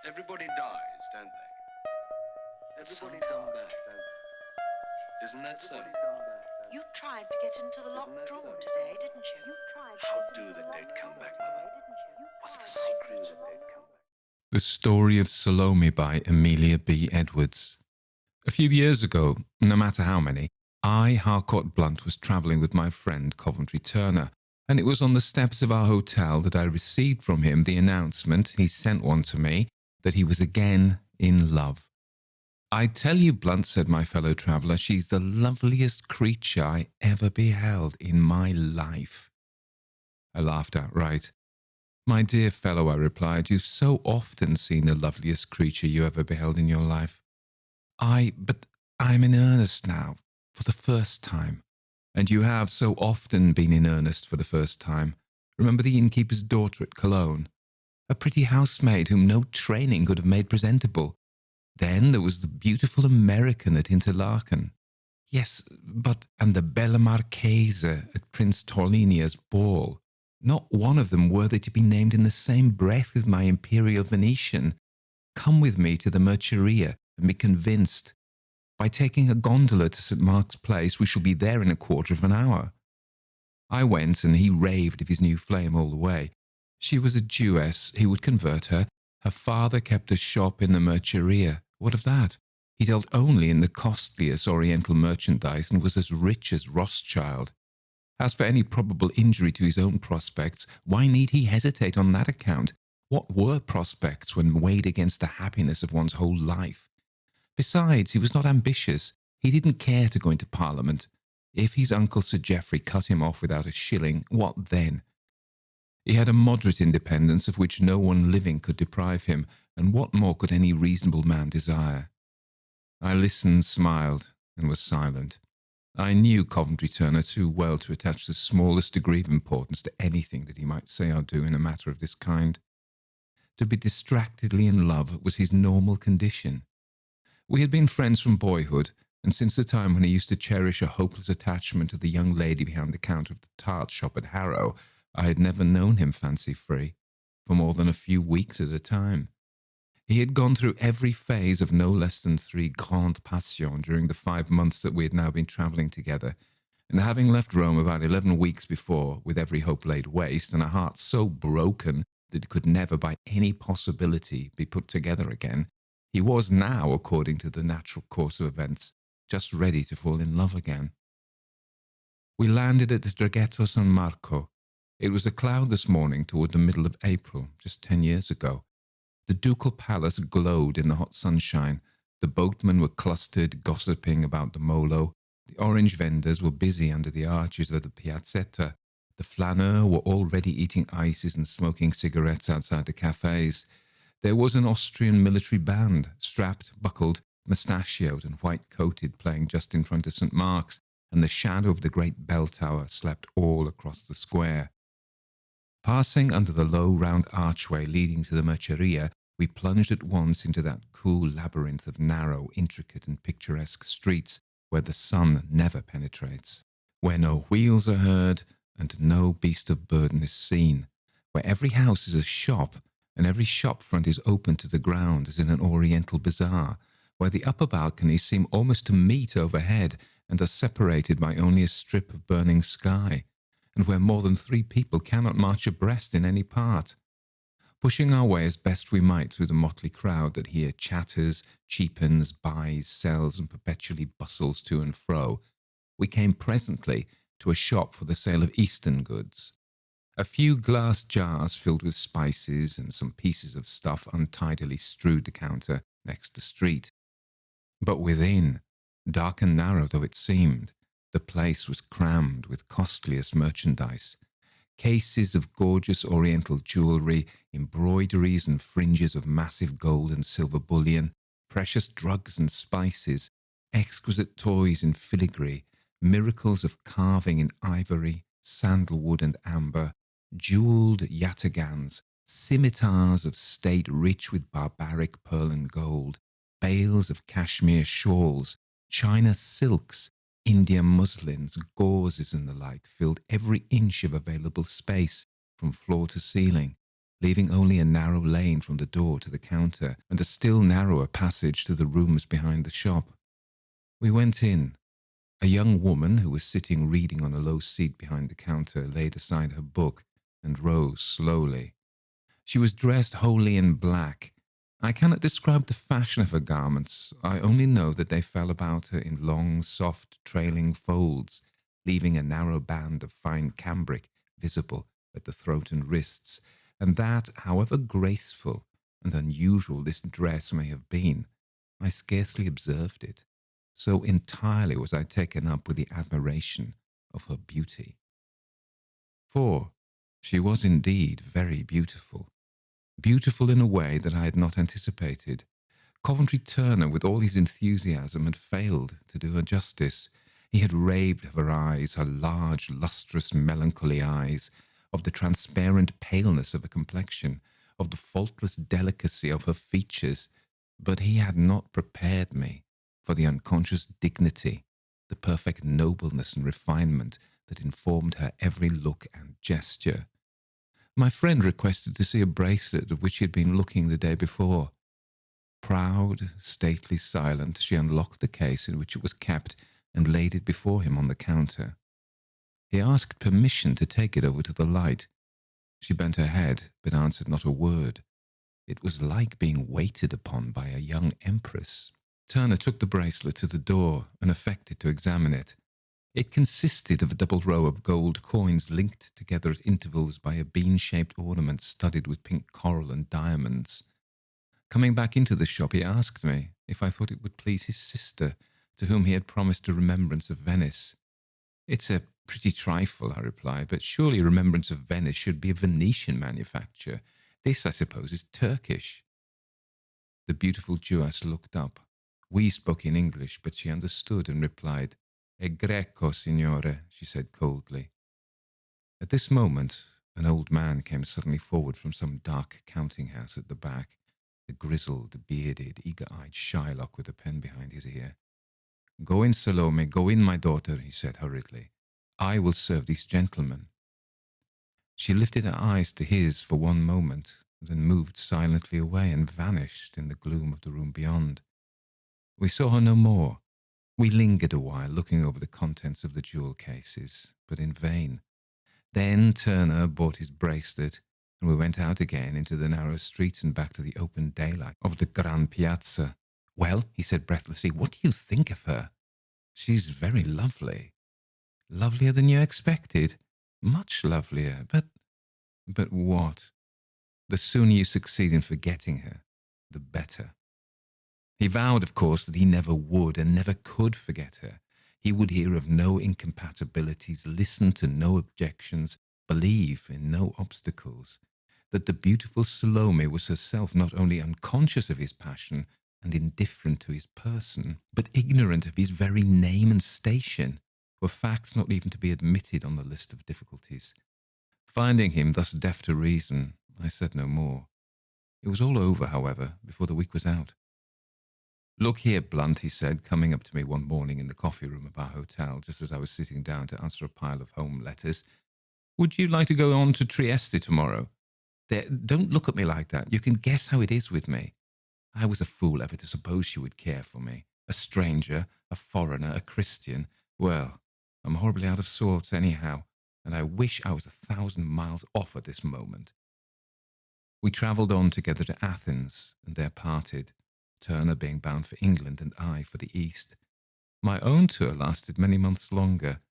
Everybody dies, don't they? Everybody come back, don't they? Isn't that so? You tried to get into the locked drawer today, didn't you? How do the dead come back, Mother? What's the secret of the dead comeback? The Story of Salome by Amelia B. Edwards. A few years ago, no matter how many, I, Harcourt Blunt, was travelling with my friend Coventry Turner, and it was on the steps of our hotel that I received from him the announcement, he sent one to me, that he was again in love. "I tell you, Blunt," said my fellow traveller, "she's the loveliest creature I ever beheld in my life." I laughed outright. "My dear fellow," I replied, "you've so often seen the loveliest creature you ever beheld in your life." But I'm in earnest now, for the first time." "And you have so often been in earnest for the first time. Remember the innkeeper's daughter at Cologne? A pretty housemaid whom no training could have made presentable. Then there was the beautiful American at Interlaken. Yes, and the bella Marchese at Prince Torlinia's ball. Not one of them worthy to be named in the same breath with my imperial Venetian. Come with me to the Merceria and be convinced. By taking a gondola to St. Mark's Place, we shall be there in a quarter of an hour." I went, and he raved of his new flame all the way. She was a Jewess. He would convert her. Her father kept a shop in the Merceria. What of that? He dealt only in the costliest Oriental merchandise and was as rich as Rothschild. As for any probable injury to his own prospects, why need he hesitate on that account? What were prospects when weighed against the happiness of one's whole life? Besides, he was not ambitious. He didn't care to go into Parliament. If his uncle Sir Geoffrey cut him off without a shilling, what then? He had a moderate independence of which no one living could deprive him, and what more could any reasonable man desire? I listened, smiled, and was silent. I knew Coventry Turner too well to attach the smallest degree of importance to anything that he might say or do in a matter of this kind. To be distractedly in love was his normal condition. We had been friends from boyhood, and since the time when he used to cherish a hopeless attachment to the young lady behind the counter of the tart shop at Harrow, I had never known him fancy-free, for more than a few weeks at a time. He had gone through every phase of no less than 3 grandes passions during the 5 months that we had now been travelling together, and having left Rome about 11 weeks before, with every hope laid waste, and a heart so broken that it could never by any possibility be put together again, he was now, according to the natural course of events, just ready to fall in love again. We landed at the Draghetto San Marco. It was a cloudless morning toward the middle of April, just 10 years ago. The ducal palace glowed in the hot sunshine. The boatmen were clustered, gossiping about the Molo. The orange vendors were busy under the arches of the Piazzetta. The flaneurs were already eating ices and smoking cigarettes outside the cafes. There was an Austrian military band, strapped, buckled, mustachioed and white-coated, playing just in front of St. Mark's, and the shadow of the great bell tower slept all across the square. Passing under the low, round archway leading to the Merceria, we plunged at once into that cool labyrinth of narrow, intricate and picturesque streets where the sun never penetrates, where no wheels are heard and no beast of burden is seen, where every house is a shop and every shop front is open to the ground as in an oriental bazaar, where the upper balconies seem almost to meet overhead and are separated by only a strip of burning sky, and where more than 3 people cannot march abreast in any part. Pushing our way as best we might through the motley crowd that here chatters, cheapens, buys, sells, and perpetually bustles to and fro, we came presently to a shop for the sale of Eastern goods. A few glass jars filled with spices and some pieces of stuff untidily strewed the counter next the street. But within, dark and narrow though it seemed, the place was crammed with costliest merchandise. Cases of gorgeous oriental jewellery, embroideries and fringes of massive gold and silver bullion, precious drugs and spices, exquisite toys in filigree, miracles of carving in ivory, sandalwood and amber, jewelled yataghans, scimitars of state rich with barbaric pearl and gold, bales of cashmere shawls, China silks, India muslins, gauzes and the like filled every inch of available space from floor to ceiling. leaving only a narrow lane from the door to the counter and a still narrower passage to the rooms behind the shop. We went in. A young woman who was sitting reading on a low seat behind the counter laid aside her book and rose slowly. She was dressed wholly in black. I cannot describe the fashion of her garments. I only know that they fell about her in long, soft, trailing folds, leaving a narrow band of fine cambric visible at the throat and wrists, and that, however graceful and unusual this dress may have been, I scarcely observed it. So entirely was I taken up with the admiration of her beauty. For she was indeed very beautiful. Beautiful in a way that I had not anticipated. Coventry Turner, with all his enthusiasm, had failed to do her justice. He had raved of her eyes, her large, lustrous, melancholy eyes, of the transparent paleness of her complexion, of the faultless delicacy of her features, but he had not prepared me for the unconscious dignity, the perfect nobleness and refinement that informed her every look and gesture. My friend requested to see a bracelet at which he had been looking the day before. Proud, stately, silent, she unlocked the case in which it was kept and laid it before him on the counter. He asked permission to take it over to the light. She bent her head, but answered not a word. It was like being waited upon by a young empress. Turner took the bracelet to the door and affected to examine it. It consisted of a double row of gold coins linked together at intervals by a bean-shaped ornament studded with pink coral and diamonds. Coming back into the shop, he asked me if I thought it would please his sister, to whom he had promised a remembrance of Venice. "It's a pretty trifle," I replied, "but surely a remembrance of Venice should be a Venetian manufacture. This, I suppose, is Turkish." The beautiful Jewess looked up. We spoke in English, but she understood and replied, "È greco, signore," she said coldly. At this moment, an old man came suddenly forward from some dark counting-house at the back, a grizzled, bearded, eager-eyed Shylock with a pen behind his ear. "Go in, Salome, go in, my daughter," he said hurriedly. "I will serve these gentlemen." She lifted her eyes to his for one moment, then moved silently away and vanished in the gloom of the room beyond. We saw her no more. We lingered a while, looking over the contents of the jewel cases, but in vain. Then Turner bought his bracelet, and we went out again into the narrow streets and back to the open daylight of the Grand Piazza. "Well," he said breathlessly, "what do you think of her?" "She's very lovely." "Lovelier than you expected?" "Much lovelier, but—" "But what?" "The sooner you succeed in forgetting her, the better." He vowed, of course, that he never would and never could forget her. He would hear of no incompatibilities, listen to no objections, believe in no obstacles. That the beautiful Salome was herself not only unconscious of his passion and indifferent to his person, but ignorant of his very name and station, were facts not even to be admitted on the list of difficulties. Finding him thus deaf to reason, I said no more. It was all over, however, before the week was out. "Look here, Blunt," he said, coming up to me one morning in the coffee room of our hotel, just as I was sitting down to answer a pile of home letters. "Would you like to go on to Trieste tomorrow? There, don't look at me like that. You can guess how it is with me. I was a fool ever to suppose she would care for me. A stranger, a foreigner, a Christian. Well, I'm horribly out of sorts anyhow, and I wish I was 1,000 miles off at this moment." We travelled on together to Athens, and there parted, Turner being bound for England and I for the East. My own tour lasted many months longer.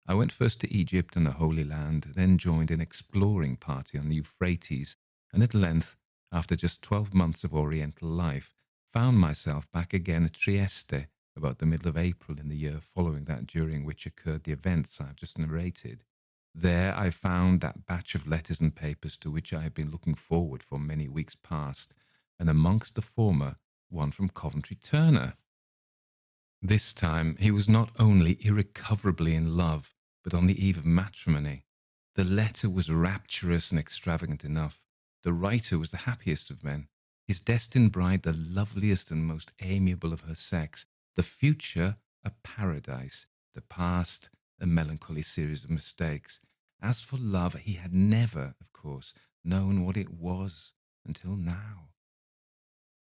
I went first to Egypt and the Holy Land, then joined an exploring party on the Euphrates, and at length, after just 12 months of Oriental life, found myself back again at Trieste about the middle of April in the year following that during which occurred the events I have just narrated. There I found that batch of letters and papers to which I had been looking forward for many weeks past, and amongst the former, one from Coventry Turner. This time he was not only irrecoverably in love, but on the eve of matrimony. The letter was rapturous and extravagant enough. The writer was the happiest of men. His destined bride the loveliest and most amiable of her sex. The future a paradise. The past a melancholy series of mistakes. As for love, he had never, of course, known what it was until now.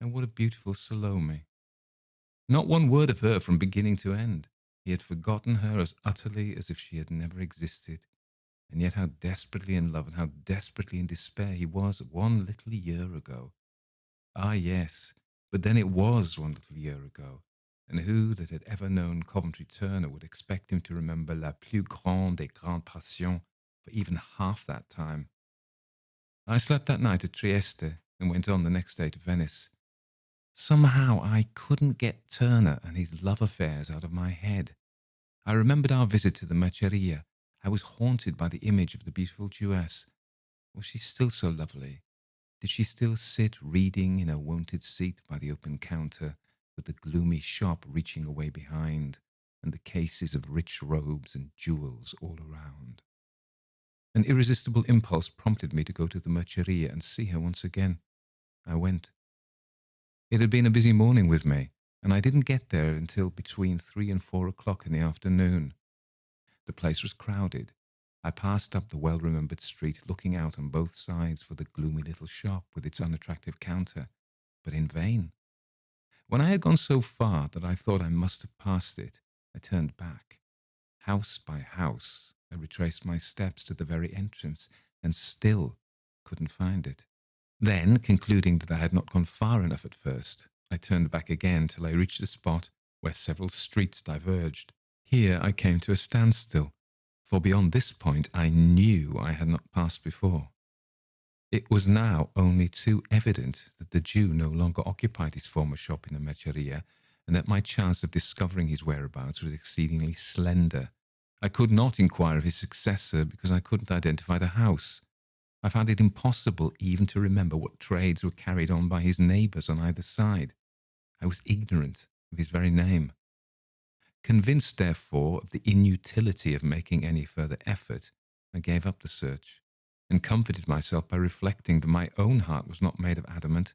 And what a beautiful Salome. Not one word of her from beginning to end. He had forgotten her as utterly as if she had never existed. And yet how desperately in love and how desperately in despair he was 1 little year ago. Ah, yes, but then it was 1 little year ago. And who that had ever known Coventry Turner would expect him to remember la plus grande des grandes passions for even half that time? I slept that night at Trieste and went on the next day to Venice. Somehow I couldn't get Turner and his love affairs out of my head. I remembered our visit to the Merceria. I was haunted by the image of the beautiful Jewess. Was she still so lovely? Did she still sit reading in her wonted seat by the open counter, with the gloomy shop reaching away behind, and the cases of rich robes and jewels all around? An irresistible impulse prompted me to go to the Merceria and see her once again. I went. It had been a busy morning with me, and I didn't get there until between 3 and 4 o'clock in the afternoon. The place was crowded. I passed up the well-remembered street, looking out on both sides for the gloomy little shop with its unattractive counter, but in vain. When I had gone so far that I thought I must have passed it, I turned back. House by house, I retraced my steps to the very entrance, and still couldn't find it. Then, concluding that I had not gone far enough at first, I turned back again till I reached a spot where several streets diverged. Here I came to a standstill, for beyond this point I knew I had not passed before. It was now only too evident that the Jew no longer occupied his former shop in the Merceria, and that my chance of discovering his whereabouts was exceedingly slender. I could not inquire of his successor because I couldn't identify the house. I found it impossible even to remember what trades were carried on by his neighbours on either side. I was ignorant of his very name. Convinced, therefore, of the inutility of making any further effort, I gave up the search, and comforted myself by reflecting that my own heart was not made of adamant,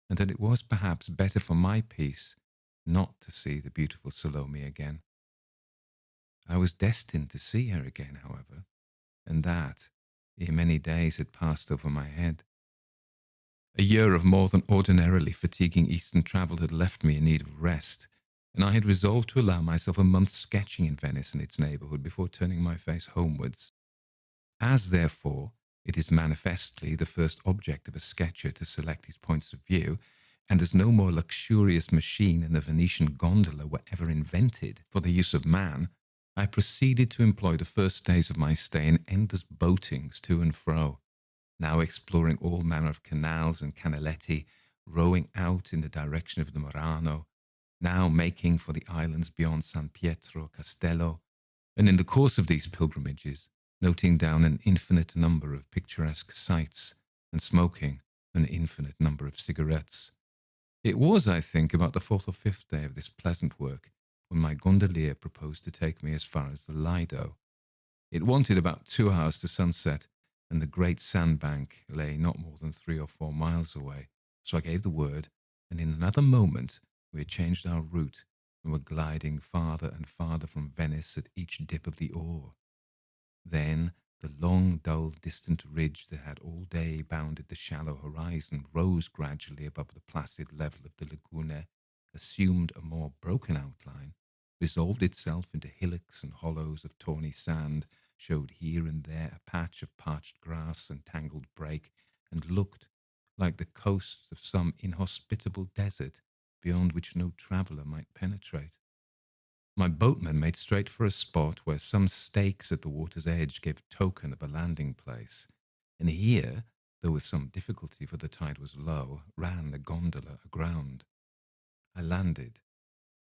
and that it was perhaps better for my peace not to see the beautiful Salome again. I was destined to see her again, however, and that, ere many days had passed over my head. A year of more than ordinarily fatiguing Eastern travel had left me in need of rest, and I had resolved to allow myself a month's sketching in Venice and its neighbourhood before turning my face homewards. As, therefore, it is manifestly the first object of a sketcher to select his points of view, and as no more luxurious machine than the Venetian gondola were ever invented for the use of man, I proceeded to employ the first days of my stay in endless boatings to and fro, now exploring all manner of canals and canaletti, rowing out in the direction of the Murano, now making for the islands beyond San Pietro Castello, and in the course of these pilgrimages, noting down an infinite number of picturesque sights, and smoking an infinite number of cigarettes. It was, I think, about the 4th or 5th day of this pleasant work when my gondolier proposed to take me as far as the Lido. It wanted about 2 hours to sunset, and the great sandbank lay not more than 3 or 4 miles away, so I gave the word, and in another moment we had changed our route and were gliding farther and farther from Venice at each dip of the oar. Then the long, dull, distant ridge that had all day bounded the shallow horizon rose gradually above the placid level of the laguna, assumed a more broken outline, resolved itself into hillocks and hollows of tawny sand, showed here and there a patch of parched grass and tangled brake, and looked like the coasts of some inhospitable desert beyond which no traveller might penetrate. My boatman made straight for a spot where some stakes at the water's edge gave token of a landing place, and here, though with some difficulty for the tide was low, ran the gondola aground. I landed.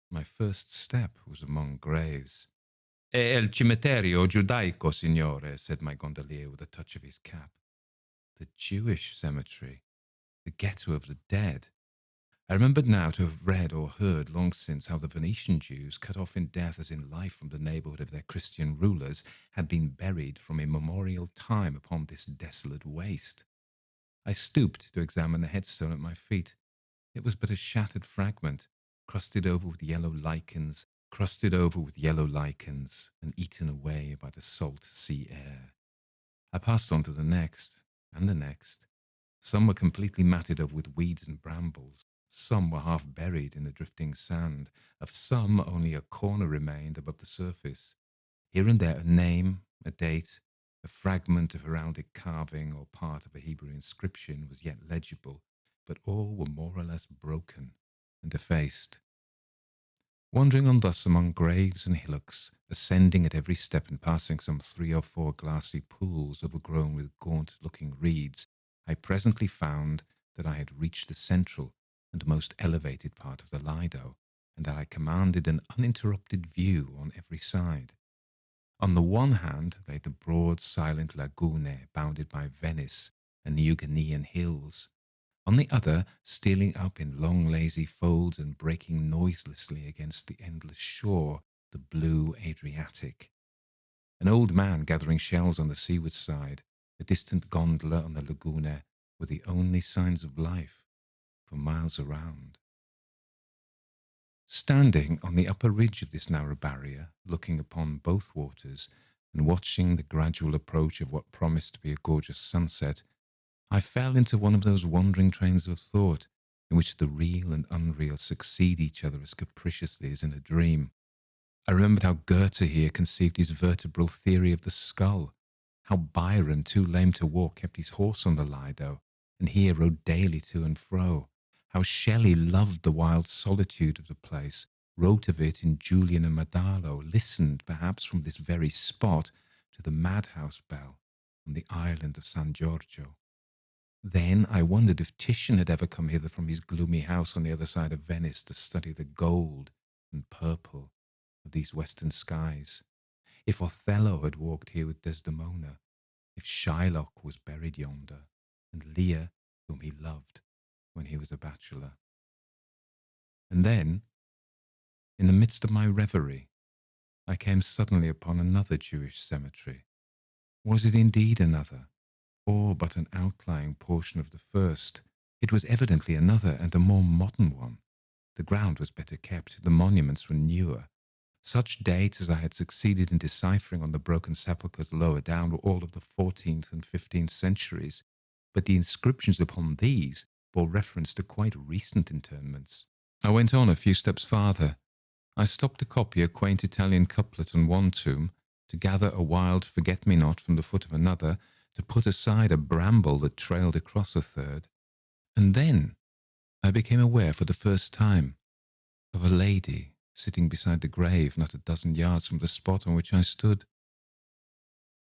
My first step was among graves. "È il cimitero giudaico, signore," said my gondolier with a touch of his cap. The Jewish cemetery, the ghetto of the dead. I remembered now to have read or heard long since how the Venetian Jews, cut off in death as in life from the neighbourhood of their Christian rulers, had been buried from immemorial time upon this desolate waste. I stooped to examine the headstone at my feet. It was but a shattered fragment, crusted over with yellow lichens, and eaten away by the salt sea air. I passed on to the next. and the next. Some were completely matted over with weeds and brambles. Some were half buried in the drifting sand. Of some, only a corner remained above the surface. Here and there, a name, a date, a fragment of heraldic carving or part of a Hebrew inscription was yet legible, but all were more or less broken and effaced. Wandering on thus among graves and hillocks, ascending at every step and passing some 3 or 4 glassy pools overgrown with gaunt-looking reeds, I presently found that I had reached the central and most elevated part of the Lido, and that I commanded an uninterrupted view on every side. On the one hand lay the broad, silent lagune bounded by Venice and the Euganean hills. On the other, stealing up in long lazy folds and breaking noiselessly against the endless shore, the blue Adriatic. An old man gathering shells on the seaward side, a distant gondola on the laguna, were the only signs of life for miles around. Standing on the upper ridge of this narrow barrier, looking upon both waters and watching the gradual approach of what promised to be a gorgeous sunset, I fell into one of those wandering trains of thought in which the real and unreal succeed each other as capriciously as in a dream. I remembered how Goethe here conceived his vertebral theory of the skull, how Byron, too lame to walk, kept his horse on the Lido, and here rode daily to and fro, how Shelley loved the wild solitude of the place, wrote of it in Julian and Madalo, listened, perhaps from this very spot, to the madhouse bell on the island of San Giorgio. Then I wondered if Titian had ever come hither from his gloomy house on the other side of Venice to study the gold and purple of these western skies, if Othello had walked here with Desdemona, if Shylock was buried yonder, and Lear, whom he loved when he was a bachelor. And then, in the midst of my reverie, I came suddenly upon another Jewish cemetery. Was it indeed another, or but an outlying portion of the first? It was evidently another and a more modern one. The ground was better kept, the monuments were newer. Such dates as I had succeeded in deciphering on the broken sepulchres lower down were all of the 14th and 15th centuries, but the inscriptions upon these bore reference to quite recent interments. I went on a few steps farther. I stopped to copy a quaint Italian couplet on one tomb, to gather a wild forget-me-not from the foot of another, to put aside a bramble that trailed across a third. And then I became aware for the first time of a lady sitting beside the grave not a dozen yards from the spot on which I stood.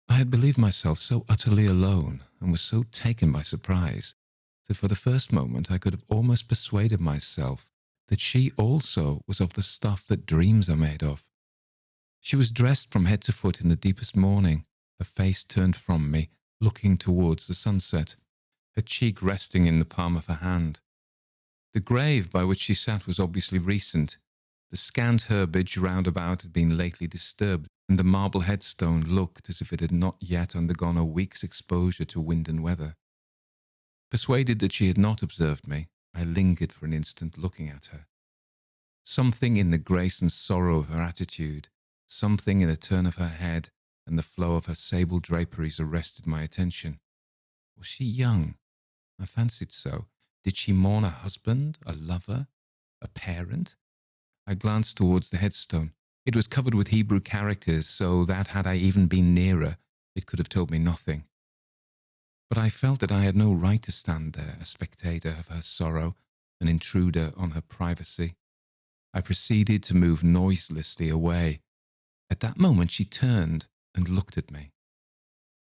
I had believed myself so utterly alone and was so taken by surprise that for the first moment I could have almost persuaded myself that she also was of the stuff that dreams are made of. She was dressed from head to foot in the deepest mourning, her face turned from me, looking towards the sunset, her cheek resting in the palm of her hand. The grave by which she sat was obviously recent. The scant herbage round about had been lately disturbed, and the marble headstone looked as if it had not yet undergone a week's exposure to wind and weather. Persuaded that she had not observed me, I lingered for an instant looking at her. Something in the grace and sorrow of her attitude, something in the turn of her head and the flow of her sable draperies arrested my attention. Was she young? I fancied so. Did she mourn a husband, a lover, a parent? I glanced towards the headstone. It was covered with Hebrew characters, so that had I even been nearer, it could have told me nothing. But I felt that I had no right to stand there, a spectator of her sorrow, an intruder on her privacy. I proceeded to move noiselessly away. At that moment she turned and looked at me.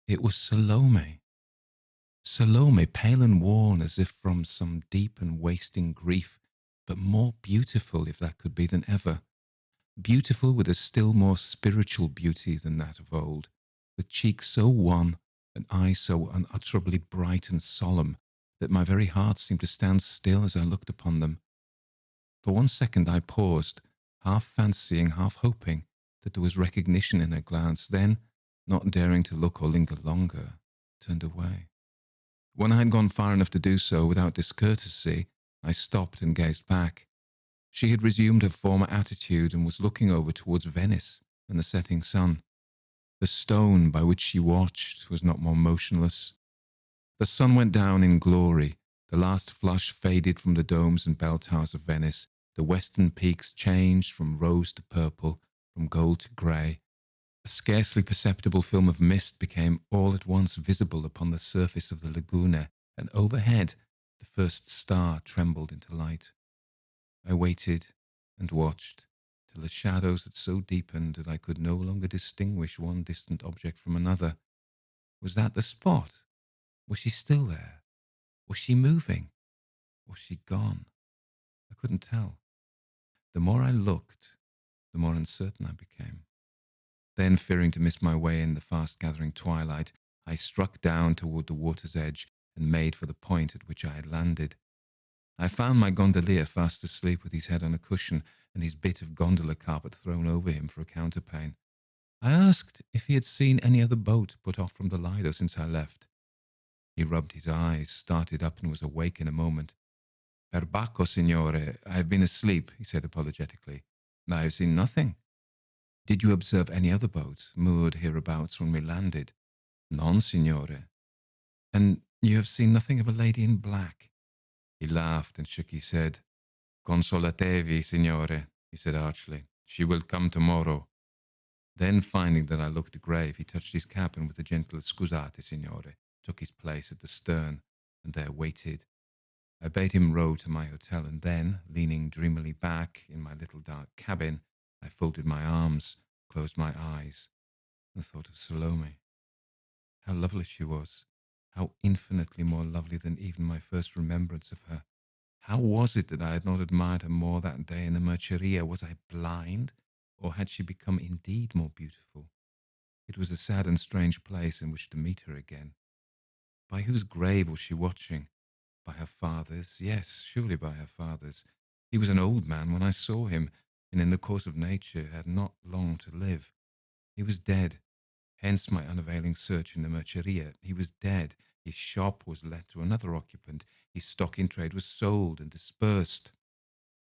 It was Salome. Salome, pale and worn as if from some deep and wasting grief, but more beautiful, if that could be, than ever. Beautiful with a still more spiritual beauty than that of old, with cheeks so wan, and eyes so unutterably bright and solemn, that my very heart seemed to stand still as I looked upon them. For 1 second I paused, half fancying, half hoping that there was recognition in her glance, then, not daring to look or linger longer, turned away. When I had gone far enough to do so without discourtesy, I stopped and gazed back. She had resumed her former attitude and was looking over towards Venice and the setting sun. The stone by which she watched was not more motionless. The sun went down in glory. The last flush faded from the domes and bell towers of Venice. The western peaks changed from rose to purple, from gold to grey. A scarcely perceptible film of mist became all at once visible upon the surface of the laguna, and overhead the first star trembled into light. I waited and watched till the shadows had so deepened that I could no longer distinguish one distant object from another. Was that the spot? Was she still there? Was she moving? Was she gone? I couldn't tell. The more I looked, the more uncertain I became. Then, fearing to miss my way in the fast-gathering twilight, I struck down toward the water's edge and made for the point at which I had landed. I found my gondolier fast asleep with his head on a cushion and his bit of gondola carpet thrown over him for a counterpane. I asked if he had seen any other boat put off from the Lido since I left. He rubbed his eyes, started up, and was awake in a moment. "Perbacco, signore, I have been asleep," he said apologetically. "I have seen nothing." "Did you observe any other boat moored hereabouts when we landed?" "Non, signore." "And you have seen nothing of a lady in black?" He laughed and shook his head. "Consolatevi, signore," he said archly. "She will come tomorrow." Then, finding that I looked grave, he touched his cap and with a gentle "Scusate, signore," took his place at the stern, and there waited. I bade him row to my hotel, and then, leaning dreamily back in my little dark cabin, I folded my arms, closed my eyes, and thought of Salome. How lovely she was, how infinitely more lovely than even my first remembrance of her. How was it that I had not admired her more that day in the Merceria? Was I blind, or had she become indeed more beautiful? It was a sad and strange place in which to meet her again. By whose grave was she watching? By her father's? Yes, surely by her father's. He was an old man when I saw him, and in the course of nature had not long to live. He was dead, hence my unavailing search in the Merceria. He was dead. His shop was let to another occupant. His stock in trade was sold and dispersed.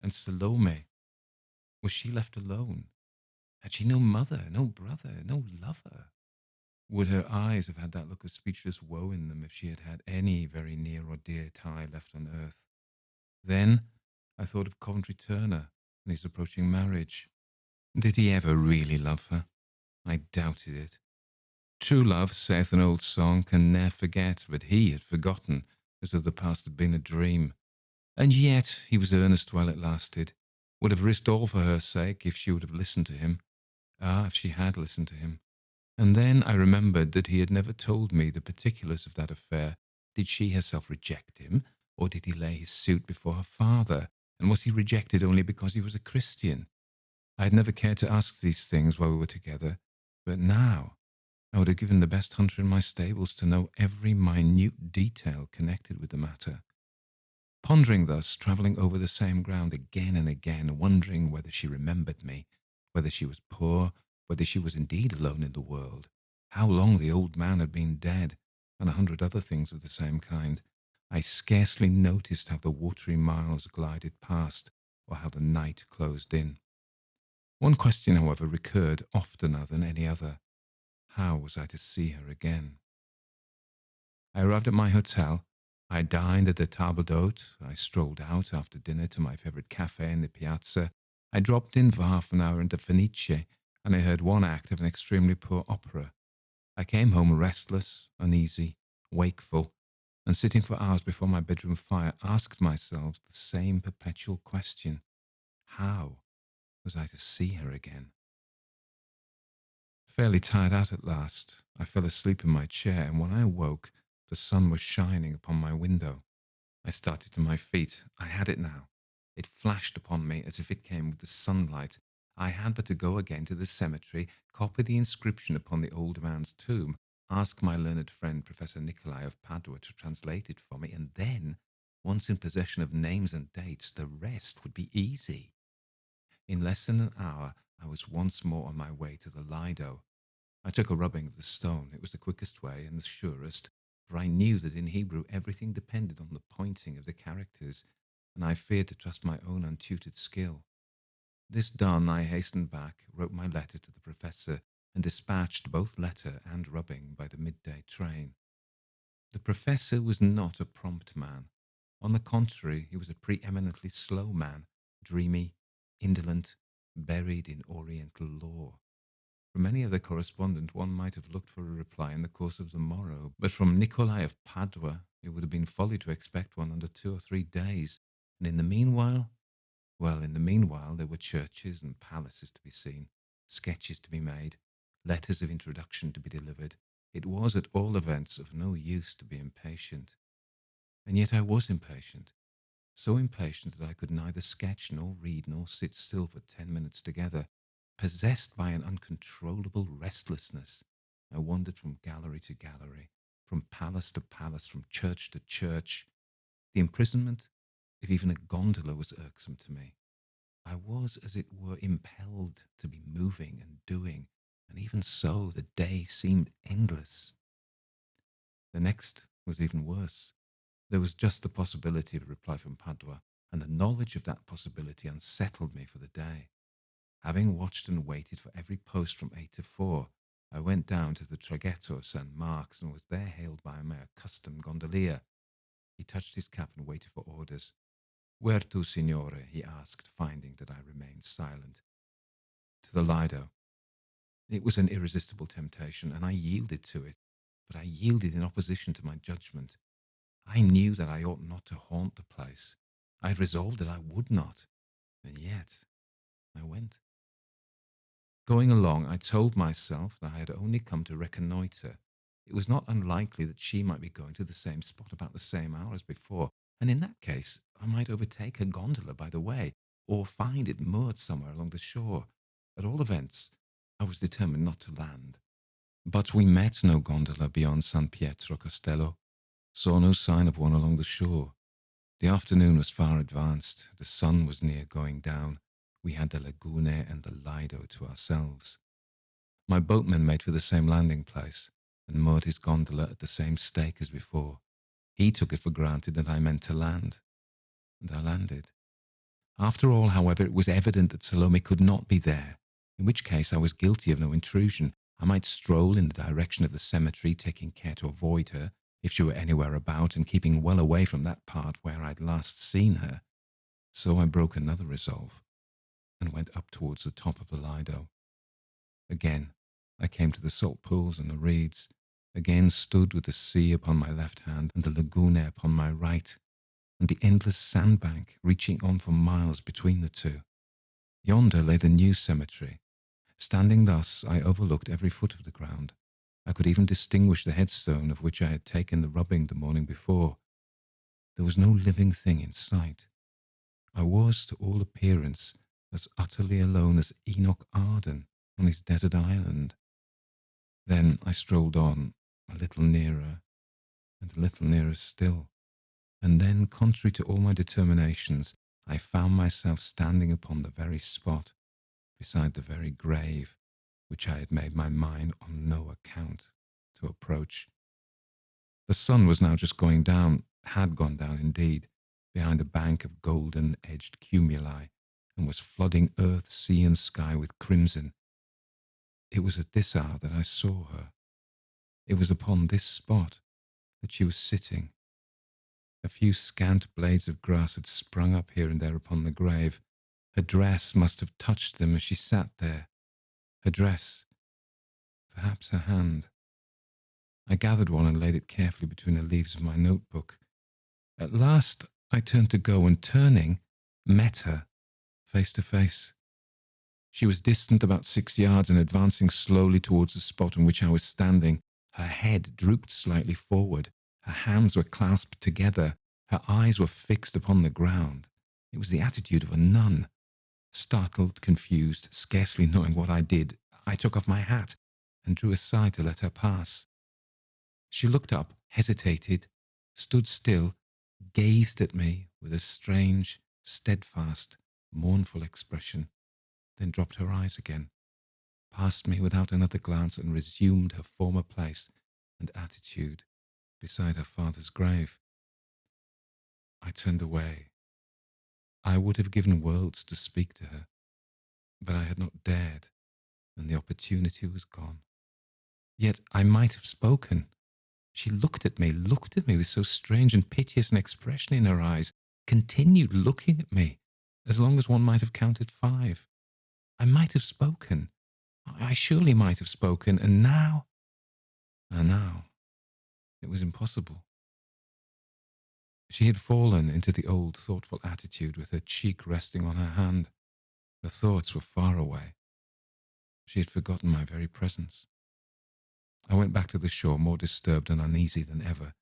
And Salome, was she left alone? Had she no mother, no brother, no lover? Would her eyes have had that look of speechless woe in them if she had had any very near or dear tie left on earth? Then I thought of Coventry Turner and his approaching marriage. Did he ever really love her? I doubted it. True love, saith an old song, can ne'er forget, but he had forgotten, as though the past had been a dream. And yet he was earnest while it lasted, would have risked all for her sake if she would have listened to him. Ah, if she had listened to him. And then I remembered that he had never told me the particulars of that affair. Did she herself reject him, or did he lay his suit before her father? And was he rejected only because he was a Christian? I had never cared to ask these things while we were together, but now I would have given the best hunter in my stables to know every minute detail connected with the matter. Pondering thus, travelling over the same ground again and again, wondering whether she remembered me, whether she was poor, whether she was indeed alone in the world, how long the old man had been dead, and 100 other things of the same kind, I scarcely noticed how the watery miles glided past, or how the night closed in. One question, however, recurred oftener than any other. How was I to see her again? I arrived at my hotel. I dined at the table d'hôte. I strolled out after dinner to my favourite cafe in the piazza. I dropped in for half an hour into Fenice, and I heard one act of an extremely poor opera. I came home restless, uneasy, wakeful, and sitting for hours before my bedroom fire, asked myself the same perpetual question. How was I to see her again? Fairly tired out at last, I fell asleep in my chair, and when I awoke, the sun was shining upon my window. I started to my feet. I had it now. It flashed upon me as if it came with the sunlight. I had but to go again to the cemetery, copy the inscription upon the old man's tomb, ask my learned friend Professor Nicolai of Padua to translate it for me, and then, once in possession of names and dates, the rest would be easy. In less than an hour, I was once more on my way to the Lido. I took a rubbing of the stone. It was the quickest way and the surest, for I knew that in Hebrew everything depended on the pointing of the characters, and I feared to trust my own untutored skill. This done, I hastened back, wrote my letter to the professor, and dispatched both letter and rubbing by the midday train. The professor was not a prompt man. On the contrary, he was a preeminently slow man, dreamy, indolent, buried in Oriental lore. From any other correspondent, one might have looked for a reply in the course of the morrow, but from Nicolai of Padua, it would have been folly to expect one under 2 or 3 days. And in the meanwhile, well, in the meanwhile, there were churches and palaces to be seen, sketches to be made, letters of introduction to be delivered. It was, at all events, of no use to be impatient. And yet I was impatient, so impatient that I could neither sketch nor read nor sit still for 10 minutes together. Possessed by an uncontrollable restlessness, I wandered from gallery to gallery, from palace to palace, from church to church. The imprisonment of even a gondola was irksome to me. I was, as it were, impelled to be moving and doing, and even so the day seemed endless. The next was even worse. There was just the possibility of a reply from Padua, and the knowledge of that possibility unsettled me for the day. Having watched and waited for every post from 8 to 4, I went down to the traghetto of St. Mark's and was there hailed by my accustomed gondolier. He touched his cap and waited for orders. "Where to, signore?" he asked, finding that I remained silent. "To the Lido." It was an irresistible temptation, and I yielded to it, but I yielded in opposition to my judgment. I knew that I ought not to haunt the place. I had resolved that I would not, and yet I went. Going along, I told myself that I had only come to reconnoitre. It was not unlikely that she might be going to the same spot about the same hour as before, and in that case I might overtake a gondola by the way, or find it moored somewhere along the shore. At all events, I was determined not to land. But we met no gondola beyond San Pietro Castello, saw no sign of one along the shore. The afternoon was far advanced, the sun was near going down. We had the Lagune and the Lido to ourselves. My boatman made for the same landing place, and moored his gondola at the same stake as before. He took it for granted that I meant to land, and I landed. After all, however, it was evident that Salome could not be there, in which case I was guilty of no intrusion. I might stroll in the direction of the cemetery, taking care to avoid her, if she were anywhere about, and keeping well away from that part where I'd last seen her. So I broke another resolve, and went up towards the top of the Lido. Again, I came to the salt pools and the reeds, again stood with the sea upon my left hand and the Lagune upon my right, and the endless sandbank reaching on for miles between the two. Yonder lay the new cemetery. Standing thus, I overlooked every foot of the ground. I could even distinguish the headstone of which I had taken the rubbing the morning before. There was no living thing in sight. I was, to all appearance, as utterly alone as Enoch Arden on his desert island. Then I strolled on, a little nearer, and a little nearer still, and then, contrary to all my determinations, I found myself standing upon the very spot, beside the very grave, which I had made my mind on no account to approach. The sun was now just going down, had gone down indeed, behind a bank of golden-edged cumuli, and was flooding earth, sea, and sky with crimson. It was at this hour that I saw her. It was upon this spot that she was sitting. A few scant blades of grass had sprung up here and there upon the grave. Her dress must have touched them as she sat there. Her dress, perhaps her hand. I gathered one and laid it carefully between the leaves of my notebook. At last I turned to go, and turning, met her, face to face. She was distant about 6 yards and advancing slowly towards the spot on which I was standing. Her head drooped slightly forward. Her hands were clasped together. Her eyes were fixed upon the ground. It was the attitude of a nun. Startled, confused, scarcely knowing what I did, I took off my hat and drew aside to let her pass. She looked up, hesitated, stood still, gazed at me with a strange, steadfast, mournful expression, then dropped her eyes again, passed me without another glance, and resumed her former place and attitude beside her father's grave. I turned away. I would have given worlds to speak to her, but I had not dared, and the opportunity was gone. Yet I might have spoken. She looked at me with so strange and piteous an expression in her eyes, continued looking at me, as long as one might have counted 5. I might have spoken. I surely might have spoken, and now... it was impossible. She had fallen into the old thoughtful attitude with her cheek resting on her hand. Her thoughts were far away. She had forgotten my very presence. I went back to the shore more disturbed and uneasy than ever.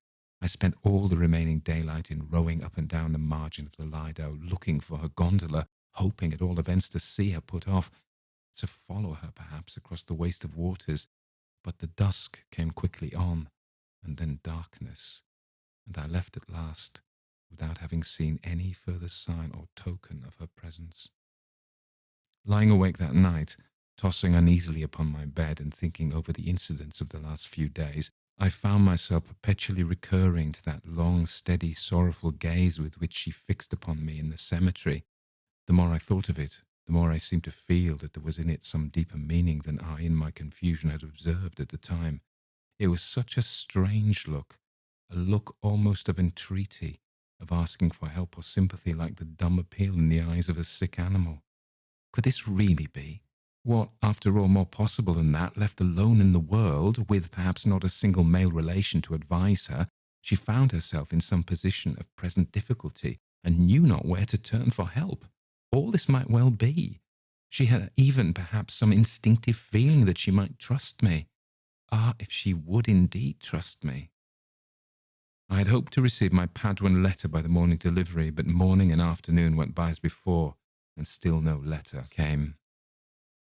I spent all the remaining daylight in rowing up and down the margin of the Lido, looking for her gondola, hoping at all events to see her put off, to follow her perhaps across the waste of waters. But the dusk came quickly on, and then darkness, and I left at last, without having seen any further sign or token of her presence. Lying awake that night, tossing uneasily upon my bed and thinking over the incidents of the last few days, I found myself perpetually recurring to that long, steady, sorrowful gaze with which she fixed upon me in the cemetery. The more I thought of it, the more I seemed to feel that there was in it some deeper meaning than I, in my confusion, had observed at the time. It was such a strange look, a look almost of entreaty, of asking for help or sympathy, like the dumb appeal in the eyes of a sick animal. Could this really be? What, after all, more possible than that, left alone in the world, with perhaps not a single male relation to advise her, she found herself in some position of present difficulty, and knew not where to turn for help. All this might well be. She had even perhaps some instinctive feeling that she might trust me. Ah, if she would indeed trust me. I had hoped to receive my Patron letter by the morning delivery, but morning and afternoon went by as before, and still no letter came.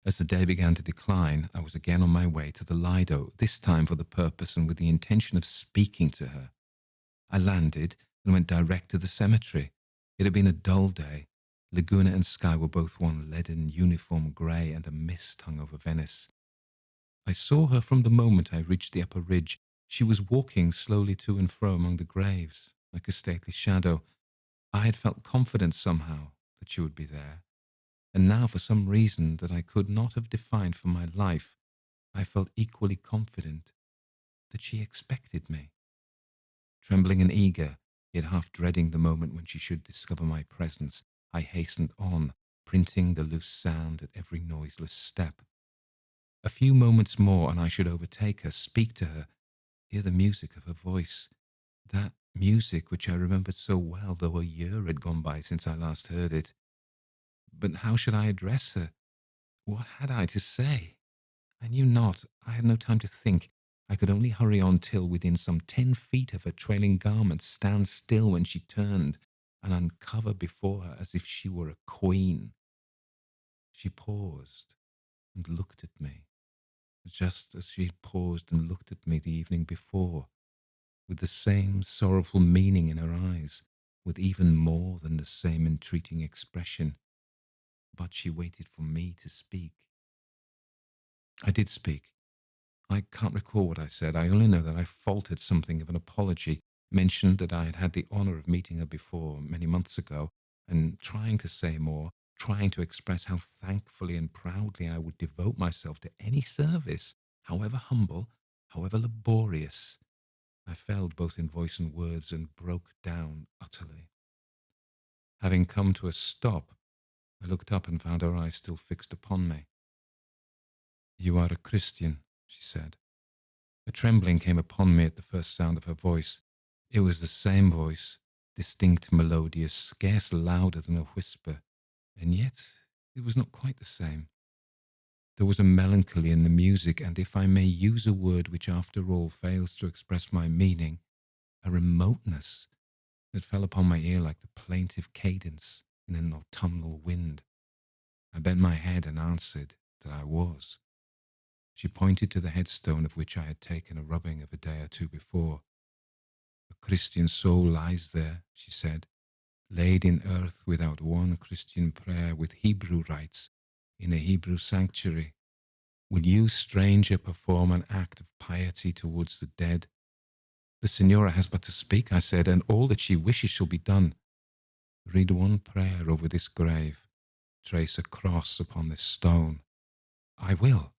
As the day began to decline, I was again on my way to the Lido, this time for the purpose and with the intention of speaking to her. I landed and went direct to the cemetery. It had been a dull day. Laguna and sky were both one leaden, uniform grey, and a mist hung over Venice. I saw her from the moment I reached the upper ridge. She was walking slowly to and fro among the graves, like a stately shadow. I had felt confident somehow that she would be there. And now, for some reason that I could not have defined for my life, I felt equally confident that she expected me. Trembling and eager, yet half dreading the moment when she should discover my presence, I hastened on, printing the loose sound at every noiseless step. A few moments more and I should overtake her, speak to her, hear the music of her voice, that music which I remembered so well, though a year had gone by since I last heard it. But how should I address her? What had I to say? I knew not. I had no time to think. I could only hurry on till, within some 10 feet of her trailing garments, stand still when she turned, and uncover before her as if she were a queen. She paused and looked at me, just as she had paused and looked at me the evening before, with the same sorrowful meaning in her eyes, with even more than the same entreating expression. But she waited for me to speak. I did speak. I can't recall what I said. I only know that I faltered something of an apology, mentioned that I had had the honour of meeting her before, many months ago, and trying to say more, trying to express how thankfully and proudly I would devote myself to any service, however humble, however laborious. I failed both in voice and words and broke down utterly. Having come to a stop, I looked up and found her eyes still fixed upon me. "You are a Christian," she said. A trembling came upon me at the first sound of her voice. It was the same voice, distinct, melodious, scarce louder than a whisper, and yet it was not quite the same. There was a melancholy in the music, and if I may use a word which after all fails to express my meaning, a remoteness that fell upon my ear like the plaintive cadence in an autumnal wind. I bent my head and answered that I was. She pointed to the headstone of which I had taken a rubbing of a day or two before. "A Christian soul lies there," she said, "laid in earth without one Christian prayer, with Hebrew rites, in a Hebrew sanctuary. Will you, stranger, perform an act of piety towards the dead?" "The Signora has but to speak," I said, "and all that she wishes shall be done. Read one prayer over this grave. Trace a cross upon this stone." "I will."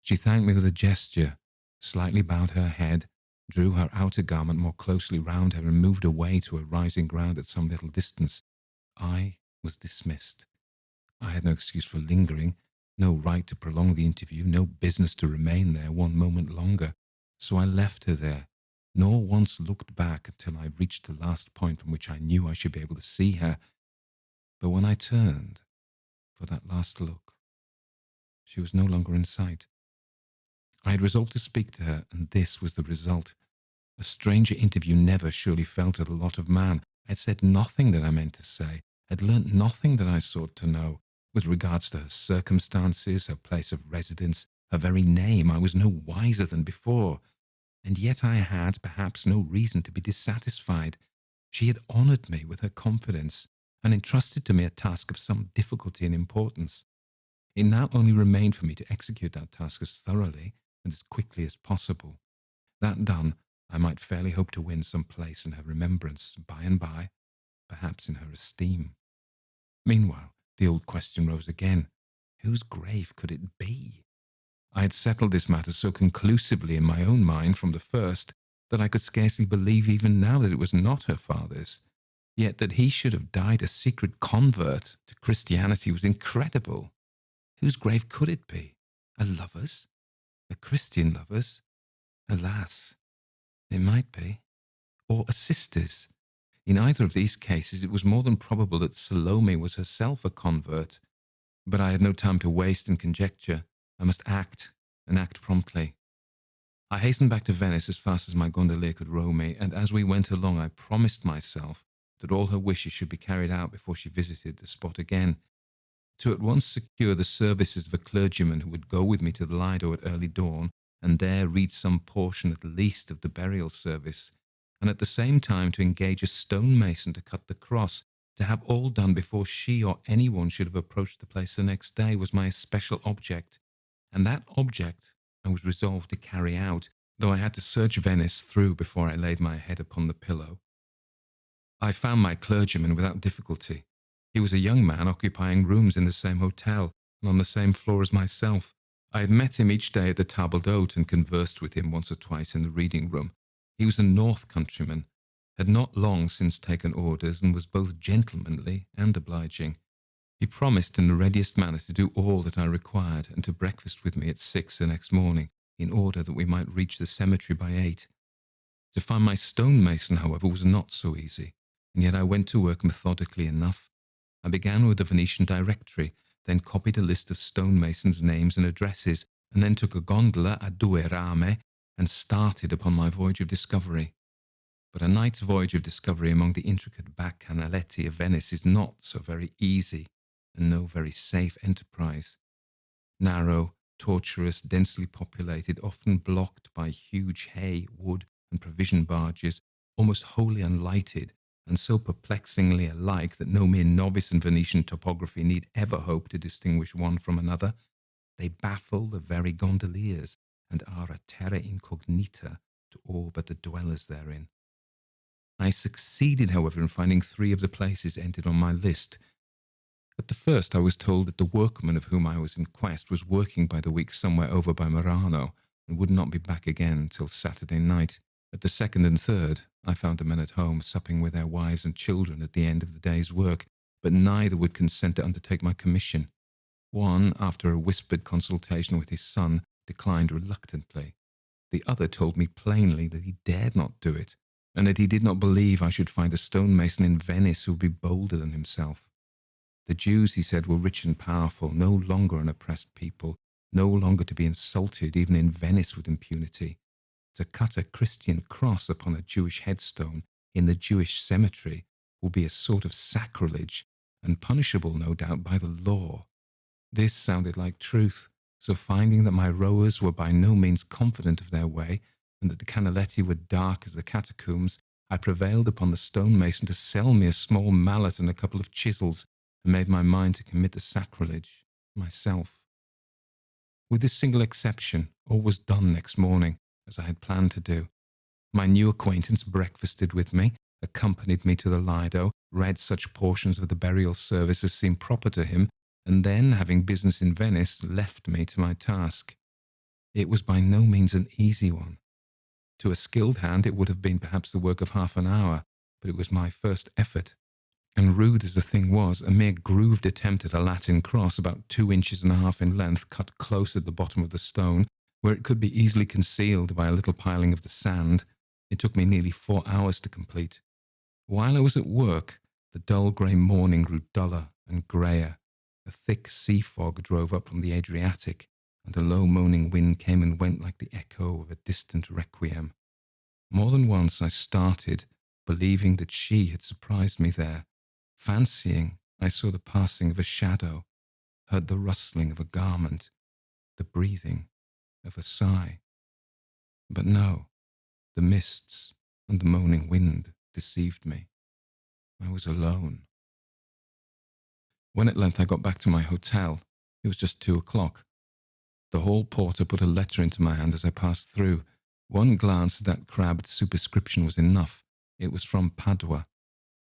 She thanked me with a gesture, slightly bowed her head, drew her outer garment more closely round her, and moved away to a rising ground at some little distance. I was dismissed. I had no excuse for lingering, no right to prolong the interview, no business to remain there one moment longer. So I left her there, nor once looked back until I reached the last point from which I knew I should be able to see her. But when I turned for that last look, she was no longer in sight. I had resolved to speak to her, and this was the result. A stranger interview never surely fell to the lot of man. I had said nothing that I meant to say, had learnt nothing that I sought to know. With regards to her circumstances, her place of residence, her very name, I was no wiser than before. And yet I had, perhaps, no reason to be dissatisfied. She had honoured me with her confidence, and entrusted to me a task of some difficulty and importance. It now only remained for me to execute that task as thoroughly and as quickly as possible. That done, I might fairly hope to win some place in her remembrance by and by, perhaps in her esteem. Meanwhile, the old question rose again. Whose grave could it be? I had settled this matter so conclusively in my own mind from the first that I could scarcely believe even now that it was not her father's. Yet that he should have died a secret convert to Christianity was incredible. Whose grave could it be? A lover's? A Christian lover's? Alas, it might be. Or a sister's. In either of these cases, it was more than probable that Salome was herself a convert. But I had no time to waste in conjecture. I must act, and act promptly. I hastened back to Venice as fast as my gondolier could row me, and as we went along I promised myself that all her wishes should be carried out before she visited the spot again. To at once secure the services of a clergyman who would go with me to the Lido at early dawn, and there read some portion at least of the burial service, and at the same time to engage a stonemason to cut the cross, to have all done before she or anyone should have approached the place the next day, was my especial object, and that object I was resolved to carry out, though I had to search Venice through before I laid my head upon the pillow. I found my clergyman without difficulty. He was a young man occupying rooms in the same hotel and on the same floor as myself. I had met him each day at the table d'hote and conversed with him once or twice in the reading room. He was a North countryman, had not long since taken orders, and was both gentlemanly and obliging. He promised in the readiest manner to do all that I required, and to breakfast with me at 6 the next morning, in order that we might reach the cemetery by 8. To find my stonemason, however, was not so easy, and yet I went to work methodically enough. I began with the Venetian directory, then copied a list of stonemasons' names and addresses, and then took a gondola a due rame and started upon my voyage of discovery. But a night's voyage of discovery among the intricate back canaletti of Venice is not so very easy, and no very safe enterprise. Narrow, tortuous, densely populated, often blocked by huge hay, wood, and provision barges, almost wholly unlighted, and so perplexingly alike that no mere novice in Venetian topography need ever hope to distinguish one from another, they baffle the very gondoliers, and are a terra incognita to all but the dwellers therein. I succeeded, however, in finding 3 of the places entered on my list. At the first I was told that the workman of whom I was in quest was working by the week somewhere over by Murano, and would not be back again till Saturday night. At the second and third, I found the men at home, supping with their wives and children at the end of the day's work, but neither would consent to undertake my commission. One, after a whispered consultation with his son, declined reluctantly. The other told me plainly that he dared not do it, and that he did not believe I should find a stonemason in Venice who would be bolder than himself. The Jews, he said, were rich and powerful, no longer an oppressed people, no longer to be insulted even in Venice with impunity. To cut a Christian cross upon a Jewish headstone in the Jewish cemetery will be a sort of sacrilege, and punishable, no doubt, by the law. This sounded like truth, so finding that my rowers were by no means confident of their way, and that the canaletti were dark as the catacombs, I prevailed upon the stonemason to sell me a small mallet and a couple of chisels, and made my mind to commit the sacrilege myself. With this single exception, all was done next morning, as I had planned to do. My new acquaintance breakfasted with me, accompanied me to the Lido, read such portions of the burial service as seemed proper to him, and then, having business in Venice, left me to my task. It was by no means an easy one. To a skilled hand, it would have been perhaps the work of half an hour, but it was my first effort. And rude as the thing was, a mere grooved attempt at a Latin cross about 2.5 inches in length, cut close at the bottom of the stone, where it could be easily concealed by a little piling of the sand, it took me nearly 4 hours to complete. While I was at work, the dull grey morning grew duller and greyer. A thick sea fog drove up from the Adriatic, and a low moaning wind came and went like the echo of a distant requiem. More than once I started, believing that she had surprised me there, fancying I saw the passing of a shadow, heard the rustling of a garment, the breathing of a sigh. But no, the mists and the moaning wind deceived me. I was alone. When at length I got back to my hotel, it was just 2 o'clock. The hall porter put a letter into my hand as I passed through. One glance at that crabbed superscription was enough. It was from Padua.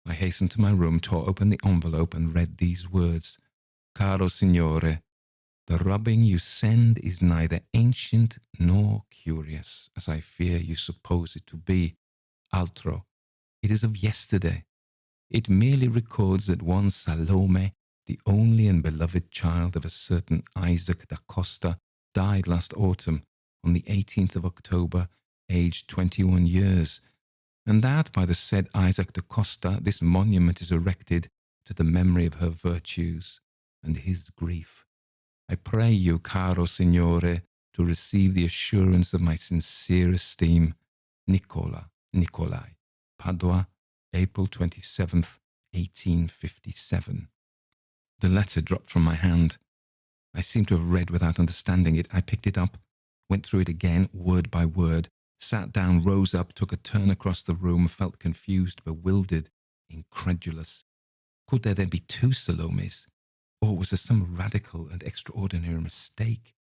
I hastened to my room, tore open the envelope, and read these words. Caro signore, the rubbing you send is neither ancient nor curious, as I fear you suppose it to be. Altro, it is of yesterday. It merely records that one Salome, the only and beloved child of a certain Isaac da Costa, died last autumn, on the 18th of October, aged 21 years, and that by the said Isaac da Costa this monument is erected to the memory of her virtues and his grief. I pray you, caro signore, to receive the assurance of my sincere esteem. Nicolai, Padua, April 27th, 1857. The letter dropped from my hand. I seemed to have read without understanding it. I picked it up, went through it again, word by word, sat down, rose up, took a turn across the room, felt confused, bewildered, incredulous. Could there then be two Salomes? Or was there some radical and extraordinary mistake?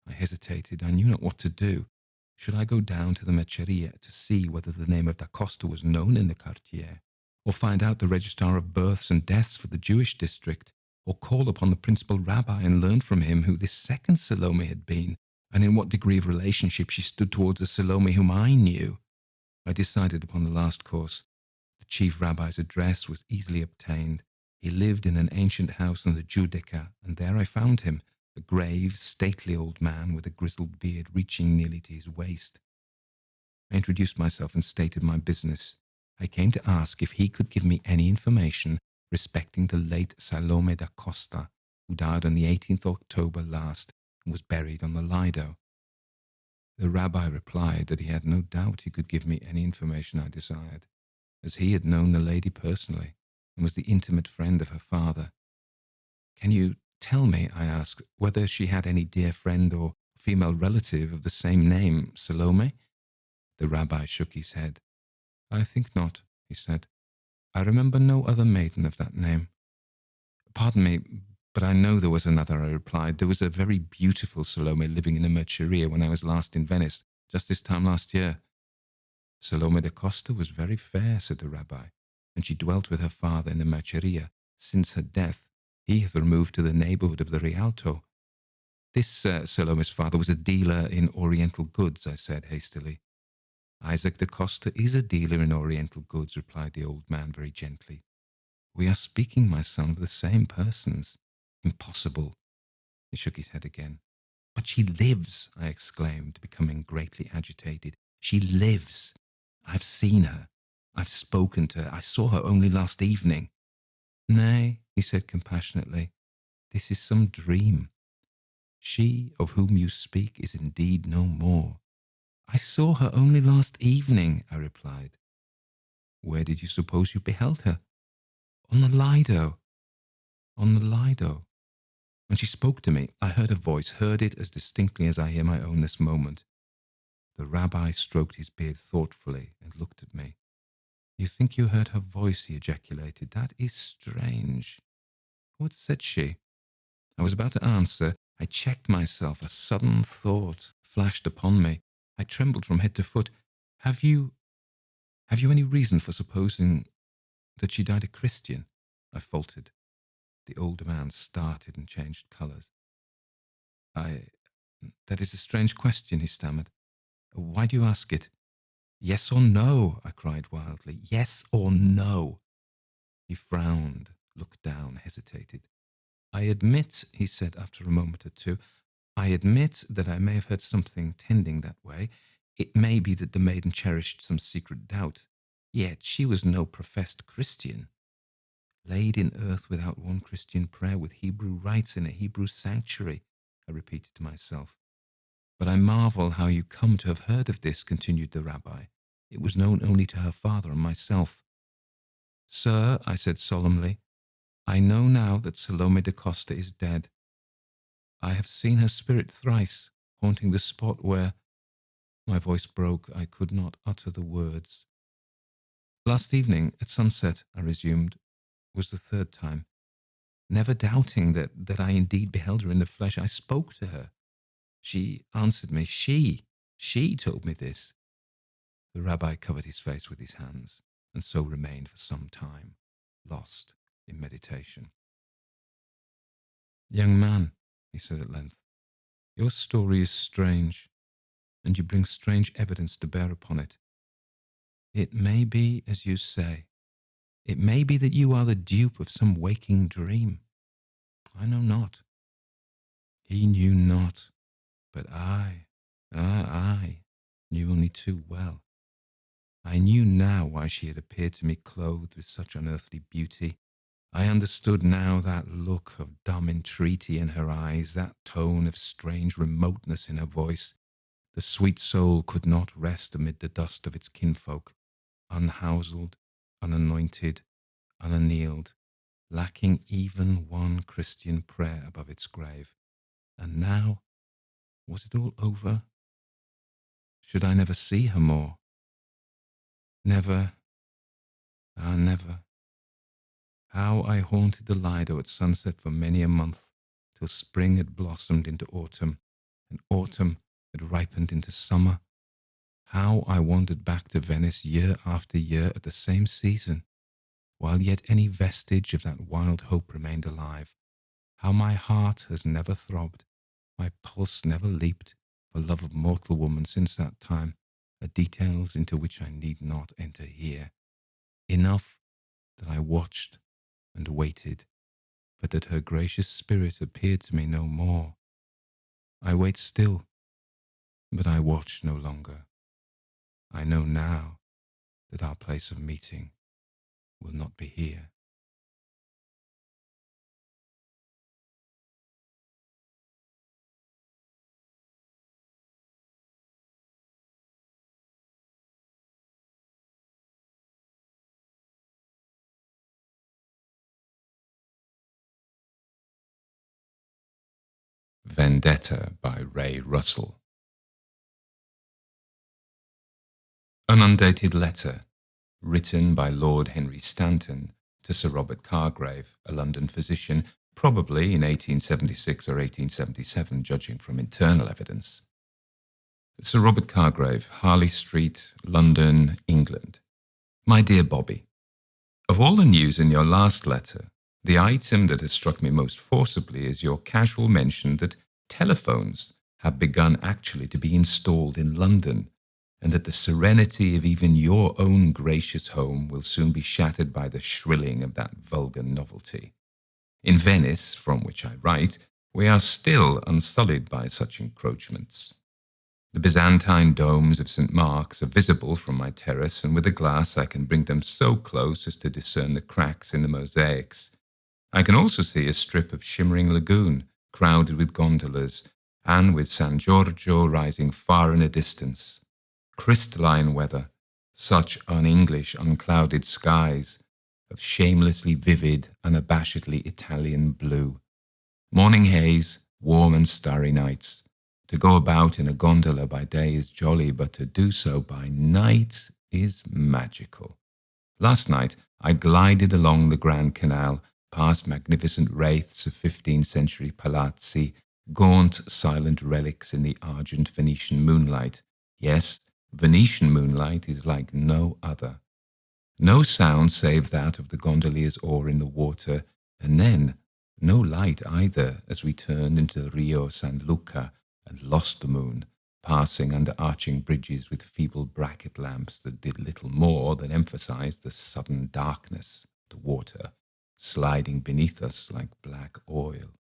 I hesitated. I knew not what to do. Should I go down to the Merceria to see whether the name of da Costa was known in the quartier, or find out the registrar of births and deaths for the Jewish district, or call upon the principal rabbi and learn from him who this second Salome had been, and in what degree of relationship she stood towards the Salome whom I knew? I decided upon the last course. The chief rabbi's address was easily obtained. He lived in an ancient house on the Giudecca, and there I found him, a grave, stately old man with a grizzled beard reaching nearly to his waist. I introduced myself and stated my business. I came to ask if he could give me any information respecting the late Salome da Costa, who died on the 18th October last and was buried on the Lido. The rabbi replied that he had no doubt he could give me any information I desired, as he had known the lady personally and was the intimate friend of her father. Can you tell me, I asked, whether she had any dear friend or female relative of the same name, Salome? The rabbi shook his head. I think not, he said. I remember no other maiden of that name. Pardon me, but I know there was another, I replied. There was a very beautiful Salome living in a merceria when I was last in Venice, just this time last year. Salome da Costa was very fair, said the rabbi, and she dwelt with her father in the merceria. Since her death, he hath removed to the neighbourhood of the Rialto. This Salome's father was a dealer in Oriental goods, I said hastily. Isaac da Costa is a dealer in Oriental goods, replied the old man very gently. We are speaking, my son, of the same persons. Impossible. He shook his head again. But she lives, I exclaimed, becoming greatly agitated. She lives. I've seen her. I've spoken to her. I saw her only last evening. Nay, he said compassionately, this is some dream. She of whom you speak is indeed no more. I saw her only last evening, I replied. Where did you suppose you beheld her? On the Lido. On the Lido. When she spoke to me, I heard her voice, heard it as distinctly as I hear my own this moment. The rabbi stroked his beard thoughtfully and looked at me. You think you heard her voice, he ejaculated. That is strange. What said she? I was about to answer. I checked myself. A sudden thought flashed upon me. I trembled from head to foot. Have you any reason for supposing that she died a Christian? I faltered. The older man started and changed colours. That is a strange question, he stammered. Why do you ask it? Yes or no? I cried wildly. Yes or no? He frowned, looked down, hesitated. I admit, he said after a moment or two, I admit that I may have heard something tending that way. It may be that the maiden cherished some secret doubt. Yet she was no professed Christian. Laid in earth without one Christian prayer, with Hebrew rites in a Hebrew sanctuary, I repeated to myself. But I marvel how you come to have heard of this, continued the rabbi. It was known only to her father and myself. Sir, I said solemnly, I know now that Salome da Costa is dead. I have seen her spirit thrice, haunting the spot where... My voice broke. I could not utter the words. Last evening, at sunset, I resumed, was the third time. Never doubting that I indeed beheld her in the flesh, I spoke to her. She answered me. She told me this. The rabbi covered his face with his hands, and so remained for some time, lost in meditation. Young man, he said at length, your story is strange, and you bring strange evidence to bear upon it. It may be as you say. It may be that you are the dupe of some waking dream. I know not. He knew not, but I knew only too well. I knew now why she had appeared to me clothed with such unearthly beauty. I understood now that look of dumb entreaty in her eyes, that tone of strange remoteness in her voice. The sweet soul could not rest amid the dust of its kinfolk, unhouselled, unanointed, unannealed, lacking even one Christian prayer above its grave. And now, was it all over? Should I never see her more? Never, never. How I haunted the Lido at sunset for many a month, till spring had blossomed into autumn, and autumn had ripened into summer. How I wandered back to Venice year after year at the same season, while yet any vestige of that wild hope remained alive. How my heart has never throbbed, my pulse never leaped, for love of mortal woman since that time, are details into which I need not enter here. Enough that I watched and waited, but that her gracious spirit appeared to me no more. I wait still, but I watch no longer. I know now that our place of meeting will not be here. Vendetta by Ray Russell. An undated letter, written by Lord Henry Stanton to Sir Robert Cargrave, a London physician, probably in 1876 or 1877, judging from internal evidence. Sir Robert Cargrave, Harley Street, London, England. My dear Bobby, of all the news in your last letter, the item that has struck me most forcibly is your casual mention that telephones have begun actually to be installed in London, and that the serenity of even your own gracious home will soon be shattered by the shrilling of that vulgar novelty. In Venice, from which I write, we are still unsullied by such encroachments. The Byzantine domes of St. Mark's are visible from my terrace, and with a glass I can bring them so close as to discern the cracks in the mosaics. I can also see a strip of shimmering lagoon, crowded with gondolas, and with San Giorgio rising far in the distance. Crystalline weather, such un-English, unclouded skies, of shamelessly vivid, unabashedly Italian blue. Morning haze, warm and starry nights. To go about in a gondola by day is jolly, but to do so by night is magical. Last night, I glided along the Grand Canal, past magnificent wraiths of 15th century palazzi, gaunt, silent relics in the argent Venetian moonlight. Yes, Venetian moonlight is like no other. No sound save that of the gondolier's oar in the water, and then no light either as we turned into Rio San Luca and lost the moon, passing under arching bridges with feeble bracket lamps that did little more than emphasize the sudden darkness, the water sliding beneath us like black oil.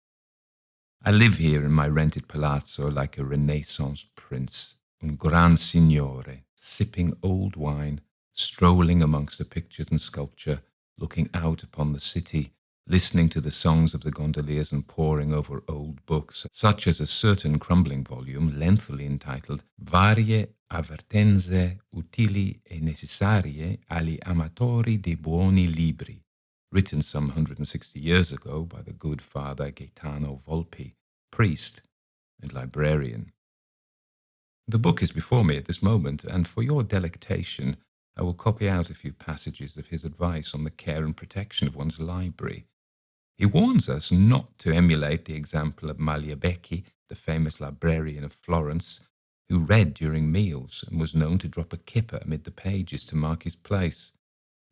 I live here in my rented palazzo like a Renaissance prince, un gran signore, sipping old wine, strolling amongst the pictures and sculpture, looking out upon the city, listening to the songs of the gondoliers and poring over old books, such as a certain crumbling volume lengthily entitled Varie avvertenze utili e necessarie agli amatori dei buoni libri, written some 160 years ago by the good Father Gaetano Volpi, priest and librarian. The book is before me at this moment, and for your delectation, I will copy out a few passages of his advice on the care and protection of one's library. He warns us not to emulate the example of Magliabechi, the famous librarian of Florence, who read during meals and was known to drop a kipper amid the pages to mark his place.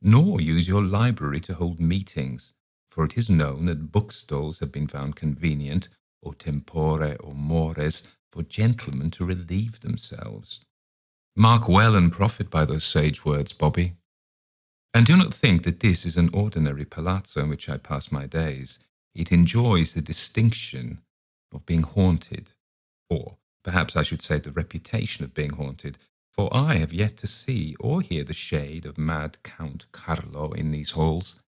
Nor use your library to hold meetings, for it is known that bookstalls have been found convenient, o tempore o mores, for gentlemen to relieve themselves. Mark well and profit by those sage words, Bobby. And do not think that this is an ordinary palazzo in which I pass my days. It enjoys the distinction of being haunted, or perhaps I should say the reputation of being haunted, for I have yet to see or hear the shade of mad Count Carlo in these halls.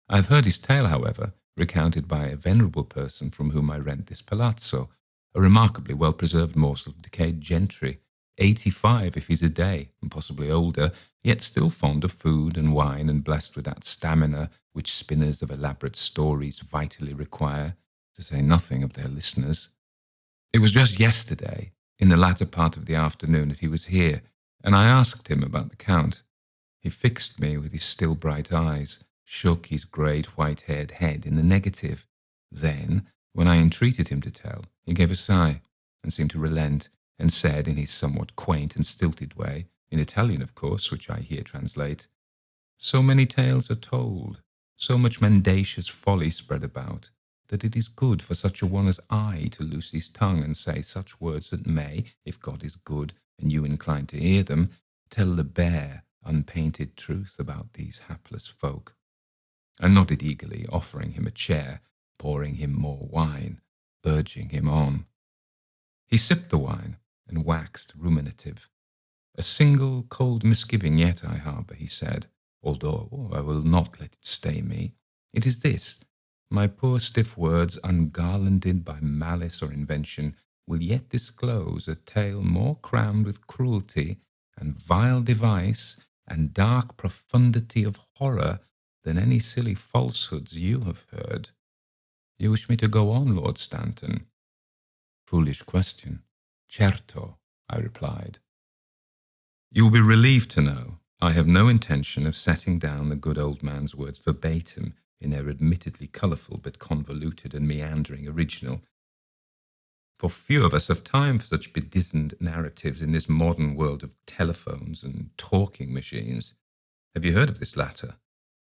I have heard his tale, however, recounted by a venerable person from whom I rent this palazzo, a remarkably well-preserved morsel of decayed gentry, 85 if he's a day, and possibly older, yet still fond of food and wine and blessed with that stamina which spinners of elaborate stories vitally require, to say nothing of their listeners. It was just yesterday, in the latter part of the afternoon, that he was here, and I asked him about the Count. He fixed me with his still bright eyes, shook his great white-haired head in the negative. Then, when I entreated him to tell, he gave a sigh, and seemed to relent, and said in his somewhat quaint and stilted way, in Italian of course, which I here translate, "So many tales are told, so much mendacious folly spread about, that it is good for such a one as I to loose his tongue and say such words that may, if God is good and you inclined to hear them, tell the bare, unpainted truth about these hapless folk." I nodded eagerly, offering him a chair, pouring him more wine, urging him on. He sipped the wine and waxed ruminative. "A single cold misgiving yet I harbour," he said, "although I will not let it stay me. It is this: my poor stiff words, ungarlanded by malice or invention, will yet disclose a tale more crammed with cruelty and vile device and dark profundity of horror than any silly falsehoods you have heard. You wish me to go on, Lord Stanton?" "Foolish question. Certo," I replied. "You will be relieved to know I have no intention of setting down the good old man's words verbatim in their admittedly colourful but convoluted and meandering original, for few of us have time for such bedizened narratives in this modern world of telephones and talking machines. Have you heard of this latter?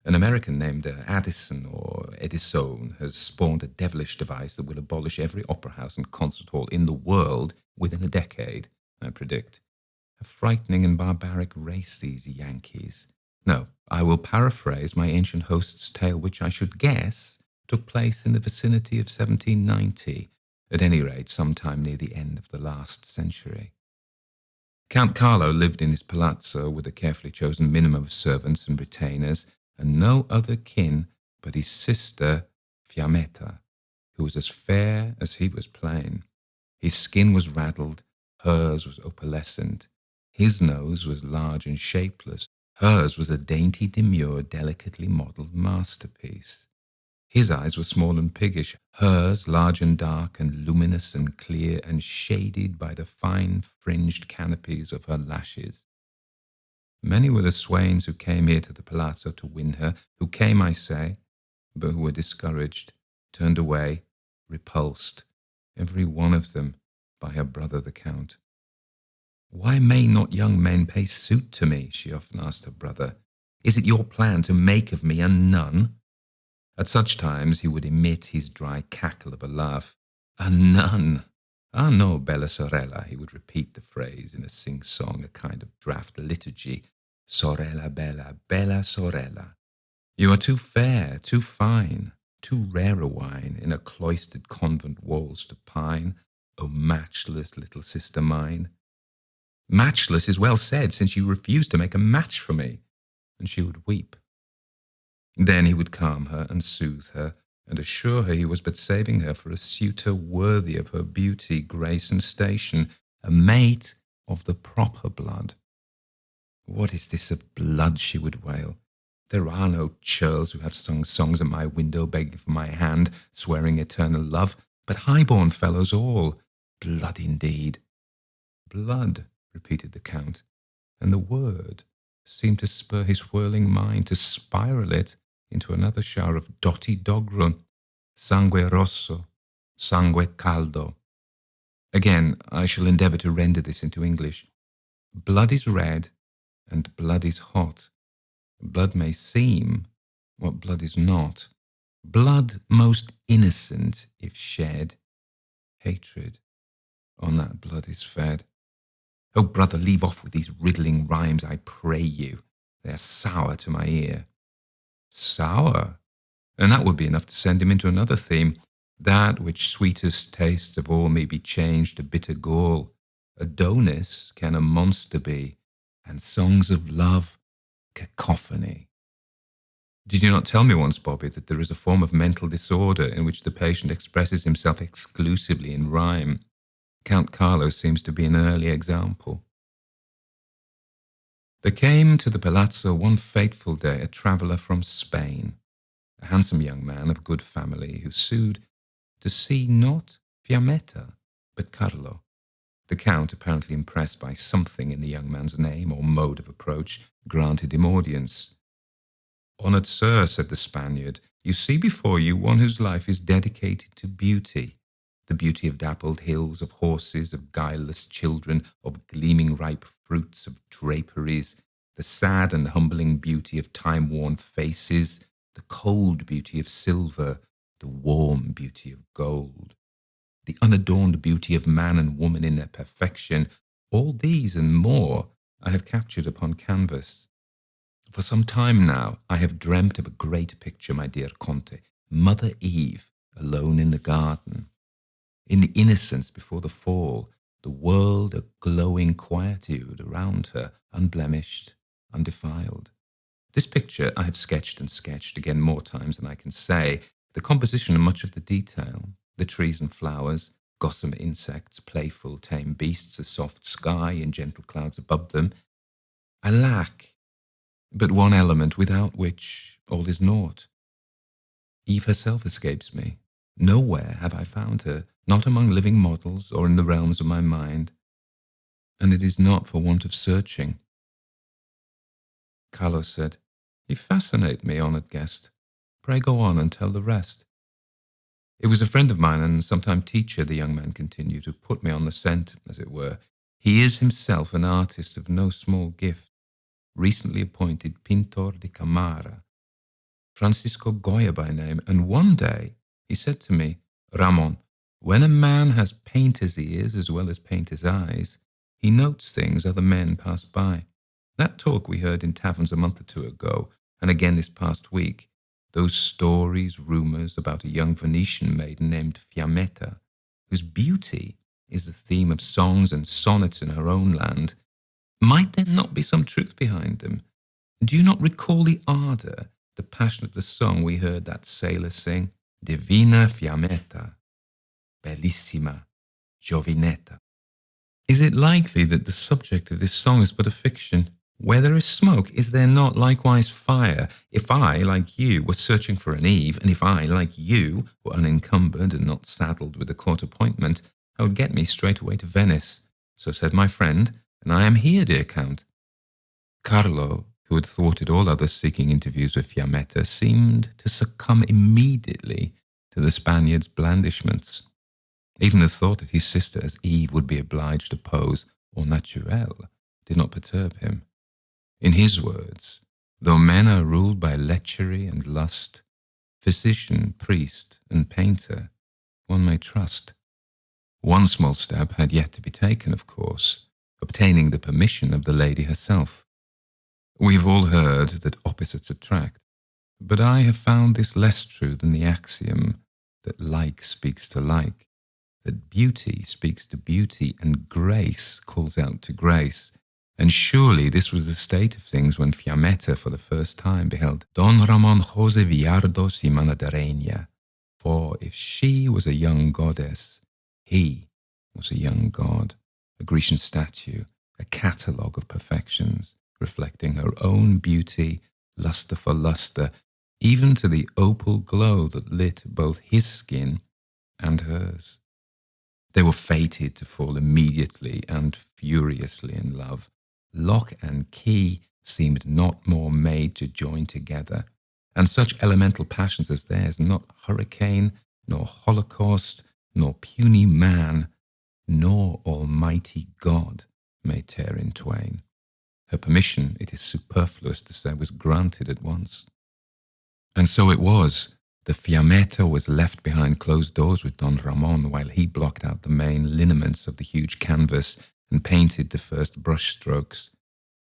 An American named Addison or Edison has spawned a devilish device that will abolish every opera house and concert hall in the world within a decade, I predict. A frightening and barbaric race, these Yankees. No, I will paraphrase my ancient host's tale, which I should guess took place in the vicinity of 1790, at any rate sometime near the end of the last century. Count Carlo lived in his palazzo with a carefully chosen minimum of servants and retainers, and no other kin but his sister Fiammetta, who was as fair as he was plain. His skin was raddled, hers was opalescent. His nose was large and shapeless, hers was a dainty, demure, delicately modelled masterpiece. His eyes were small and piggish, hers large and dark and luminous and clear and shaded by the fine fringed canopies of her lashes. Many were the swains who came here to the palazzo to win her, who came, I say, but who were discouraged, turned away, repulsed, every one of them, by her brother the Count. "Why may not young men pay suit to me?" she often asked her brother. "Is it your plan to make of me a nun?" At such times he would emit his dry cackle of a laugh. "A nun! "Ah no, bella sorella," he would repeat the phrase in a sing-song, a kind of draft liturgy. "Sorella bella, bella sorella. You are too fair, too fine, too rare a wine, in a cloistered convent walls to pine, O matchless little sister mine." Matchless is well said, since you refused to make a match for me. And she would weep. Then he would calm her and soothe her, and assure her he was but saving her for a suitor worthy of her beauty, grace, and station, a mate of the proper blood. "What is this of blood?" she would wail. "There are no churls who have sung songs at my window, begging for my hand, swearing eternal love, but high-born fellows all. Blood indeed." "Blood," repeated the Count, and the word seemed to spur his whirling mind, to spiral it into another shower of dotty doggerel. "Sangue rosso, sangue caldo." Again, I shall endeavour to render this into English. Blood is red, and blood is hot. Blood may seem what blood is not. Blood most innocent if shed. Hatred on that blood is fed. Oh, brother, leave off with these riddling rhymes, I pray you. They are sour to my ear. Sour? And that would be enough to send him into another theme. That which sweetest tastes of all may be changed to bitter gall. Adonis can a monster be, and songs of love cacophony. Did you not tell me once, Bobby, that there is a form of mental disorder in which the patient expresses himself exclusively in rhyme? Count Carlo seems to be an early example. There came to the palazzo one fateful day a traveller from Spain, a handsome young man of good family, who sued to see not Fiammetta, but Carlo. The Count, apparently impressed by something in the young man's name or mode of approach, granted him audience. "Honoured sir," said the Spaniard, "you see before you one whose life is dedicated to beauty. The beauty of dappled hills, of horses, of guileless children, of gleaming ripe fruits, of draperies, the sad and humbling beauty of time-worn faces, the cold beauty of silver, the warm beauty of gold, the unadorned beauty of man and woman in their perfection. All these and more I have captured upon canvas. For some time now I have dreamt of a great picture, my dear Conte, Mother Eve alone in the garden. In the innocence before the fall, the world a glowing quietude around her, unblemished, undefiled. This picture I have sketched and sketched again more times than I can say, the composition and much of the detail, the trees and flowers, gossamer insects, playful, tame beasts, a soft sky and gentle clouds above them. I lack but one element without which all is naught. Eve herself escapes me. Nowhere have I found her, not among living models or in the realms of my mind, and it is not for want of searching." Carlos said, "You fascinate me, honoured guest. Pray go on and tell the rest." "It was a friend of mine and sometime teacher," the young man continued, "who put me on the scent, as it were. He is himself an artist of no small gift, recently appointed Pintor de Camara, Francisco Goya by name, and one day he said to me, 'Ramon, when a man has painter's ears as well as painter's eyes, he notes things other men pass by.' That talk we heard in taverns a month or two ago, and again this past week. Those stories, rumours about a young Venetian maiden named Fiammetta, whose beauty is the theme of songs and sonnets in her own land. Might there not be some truth behind them? Do you not recall the ardour, the passion of the song we heard that sailor sing? Divina Fiammetta, bellissima giovinetta. Is it likely that the subject of this song is but a fiction? Where there is smoke, is there not likewise fire? If I, like you, were searching for an Eve, and if I, like you, were unencumbered and not saddled with a court appointment, I would get me straight away to Venice. So said my friend, and I am here, dear Count." Carlo, who had thwarted all others seeking interviews with Fiammetta, seemed to succumb immediately to the Spaniard's blandishments. Even the thought that his sister as Eve would be obliged to pose au naturel did not perturb him. In his words, though men are ruled by lechery and lust, physician, priest, and painter, one may trust. One small step had yet to be taken, of course, obtaining the permission of the lady herself. We've all heard that opposites attract, but I have found this less true than the axiom that like speaks to like, that beauty speaks to beauty and grace calls out to grace. And surely this was the state of things when Fiammetta for the first time beheld Don Ramon Jose Villardos y Manadereña. For if she was a young goddess, he was a young god, a Grecian statue, a catalogue of perfections, reflecting her own beauty, lustre for lustre, even to the opal glow that lit both his skin and hers. They were fated to fall immediately and furiously in love. Lock and key seemed not more made to join together, and such elemental passions as theirs, not hurricane, nor holocaust, nor puny man, nor almighty God may tear in twain. Her permission, it is superfluous to say, was granted at once. And so it was. The Fiammetta was left behind closed doors with Don Ramon while he blocked out the main lineaments of the huge canvas and painted the first brush strokes.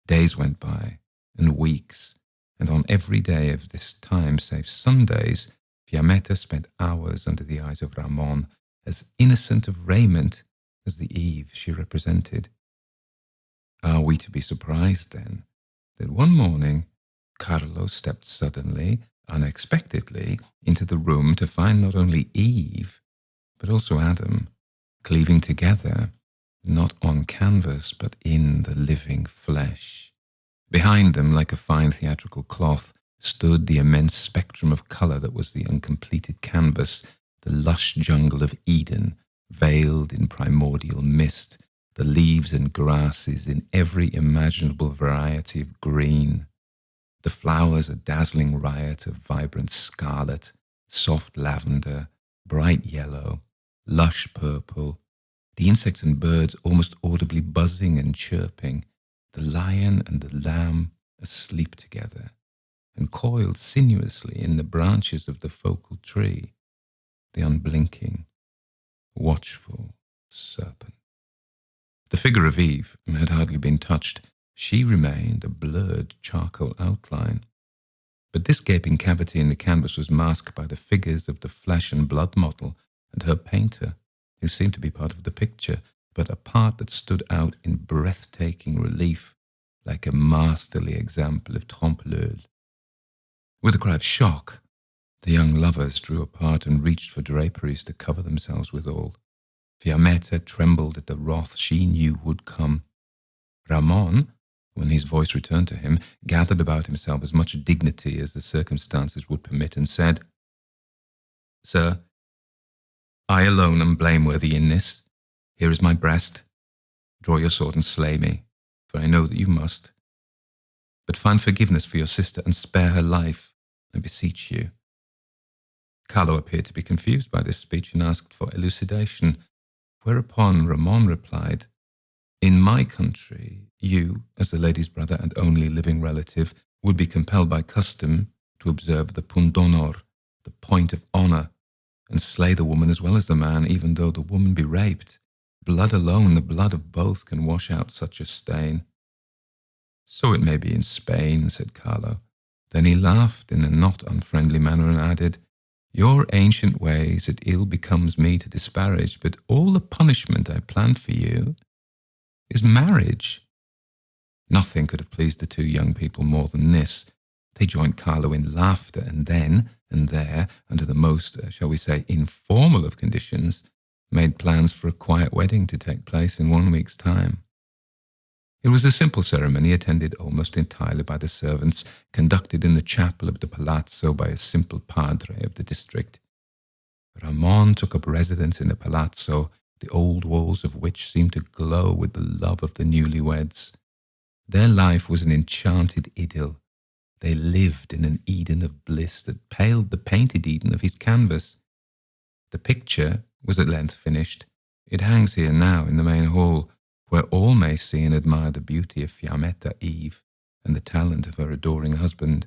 Days went by, and weeks, and on every day of this time, save Sundays, Fiammetta spent hours under the eyes of Ramon, as innocent of raiment as the Eve she represented. Are we to be surprised, then, that one morning Carlo stepped suddenly, unexpectedly, into the room to find not only Eve, but also Adam, cleaving together, not on canvas, but in the living flesh? Behind them, like a fine theatrical cloth, stood the immense spectrum of colour that was the uncompleted canvas, the lush jungle of Eden, veiled in primordial mist, the leaves and grasses in every imaginable variety of green, the flowers a dazzling riot of vibrant scarlet, soft lavender, bright yellow, lush purple, the insects and birds almost audibly buzzing and chirping, the lion and the lamb asleep together, and coiled sinuously in the branches of the focal tree, the unblinking, watchful serpent. The figure of Eve had hardly been touched. She remained a blurred charcoal outline. But this gaping cavity in the canvas was masked by the figures of the flesh and blood model and her painter, who seemed to be part of the picture, but a part that stood out in breathtaking relief, like a masterly example of trompe-l'oeil. With a cry of shock, the young lovers drew apart and reached for draperies to cover themselves withal. Fiammetta trembled at the wrath she knew would come. Ramon, when his voice returned to him, gathered about himself as much dignity as the circumstances would permit and said, "Sir, I alone am blameworthy in this. Here is my breast. Draw your sword and slay me, for I know that you must. But find forgiveness for your sister and spare her life, I beseech you." Carlo appeared to be confused by this speech and asked for elucidation, whereupon Ramon replied, "In my country, you, as the lady's brother and only living relative, would be compelled by custom to observe the punto d'onor, the point of honor, and slay the woman as well as the man, even though the woman be raped. Blood alone, the blood of both, can wash out such a stain." "So it may be in Spain," said Carlo. Then he laughed in a not unfriendly manner and added, "Your ancient ways it ill becomes me to disparage, but all the punishment I plan for you is marriage." Nothing could have pleased the two young people more than this. They joined Carlo in laughter, and then and there, under the most, shall we say, informal of conditions, made plans for a quiet wedding to take place in 1 week's time. It was a simple ceremony attended almost entirely by the servants, conducted in the chapel of the palazzo by a simple padre of the district. Ramon took up residence in the palazzo, the old walls of which seemed to glow with the love of the newlyweds. Their life was an enchanted idyll. They lived in an Eden of bliss that paled the painted Eden of his canvas. The picture was at length finished. It hangs here now in the main hall, where all may see and admire the beauty of Fiammetta Eve and the talent of her adoring husband.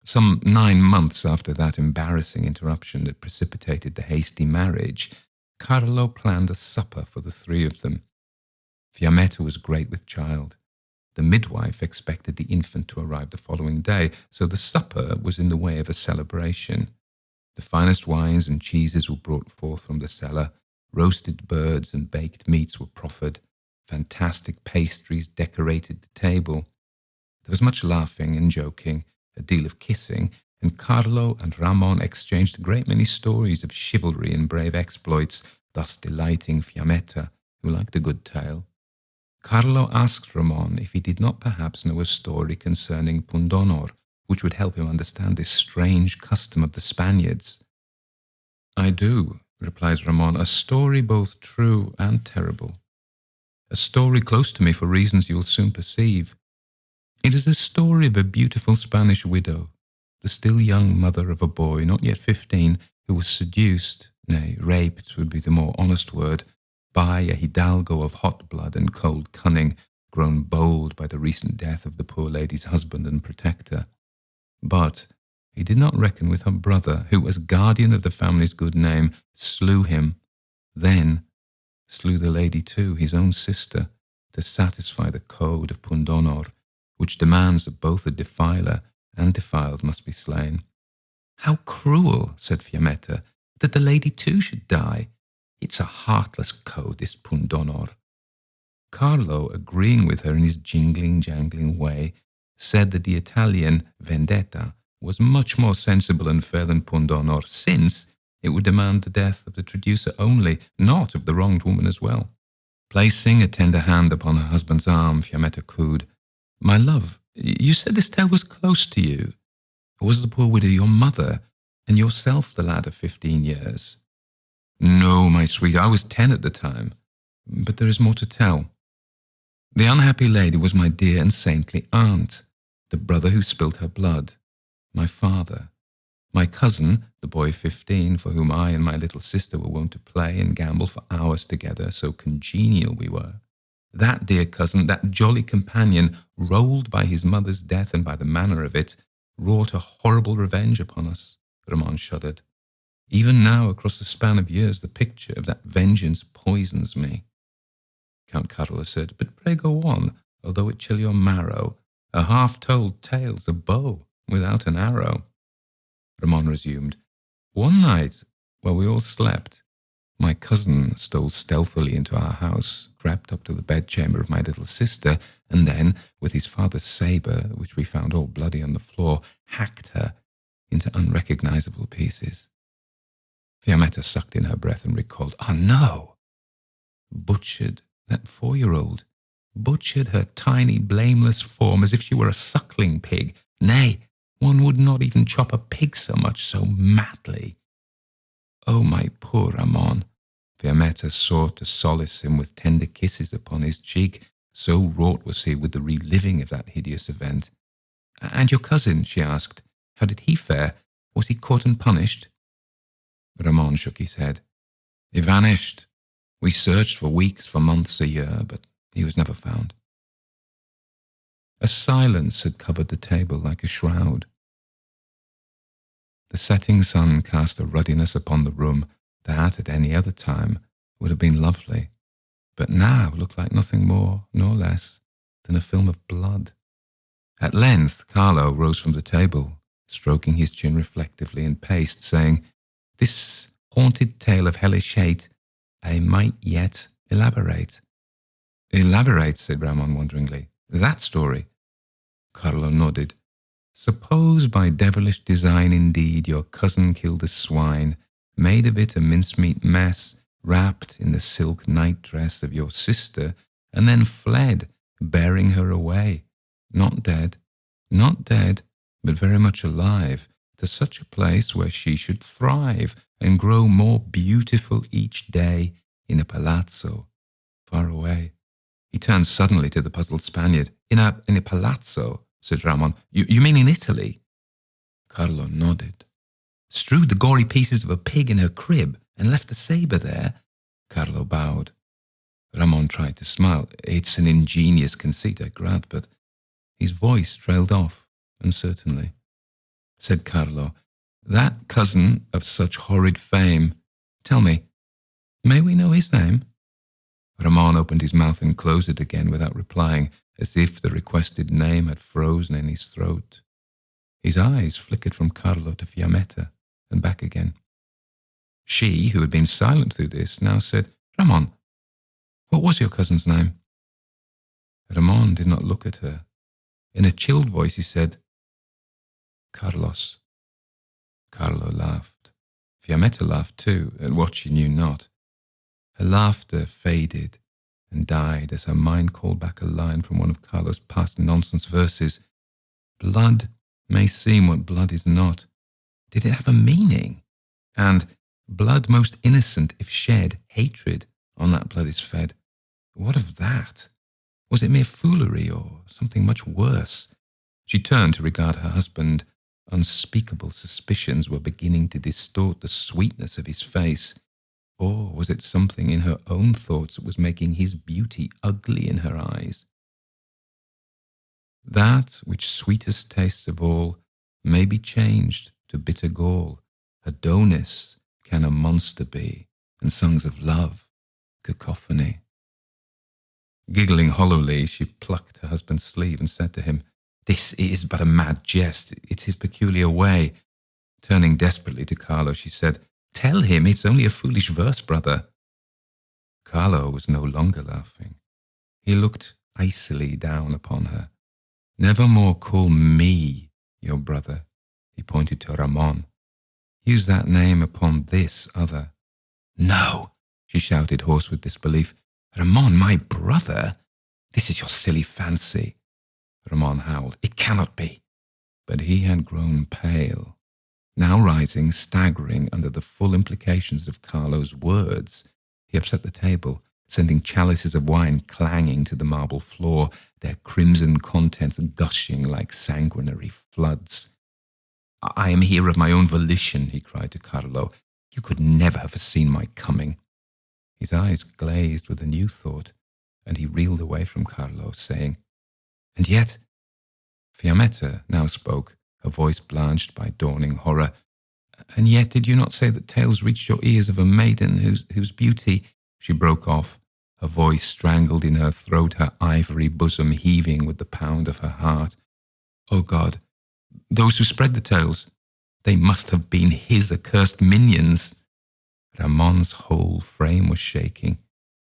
Some 9 months after that embarrassing interruption that precipitated the hasty marriage, Carlo planned a supper for the three of them. Fiammetta was great with child. The midwife expected the infant to arrive the following day, so the supper was in the way of a celebration. The finest wines and cheeses were brought forth from the cellar, roasted birds and baked meats were proffered, fantastic pastries decorated the table. There was much laughing and joking, a deal of kissing, and Carlo and Ramon exchanged a great many stories of chivalry and brave exploits, thus delighting Fiammetta, who liked a good tale. Carlo asked Ramon if he did not perhaps know a story concerning pundonor, which would help him understand this strange custom of the Spaniards. "I do," replies Ramon, "a story both true and terrible. A story close to me for reasons you will soon perceive. It is the story of a beautiful Spanish widow, the still young mother of a boy not yet 15, who was seduced, nay, raped would be the more honest word, by a hidalgo of hot blood and cold cunning, grown bold by the recent death of the poor lady's husband and protector. But he did not reckon with her brother, who, as guardian of the family's good name, slew him, then slew the lady too, his own sister, to satisfy the code of pundonor, which demands that both the defiler and defiled must be slain." "How cruel," said Fiammetta, "that the lady too should die. It's a heartless code, this pundonor." Carlo, agreeing with her in his jangling way, said that the Italian Vendetta was much more sensible and fair than pundonor, since it would demand the death of the traducer only, not of the wronged woman as well. Placing a tender hand upon her husband's arm, Fiammetta cooed, "My love, you said this tale was close to you. Was the poor widow your mother, and yourself the lad of 15 years?" "No, my sweet, I was 10 at the time. But there is more to tell. The unhappy lady was my dear and saintly aunt, the brother who spilt her blood, my father. My cousin, the boy 15, for whom I and my little sister were wont to play and gamble for hours together, so congenial we were. That dear cousin, that jolly companion, rolled by his mother's death and by the manner of it, wrought a horrible revenge upon us." Ramon shuddered. "Even now, across the span of years, the picture of that vengeance poisons me." Count Carlo said, "But pray go on, although it chill your marrow. A half-told tale's a bow without an arrow." Ramon resumed, "One night, while we all slept, my cousin stole stealthily into our house, crept up to the bedchamber of my little sister, and then, with his father's sabre, which we found all bloody on the floor, hacked her into unrecognizable pieces." Fiammetta sucked in her breath and recalled, "Oh no!" "Butchered that 4-year-old, butchered her tiny, blameless form as if she were a suckling pig. Nay, one would not even chop a pig so much, so madly. Oh, my poor Ramon!" Fiammetta sought to solace him with tender kisses upon his cheek, so wrought was he with the reliving of that hideous event. "And your cousin," she asked, "how did he fare? Was he caught and punished?" Ramon shook his head. "He vanished. We searched for weeks, for months, a year, but he was never found." A silence had covered the table like a shroud. The setting sun cast a ruddiness upon the room that, at any other time, would have been lovely, but now looked like nothing more nor less than a film of blood. At length Carlo rose from the table, stroking his chin reflectively, and paced, saying, "This haunted tale of hellish hate I might yet elaborate." "Elaborate," said Ramon wonderingly. "That story?" Carlo nodded. "Suppose by devilish design indeed your cousin killed a swine, made of it a mincemeat mess, wrapped in the silk nightdress of your sister, and then fled, bearing her away, not dead, but very much alive, to such a place where she should thrive and grow more beautiful each day in a palazzo far away." He turned suddenly to the puzzled Spaniard. In a palazzo?" said Ramon. You mean in Italy?" Carlo nodded. "Strewed the gory pieces of a pig in her crib and left the sabre there?" Carlo bowed. Ramon tried to smile. "It's an ingenious conceit, I grant, but..." His voice trailed off, uncertainly. Said Carlo, "That cousin of such horrid fame, tell me, May we know his name? Ramon opened his mouth and closed it again without replying, as if the requested name had frozen in his throat. His eyes flickered from Carlo to Fiammetta and back again. She, who had been silent through this, now said, Ramon, what was your cousin's name? Ramon did not look at her. In a chilled voice he said, Carlos. Carlo laughed. Fiammetta laughed too, at what she knew not. Her laughter faded and died as her mind called back a line from one of Carlo's past nonsense verses. Blood may seem what blood is not. Did it have a meaning? And blood most innocent if shed, hatred on that blood is fed. What of that? Was it mere foolery or something much worse? She turned to regard her husband. Unspeakable suspicions were beginning to distort the sweetness of his face. Or was it something in her own thoughts that was making his beauty ugly in her eyes? That which sweetest tastes of all may be changed to bitter gall. Adonis can a monster be, and songs of love cacophony. Giggling hollowly, she plucked her husband's sleeve and said to him, This is but a mad jest. It's his peculiar way. Turning desperately to Carlo, she said, Tell him it's only a foolish verse, brother. Carlo was no longer laughing. He looked icily down upon her. Never more call me your brother. He pointed to Ramon. Use that name upon this other. No, she shouted, hoarse with disbelief. Ramon, my brother? This is your silly fancy. Ramon howled. It cannot be. But he had grown pale. Now rising, staggering under the full implications of Carlo's words, he upset the table, sending chalices of wine clanging to the marble floor, their crimson contents gushing like sanguinary floods. I am here of my own volition, he cried to Carlo. You could never have foreseen my coming. His eyes glazed with a new thought, and he reeled away from Carlo, saying, And yet, Fiammetta now spoke, her voice blanched by dawning horror. And yet did you not say that tales reached your ears of a maiden whose beauty... She broke off, her voice strangled in her throat, her ivory bosom heaving with the pound of her heart. Oh God, those who spread the tales, they must have been his accursed minions. Ramon's whole frame was shaking.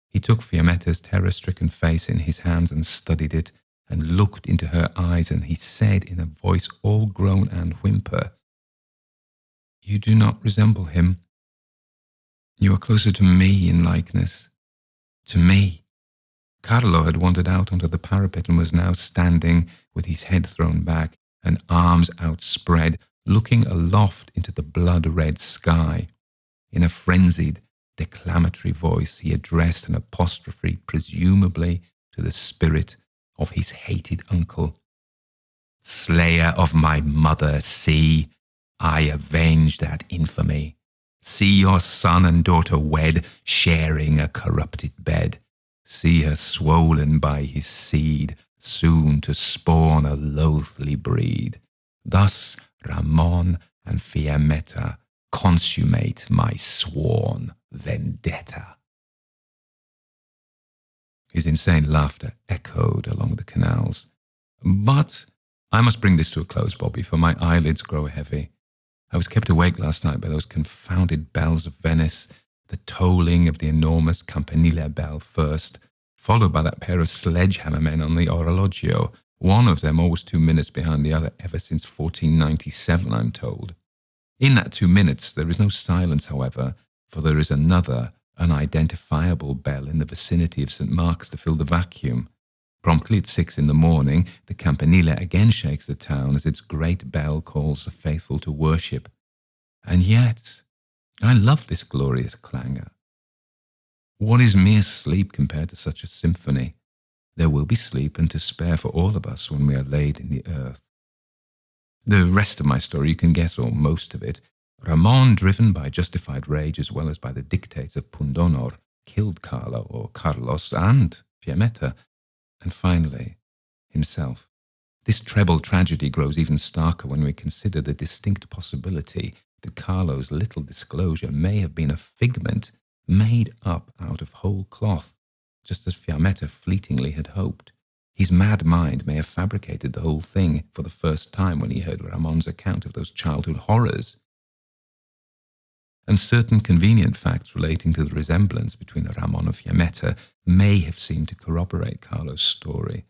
He took Fiammetta's terror-stricken face in his hands and studied it, and looked into her eyes, and he said in a voice all groan and whimper, You do not resemble him. You are closer to me in likeness. To me. Carlo had wandered out onto the parapet and was now standing with his head thrown back and arms outspread, looking aloft into the blood-red sky. In a frenzied, declamatory voice, he addressed an apostrophe, presumably to the spirit of his hated uncle. Slayer of my mother, see, I avenge that infamy. See your son and daughter wed, sharing a corrupted bed. See her swollen by his seed, soon to spawn a loathly breed. Thus Ramon and Fiammetta consummate my sworn vendetta. His insane laughter echoed along the canals. But I must bring this to a close, Bobby, for my eyelids grow heavy. I was kept awake last night by those confounded bells of Venice, the tolling of the enormous campanile bell first, followed by that pair of sledgehammer men on the orologio, one of them always 2 minutes behind the other ever since 1497, I'm told. In that 2 minutes there is no silence, however, for there is another, unidentifiable bell in the vicinity of St. Mark's to fill the vacuum. Promptly at 6 in the morning, the campanile again shakes the town as its great bell calls the faithful to worship. And yet, I love this glorious clangor. What is mere sleep compared to such a symphony? There will be sleep and to spare for all of us when we are laid in the earth. The rest of my story you can guess, or most of it. Ramon, driven by justified rage as well as by the dictates of Pundonor, killed Carlo or Carlos and Fiammetta, and finally, himself. This treble tragedy grows even starker when we consider the distinct possibility that Carlo's little disclosure may have been a figment, made up out of whole cloth, just as Fiammetta fleetingly had hoped. His mad mind may have fabricated the whole thing for the first time when he heard Ramon's account of those childhood horrors, and certain convenient facts relating to the resemblance between Ramon and Fiammetta may have seemed to corroborate Carlo's story.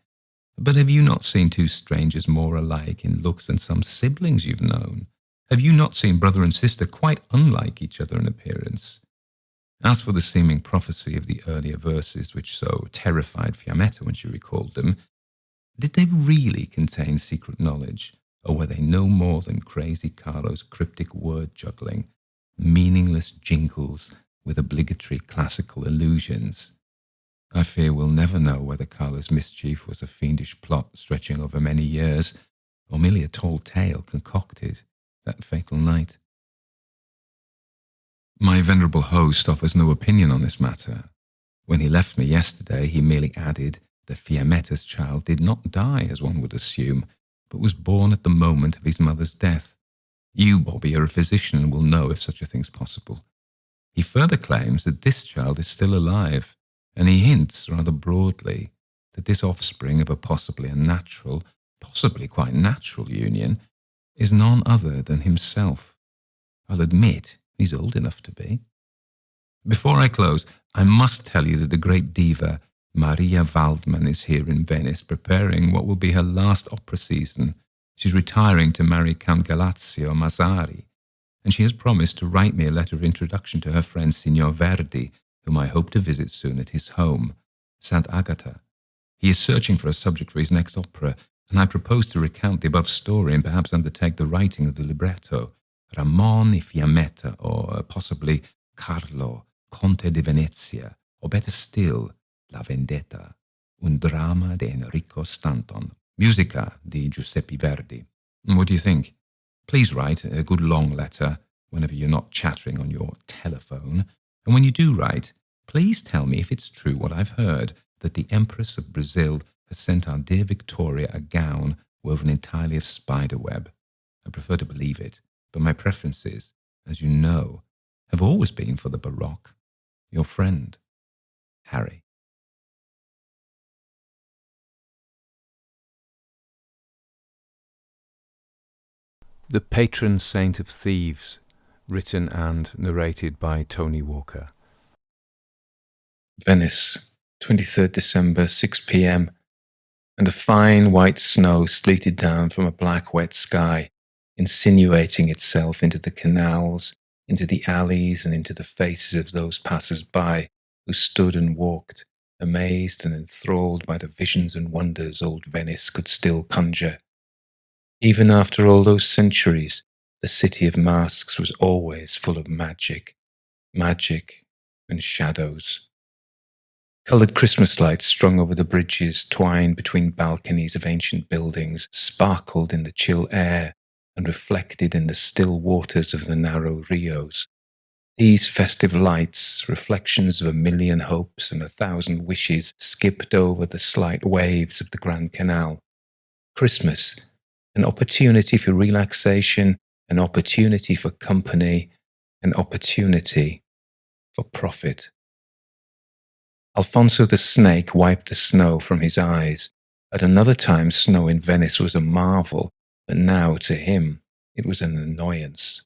But have you not seen two strangers more alike in looks than some siblings you've known? Have you not seen brother and sister quite unlike each other in appearance? As for the seeming prophecy of the earlier verses which so terrified Fiammetta when she recalled them, did they really contain secret knowledge, or were they no more than crazy Carlo's cryptic word juggling, meaningless jingles with obligatory classical allusions? I fear we'll never know whether Carlo's mischief was a fiendish plot stretching over many years, or merely a tall tale concocted that fatal night. My venerable host offers no opinion on this matter. When he left me yesterday, he merely added that Fiammetta's child did not die, as one would assume, but was born at the moment of his mother's death. You, Bobby, are a physician and will know if such a thing's possible. He further claims that this child is still alive, and he hints, rather broadly, that this offspring of a possibly unnatural, possibly quite natural union is none other than himself. I'll admit he's old enough to be. Before I close, I must tell you that the great diva Maria Waldman is here in Venice preparing what will be her last opera season. She's retiring to marry Count Galazio Mazzari, and she has promised to write me a letter of introduction to her friend Signor Verdi, whom I hope to visit soon at his home, Sant' Agata. He is searching for a subject for his next opera, and I propose to recount the above story and perhaps undertake the writing of the libretto, Ramon e Fiammetta, or possibly Carlo, Conte di Venezia, or better still, La Vendetta, un drama di Enrico Stanton, musica di Giuseppe Verdi. What do you think? Please write a good long letter whenever you're not chattering on your telephone, and when you do write, please tell me if it's true what I've heard, that the Empress of Brazil has sent our dear Victoria a gown woven entirely of spiderweb. I prefer to believe it, but my preferences, as you know, have always been for the Baroque. Your friend, Harry. The Patron Saint of Thieves, written and narrated by Tony Walker. Venice, 23rd December, 6 p.m., and a fine white snow sleeted down from a black wet sky, insinuating itself into the canals, into the alleys, and into the faces of those passers-by who stood and walked, amazed and enthralled by the visions and wonders old Venice could still conjure. Even after all those centuries, the city of masks was always full of magic and shadows. Coloured Christmas lights strung over the bridges, twined between balconies of ancient buildings, sparkled in the chill air and reflected in the still waters of the narrow rios. These festive lights, reflections of a million hopes and 1,000 wishes, skipped over the slight waves of the Grand Canal. Christmas, an opportunity for relaxation, an opportunity for company, an opportunity for profit. Alfonso the snake wiped the snow from his eyes. At another time, snow in Venice was a marvel, but now, to him, it was an annoyance.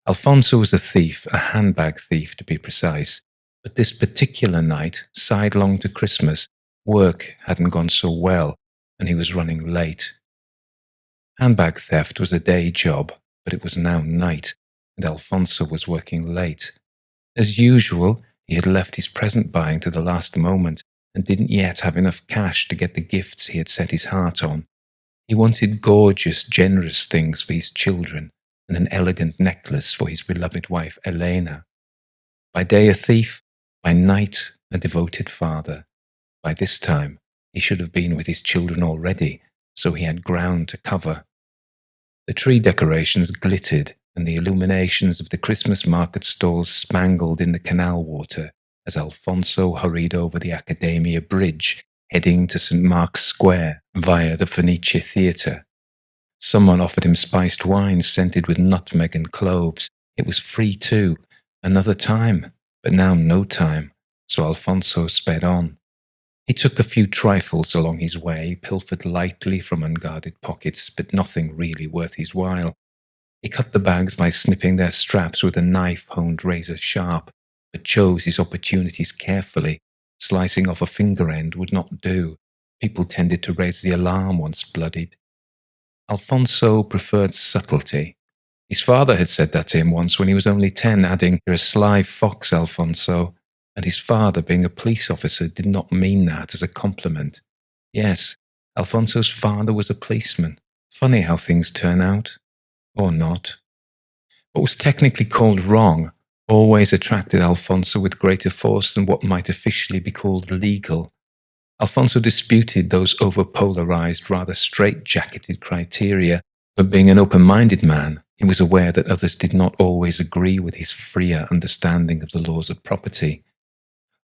Alfonso was a thief, a handbag thief to be precise, but this particular night, sidelong to Christmas, work hadn't gone so well, and he was running late. Handbag theft was a day job, but it was now night, and Alfonso was working late. As usual, he had left his present buying to the last moment and didn't yet have enough cash to get the gifts he had set his heart on. He wanted gorgeous, generous things for his children and an elegant necklace for his beloved wife Elena. By day a thief, by night a devoted father. By this time, he should have been with his children already, so he had ground to cover. The tree decorations glittered, and the illuminations of the Christmas market stalls spangled in the canal water as Alfonso hurried over the Accademia Bridge, heading to St. Mark's Square via the Fenice Theatre. Someone offered him spiced wine scented with nutmeg and cloves. It was free too. Another time. But now no time, so Alfonso sped on. He took a few trifles along his way, pilfered lightly from unguarded pockets, but nothing really worth his while. He cut the bags by snipping their straps with a knife honed razor sharp, but chose his opportunities carefully. Slicing off a finger end would not do. People tended to raise the alarm once bloodied. Alfonso preferred subtlety. His father had said that to him once when he was only 10, adding, "You're a sly fox, Alfonso." And his father, being a police officer, did not mean that as a compliment. Yes, Alfonso's father was a policeman. Funny how things turn out. Or not. What was technically called wrong always attracted Alfonso with greater force than what might officially be called legal. Alfonso disputed those over-polarized, rather straight-jacketed criteria, but being an open-minded man, he was aware that others did not always agree with his freer understanding of the laws of property.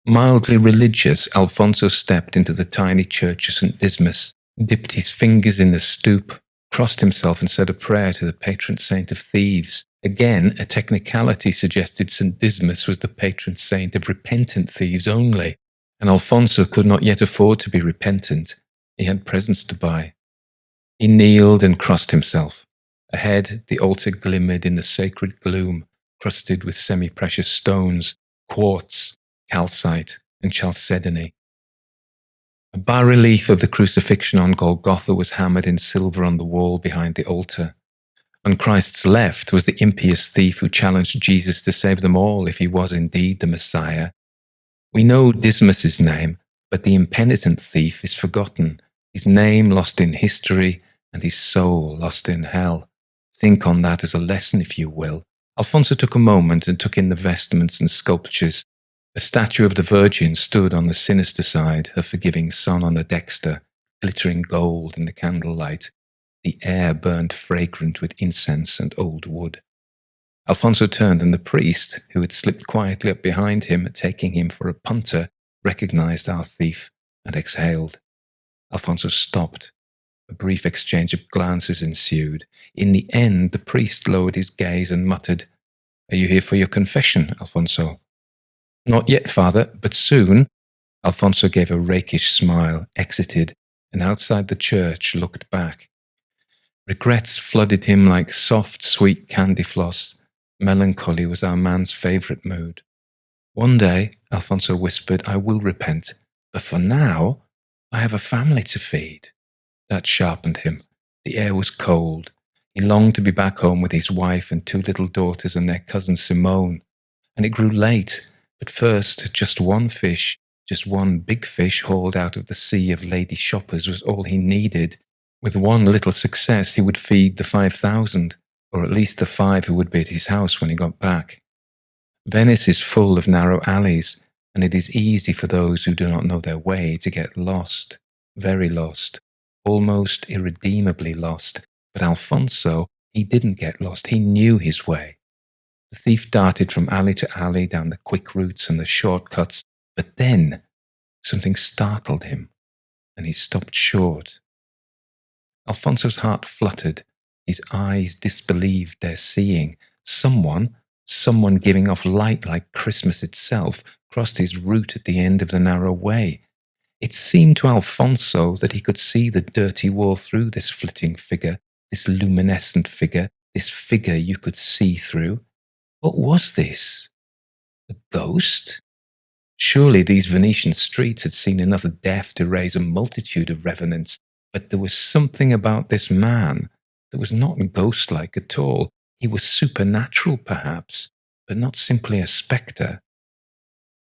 Mildly religious, Alfonso stepped into the tiny church of St. Dismas, dipped his fingers in the stoop, crossed himself and said a prayer to the patron saint of thieves. Again, a technicality suggested St. Dismas was the patron saint of repentant thieves only, and Alfonso could not yet afford to be repentant. He had presents to buy. He kneeled and crossed himself. Ahead, the altar glimmered in the sacred gloom, crusted with semi-precious stones, quartz, calcite, and chalcedony. A bas-relief of the crucifixion on Golgotha was hammered in silver on the wall behind the altar. On Christ's left was the impious thief who challenged Jesus to save them all if he was indeed the Messiah. We know Dismas's name, but the impenitent thief is forgotten, his name lost in history and his soul lost in hell. Think on that as a lesson, if you will. Alfonso took a moment and took in the vestments and sculptures. A statue of the Virgin stood on the sinister side, her forgiving son on the dexter, glittering gold in the candlelight. The air burned fragrant with incense and old wood. Alfonso turned, and the priest, who had slipped quietly up behind him, taking him for a punter, recognized our thief and exhaled. Alfonso stopped. A brief exchange of glances ensued. In the end, the priest lowered his gaze and muttered, "Are you here for your confession, Alfonso?" "Not yet, father, but soon." Alfonso gave a rakish smile, exited, and outside the church looked back. Regrets flooded him like soft, sweet candy floss. Melancholy was our man's favourite mood. "One day," Alfonso whispered, "I will repent, but for now, I have a family to feed." That sharpened him. The air was cold. He longed to be back home with his wife and 2 little daughters and their cousin Simone. And it grew late. But first, just one fish, just one big fish hauled out of the sea of lady shoppers was all he needed. With one little success, he would feed the 5,000, or at least the 5 who would be at his house when he got back. Venice is full of narrow alleys, and it is easy for those who do not know their way to get lost, very lost, almost irredeemably lost. But Alfonso, he didn't get lost, he knew his way. The thief darted from alley to alley down the quick routes and the shortcuts, but then something startled him, and he stopped short. Alfonso's heart fluttered. His eyes disbelieved their seeing. Someone giving off light like Christmas itself, crossed his route at the end of the narrow way. It seemed to Alfonso that he could see the dirty wall through this flitting figure, this luminescent figure, this figure you could see through. What was this? A ghost? Surely these Venetian streets had seen enough death to raise a multitude of revenants, but there was something about this man that was not ghost-like at all. He was supernatural, perhaps, but not simply a spectre.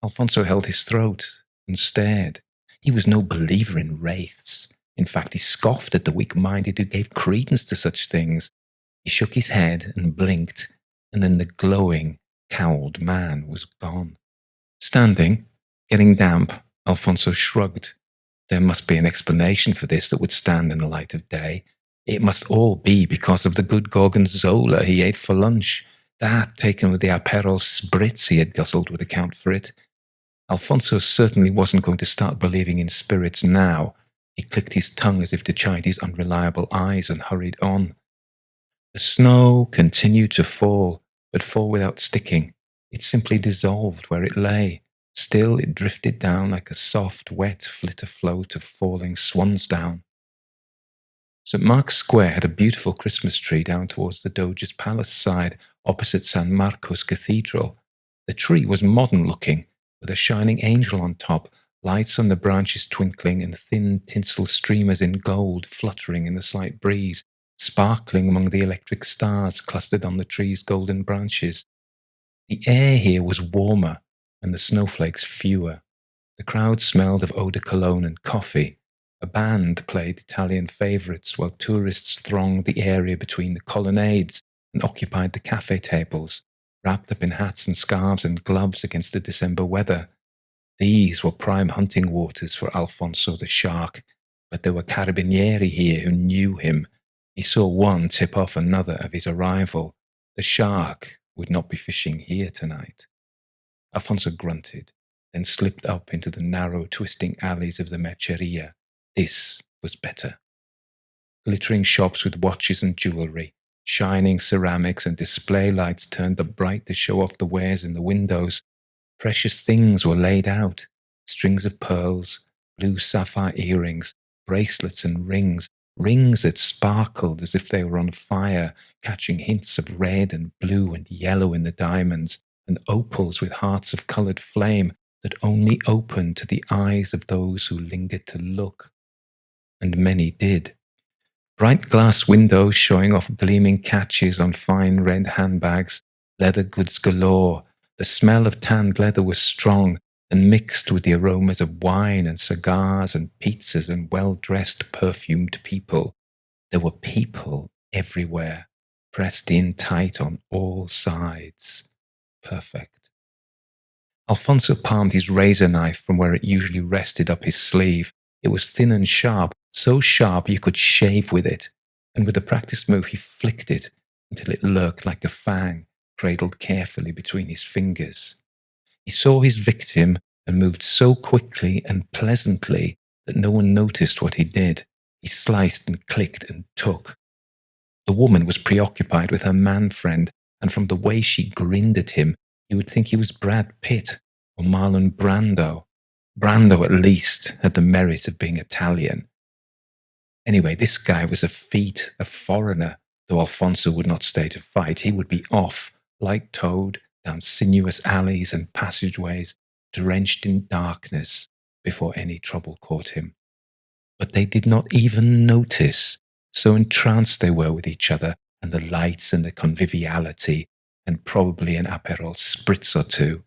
Alfonso held his throat and stared. He was no believer in wraiths. In fact, he scoffed at the weak-minded who gave credence to such things. He shook his head and blinked, and then the glowing, cowled man was gone. Standing, getting damp, Alfonso shrugged. There must be an explanation for this that would stand in the light of day. It must all be because of the good gorgonzola he ate for lunch. That, taken with the Aperol spritz he had guzzled, would account for it. Alfonso certainly wasn't going to start believing in spirits now. He clicked his tongue as if to chide his unreliable eyes and hurried on. The snow continued to fall, but fall without sticking. It simply dissolved where it lay. Still, it drifted down like a soft, wet flitter float of falling swan's down. St. Mark's Square had a beautiful Christmas tree down towards the Doge's Palace side, opposite San Marco's Cathedral. The tree was modern-looking, with a shining angel on top, lights on the branches twinkling, and thin tinsel streamers in gold fluttering in the slight breeze, sparkling among the electric stars clustered on the tree's golden branches. The air here was warmer, and the snowflakes fewer. The crowd smelled of eau de cologne and coffee. A band played Italian favourites while tourists thronged the area between the colonnades and occupied the cafe tables, wrapped up in hats and scarves and gloves against the December weather. These were prime hunting waters for Alfonso the shark, but there were carabinieri here who knew him. He saw one tip off another of his arrival. The shark would not be fishing here tonight. Alfonso grunted, then slipped up into the narrow, twisting alleys of the merceria. This was better. Glittering shops with watches and jewellery, shining ceramics and display lights turned up bright to show off the wares in the windows. Precious things were laid out, strings of pearls, blue sapphire earrings, bracelets and rings that sparkled as if they were on fire, catching hints of red and blue and yellow in the diamonds, and opals with hearts of coloured flame that only opened to the eyes of those who lingered to look. And many did. Bright glass windows showing off gleaming catches on fine red handbags, leather goods galore. The smell of tanned leather was strong and mixed with the aromas of wine and cigars and pizzas and well-dressed, perfumed people. There were people everywhere, pressed in tight on all sides. Perfect. Alfonso palmed his razor knife from where it usually rested up his sleeve. It was thin and sharp, so sharp you could shave with it, and with a practiced move he flicked it until it lurked like a fang, cradled carefully between his fingers. He saw his victim and moved so quickly and pleasantly that no one noticed what he did. He sliced and clicked and took. The woman was preoccupied with her man-friend, and from the way she grinned at him, you would think he was Brad Pitt or Marlon Brando. Brando, at least, had the merit of being Italian. Anyway, this guy was a feat, a foreigner. Though Alfonso would not stay to fight, he would be off, light-toed, down sinuous alleys and passageways, drenched in darkness, before any trouble caught him. But they did not even notice, so entranced they were with each other and the lights and the conviviality, and probably an Aperol spritz or two,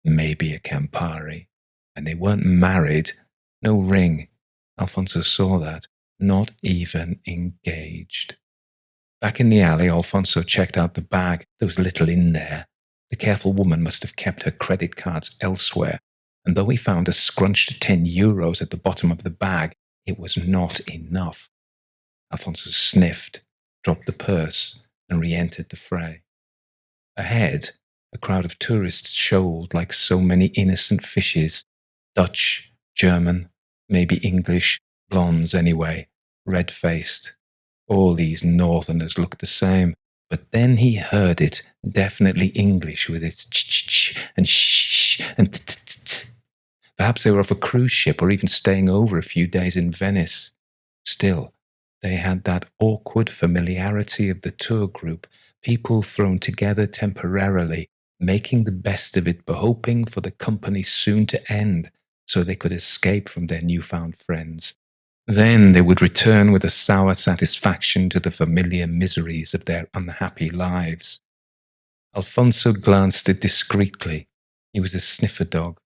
maybe a Campari. And they weren't married, no ring. Alfonso saw that, not even engaged. Back in the alley, Alfonso checked out the bag. There was little in there. The careful woman must have kept her credit cards elsewhere, and though he found a scrunched €10 at the bottom of the bag, it was not enough. Alfonso sniffed, dropped the purse, and re-entered the fray. Ahead, a crowd of tourists shoaled like so many innocent fishes. Dutch, German, maybe English, blondes anyway, red-faced. All these northerners looked the same, but then he heard it, definitely English with its ch-ch-ch and shh and t-t-t. Perhaps they were off a cruise ship or even staying over a few days in Venice. Still, they had that awkward familiarity of the tour group, people thrown together temporarily, making the best of it, but hoping for the company soon to end so they could escape from their newfound friends. Then they would return with a sour satisfaction to the familiar miseries of their unhappy lives. Alfonso glanced at discreetly. He was a sniffer dog.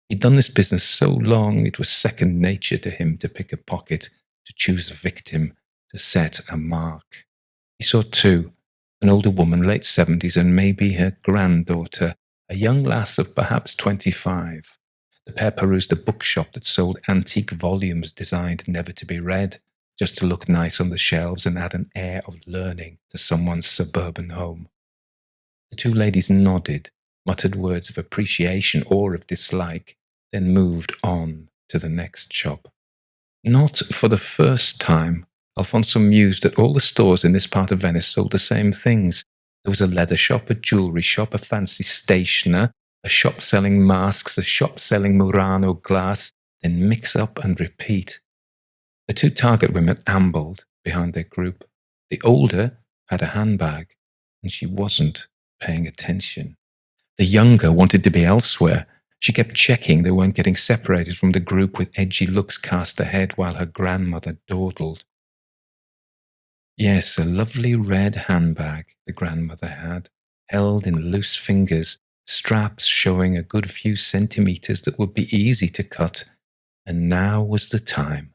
He'd done this business so long it was second nature to him to pick a pocket, to choose a victim, to set a mark. He saw two, an older woman, late 70s, and maybe her granddaughter, a young lass of perhaps 25. The pair perused a bookshop that sold antique volumes designed never to be read, just to look nice on the shelves and add an air of learning to someone's suburban home. The two ladies nodded, muttered words of appreciation or of dislike, then moved on to the next shop. Not for the first time, Alfonso mused that all the stores in this part of Venice sold the same things, There was a leather shop, a jewellery shop, a fancy stationer, a shop selling masks, a shop selling Murano glass, then mix up and repeat. The two target women ambled behind their group. The older had a handbag, and she wasn't paying attention. The younger wanted to be elsewhere. She kept checking they weren't getting separated from the group with edgy looks cast ahead while her grandmother dawdled. Yes, a lovely red handbag the grandmother had, held in loose fingers, straps showing a good few centimetres that would be easy to cut. And now was the time.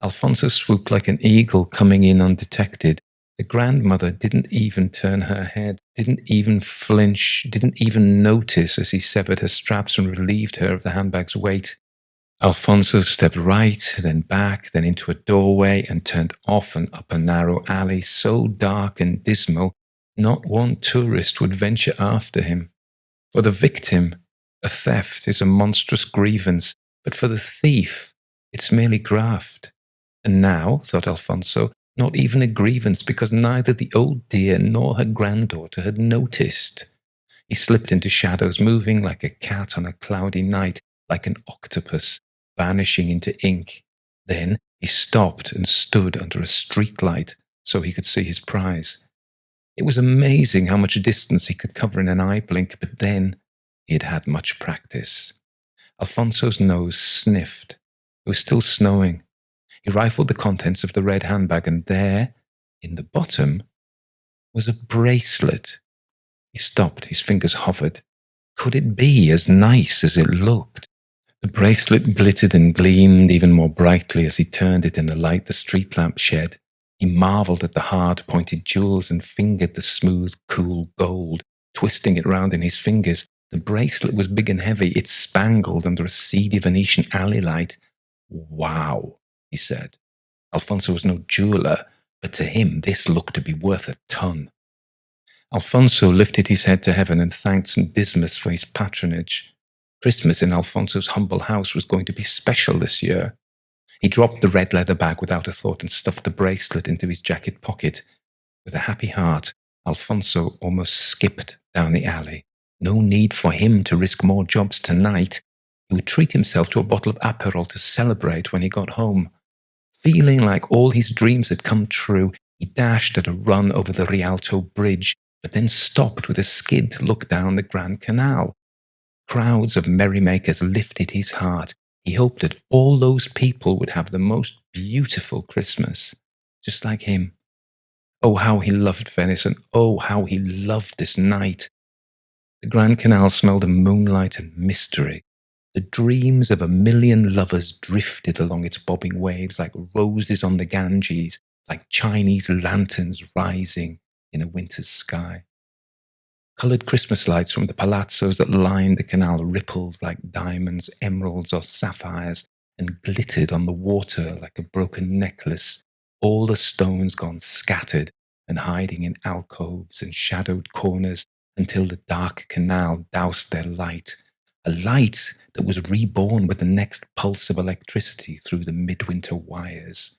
Alfonso swooped like an eagle coming in undetected. The grandmother didn't even turn her head, didn't even flinch, didn't even notice as he severed her straps and relieved her of the handbag's weight. Alfonso stepped right, then back, then into a doorway and turned off and up a narrow alley so dark and dismal, not one tourist would venture after him. For the victim, a theft is a monstrous grievance, but for the thief, it's merely graft. And now, thought Alfonso, not even a grievance because neither the old dear nor her granddaughter had noticed. He slipped into shadows, moving like a cat on a cloudy night, like an octopus, vanishing into ink. Then he stopped and stood under a street light so he could see his prize. It was amazing how much distance he could cover in an eye blink, but then he had had much practice. Alfonso's nose sniffed. It was still snowing. He rifled the contents of the red handbag, and there, in the bottom, was a bracelet. He stopped, his fingers hovered. Could it be as nice as it looked? The bracelet glittered and gleamed even more brightly as he turned it in the light the street lamp shed. He marveled at the hard-pointed jewels and fingered the smooth, cool gold, twisting it round in his fingers. The bracelet was big and heavy. It spangled under a seedy Venetian alley light. Wow, he said. Alfonso was no jeweller, but to him this looked to be worth a ton. Alfonso lifted his head to heaven and thanked St. Dismas for his patronage. Christmas in Alfonso's humble house was going to be special this year. He dropped the red leather bag without a thought and stuffed the bracelet into his jacket pocket. With a happy heart, Alfonso almost skipped down the alley. No need for him to risk more jobs tonight. He would treat himself to a bottle of Aperol to celebrate when he got home. Feeling like all his dreams had come true, he dashed at a run over the Rialto Bridge, but then stopped with a skid to look down the Grand Canal. Crowds of merrymakers lifted his heart. He hoped that all those people would have the most beautiful Christmas, just like him. Oh, how he loved Venice, and oh, how he loved this night. The Grand Canal smelled of moonlight and mystery. The dreams of a million lovers drifted along its bobbing waves like roses on the Ganges, like Chinese lanterns rising in a winter's sky. Coloured Christmas lights from the palazzos that lined the canal rippled like diamonds, emeralds, or sapphires, and glittered on the water like a broken necklace, all the stones gone scattered and hiding in alcoves and shadowed corners until the dark canal doused their light, a light that was reborn with the next pulse of electricity through the midwinter wires.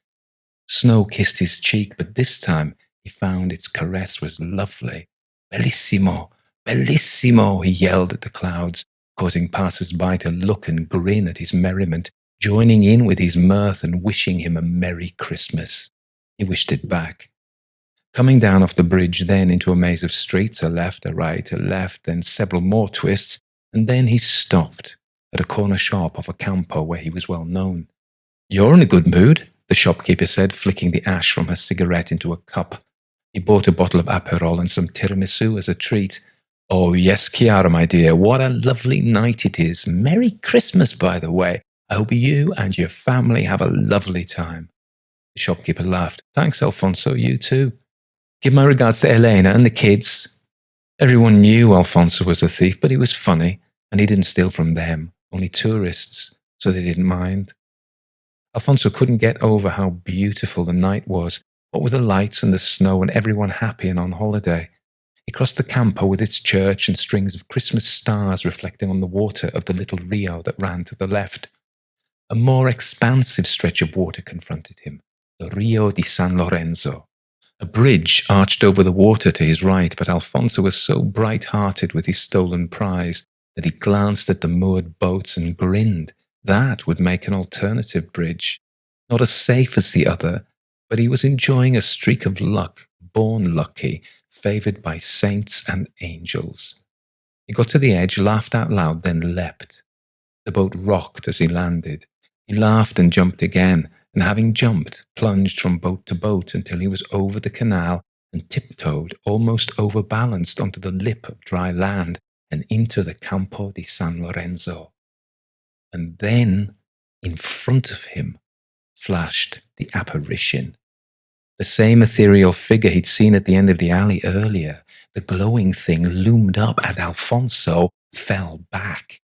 Snow kissed his cheek, but this time he found its caress was lovely. Bellissimo, bellissimo, he yelled at the clouds, causing passers-by to look and grin at his merriment, joining in with his mirth and wishing him a Merry Christmas. He wished it back. Coming down off the bridge then into a maze of streets, a left, a right, a left, then several more twists, and then he stopped at a corner shop off a campo where he was well known. "You're in a good mood," the shopkeeper said, flicking the ash from her cigarette into a cup. He bought a bottle of Aperol and some tiramisu as a treat. "Oh, yes, Chiara, my dear, what a lovely night it is. Merry Christmas, by the way. I hope you and your family have a lovely time." The shopkeeper laughed. "Thanks, Alfonso, you too. Give my regards to Elena and the kids." Everyone knew Alfonso was a thief, but he was funny, and he didn't steal from them, only tourists, so they didn't mind. Alfonso couldn't get over how beautiful the night was, what with the lights and the snow and everyone happy and on holiday. He crossed the campo with its church and strings of Christmas stars reflecting on the water of the little Rio that ran to the left. A more expansive stretch of water confronted him, the Rio di San Lorenzo. A bridge arched over the water to his right, but Alfonso was so bright-hearted with his stolen prize that he glanced at the moored boats and grinned. That would make an alternative bridge. Not as safe as the other, but he was enjoying a streak of luck, born lucky, favoured by saints and angels. He got to the edge, laughed out loud, then leapt. The boat rocked as he landed. He laughed and jumped again, and having jumped, plunged from boat to boat until he was over the canal and tiptoed, almost overbalanced, onto the lip of dry land and into the Campo di San Lorenzo. And then, in front of him, flashed the apparition. The same ethereal figure he'd seen at the end of the alley earlier. The glowing thing loomed up, and Alfonso fell back.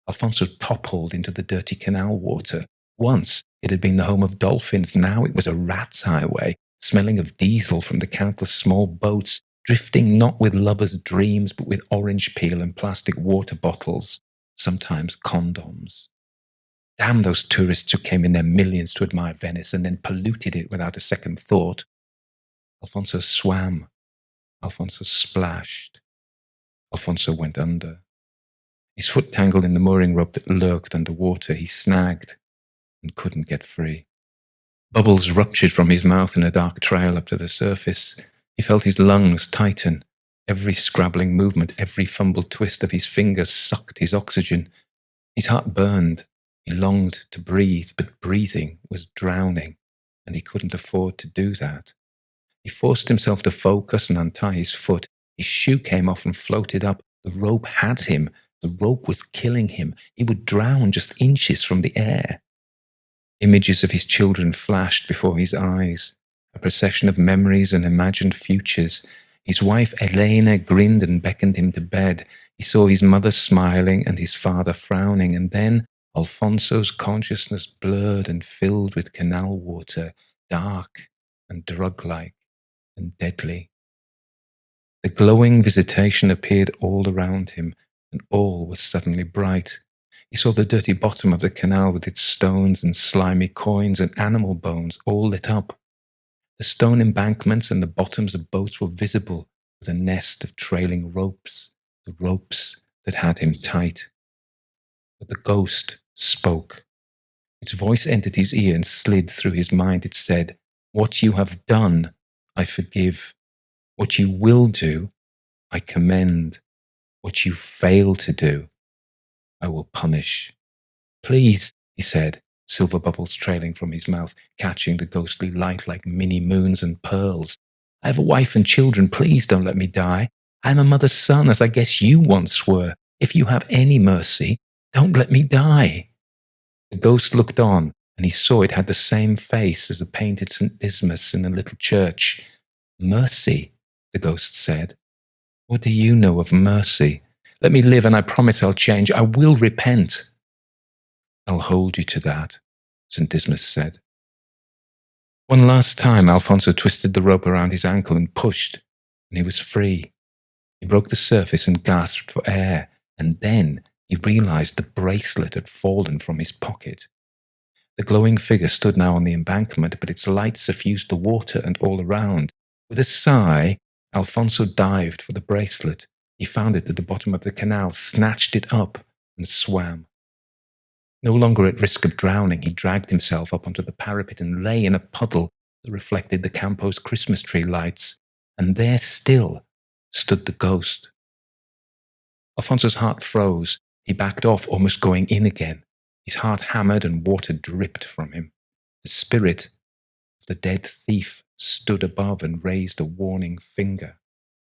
Alfonso toppled into the dirty canal water. Once it had been the home of dolphins, now it was a rat's highway, smelling of diesel from the countless small boats, drifting not with lovers' dreams, but with orange peel and plastic water bottles, sometimes condoms. Damn those tourists who came in their millions to admire Venice and then polluted it without a second thought. Alfonso swam. Alfonso splashed. Alfonso went under. His foot tangled in the mooring rope that lurked underwater. He snagged and couldn't get free. Bubbles ruptured from his mouth in a dark trail up to the surface. He felt his lungs tighten. Every scrabbling movement, every fumbled twist of his fingers sucked his oxygen. His heart burned. He longed to breathe, but breathing was drowning, and he couldn't afford to do that. He forced himself to focus and untie his foot. His shoe came off and floated up. The rope had him. The rope was killing him. He would drown just inches from the air. Images of his children flashed before his eyes, a procession of memories and imagined futures. His wife Elena grinned and beckoned him to bed. He saw his mother smiling and his father frowning, and then Alfonso's consciousness blurred and filled with canal water, dark and drug-like and deadly. The glowing visitation appeared all around him, and all was suddenly bright. He saw the dirty bottom of the canal with its stones and slimy coins and animal bones all lit up. The stone embankments and the bottoms of boats were visible with a nest of trailing ropes, the ropes that had him tight. But the ghost spoke. Its voice entered his ear and slid through his mind. It said, "What you have done, I forgive. What you will do, I commend. What you fail to do, I will punish." "Please," he said, silver bubbles trailing from his mouth, catching the ghostly light like mini moons and pearls. "I have a wife and children. Please don't let me die. I am a mother's son, as I guess you once were. If you have any mercy, don't let me die." The ghost looked on, and he saw it had the same face as the painted St. Dismas in a little church. "Mercy," the ghost said. "What do you know of mercy? Let me live, and I promise I'll change. I will repent." "I'll hold you to that," St. Dismas said. One last time, Alfonso twisted the rope around his ankle and pushed, and he was free. He broke the surface and gasped for air, and then he realized the bracelet had fallen from his pocket. The glowing figure stood now on the embankment, but its light suffused the water and all around. With a sigh, Alfonso dived for the bracelet. He found it at the bottom of the canal, snatched it up, and swam. No longer at risk of drowning, he dragged himself up onto the parapet and lay in a puddle that reflected the Campo's Christmas tree lights, and there still stood the ghost. Alfonso's heart froze. He backed off, almost going in again. His heart hammered and water dripped from him. The spirit of the dead thief stood above and raised a warning finger.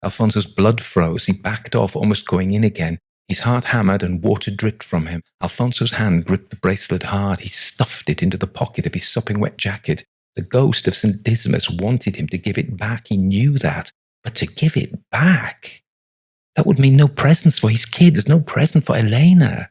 Alfonso's blood froze. He backed off, almost going in again. His heart hammered and water dripped from him. Alfonso's hand gripped the bracelet hard. He stuffed it into the pocket of his sopping wet jacket. The ghost of St. Dismas wanted him to give it back. He knew that. But to give it back? That would mean no presents for his kids, no present for Elena.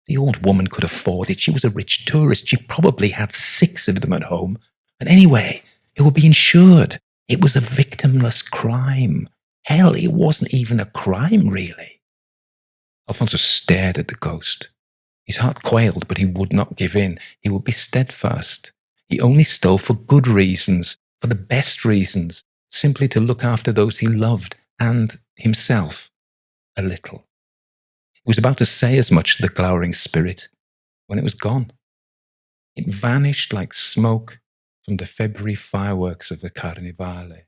The old woman could afford it. She was a rich tourist. She probably had 6 of them at home. And anyway, it would be insured. It was a victimless crime. Hell, it wasn't even a crime, really. Alfonso stared at the ghost. His heart quailed, but he would not give in. He would be steadfast. He only stole for good reasons. for the best reasons, simply to look after those he loved and himself a little. He was about to say as much to the glowering spirit when it was gone. It vanished like smoke from the February fireworks of the Carnivale.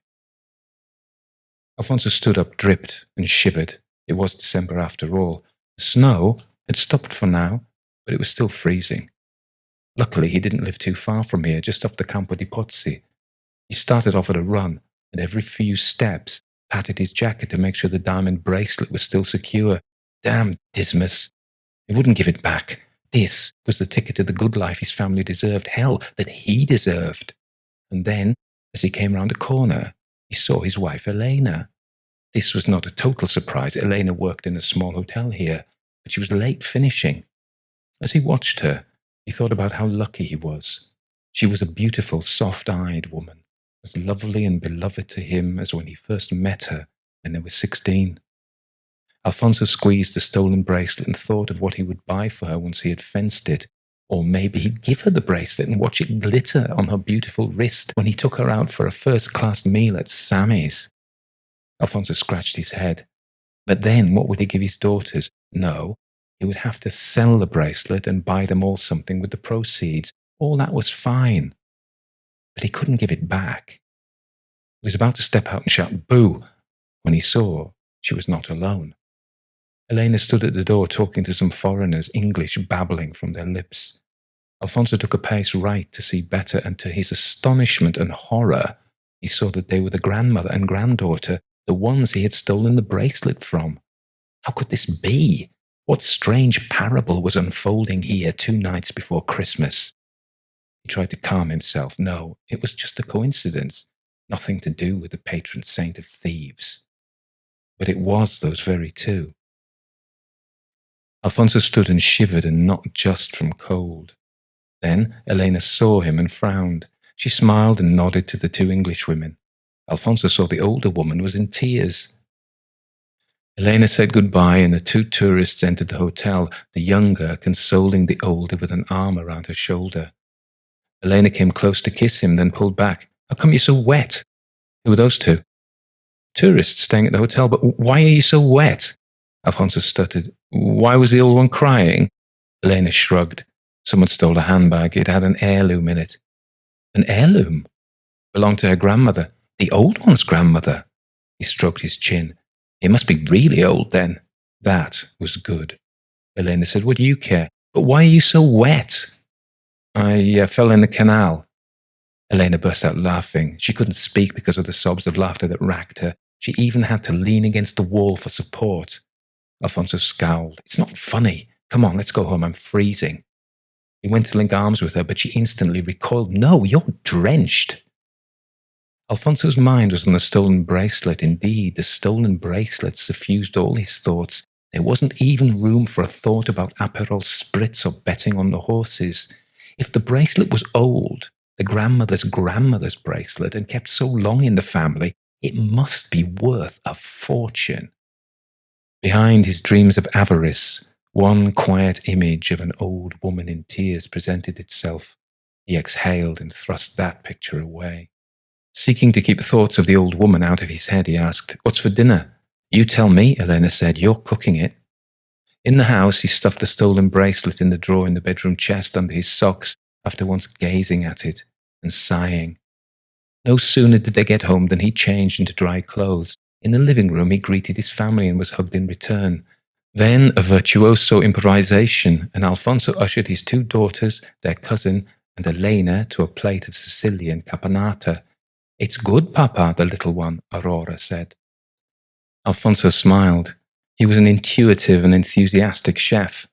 Alfonso stood up, dripped and shivered. It was December after all. The snow had stopped for now, but it was still freezing. Luckily, he didn't live too far from here, just up the Campo di Pozzi. He started off at a run, and every few steps patted his jacket to make sure the diamond bracelet was still secure. Damn Dismas. He wouldn't give it back. This was the ticket to the good life his family deserved, hell, that he deserved. And then, as he came round a corner, he saw his wife Elena. This was not a total surprise. Elena worked in a small hotel here, but she was late finishing. As he watched her, he thought about how lucky he was. She was a beautiful, soft-eyed woman, as lovely and beloved to him as when he first met her when they were 16. Alfonso squeezed the stolen bracelet and thought of what he would buy for her once he had fenced it. Or maybe he'd give her the bracelet and watch it glitter on her beautiful wrist when he took her out for a first-class meal at Sammy's. Alfonso scratched his head. But then what would he give his daughters? No, he would have to sell the bracelet and buy them all something with the proceeds. All that was fine. But he couldn't give it back. He was about to step out and shout, "Boo!" when he saw she was not alone. Elena stood at the door talking to some foreigners, English babbling from their lips. Alfonso took a pace right to see better, and to his astonishment and horror, he saw that they were the grandmother and granddaughter, the ones he had stolen the bracelet from. How could this be? What strange parable was unfolding here 2 nights before Christmas? He tried to calm himself. No, it was just a coincidence, nothing to do with the patron saint of thieves. But it was those very two. Alfonso stood and shivered, and not just from cold. Then Elena saw him and frowned. She smiled and nodded to the 2 Englishwomen. Alfonso saw the older woman was in tears. Elena said goodbye, and the 2 tourists entered the hotel, the younger consoling the older with an arm around her shoulder. Elena came close to kiss him, then pulled back. "How come you're so wet?" "Who were those 2? "Tourists staying at the hotel, but why are you so wet?" Alfonso stuttered. "Why was the old one crying?" Elena shrugged. Someone stole a handbag. It had an heirloom in it. An heirloom? Belonged to her grandmother. The old one's grandmother. He stroked his chin. It must be really old then. That was good. Elena said, "What do you care? But why are you so wet?" I fell in the canal." Elena burst out laughing. She couldn't speak because of the sobs of laughter that racked her. She even had to lean against the wall for support. Alfonso scowled. "It's not funny. Come on, let's go home. I'm freezing." He went to link arms with her, but she instantly recoiled. "No, you're drenched." Alfonso's mind was on the stolen bracelet. Indeed, the stolen bracelet suffused all his thoughts. There wasn't even room for a thought about Aperol spritz or betting on the horses. If the bracelet was old, the grandmother's grandmother's bracelet, and kept so long in the family, it must be worth a fortune. Behind his dreams of avarice, one quiet image of an old woman in tears presented itself. He exhaled and thrust that picture away. Seeking to keep thoughts of the old woman out of his head, he asked, "What's for dinner?" "You tell me," Elena said. "You're cooking it." In the house, he stuffed the stolen bracelet in the drawer in the bedroom chest under his socks after once gazing at it and sighing. No sooner did they get home than he changed into dry clothes. In the living room, he greeted his family and was hugged in return. Then a virtuoso improvisation, and Alfonso ushered his 2 daughters, their cousin, and Elena to a plate of Sicilian caponata. "It's good, Papa," the little one, Aurora, said. Alfonso smiled. He was an intuitive and enthusiastic chef.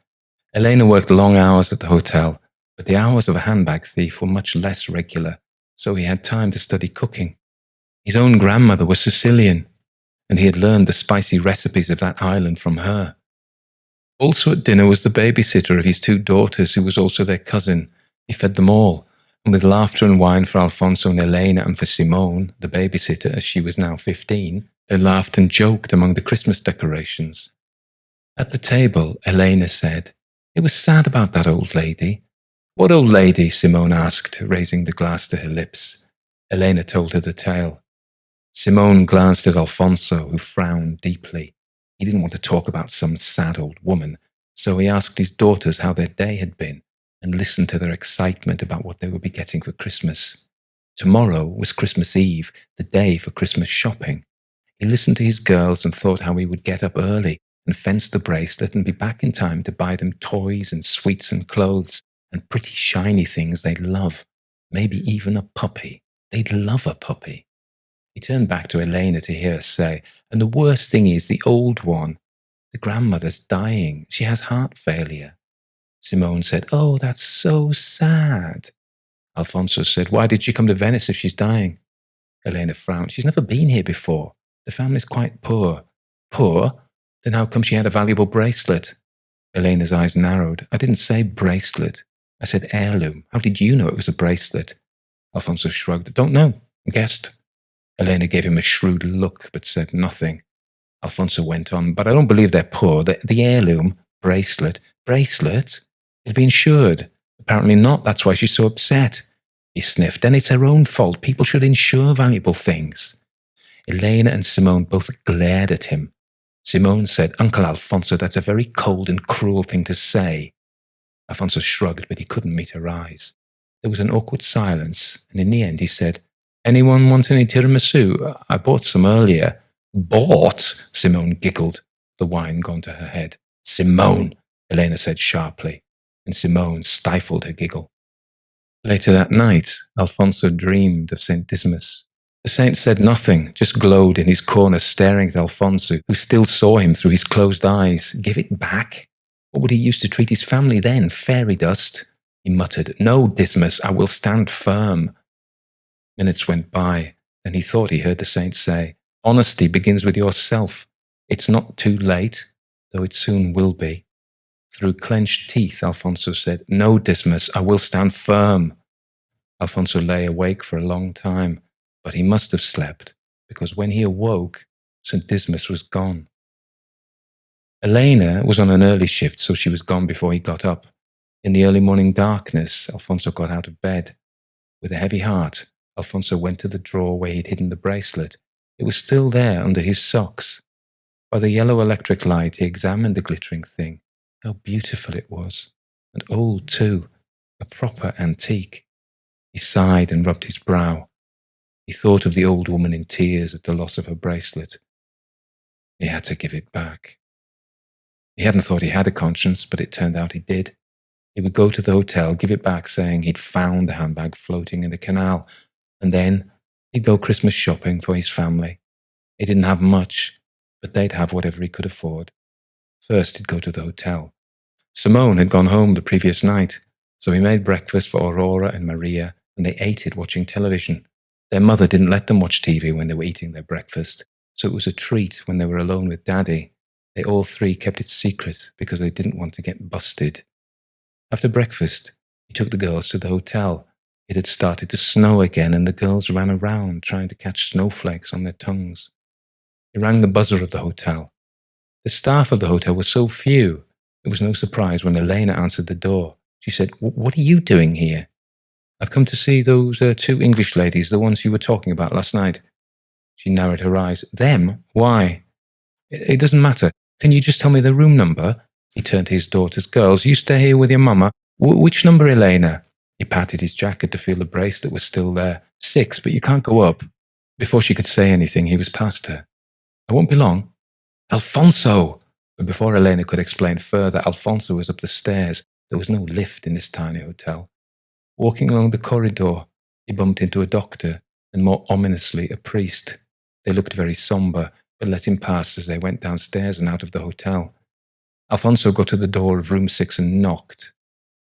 Elena worked long hours at the hotel, but the hours of a handbag thief were much less regular, so he had time to study cooking. His own grandmother was Sicilian, and he had learned the spicy recipes of that island from her. Also at dinner was the babysitter of his 2 daughters, who was also their cousin. He fed them all, and with laughter and wine for Alfonso and Elena and for Simone, the babysitter, as she was now 15, they laughed and joked among the Christmas decorations. At the table, Elena said, "It was sad about that old lady." "What old lady?" Simone asked, raising the glass to her lips. Elena told her the tale. Simone glanced at Alfonso, who frowned deeply. He didn't want to talk about some sad old woman, so he asked his daughters how their day had been and listened to their excitement about what they would be getting for Christmas. Tomorrow was Christmas Eve, the day for Christmas shopping. He listened to his girls and thought how he would get up early and fence the bracelet and be back in time to buy them toys and sweets and clothes and pretty shiny things they'd love. Maybe even a puppy. They'd love a puppy. He turned back to Elena to hear her say, and the worst thing is the old one. The grandmother's dying. She has heart failure. Simone said, "Oh, that's so sad." Alfonso said, "Why did she come to Venice if she's dying?" Elena frowned. "She's never been here before. The family's quite poor." "Poor? Then how come she had a valuable bracelet?" Elena's eyes narrowed. "I didn't say bracelet. I said heirloom. How did you know it was a bracelet?" Alfonso shrugged. "Don't know. Guessed." Elena gave him a shrewd look, but said nothing. Alfonso went on, "But I don't believe they're poor. The heirloom, bracelet. Bracelet? It'd be insured. Apparently not. That's why she's so upset." He sniffed. "And it's her own fault. People should insure valuable things." Elena and Simone both glared at him. Simone said, "Uncle Alfonso, that's a very cold and cruel thing to say." Alfonso shrugged, but he couldn't meet her eyes. There was an awkward silence, and in the end he said, "Anyone want any tiramisu? I bought some earlier." "Bought?" Simone giggled, the wine gone to her head. "Simone," Elena said sharply, and Simone stifled her giggle. Later that night, Alfonso dreamed of St. Dismas. The saint said nothing, just glowed in his corner staring at Alfonso, who still saw him through his closed eyes. Give it back? What would he use to treat his family then? Fairy dust? He muttered, "No, Dismas, I will stand firm." Minutes went by, and he thought he heard the saint say, "Honesty begins with yourself. It's not too late, though it soon will be." Through clenched teeth, Alfonso said, "No, Dismas, I will stand firm." Alfonso lay awake for a long time, but he must have slept, because when he awoke, St. Dismas was gone. Elena was on an early shift, so she was gone before he got up. In the early morning darkness, Alfonso got out of bed. With a heavy heart, Alfonso went to the drawer where he'd hidden the bracelet. It was still there under his socks. By the yellow electric light, he examined the glittering thing. How beautiful it was, and old too, a proper antique. He sighed and rubbed his brow. He thought of the old woman in tears at the loss of her bracelet. He had to give it back. He hadn't thought he had a conscience, but it turned out he did. He would go to the hotel, give it back, saying he'd found the handbag floating in the canal, and then he'd go Christmas shopping for his family. He didn't have much, but they'd have whatever he could afford. First, he'd go to the hotel. Simone had gone home the previous night, so he made breakfast for Aurora and Maria, and they ate it watching television. Their mother didn't let them watch TV when they were eating their breakfast, so it was a treat when they were alone with Daddy. They all three kept it secret because they didn't want to get busted. After breakfast, he took the girls to the hotel. It had started to snow again, and the girls ran around trying to catch snowflakes on their tongues. He rang the buzzer of the hotel. The staff of the hotel was so few, it was no surprise when Elena answered the door. She said, "What are you doing here?" "I've come to see those two English ladies, the ones you were talking about last night." She narrowed her eyes. "Them? Why?" It doesn't matter. Can you just tell me the room number?" He turned to his daughters. "Girls, you stay here with your mama. Which number, Elena?" He patted his jacket to feel the bracelet was still there. "6, but you can't go up." Before she could say anything, he was past her. "I won't be long." "Alfonso!" But before Elena could explain further, Alfonso was up the stairs. There was no lift in this tiny hotel. Walking along the corridor, he bumped into a doctor, and more ominously, a priest. They looked very somber, but let him pass as they went downstairs and out of the hotel. Alfonso got to the door of room 6 and knocked.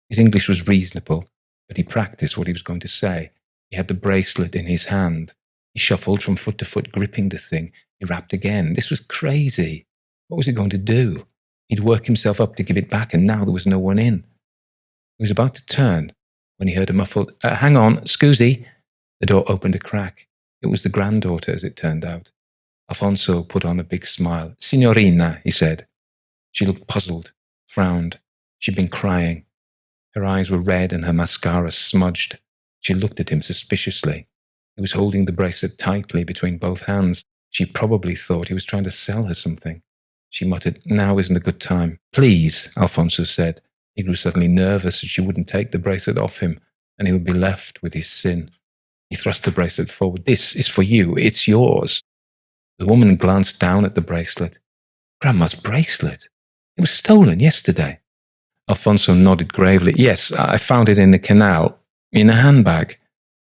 His English was reasonable, but he practiced what he was going to say. He had the bracelet in his hand. He shuffled from foot to foot, gripping the thing. He rapped again. This was crazy. What was he going to do? He'd worked himself up to give it back, and now there was no one in. He was about to turn when he heard a muffled, "Hang on, scusi." The door opened a crack. It was the granddaughter, as it turned out. Alfonso put on a big smile. "Signorina," he said. She looked puzzled, frowned. She'd been crying. Her eyes were red and her mascara smudged. She looked at him suspiciously. He was holding the bracelet tightly between both hands. She probably thought he was trying to sell her something. She muttered, "Now isn't a good time." "Please," Alfonso said. He grew suddenly nervous that she wouldn't take the bracelet off him, and he would be left with his sin. He thrust the bracelet forward. "This is for you. It's yours." The woman glanced down at the bracelet. Grandma's bracelet. It was stolen yesterday. Alfonso nodded gravely. "Yes, I found it in the canal. In a handbag."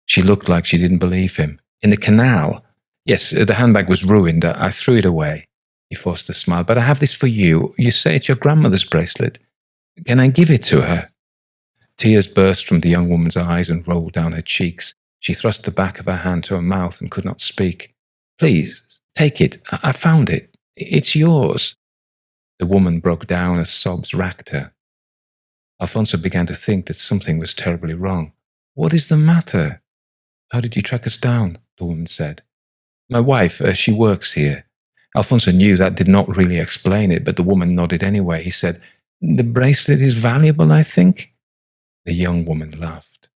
She looked like she didn't believe him. "In the canal?" "Yes, the handbag was ruined. I threw it away." He forced a smile. "But I have this for you. You say it's your grandmother's bracelet. Can I give it to her?" Tears burst from the young woman's eyes and rolled down her cheeks. She thrust the back of her hand to her mouth and could not speak. "Please, take it. I found it. It's yours." The woman broke down as sobs racked her. Alfonso began to think that something was terribly wrong. "What is the matter?" "How did you track us down?" the woman said. "My wife, she works here." Alfonso knew that did not really explain it, but the woman nodded anyway. He said, "The bracelet is valuable, I think?" The young woman laughed.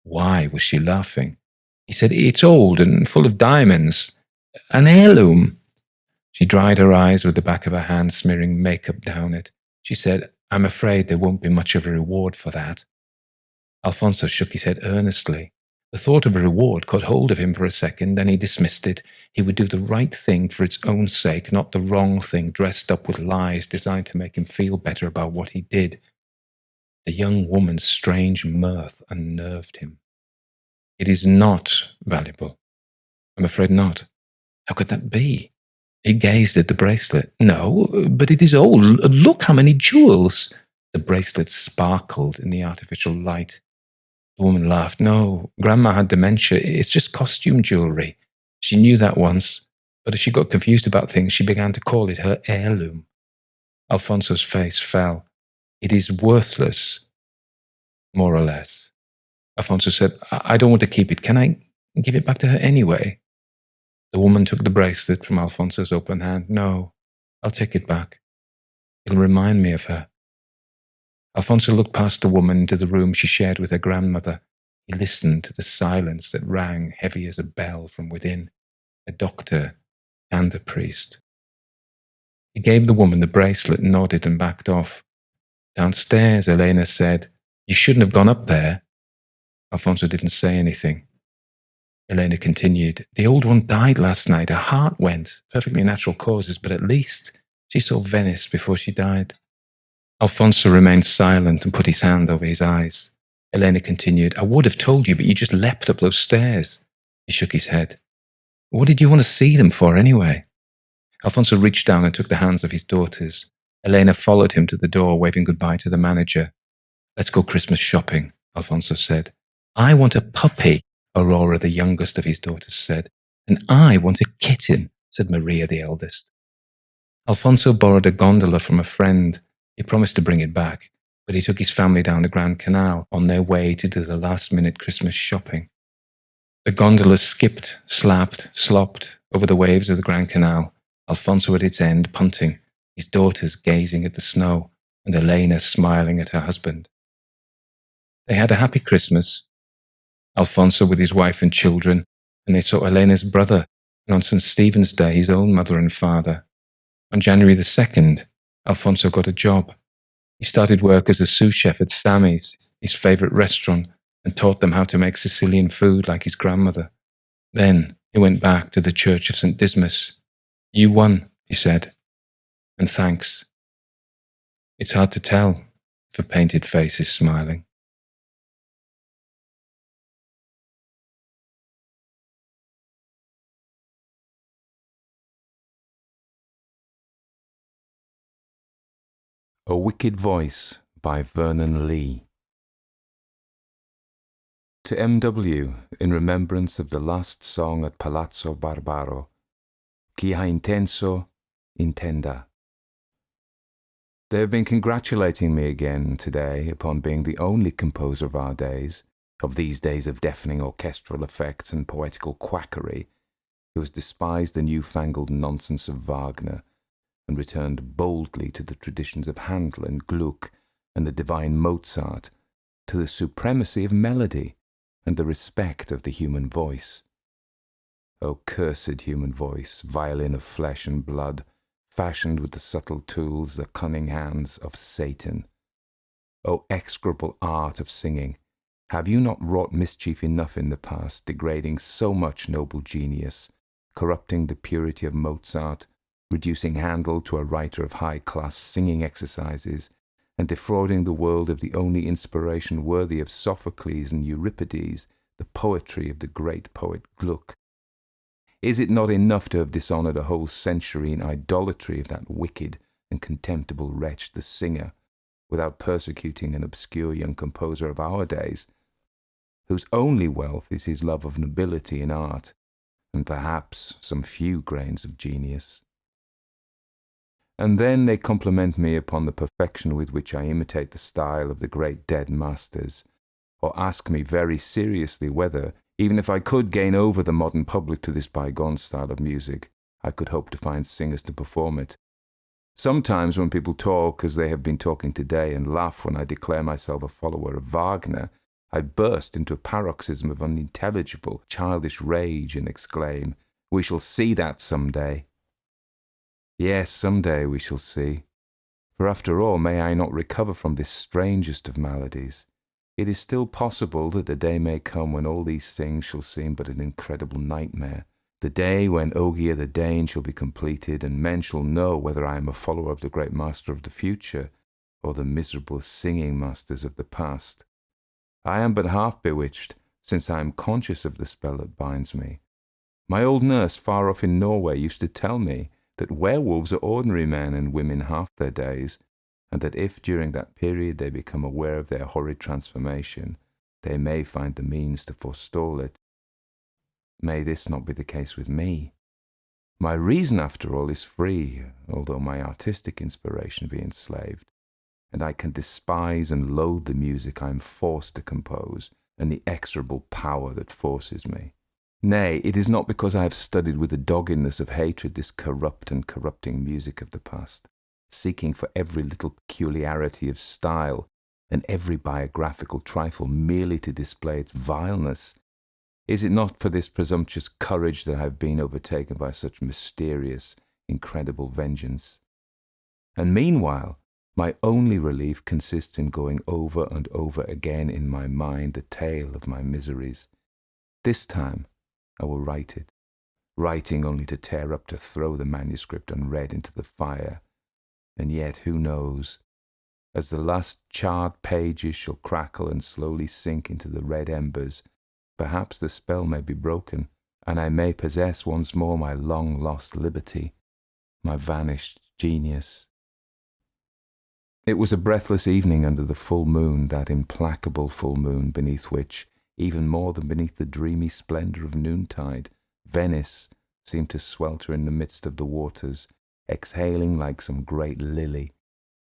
Why was she laughing? He said, "It's old and full of diamonds. An heirloom." She dried her eyes with the back of her hand, smearing makeup down it. She said, "I'm afraid there won't be much of a reward for that." Alfonso shook his head earnestly. The thought of a reward caught hold of him for a second, then he dismissed it. He would do the right thing for its own sake, not the wrong thing dressed up with lies designed to make him feel better about what he did. The young woman's strange mirth unnerved him. "It is not valuable." "I'm afraid not." "How could that be?" He gazed at the bracelet. "No, but it is old. Look how many jewels." The bracelet sparkled in the artificial light. The woman laughed. "No, Grandma had dementia. It's just costume jewelry. She knew that once, but as she got confused about things, she began to call it her heirloom." Alfonso's face fell. "It is worthless, more or less." Alfonso said, I don't want to keep it. Can I give it back to her anyway?" The woman took the bracelet from Alfonso's open hand. "No, I'll take it back. It'll remind me of her." Alfonso looked past the woman into the room she shared with her grandmother. He listened to the silence that rang heavy as a bell from within, a doctor and a priest. He gave the woman the bracelet, nodded, and backed off. "Downstairs," Elena said. "You shouldn't have gone up there." Alfonso didn't say anything. Elena continued, "The old one died last night. Her heart went. Perfectly natural causes, but at least she saw Venice before she died." Alfonso remained silent and put his hand over his eyes. Elena continued, "I would have told you, but you just leapt up those stairs." He shook his head. "What did you want to see them for, anyway?" Alfonso reached down and took the hands of his daughters. Elena followed him to the door, waving goodbye to the manager. "Let's go Christmas shopping," Alfonso said. "I want a puppy," Aurora, the youngest of his daughters, said. "And I want a kitten," said Maria, the eldest. Alfonso borrowed a gondola from a friend. He promised to bring it back, but he took his family down the Grand Canal on their way to do the last-minute Christmas shopping. The gondola skipped, slapped, slopped over the waves of the Grand Canal, Alfonso at its end punting, his daughters gazing at the snow, and Elena smiling at her husband. They had a happy Christmas, Alfonso with his wife and children, and they saw Elena's brother, and on St. Stephen's Day his own mother and father. On January the 2nd, Alfonso got a job. He started work as a sous chef at Sammy's, his favourite restaurant, and taught them how to make Sicilian food like his grandmother. Then he went back to the Church of St. Dismas. "You won," he said, "and thanks." It's hard to tell if a painted face is smiling. A Wicked Voice by Vernon Lee. To M.W. in remembrance of the last song at Palazzo Barbaro. Chi ha intenso, intenda. They have been congratulating me again today upon being the only composer of our days, of these days of deafening orchestral effects and poetical quackery, who has despised the newfangled nonsense of Wagner and returned boldly to the traditions of Handel and Gluck and the divine Mozart, to the supremacy of melody and the respect of the human voice. O cursed human voice, violin of flesh and blood, fashioned with the subtle tools, the cunning hands of Satan. O execrable art of singing, have you not wrought mischief enough in the past, degrading so much noble genius, corrupting the purity of Mozart, reducing Handel to a writer of high-class singing exercises, and defrauding the world of the only inspiration worthy of Sophocles and Euripides, the poetry of the great poet Gluck? Is it not enough to have dishonoured a whole century in idolatry of that wicked and contemptible wretch, the singer, without persecuting an obscure young composer of our days, whose only wealth is his love of nobility in art, and perhaps some few grains of genius? And then they compliment me upon the perfection with which I imitate the style of the great dead masters, or ask me very seriously whether, even if I could gain over the modern public to this bygone style of music, I could hope to find singers to perform it. Sometimes when people talk as they have been talking today and laugh when I declare myself a follower of Wagner, I burst into a paroxysm of unintelligible, childish rage and exclaim, "We shall see that some day." Yes, some day we shall see. For after all, may I not recover from this strangest of maladies? It is still possible that the day may come when all these things shall seem but an incredible nightmare. The day when Ogier the Dane shall be completed, and men shall know whether I am a follower of the great master of the future, or the miserable singing masters of the past. I am but half bewitched, since I am conscious of the spell that binds me. My old nurse far off in Norway used to tell me that werewolves are ordinary men and women half their days, and that if during that period they become aware of their horrid transformation, they may find the means to forestall it. May this not be the case with me? My reason, after all, is free, although my artistic inspiration be enslaved, and I can despise and loathe the music I am forced to compose, and the execrable power that forces me. Nay, it is not because I have studied with the doggedness of hatred this corrupt and corrupting music of the past, seeking for every little peculiarity of style and every biographical trifle merely to display its vileness. Is it not for this presumptuous courage that I have been overtaken by such mysterious, incredible vengeance? And meanwhile, my only relief consists in going over and over again in my mind the tale of my miseries. This time I will write it, writing only to tear up, to throw the manuscript unread into the fire. And yet, who knows? As the last charred pages shall crackle and slowly sink into the red embers, perhaps the spell may be broken, and I may possess once more my long-lost liberty, my vanished genius. It was a breathless evening under the full moon, that implacable full moon beneath which, even more than beneath the dreamy splendour of noontide, Venice seemed to swelter in the midst of the waters, exhaling like some great lily,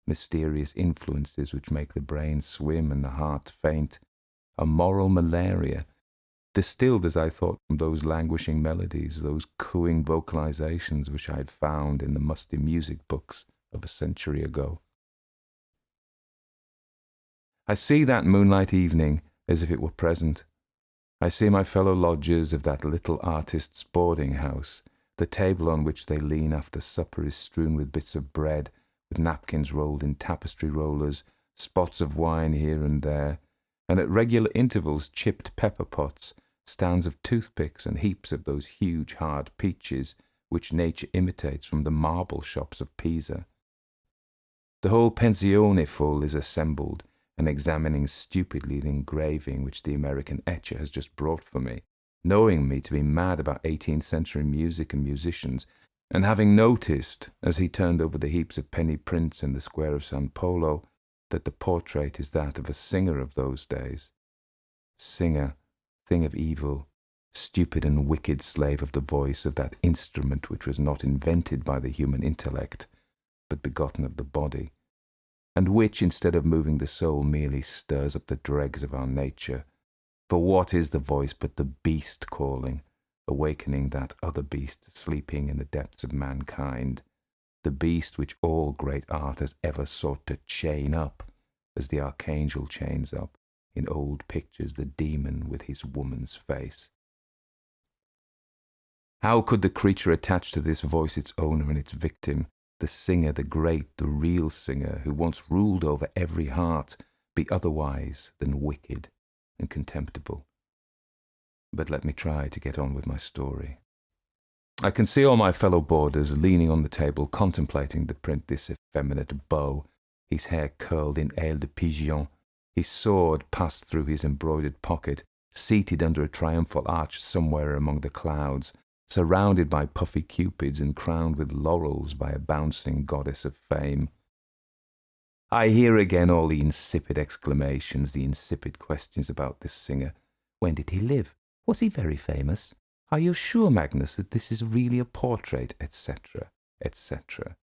mysterious influences which make the brain swim and the heart faint, a moral malaria, distilled, as I thought, from those languishing melodies, those cooing vocalizations which I had found in the musty music books of a century ago. I see that moonlight evening as if it were present. I see my fellow lodgers of that little artist's boarding house. The table on which they lean after supper is strewn with bits of bread, with napkins rolled in tapestry rollers, spots of wine here and there, and at regular intervals chipped pepper pots, stands of toothpicks, and heaps of those huge hard peaches which nature imitates from the marble shops of Pisa. The whole pensione full is assembled, and examining stupidly the engraving which the American etcher has just brought for me, knowing me to be mad about 18th century music and musicians, and having noticed, as he turned over the heaps of penny prints in the square of San Polo, that the portrait is that of a singer of those days. Singer, thing of evil, stupid and wicked slave of the voice, of that instrument which was not invented by the human intellect, but begotten of the body, and which, instead of moving the soul, merely stirs up the dregs of our nature. For what is the voice but the beast calling, awakening that other beast sleeping in the depths of mankind, the beast which all great art has ever sought to chain up, as the archangel chains up, in old pictures, the demon with his woman's face? How could the creature attach to this voice its owner and its victim, the singer, the great, the real singer, who once ruled over every heart, be otherwise than wicked and contemptible? But let me try to get on with my story. I can see all my fellow boarders leaning on the table, contemplating the print, this effeminate beau, his hair curled in aile de pigeon, his sword passed through his embroidered pocket, seated under a triumphal arch somewhere among the clouds, surrounded by puffy cupids and crowned with laurels by a bouncing goddess of fame. I hear again all the insipid exclamations, the insipid questions about this singer. When did he live? Was he very famous? Are you sure, Magnus, that this is really a portrait, etc., etc.?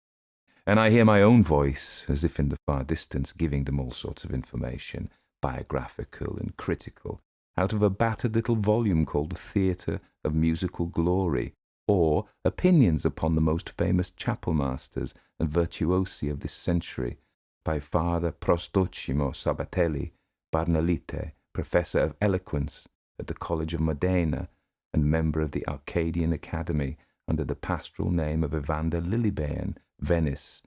And I hear my own voice, as if in the far distance, giving them all sorts of information, biographical and critical, out of a battered little volume called The Theatre of Musical Glory, or Opinions upon the Most Famous Chapel Masters and Virtuosi of this Century, by Father Prostocimo Sabatelli, Barnalite, Professor of Eloquence at the College of Modena, and member of the Arcadian Academy under the pastoral name of Evander Lilybæen, Venice,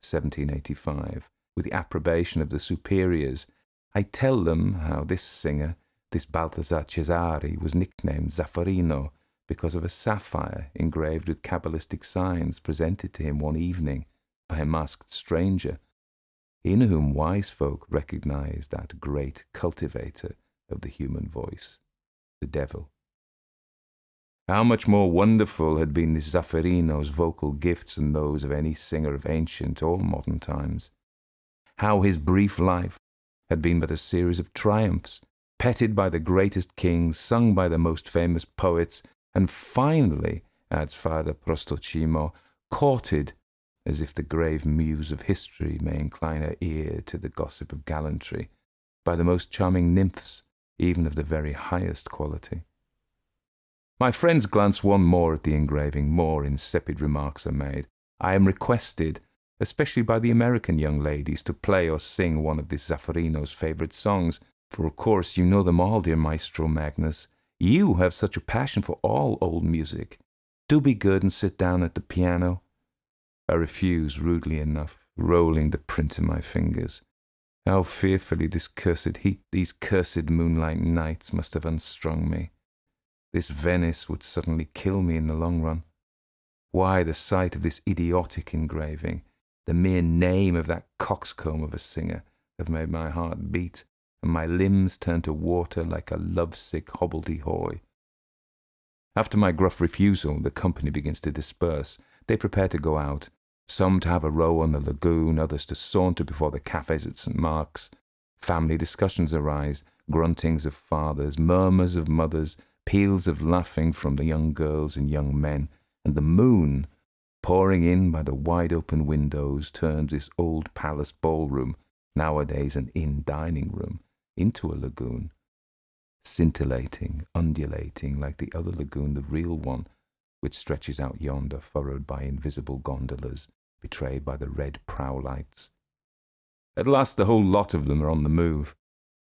1785, with the approbation of the superiors. I tell them how this singer, this Balthazar Cesari, was nicknamed Zaffarino because of a sapphire engraved with cabalistic signs presented to him one evening by a masked stranger, in whom wise folk recognized that great cultivator of the human voice, the devil. How much more wonderful had been this Zaffarino's vocal gifts than those of any singer of ancient or modern times. How his brief life had been but a series of triumphs, petted by the greatest kings, sung by the most famous poets, and finally, adds Father Prostocimo, courted, as if the grave muse of history may incline her ear to the gossip of gallantry, by the most charming nymphs, even of the very highest quality. My friends glance one more at the engraving, more insipid remarks are made. I am requested, especially by the American young ladies, to play or sing one of this Zaffarino's favourite songs, for of course you know them all, dear Maestro Magnus. You have such a passion for all old music. Do be good and sit down at the piano. I refuse rudely enough, rolling the print in my fingers. How fearfully this cursed heat, these cursed moonlight nights must have unstrung me. This Venice would suddenly kill me in the long run. Why, the sight of this idiotic engraving, the mere name of that coxcomb of a singer, have made my heart beat, and my limbs turn to water like a lovesick hobbledehoy. After my gruff refusal, the company begins to disperse. They prepare to go out, some to have a row on the lagoon, others to saunter before the cafes at St. Mark's. Family discussions arise, gruntings of fathers, murmurs of mothers, peals of laughing from the young girls and young men, and the moon, pouring in by the wide-open windows, turns this old palace ballroom, nowadays an inn dining room, into a lagoon, scintillating, undulating like the other lagoon, the real one, which stretches out yonder, furrowed by invisible gondolas, betrayed by the red prow lights. At last the whole lot of them are on the move.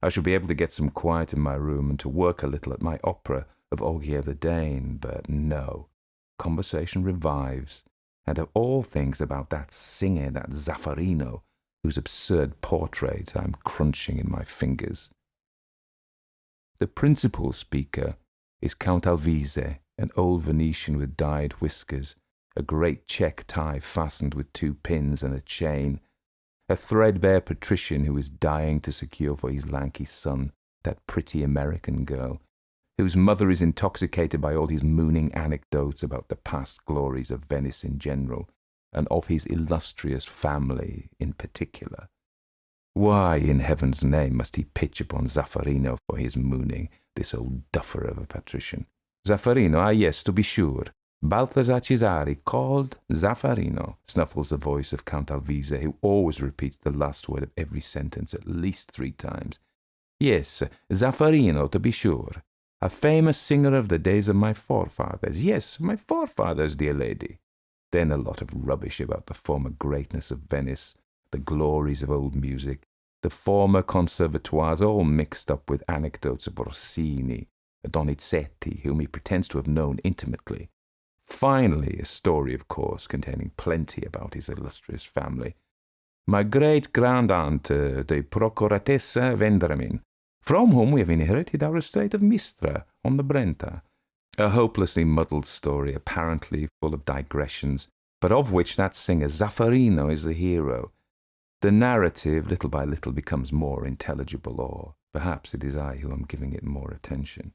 I shall be able to get some quiet in my room and to work a little at my opera of Ogier the Dane, but no. Conversation revives, and of all things about that singer, that Zaffarino, whose absurd portrait I am crunching in my fingers. The principal speaker is Count Alvise, an old Venetian with dyed whiskers, a great check tie fastened with 2 pins and a chain, a threadbare patrician who is dying to secure for his lanky son that pretty American girl, whose mother is intoxicated by all his mooning anecdotes about the past glories of Venice in general, and of his illustrious family in particular. Why, in heaven's name, must he pitch upon Zaffarino for his mooning, this old duffer of a patrician? Zaffarino, ah yes, to be sure. Balthazar Cesari, called Zaffarino, snuffles the voice of Count Alvise, who always repeats the last word of every sentence at least 3 times. Yes, Zaffarino, to be sure. A famous singer of the days of my forefathers. Yes, my forefathers, dear lady. Then a lot of rubbish about the former greatness of Venice, the glories of old music, the former conservatoires, all mixed up with anecdotes of Rossini, Donizetti, whom he pretends to have known intimately, Finally, a story, of course, containing plenty about his illustrious family. My great-grand-aunt, the Procuratessa Vendramin, from whom we have inherited our estate of Mistra on the Brenta. A hopelessly muddled story, apparently full of digressions, but of which that singer Zaffarino is the hero. The narrative, little by little, becomes more intelligible, or perhaps it is I who am giving it more attention.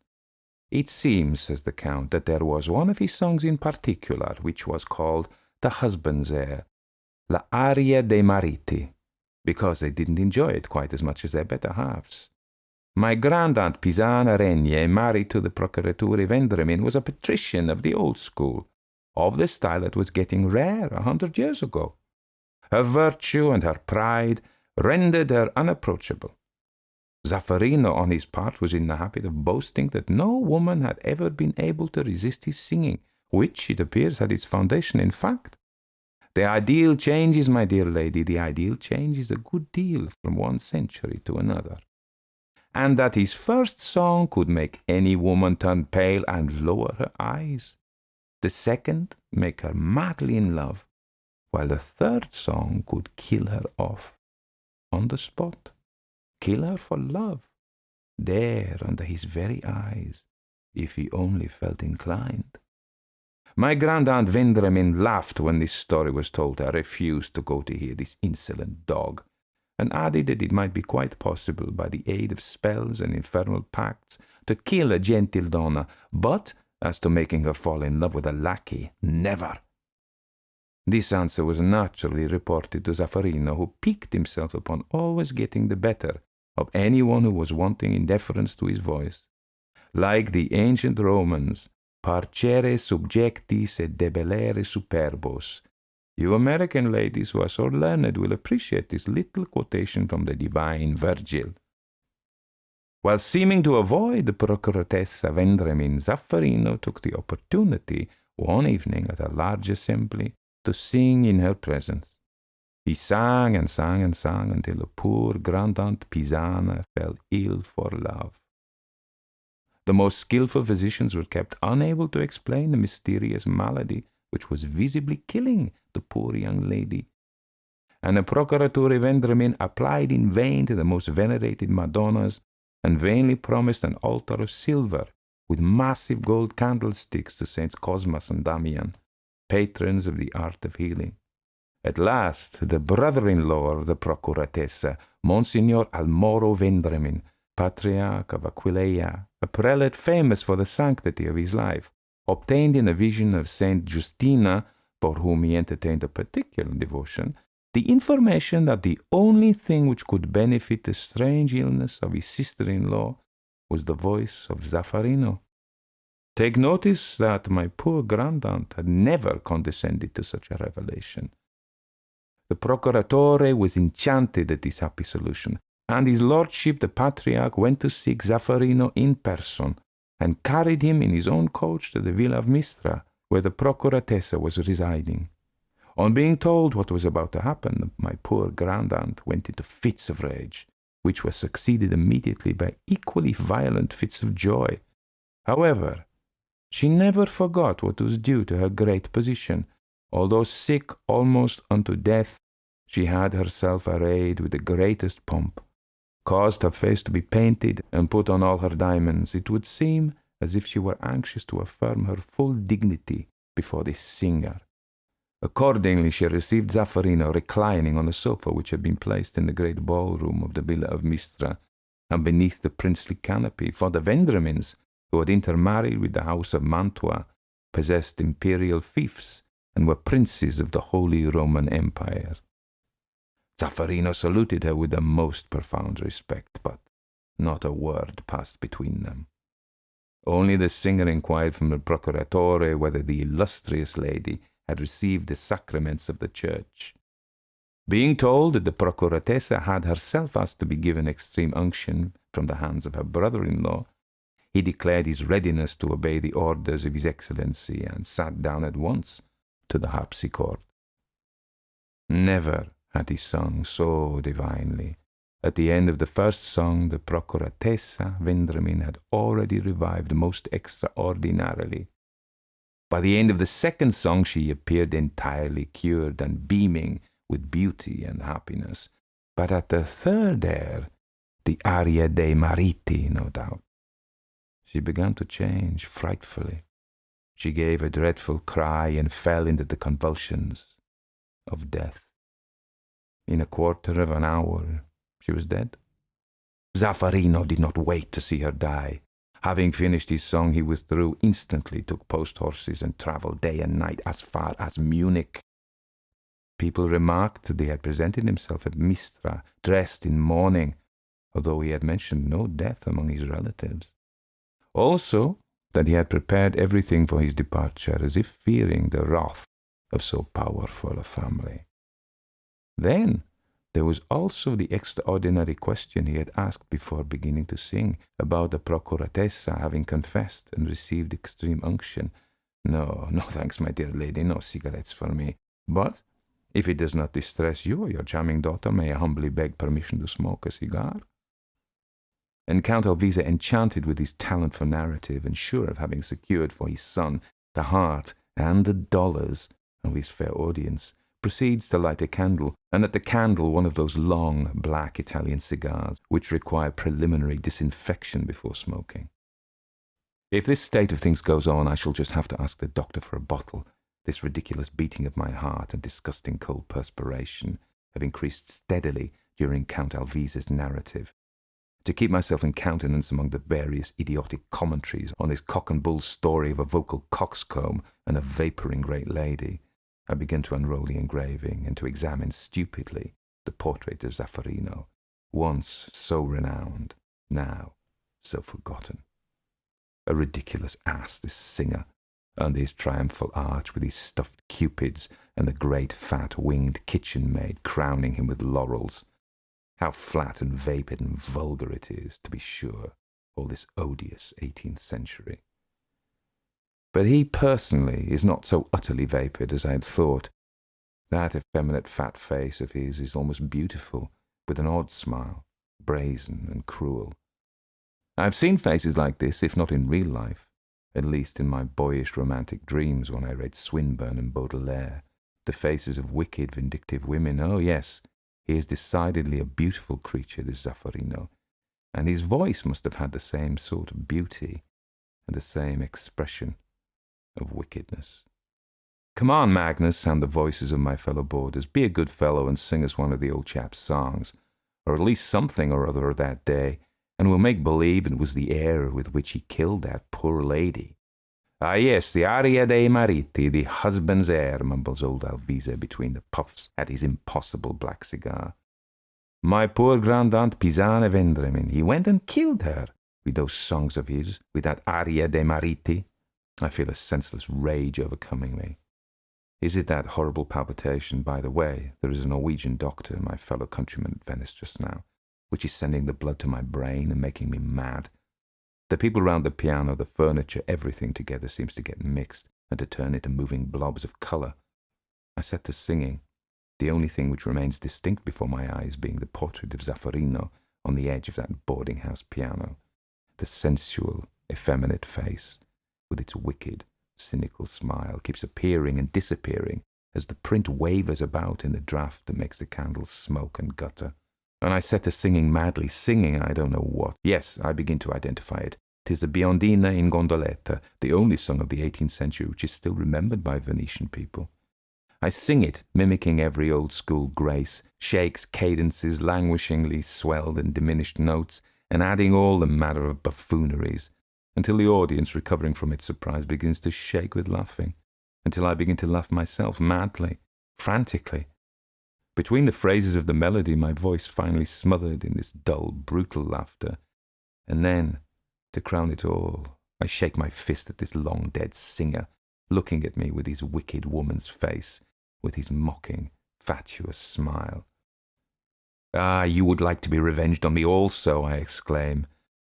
It seems, says the Count, that there was one of his songs in particular, which was called the husband's air, La Aria dei Mariti, because they didn't enjoy it quite as much as their better halves. My grand-aunt Pisana Regne, married to the Procuratore Vendramin, was a patrician of the old school, of the style that was getting rare 100 years ago. Her virtue and her pride rendered her unapproachable. Zaffarino, on his part, was in the habit of boasting that no woman had ever been able to resist his singing, which, it appears, had its foundation in fact. The ideal changes, my dear lady, the ideal changes a good deal from one century to another. And that his first song could make any woman turn pale and lower her eyes. The second, make her madly in love, while the third song could kill her off on the spot. Kill her for love, there under his very eyes, if he only felt inclined. My grand-aunt Vendramin laughed when this story was told her, refused to go to hear this insolent dog, and added that it might be quite possible, by the aid of spells and infernal pacts, to kill a gentil donna, but as to making her fall in love with a lackey, never. This answer was naturally reported to Zaffarino, who piqued himself upon always getting the better of anyone who was wanting in deference to his voice. Like the ancient Romans, parcere subjectis et debellere superbos. You American ladies who are so learned will appreciate this little quotation from the divine Virgil. While seeming to avoid the Procuratessa Vendramin, Zaffarino took the opportunity one evening at a large assembly to sing in her presence. He sang and sang and sang until the poor grand-aunt Pisana fell ill for love. The most skilful physicians were kept unable to explain the mysterious malady which was visibly killing the poor young lady. And the Procuratore Vendramin applied in vain to the most venerated Madonnas, and vainly promised an altar of silver with massive gold candlesticks to Saints Cosmas and Damian, patrons of the art of healing. At last, the brother-in-law of the Procuratessa, Monsignor Almoro Vendramin, Patriarch of Aquileia, a prelate famous for the sanctity of his life, obtained in a vision of Saint Justina, for whom he entertained a particular devotion, the information that the only thing which could benefit the strange illness of his sister-in-law was the voice of Zaffarino. Take notice that my poor grand-aunt had never condescended to such a revelation. The Procuratore was enchanted at this happy solution, and his lordship the Patriarch went to seek Zaffarino in person, and carried him in his own coach to the villa of Mistra, where the Procuratessa was residing. On being told what was about to happen, my poor grand-aunt went into fits of rage, which were succeeded immediately by equally violent fits of joy. However, she never forgot what was due to her great position. Although sick almost unto death, she had herself arrayed with the greatest pomp, caused her face to be painted, and put on all her diamonds. It would seem as if she were anxious to affirm her full dignity before this singer. Accordingly, she received Zaffarino reclining on a sofa which had been placed in the great ballroom of the villa of Mistra, and beneath the princely canopy, for the Vendramins, who had intermarried with the house of Mantua, possessed imperial fiefs, and were princes of the Holy Roman Empire. Zaffarino saluted her with the most profound respect, but not a word passed between them. Only the singer inquired from the Procuratore whether the illustrious lady had received the sacraments of the church. Being told that the Procuratessa had herself asked to be given extreme unction from the hands of her brother-in-law, he declared his readiness to obey the orders of His Excellency, and sat down at once to the harpsichord. Never had he sung so divinely. At the end of the first song, the Procuratessa Vendramin had already revived most extraordinarily. By the end of the second song, she appeared entirely cured and beaming with beauty and happiness. But at the third air, the aria dei mariti, no doubt, she began to change frightfully. She gave a dreadful cry and fell into the convulsions of death. In a quarter of an hour, she was dead. Zaffarino did not wait to see her die. Having finished his song, he withdrew instantly, took post horses, and travelled day and night as far as Munich. People remarked that he had presented himself at Mistra, dressed in mourning, although he had mentioned no death among his relatives. Also, that he had prepared everything for his departure, as if fearing the wrath of so powerful a family. Then there was also the extraordinary question he had asked before beginning to sing, about the procuratessa having confessed and received extreme unction. No, thanks, my dear lady, no cigarettes for me. But if it does not distress you, your charming daughter may humbly beg permission to smoke a cigar. And Count Alvise, enchanted with his talent for narrative, and sure of having secured for his son the heart and the dollars of his fair audience, proceeds to light a candle, and at the candle one of those long, black Italian cigars which require preliminary disinfection before smoking. If this state of things goes on, I shall just have to ask the doctor for a bottle. This ridiculous beating of my heart and disgusting cold perspiration have increased steadily during Count Alvise's narrative. To keep myself in countenance among the various idiotic commentaries on his cock and bull story of a vocal coxcomb and a vapouring great lady, I began to unroll the engraving and to examine stupidly the portrait of Zaffarino, once so renowned, now so forgotten. A ridiculous ass, this singer, under his triumphal arch with his stuffed cupids and the great fat winged kitchen maid crowning him with laurels. How flat and vapid and vulgar it is, to be sure, all this odious 18th century. But he personally is not so utterly vapid as I had thought. That effeminate fat face of his is almost beautiful, with an odd smile, brazen and cruel. I have seen faces like this, if not in real life, at least in my boyish romantic dreams when I read Swinburne and Baudelaire, the faces of wicked, vindictive women. Oh, yes, he is decidedly a beautiful creature, this Zaffarino, and his voice must have had the same sort of beauty and the same expression of wickedness. Come on, Magnus, sound the voices of my fellow boarders. Be a good fellow and sing us one of the old chap's songs, or at least something or other of that day, and we'll make believe it was the air with which he killed that poor lady. Ah, yes, the aria dei mariti, the husband's air, mumbles old Alvise between the puffs at his impossible black cigar. My poor grand-aunt Pisana Vendremin, he went and killed her with those songs of his, with that aria dei mariti. I feel a senseless rage overcoming me. Is it that horrible palpitation? By the way, there is a Norwegian doctor, my fellow countryman at Venice just now, which is sending the blood to my brain and making me mad. The people round the piano, the furniture, everything together seems to get mixed and to turn into moving blobs of colour. I set to singing, the only thing which remains distinct before my eyes being the portrait of Zaffarino on the edge of that boarding-house piano, the sensual, effeminate face, with its wicked, cynical smile, keeps appearing and disappearing as the print wavers about in the draught that makes the candles smoke and gutter. And I set to singing madly, singing I don't know what. Yes, I begin to identify it. 'Tis the Biondina in Gondoletta, the only song of the 18th century which is still remembered by Venetian people. I sing it, mimicking every old-school grace, shakes, cadences, languishingly swelled and diminished notes, and adding all the manner of buffooneries, until the audience, recovering from its surprise, begins to shake with laughing, until I begin to laugh myself, madly, frantically. Between the phrases of the melody, my voice finally smothered in this dull, brutal laughter. And then, to crown it all, I shake my fist at this long-dead singer, looking at me with his wicked woman's face, with his mocking, fatuous smile. Ah, you would like to be revenged on me also, I exclaim.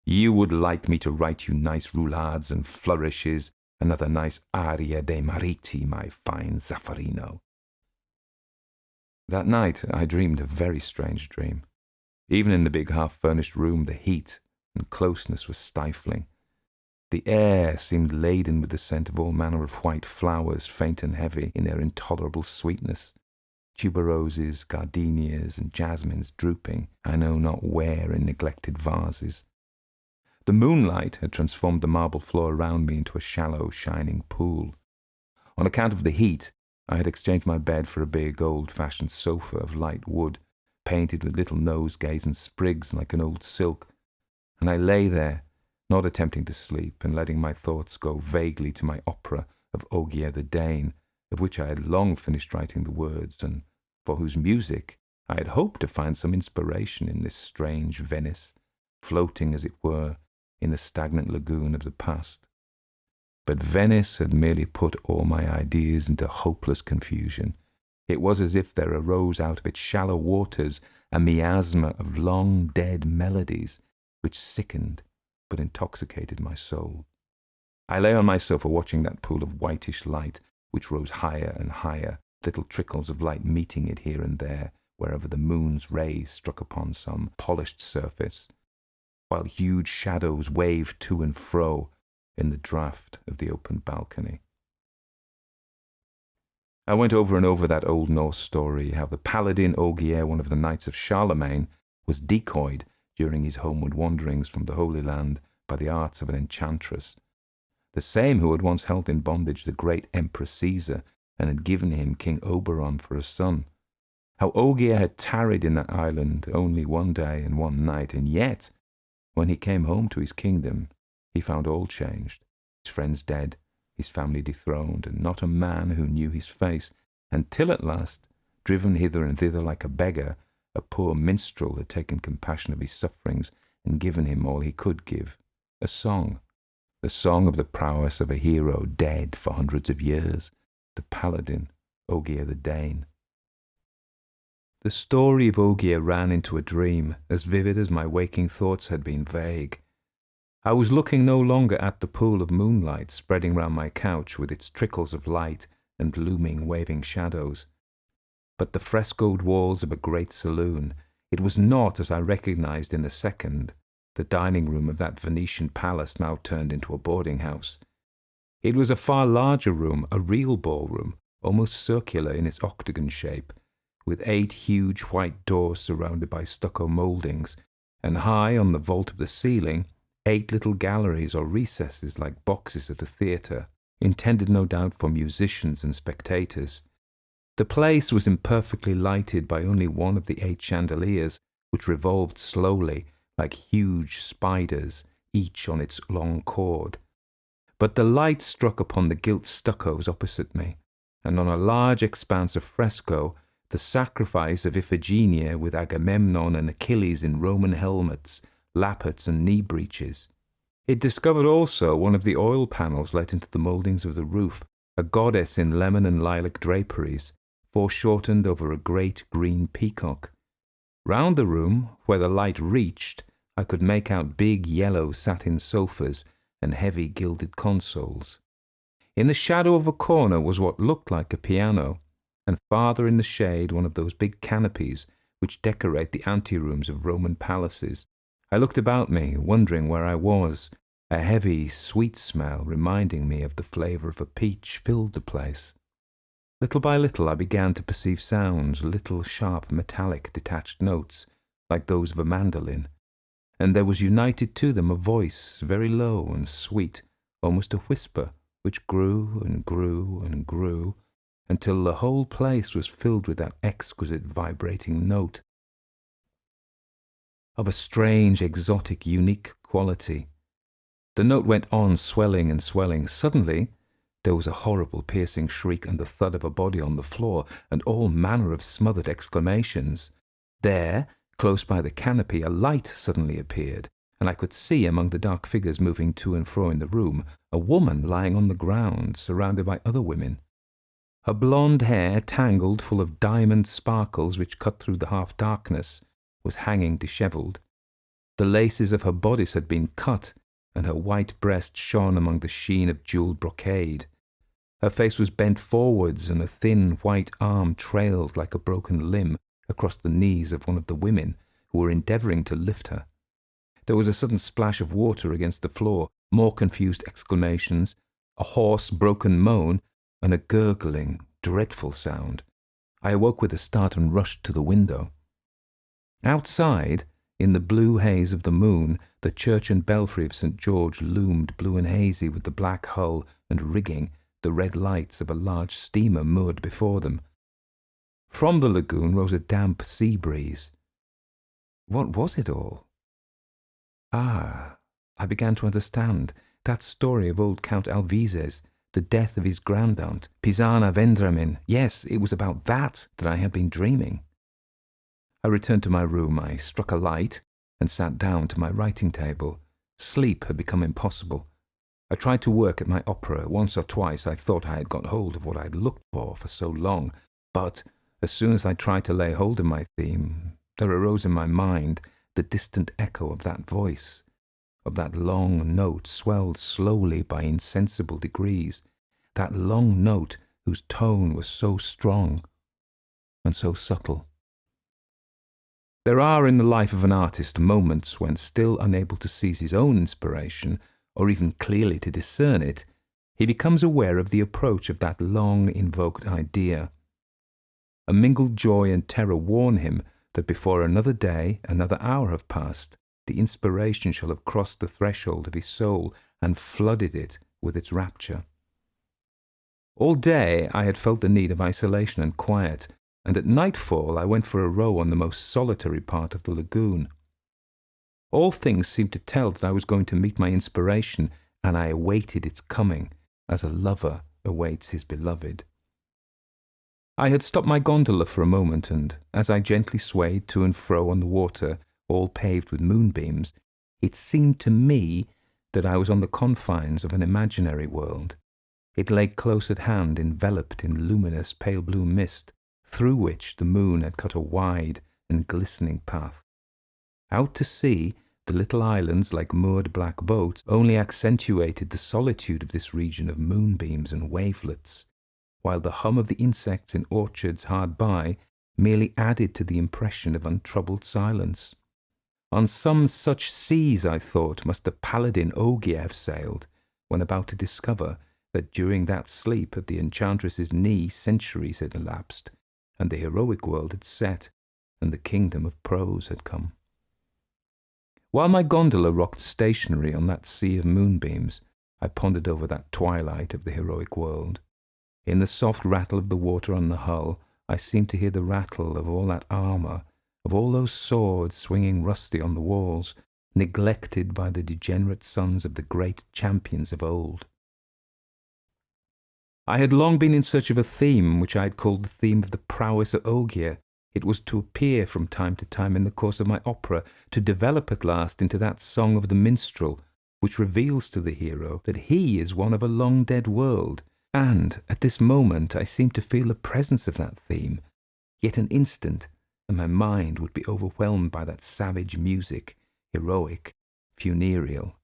You would like me to write you nice roulades and flourishes, another nice aria dei mariti, my fine Zaffarino. That night I dreamed a very strange dream. Even in the big half-furnished room, the heat and closeness was stifling. The air seemed laden with the scent of all manner of white flowers, faint and heavy in their intolerable sweetness. Tuberoses, gardenias, and jasmines drooping, I know not where, in neglected vases. The moonlight had transformed the marble floor around me into a shallow, shining pool. On account of the heat, I had exchanged my bed for a big, old-fashioned sofa of light wood, painted with little nosegays and sprigs like an old silk, and I lay there, not attempting to sleep, and letting my thoughts go vaguely to my opera of Ogier the Dane, of which I had long finished writing the words, and for whose music I had hoped to find some inspiration in this strange Venice, floating, as it were, in the stagnant lagoon of the past. But Venice had merely put all my ideas into hopeless confusion. It was as if there arose out of its shallow waters a miasma of long dead melodies, which sickened but intoxicated my soul. I lay on my sofa watching that pool of whitish light, which rose higher and higher, little trickles of light meeting it here and there, wherever the moon's rays struck upon some polished surface, while huge shadows waved to and fro in the draught of the open balcony. I went over and over that old Norse story, how the paladin Ogier, one of the knights of Charlemagne, was decoyed during his homeward wanderings from the Holy Land by the arts of an enchantress, the same who had once held in bondage the great Emperor Caesar and had given him King Oberon for a son. How Ogier had tarried in that island only one day and one night, and yet, when he came home to his kingdom, he found all changed, his friends dead, his family dethroned, and not a man who knew his face, until at last, driven hither and thither like a beggar, a poor minstrel had taken compassion of his sufferings and given him all he could give, a song, the song of the prowess of a hero dead for hundreds of years, the paladin Ogier the Dane. The story of Ogier ran into a dream, as vivid as my waking thoughts had been vague. I was looking no longer at the pool of moonlight spreading round my couch with its trickles of light and looming waving shadows, but the frescoed walls of a great saloon. It was not, as I recognized in a second, the dining room of that Venetian palace now turned into a boarding house. It was a far larger room, a real ballroom, almost circular in its octagon shape, with 8 huge white doors surrounded by stucco mouldings, and high on the vault of the ceiling 8 little galleries or recesses like boxes at a theatre, intended no doubt for musicians and spectators. The place was imperfectly lighted by only one of the 8 chandeliers, which revolved slowly like huge spiders, each on its long cord. But the light struck upon the gilt stuccos opposite me, and on a large expanse of fresco, the sacrifice of Iphigenia with Agamemnon and Achilles in Roman helmets, lappets and knee breeches. It discovered also one of the oil panels let into the mouldings of the roof, a goddess in lemon and lilac draperies, foreshortened over a great green peacock. Round the room, where the light reached, I could make out big yellow satin sofas and heavy gilded consoles. In the shadow of a corner was what looked like a piano, and farther in the shade one of those big canopies which decorate the anterooms of Roman palaces. I looked about me, wondering where I was. A heavy, sweet smell, reminding me of the flavour of a peach, filled the place. Little by little I began to perceive sounds, little sharp metallic detached notes, like those of a mandolin, and there was united to them a voice, very low and sweet, almost a whisper, which grew and grew and grew, until the whole place was filled with that exquisite vibrating note, of a strange, exotic, unique quality. The note went on swelling and swelling. Suddenly there was a horrible piercing shriek and the thud of a body on the floor, and all manner of smothered exclamations. There, close by the canopy, a light suddenly appeared, and I could see, among the dark figures moving to and fro in the room, a woman lying on the ground, surrounded by other women. Her blonde hair, tangled, full of diamond sparkles which cut through the half-darkness, was hanging dishevelled. The laces of her bodice had been cut, and her white breast shone among the sheen of jewelled brocade. Her face was bent forwards, and a thin white arm trailed like a broken limb across the knees of one of the women who were endeavouring to lift her. There was a sudden splash of water against the floor. more confused exclamations, a hoarse, broken moan, and a gurgling, dreadful sound. I awoke with a start and rushed to the window. Outside, in the blue haze of the moon, the church and belfry of St. George loomed blue and hazy with the black hull and rigging, the red lights of a large steamer moored before them. From the lagoon rose a damp sea breeze. What was it all? Ah, I began to understand. That story of old Count Alvise's, the death of his grandaunt, Pisana Vendramin. Yes, it was about that I had been dreaming. I returned to my room. I struck a light and sat down to my writing table. Sleep had become impossible. I tried to work at my opera. Once or twice I thought I had got hold of what I had looked for so long, but as soon as I tried to lay hold of my theme, there arose in my mind the distant echo of that voice, of that long note swelled slowly by insensible degrees, that long note whose tone was so strong and so subtle. There are in the life of an artist moments when, still unable to seize his own inspiration, or even clearly to discern it, he becomes aware of the approach of that long-invoked idea. A mingled joy and terror warn him that before another day, another hour have passed, the inspiration shall have crossed the threshold of his soul and flooded it with its rapture. All day I had felt the need of isolation and quiet, and at nightfall I went for a row on the most solitary part of the lagoon. All things seemed to tell that I was going to meet my inspiration, and I awaited its coming, as a lover awaits his beloved. I had stopped my gondola for a moment, and as I gently swayed to and fro on the water, all paved with moonbeams, it seemed to me that I was on the confines of an imaginary world. It lay close at hand, enveloped in luminous pale blue mist, through which the moon had cut a wide and glistening path. Out to sea, the little islands, like moored black boats, only accentuated the solitude of this region of moonbeams and wavelets, while the hum of the insects in orchards hard by merely added to the impression of untroubled silence. On some such seas, I thought, must the paladin Ogier have sailed, when about to discover that during that sleep at the enchantress's knee centuries had elapsed, and the heroic world had set, and the kingdom of prose had come. While my gondola rocked stationary on that sea of moonbeams, I pondered over that twilight of the heroic world. In the soft rattle of the water on the hull, I seemed to hear the rattle of all that armour, of all those swords swinging rusty on the walls, neglected by the degenerate sons of the great champions of old. I had long been in search of a theme which I had called the theme of the prowess of Ogier. It was to appear from time to time in the course of my opera, to develop at last into that song of the minstrel, which reveals to the hero that he is one of a long-dead world. And at this moment I seemed to feel the presence of that theme. Yet an instant, and my mind would be overwhelmed by that savage music, heroic, funereal.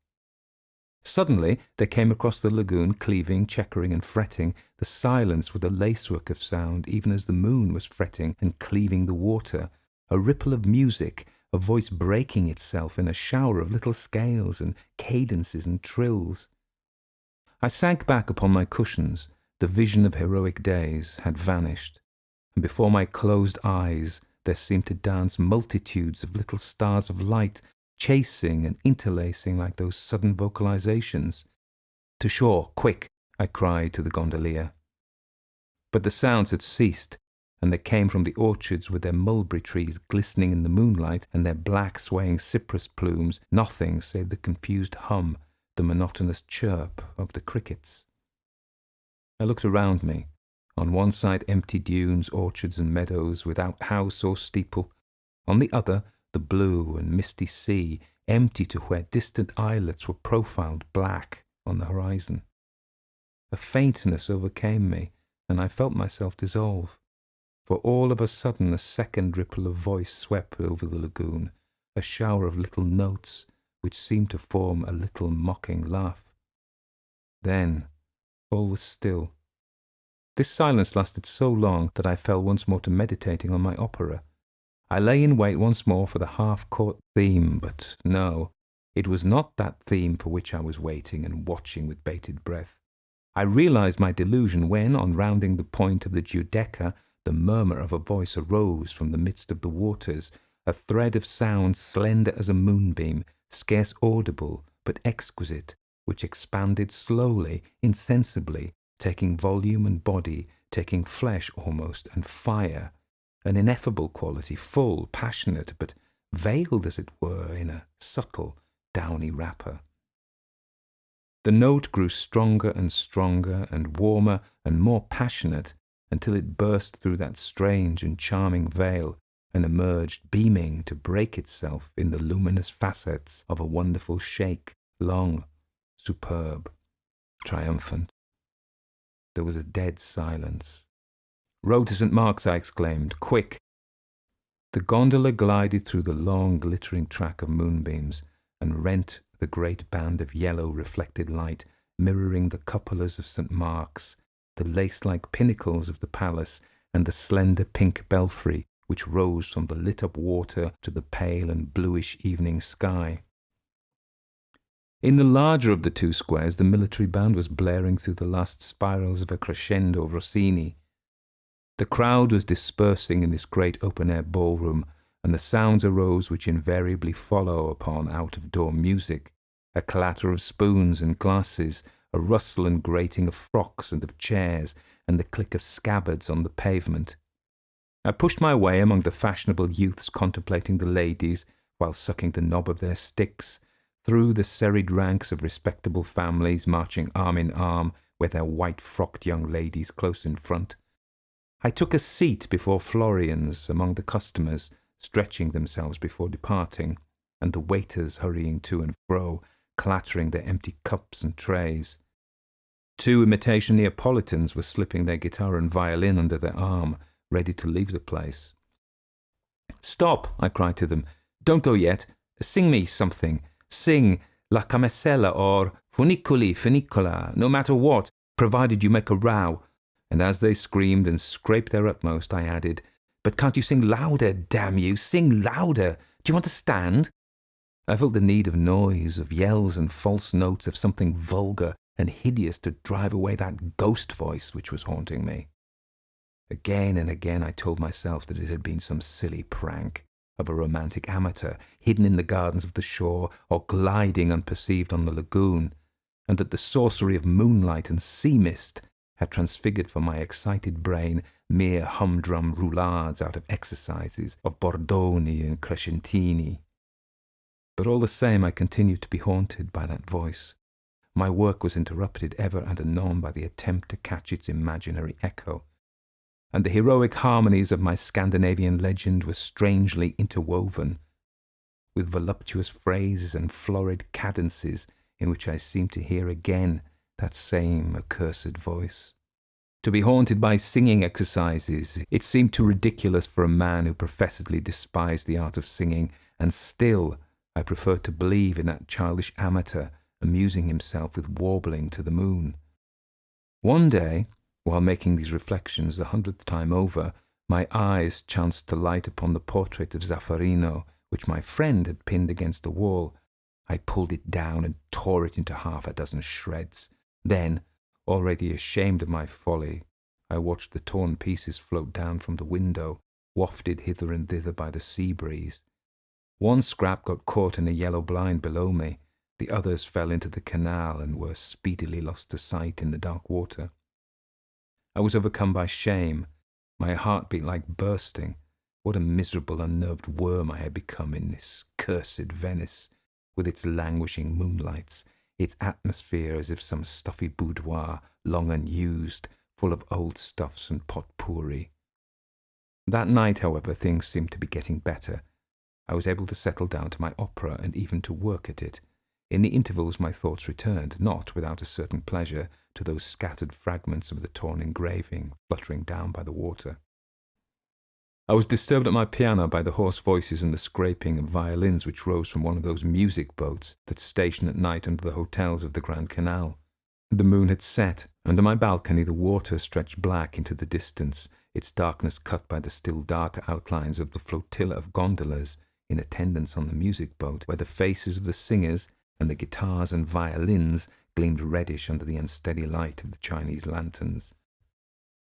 Suddenly there came across the lagoon, cleaving, checkering, and fretting, the silence with a lacework of sound, even as the moon was fretting and cleaving the water, a ripple of music, a voice breaking itself in a shower of little scales and cadences and trills. I sank back upon my cushions. The vision of heroic days had vanished, and before my closed eyes there seemed to dance multitudes of little stars of light, chasing and interlacing like those sudden vocalizations. "To shore, quick!" I cried to the gondolier. But the sounds had ceased, and they came from the orchards with their mulberry trees glistening in the moonlight and their black swaying cypress plumes, nothing save the confused hum, the monotonous chirp of the crickets. I looked around me. On one side empty dunes, orchards and meadows without house or steeple. On the other the blue and misty sea, empty to where distant islets were profiled black on the horizon. A faintness overcame me, and I felt myself dissolve. For all of a sudden a second ripple of voice swept over the lagoon, a shower of little notes, which seemed to form a little mocking laugh. Then all was still. This silence lasted so long that I fell once more to meditating on my opera. I lay in wait once more for the half-caught theme, but no, It was not that theme for which I was waiting and watching with bated breath. I realized my delusion when, on rounding the point of the Giudecca, the murmur of a voice arose from the midst of the waters, a thread of sound slender as a moonbeam, scarce audible, but exquisite, which expanded slowly, insensibly, taking volume and body, taking flesh almost, and fire, an ineffable quality, full, passionate, but veiled, as it were, in a subtle, downy wrapper. The note grew stronger and warmer and more passionate until it burst through that strange and charming veil and emerged beaming to break itself in the luminous facets of a wonderful shake, long, superb, triumphant. There was a dead silence. "Row to St. Mark's," I exclaimed. "Quick!" The gondola glided through the long, glittering track of moonbeams and rent the great band of yellow reflected light mirroring the cupolas of St. Mark's, the lace-like pinnacles of the palace, and the slender pink belfry which rose from the lit-up water to the pale and bluish evening sky. In the larger of the two squares, the military band was blaring through the last spirals of a crescendo of Rossini. The crowd was dispersing in this great open-air ballroom, and the sounds arose which invariably follow upon out-of-door music, a clatter of spoons and glasses, a rustle and grating of frocks and of chairs, and the click of scabbards on the pavement. I pushed my way among the fashionable youths contemplating the ladies while sucking the knob of their sticks, through the serried ranks of respectable families marching arm in arm with their white-frocked young ladies close in front. I took a seat before Florian's among the customers, stretching themselves before departing, and the waiters hurrying to and fro, clattering their empty cups and trays. 2 imitation Neapolitans were slipping their guitar and violin under their arm, ready to leave the place. "Stop!" I cried to them. "Don't go yet. Sing me something. Sing La Camisella or Funiculi, Funicola, no matter what, provided you make a row." And as they screamed and scraped their utmost, I added, "But can't you sing louder, damn you? Sing louder! Do you understand?" I felt the need of noise, of yells and false notes, of something vulgar and hideous to drive away that ghost voice which was haunting me. Again and again I told myself that it had been some silly prank of a romantic amateur, hidden in the gardens of the shore or gliding unperceived on the lagoon, and that the sorcery of moonlight and sea mist had transfigured for my excited brain mere humdrum roulades out of exercises of Bordoni and Crescentini. But all the same I continued to be haunted by that voice. My work was interrupted ever and anon by the attempt to catch its imaginary echo, and the heroic harmonies of my Scandinavian legend were strangely interwoven with voluptuous phrases and florid cadences in which I seemed to hear again that same accursed voice. To be haunted by singing exercises, it seemed too ridiculous for a man who professedly despised the art of singing, and still I preferred to believe in that childish amateur amusing himself with warbling to the moon. One day, while making these reflections the 100th time over, my eyes chanced to light upon the portrait of Zaffarino, which my friend had pinned against the wall. I pulled it down and tore it into 6 shreds. Then, already ashamed of my folly, I watched the torn pieces float down from the window, wafted hither and thither by the sea breeze. One scrap got caught in a yellow blind below me, the others fell into the canal and were speedily lost to sight in the dark water. I was overcome by shame. My heart beat like bursting. What a miserable, unnerved worm I had become in this cursed Venice, with its languishing moonlights, its atmosphere as if some stuffy boudoir, long unused, full of old stuffs and pot-pourri. That night, however, things seemed to be getting better. I was able to settle down to my opera and even to work at it. In the intervals my thoughts returned, not without a certain pleasure, to those scattered fragments of the torn engraving fluttering down by the water. I was disturbed at my piano by the hoarse voices and the scraping of violins which rose from one of those music boats that station at night under the hotels of the Grand Canal. The moon had set. Under my balcony the water stretched black into the distance, its darkness cut by the still darker outlines of the flotilla of gondolas in attendance on the music boat, where the faces of the singers and the guitars and violins gleamed reddish under the unsteady light of the Chinese lanterns.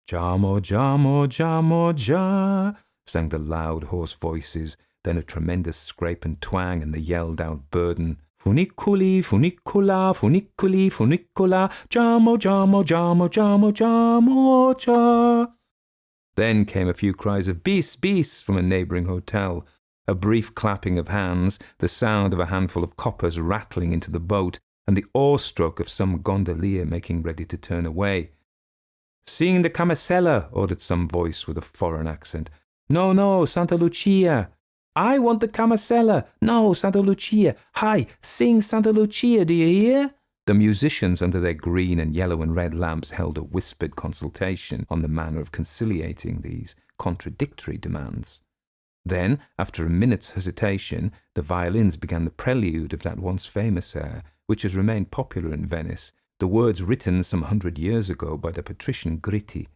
"Jamo, jamo, jamo, ja," sang the loud, hoarse voices, then a tremendous scrape and twang, and the yelled-out burden, "Funiculi, funicula, funiculi, funicola, jamo, jamo, jamo, jamo, jamo, ja." Then came a few cries of "Bis, bis" from a neighbouring hotel, a brief clapping of hands, the sound of a handful of coppers rattling into the boat, and the awe-stroke of some gondolier making ready to turn away. "Sing the Camisella," ordered some voice with a foreign accent. "No, no, Santa Lucia." "I want the Camisella." "No, Santa Lucia." "Hi, sing Santa Lucia, do you hear?" The musicians under their green and yellow and red lamps held a whispered consultation on the manner of conciliating these contradictory demands. Then, after a minute's hesitation, the violins began the prelude of that once famous air, which has remained popular in Venice, the words written some 100 years ago by the patrician Gritti,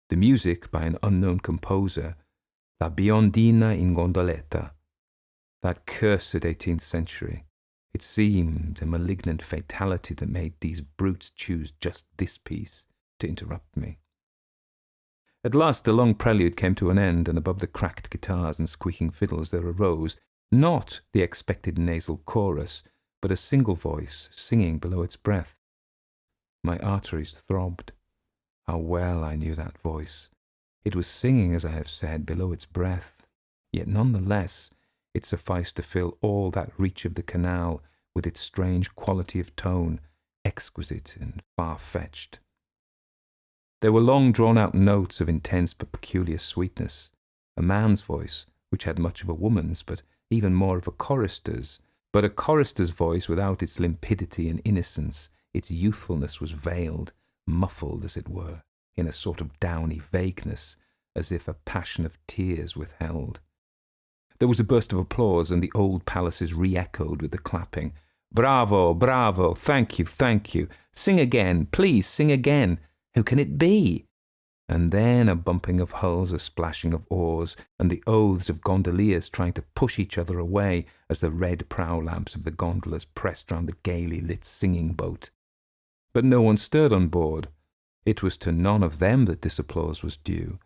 the music by an unknown composer, La Biondina in Gondoletta. That cursed 18th century. It seemed a malignant fatality that made these brutes choose just this piece to interrupt me. At last the long prelude came to an end, and above the cracked guitars and squeaking fiddles there arose, not the expected nasal chorus, but a single voice singing below its breath. My arteries throbbed. How well I knew that voice. It was singing, as I have said, below its breath, yet none the less it sufficed to fill all that reach of the canal with its strange quality of tone, exquisite and far-fetched. There were long drawn-out notes of intense but peculiar sweetness, a man's voice, which had much of a woman's, but even more of a chorister's, but a chorister's voice without its limpidity and innocence. Its youthfulness was veiled, muffled, as it were, in a sort of downy vagueness, as if a passion of tears withheld. There was a burst of applause, and the old palaces re-echoed with the clapping. "Bravo, bravo, thank you, thank you. Sing again, please sing again. Who can it be?" And then a bumping of hulls, a splashing of oars, and the oaths of gondoliers trying to push each other away as the red prow lamps of the gondolas pressed round the gaily lit singing boat. But no one stirred on board. It was to none of them that this applause was due.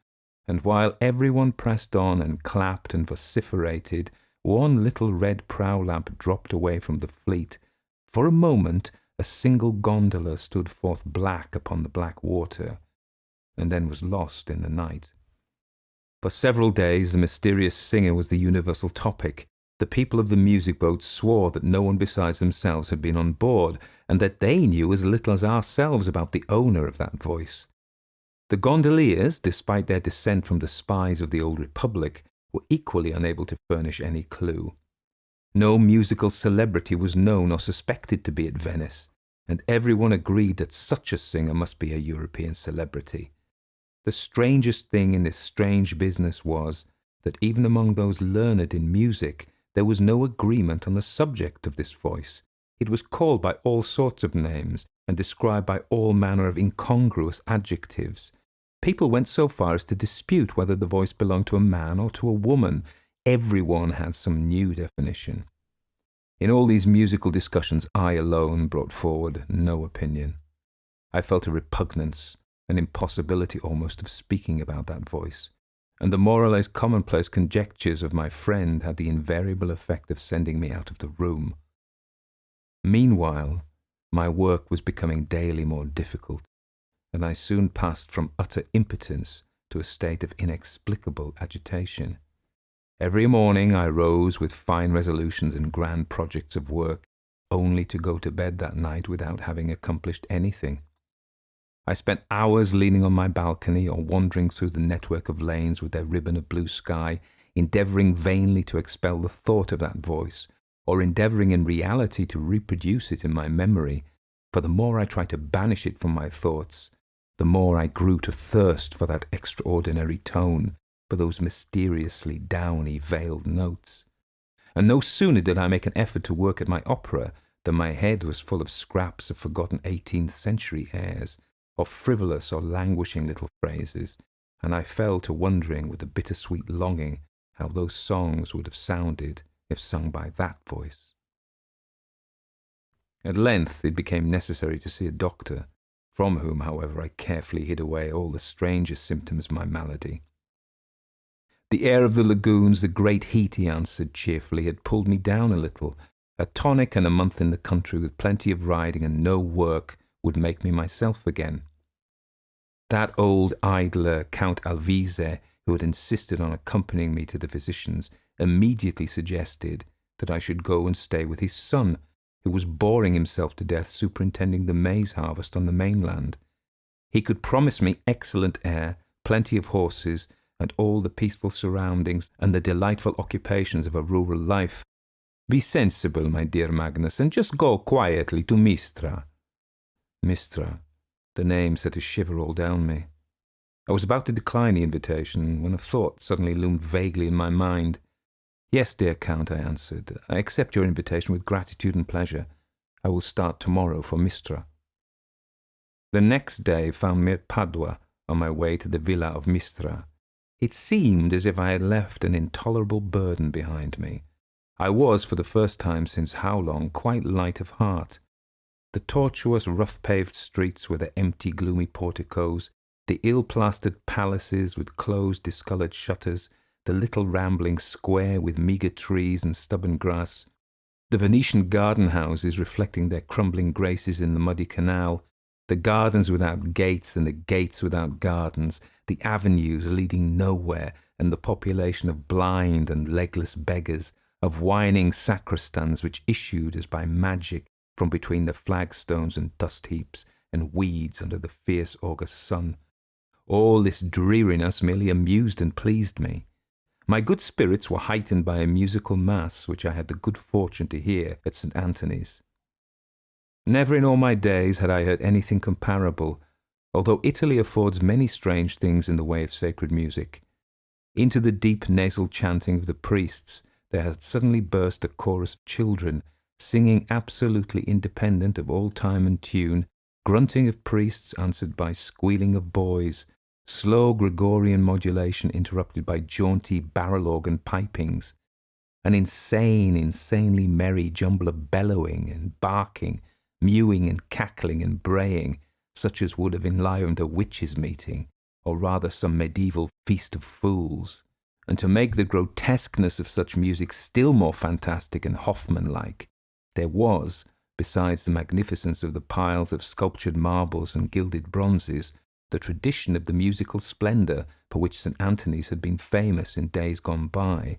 And while everyone pressed on and clapped and vociferated, one little red prow lamp dropped away from the fleet. For a moment, a single gondola stood forth black upon the black water, and then was lost in the night. For several days the mysterious singer was the universal topic. The people of the music boat swore that no one besides themselves had been on board, and that they knew as little as ourselves about the owner of that voice. The gondoliers, despite their descent from the spies of the old republic, were equally unable to furnish any clue. No musical celebrity was known or suspected to be at Venice, and everyone agreed that such a singer must be a European celebrity. The strangest thing in this strange business was that even among those learned in music, there was no agreement on the subject of this voice. It was called by all sorts of names and described by all manner of incongruous adjectives. People went so far as to dispute whether the voice belonged to a man or to a woman. Everyone had some new definition. In all these musical discussions, I alone brought forward no opinion. I felt a repugnance, an impossibility almost of speaking about that voice, and the more or less commonplace conjectures of my friend had the invariable effect of sending me out of the room. Meanwhile, my work was becoming daily more difficult, and I soon passed from utter impotence to a state of inexplicable agitation. Every morning I rose with fine resolutions and grand projects of work, only to go to bed that night without having accomplished anything. I spent hours leaning on my balcony or wandering through the network of lanes with their ribbon of blue sky, endeavouring vainly to expel the thought of that voice, or endeavouring in reality to reproduce it in my memory, for the more I tried to banish it from my thoughts, the more I grew to thirst for that extraordinary tone, for those mysteriously downy veiled notes. And no sooner did I make an effort to work at my opera than my head was full of scraps of forgotten 18th century airs, of frivolous or languishing little phrases, and I fell to wondering with a bittersweet longing how those songs would have sounded if sung by that voice. At length it became necessary to see a doctor, from whom, however, I carefully hid away all the strangest symptoms of my malady. The air of the lagoons, the great heat, he answered cheerfully, had pulled me down a little. A tonic and a month in the country with plenty of riding and no work would make me myself again. That old idler, Count Alvise, who had insisted on accompanying me to the physician's, immediately suggested that I should go and stay with his son, who was boring himself to death superintending the maize harvest on the mainland. He could promise me excellent air, plenty of horses, and all the peaceful surroundings and the delightful occupations of a rural life. Be sensible, my dear Magnus, and just go quietly to Mistra. Mistra. The name set a shiver all down me. I was about to decline the invitation when a thought suddenly loomed vaguely in my mind. Yes, dear Count, I answered. I accept your invitation with gratitude and pleasure. I will start tomorrow for Mistra. The next day found me at Padua, on my way to the villa of Mistra. It seemed as if I had left an intolerable burden behind me. I was, for the first time since how long, quite light of heart. The tortuous, rough-paved streets with their empty, gloomy porticos, the ill-plastered palaces with closed, discoloured shutters, the little rambling square with meagre trees and stubborn grass, the Venetian garden-houses reflecting their crumbling graces in the muddy canal, the gardens without gates and the gates without gardens, the avenues leading nowhere, and the population of blind and legless beggars, of whining sacristans which issued as by magic from between the flagstones and dust heaps and weeds under the fierce August sun. All this dreariness merely amused and pleased me. My good spirits were heightened by a musical mass which I had the good fortune to hear at St. Anthony's. Never in all my days had I heard anything comparable, although Italy affords many strange things in the way of sacred music. Into the deep nasal chanting of the priests there had suddenly burst a chorus of children, singing absolutely independent of all time and tune, grunting of priests answered by squealing of boys, slow Gregorian modulation interrupted by jaunty barrel organ pipings, an insanely merry jumble of bellowing and barking, mewing and cackling and braying, such as would have enlivened a witches' meeting, or rather some medieval feast of fools. And to make the grotesqueness of such music still more fantastic and Hoffman-like, there was, besides the magnificence of the piles of sculptured marbles and gilded bronzes, the tradition of the musical splendour for which St. Anthony's had been famous in days gone by.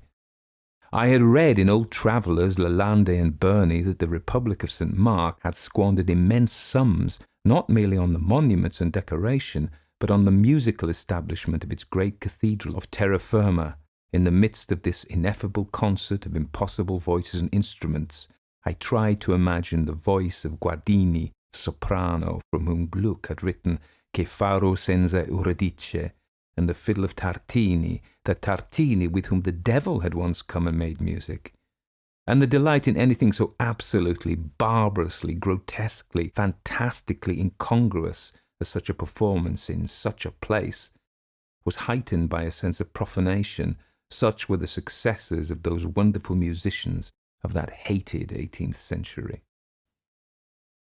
I had read in old travellers Lalande and Burney that the Republic of St. Mark had squandered immense sums not merely on the monuments and decoration, but on the musical establishment of its great cathedral of terra firma. In the midst of this ineffable concert of impossible voices and instruments, I tried to imagine the voice of Guardini, soprano, from whom Gluck had written Che faro senza Euridice, and the fiddle of Tartini, that Tartini with whom the devil had once come and made music. And the delight in anything so absolutely, barbarously, grotesquely, fantastically incongruous as such a performance in such a place was heightened by a sense of profanation. Such were the successes of those wonderful musicians of that hated 18th century.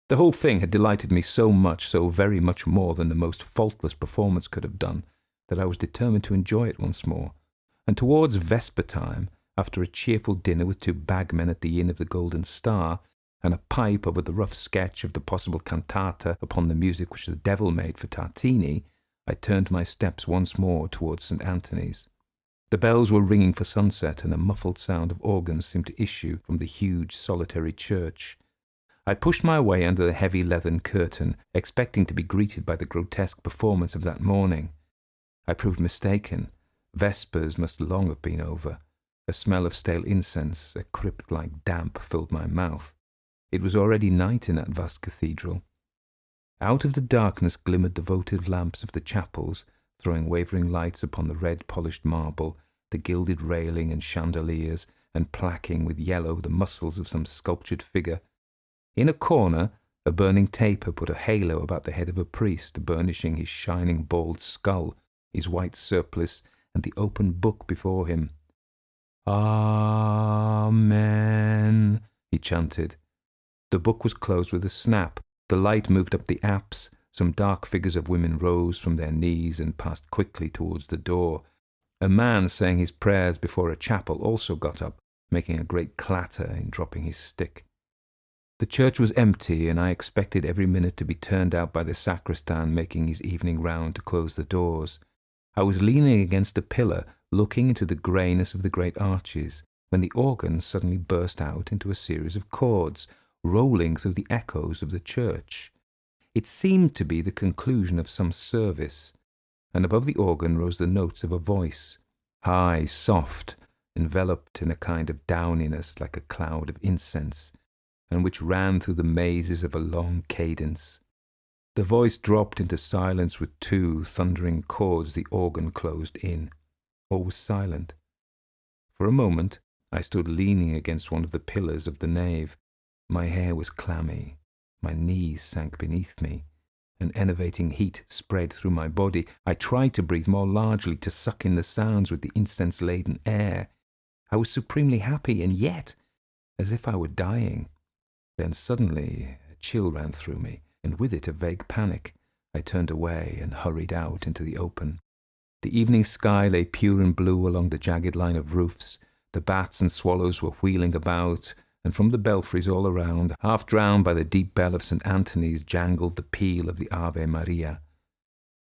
The whole thing had delighted me so much, so very much more than the most faultless performance could have done, that I was determined to enjoy it once more, and towards vesper time, after a cheerful dinner with 2 bagmen at the Inn of the Golden Star, and a pipe over the rough sketch of the possible cantata upon the music which the devil made for Tartini, I turned my steps once more towards St. Anthony's. The bells were ringing for sunset, and a muffled sound of organs seemed to issue from the huge solitary church. I pushed my way under the heavy leathern curtain, expecting to be greeted by the grotesque performance of that morning. I proved mistaken. Vespers must long have been over. A smell of stale incense, a crypt-like damp, filled my mouth. It was already night in that vast cathedral. Out of the darkness glimmered the votive lamps of the chapels, throwing wavering lights upon the red polished marble, the gilded railing and chandeliers, and placking with yellow the muscles of some sculptured figure. In a corner, a burning taper put a halo about the head of a priest, burnishing his shining bald skull, his white surplice, and the open book before him. Amen, he chanted. The book was closed with a snap. The light moved up the apse. Some dark figures of women rose from their knees and passed quickly towards the door. A man saying his prayers before a chapel also got up, making a great clatter in dropping his stick. The church was empty, and I expected every minute to be turned out by the sacristan making his evening round to close the doors. I was leaning against a pillar, looking into the greyness of the great arches, when the organ suddenly burst out into a series of chords, rolling through the echoes of the church. It seemed to be the conclusion of some service, and above the organ rose the notes of a voice, high, soft, enveloped in a kind of downiness like a cloud of incense, and which ran through the mazes of a long cadence. The voice dropped into silence with two thundering chords the organ closed in. All was silent. For a moment I stood leaning against one of the pillars of the nave. My hair was clammy. My knees sank beneath me. An enervating heat spread through my body. I tried to breathe more largely, to suck in the sounds with the incense-laden air. I was supremely happy, and yet as if I were dying. Then suddenly a chill ran through me, and with it a vague panic. I turned away and hurried out into the open. The evening sky lay pure and blue along the jagged line of roofs. The bats and swallows were wheeling about, and from the belfries all around, half drowned by the deep bell of St. Anthony's, jangled the peal of the Ave Maria.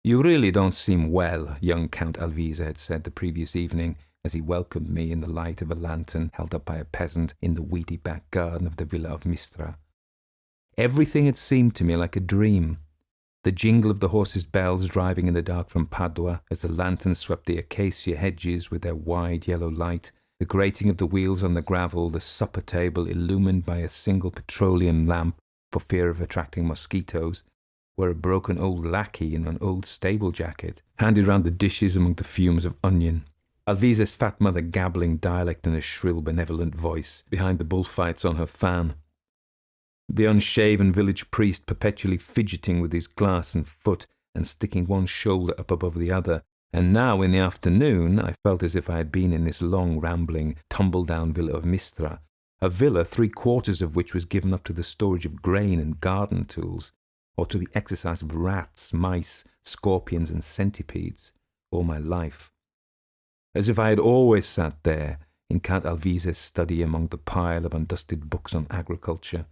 "You really don't seem well," young Count Alvise had said the previous evening, as he welcomed me in the light of a lantern held up by a peasant in the weedy back garden of the villa of Mistra. Everything had seemed to me like a dream. The jingle of the horses' bells driving in the dark from Padua, as the lanterns swept the acacia hedges with their wide yellow light, the grating of the wheels on the gravel, the supper table illumined by a single petroleum lamp for fear of attracting mosquitoes, where a broken old lackey in an old stable jacket handed round the dishes among the fumes of onion. Alvise's fat mother gabbling dialect in a shrill, benevolent voice behind the bullfights on her fan. The unshaven village priest perpetually fidgeting with his glass and foot and sticking one shoulder up above the other. And now, in the afternoon, I felt as if I had been in this long, rambling, tumble-down villa of Mistra, a villa 3/4 of which was given up to the storage of grain and garden tools, or to the exercise of rats, mice, scorpions, and centipedes, all my life. As if I had always sat there, in Count Alvise's study among the pile of undusted books on agriculture,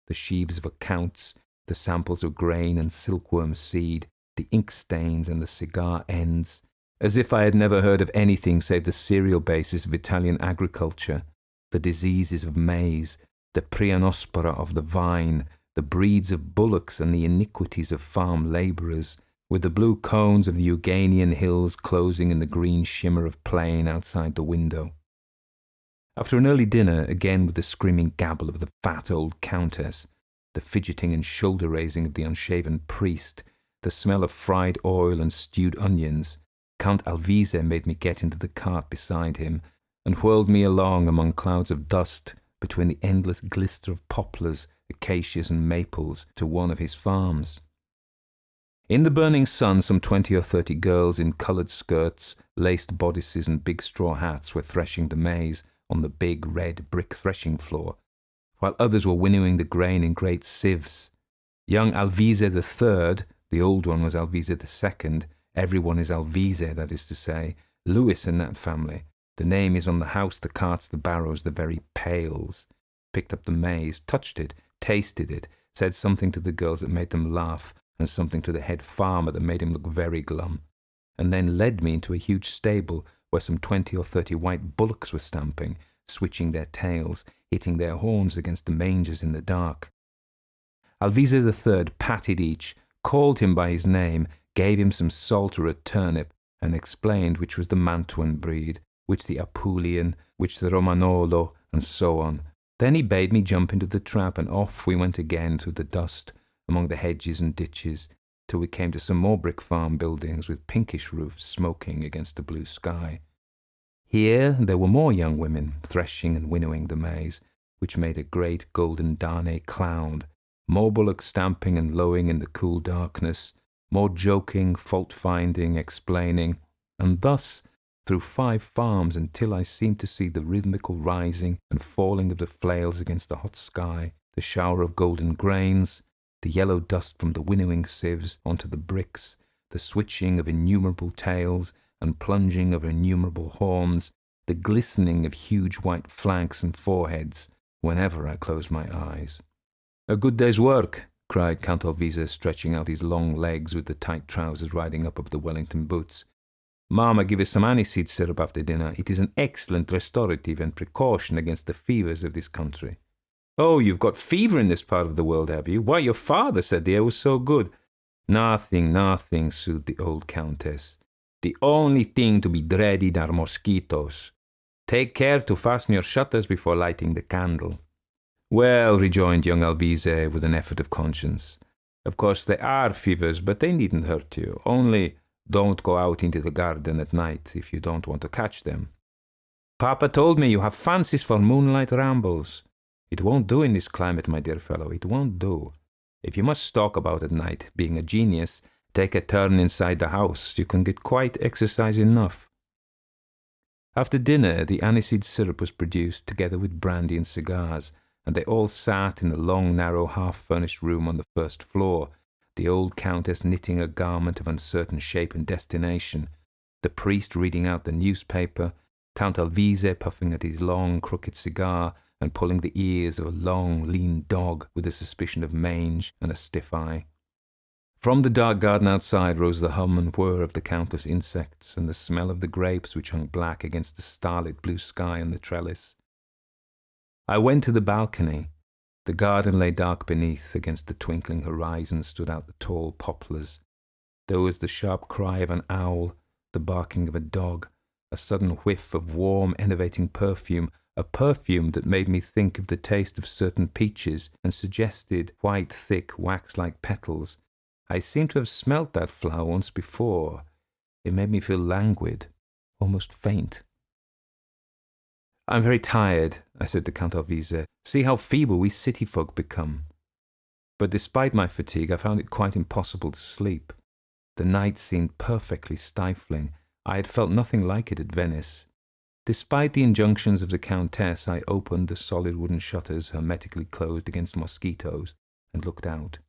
the sheaves of accounts, the samples of grain and silkworm seed, the ink stains and the cigar ends, as if I had never heard of anything save the cereal basis of Italian agriculture, the diseases of maize, the prianospora of the vine, the breeds of bullocks and the iniquities of farm labourers, with the blue cones of the Euganean hills closing in the green shimmer of plain outside the window. After an early dinner, again with the screaming gabble of the fat old countess, the fidgeting and shoulder-raising of the unshaven priest, the smell of fried oil and stewed onions, Count Alvise made me get into the cart beside him and whirled me along among clouds of dust between the endless glister of poplars, acacias and maples to one of his farms. In the burning sun, some 20 or 30 girls in coloured skirts, laced bodices and big straw hats were threshing the maize on the big red brick threshing floor, while others were winnowing the grain in great sieves. Young Alvise III, the old one was Alvise II, everyone is Alvise, that is to say, Louis in that family. The name is on the house, the carts, the barrows, the very pails. Picked up the maize, touched it, tasted it, said something to the girls that made them laugh, and something to the head farmer that made him look very glum, and then led me into a huge stable where some 20 or 30 white bullocks were stamping, switching their tails, hitting their horns against the mangers in the dark. Alvise III patted each, called him by his name, gave him some salt or a turnip, and explained which was the Mantuan breed, which the Apulian, which the Romanolo, and so on. Then he bade me jump into the trap, and off we went again through the dust, among the hedges and ditches, till we came to some more brick farm buildings with pinkish roofs smoking against the blue sky. Here there were more young women threshing and winnowing the maize, which made a great golden darnay cloud, more bullocks stamping and lowing in the cool darkness, more joking, fault-finding, explaining, and thus through 5 farms until I seemed to see the rhythmical rising and falling of the flails against the hot sky, the shower of golden grains, the yellow dust from the winnowing sieves onto the bricks, the switching of innumerable tails and plunging of innumerable horns, the glistening of huge white flanks and foreheads whenever I closed my eyes. "A good day's work," cried Count Alvise, stretching out his long legs with the tight trousers riding up over the Wellington boots. "Mamma give us some aniseed syrup after dinner. It is an excellent restorative and precaution against the fevers of this country." "Oh, you've got fever in this part of the world, have you? Why, your father said the air was so good." Nothing, soothed the old countess. "The only thing to be dreaded are mosquitoes. Take care to fasten your shutters before lighting the candle." "Well," rejoined young Alvise with an effort of conscience, "of course there are fevers, but they needn't hurt you. Only don't go out into the garden at night if you don't want to catch them. Papa told me you have fancies for moonlight rambles. It won't do in this climate, my dear fellow, it won't do. If you must stalk about at night, being a genius, take a turn inside the house. You can get quite exercise enough." After dinner, the aniseed syrup was produced, together with brandy and cigars, and they all sat in the long, narrow, half-furnished room on the first floor, the old countess knitting a garment of uncertain shape and destination, the priest reading out the newspaper, Count Alvise puffing at his long, crooked cigar and pulling the ears of a long, lean dog with a suspicion of mange and a stiff eye. From the dark garden outside rose the hum and whir of the countless insects and the smell of the grapes which hung black against the starlit blue sky on the trellis. I went to the balcony. The garden lay dark beneath. Against the twinkling horizon stood out the tall poplars. There was the sharp cry of an owl, the barking of a dog, a sudden whiff of warm, enervating perfume, a perfume that made me think of the taste of certain peaches and suggested white, thick, wax-like petals. I seemed to have smelt that flower once before. It made me feel languid, almost faint. "I'm very tired," I said to Count Alvise. "See how feeble we city folk become." But despite my fatigue, I found it quite impossible to sleep. The night seemed perfectly stifling. I had felt nothing like it at Venice. Despite the injunctions of the Countess, I opened the solid wooden shutters hermetically closed against mosquitoes and looked out.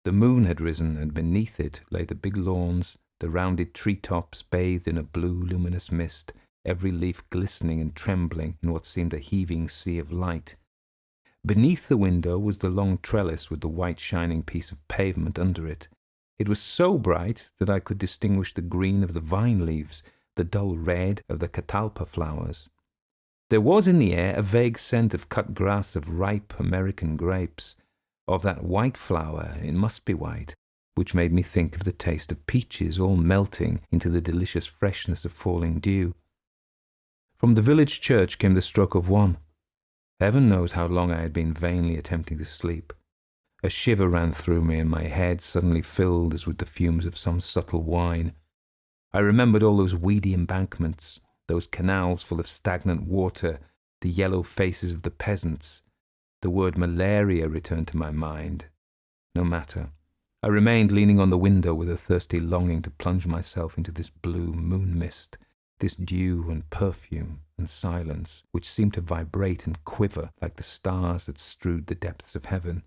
The moon had risen, and beneath it lay the big lawns, the rounded tree-tops bathed in a blue luminous mist, every leaf glistening and trembling in what seemed a heaving sea of light. Beneath the window was the long trellis with the white shining piece of pavement under it. It was so bright that I could distinguish the green of the vine leaves, the dull red of the catalpa flowers. There was in the air a vague scent of cut grass, of ripe American grapes, of that white flower, it must be white, which made me think of the taste of peaches all melting into the delicious freshness of falling dew. From the village church came the stroke of 1. Heaven knows how long I had been vainly attempting to sleep. A shiver ran through me, and my head suddenly filled as with the fumes of some subtle wine. I remembered all those weedy embankments, those canals full of stagnant water, the yellow faces of the peasants. The word malaria returned to my mind. No matter. I remained leaning on the window with a thirsty longing to plunge myself into this blue moon mist, this dew and perfume and silence, which seemed to vibrate and quiver like the stars that strewed the depths of heaven.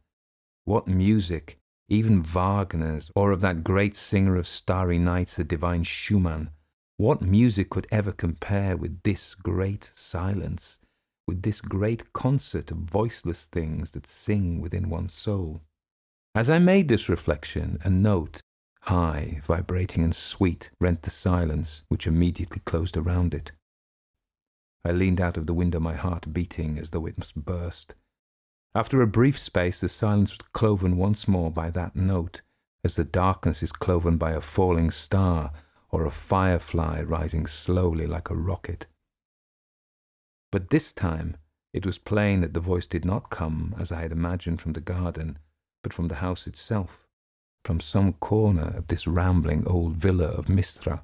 What music, even Wagner's, or of that great singer of starry nights, the divine Schumann, what music could ever compare with this great silence, with this great concert of voiceless things that sing within one's soul? As I made this reflection, a note, high, vibrating and sweet, rent the silence, which immediately closed around it. I leaned out of the window, my heart beating as though it must burst. After a brief space, the silence was cloven once more by that note, as the darkness is cloven by a falling star or a firefly rising slowly like a rocket. But this time it was plain that the voice did not come, as I had imagined, from the garden, but from the house itself, from some corner of this rambling old villa of Mistra.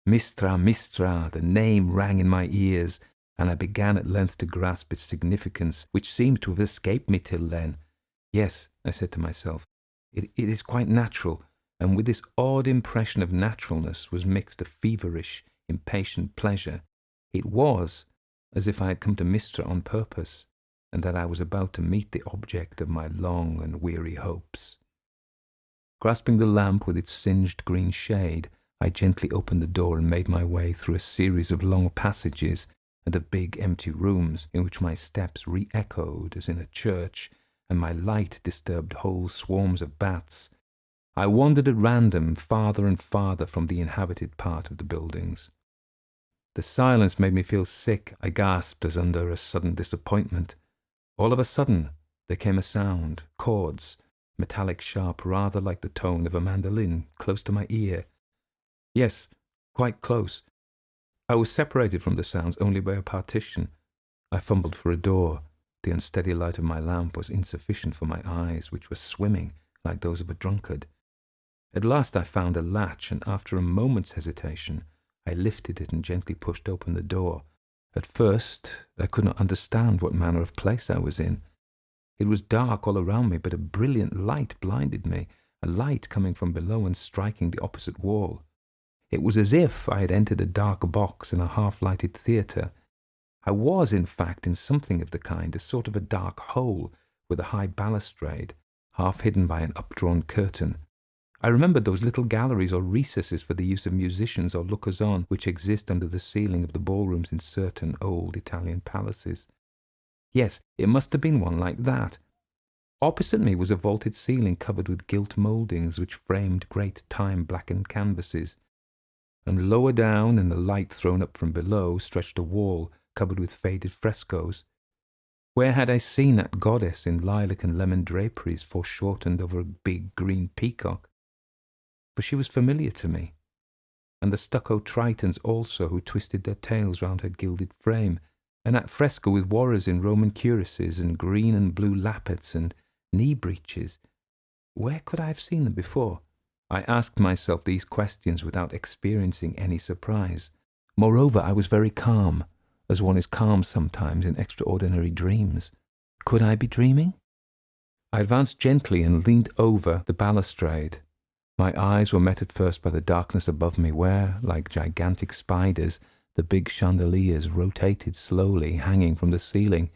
Mistra, the name rang in my ears, and I began at length to grasp its significance, which seemed to have escaped me till then. Yes, I said to myself, it is quite natural. and with this odd impression of naturalness was mixed a feverish, impatient pleasure. It was as if I had come to Mistra on purpose, and that I was about to meet the object of my long and weary hopes. Grasping the lamp with its singed green shade, I gently opened the door and made my way through a series of long passages and of big empty rooms in which my steps re-echoed as in a church, and my light disturbed whole swarms of bats. I wandered at random farther and farther from the inhabited part of the buildings. The silence made me feel sick. I gasped as under a sudden disappointment. All of a sudden there came a sound, chords, metallic sharp, rather like the tone of a mandolin, close to my ear. Yes, quite close. I was separated from the sounds only by a partition. I fumbled for a door. The unsteady light of my lamp was insufficient for my eyes, which were swimming like those of a drunkard. At last I found a latch, and after a moment's hesitation, I lifted it and gently pushed open the door. At first, I could not understand what manner of place I was in. It was dark all around me, but a brilliant light blinded me, a light coming from below and striking the opposite wall. It was as if I had entered a dark box in a half-lighted theatre. I was, in fact, in something of the kind, a sort of a dark hole with a high balustrade, half hidden by an updrawn curtain. I remembered those little galleries or recesses for the use of musicians or lookers-on which exist under the ceiling of the ballrooms in certain old Italian palaces. Yes, it must have been one like that. Opposite me was a vaulted ceiling covered with gilt mouldings which framed great time-blackened canvases, and lower down, in the light thrown up from below, stretched a wall covered with faded frescoes. Where had I seen that goddess in lilac and lemon draperies foreshortened over a big green peacock? For she was familiar to me, and the stucco tritons also who twisted their tails round her gilded frame, and that fresco with warriors in Roman cuirasses and green and blue lappets and knee breeches. Where could I have seen them before? I asked myself these questions without experiencing any surprise. Moreover, I was very calm, as one is calm sometimes in extraordinary dreams. Could I be dreaming? I advanced gently and leaned over the balustrade. My eyes were met at first by the darkness above me where, like gigantic spiders, the big chandeliers rotated slowly, hanging from the ceiling.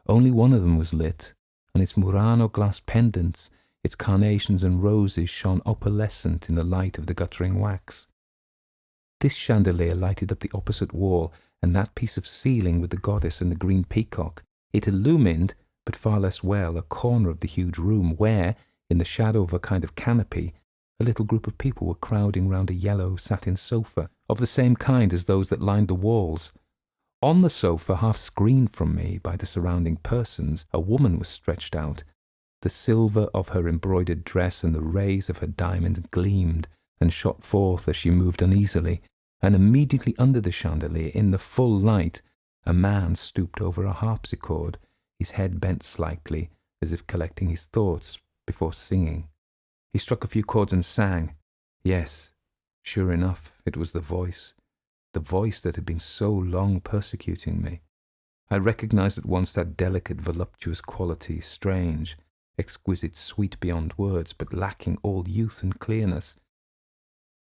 Only one of them was lit, and its Murano glass pendants, its carnations and roses shone opalescent in the light of the guttering wax. This chandelier lighted up the opposite wall, and that piece of ceiling with the goddess and the green peacock. It illumined, but far less well, a corner of the huge room where, in the shadow of a kind of canopy, a little group of people were crowding round a yellow satin sofa, of the same kind as those that lined the walls. On the sofa, half screened from me by the surrounding persons, a woman was stretched out. The silver of her embroidered dress and the rays of her diamonds gleamed and shot forth as she moved uneasily, and immediately under the chandelier, in the full light, a man stooped over a harpsichord, his head bent slightly, as if collecting his thoughts before singing. He struck a few chords and sang. Yes, sure enough, it was the voice that had been so long persecuting me. I recognized at once that delicate, voluptuous quality, strange, exquisite, sweet beyond words, but lacking all youth and clearness.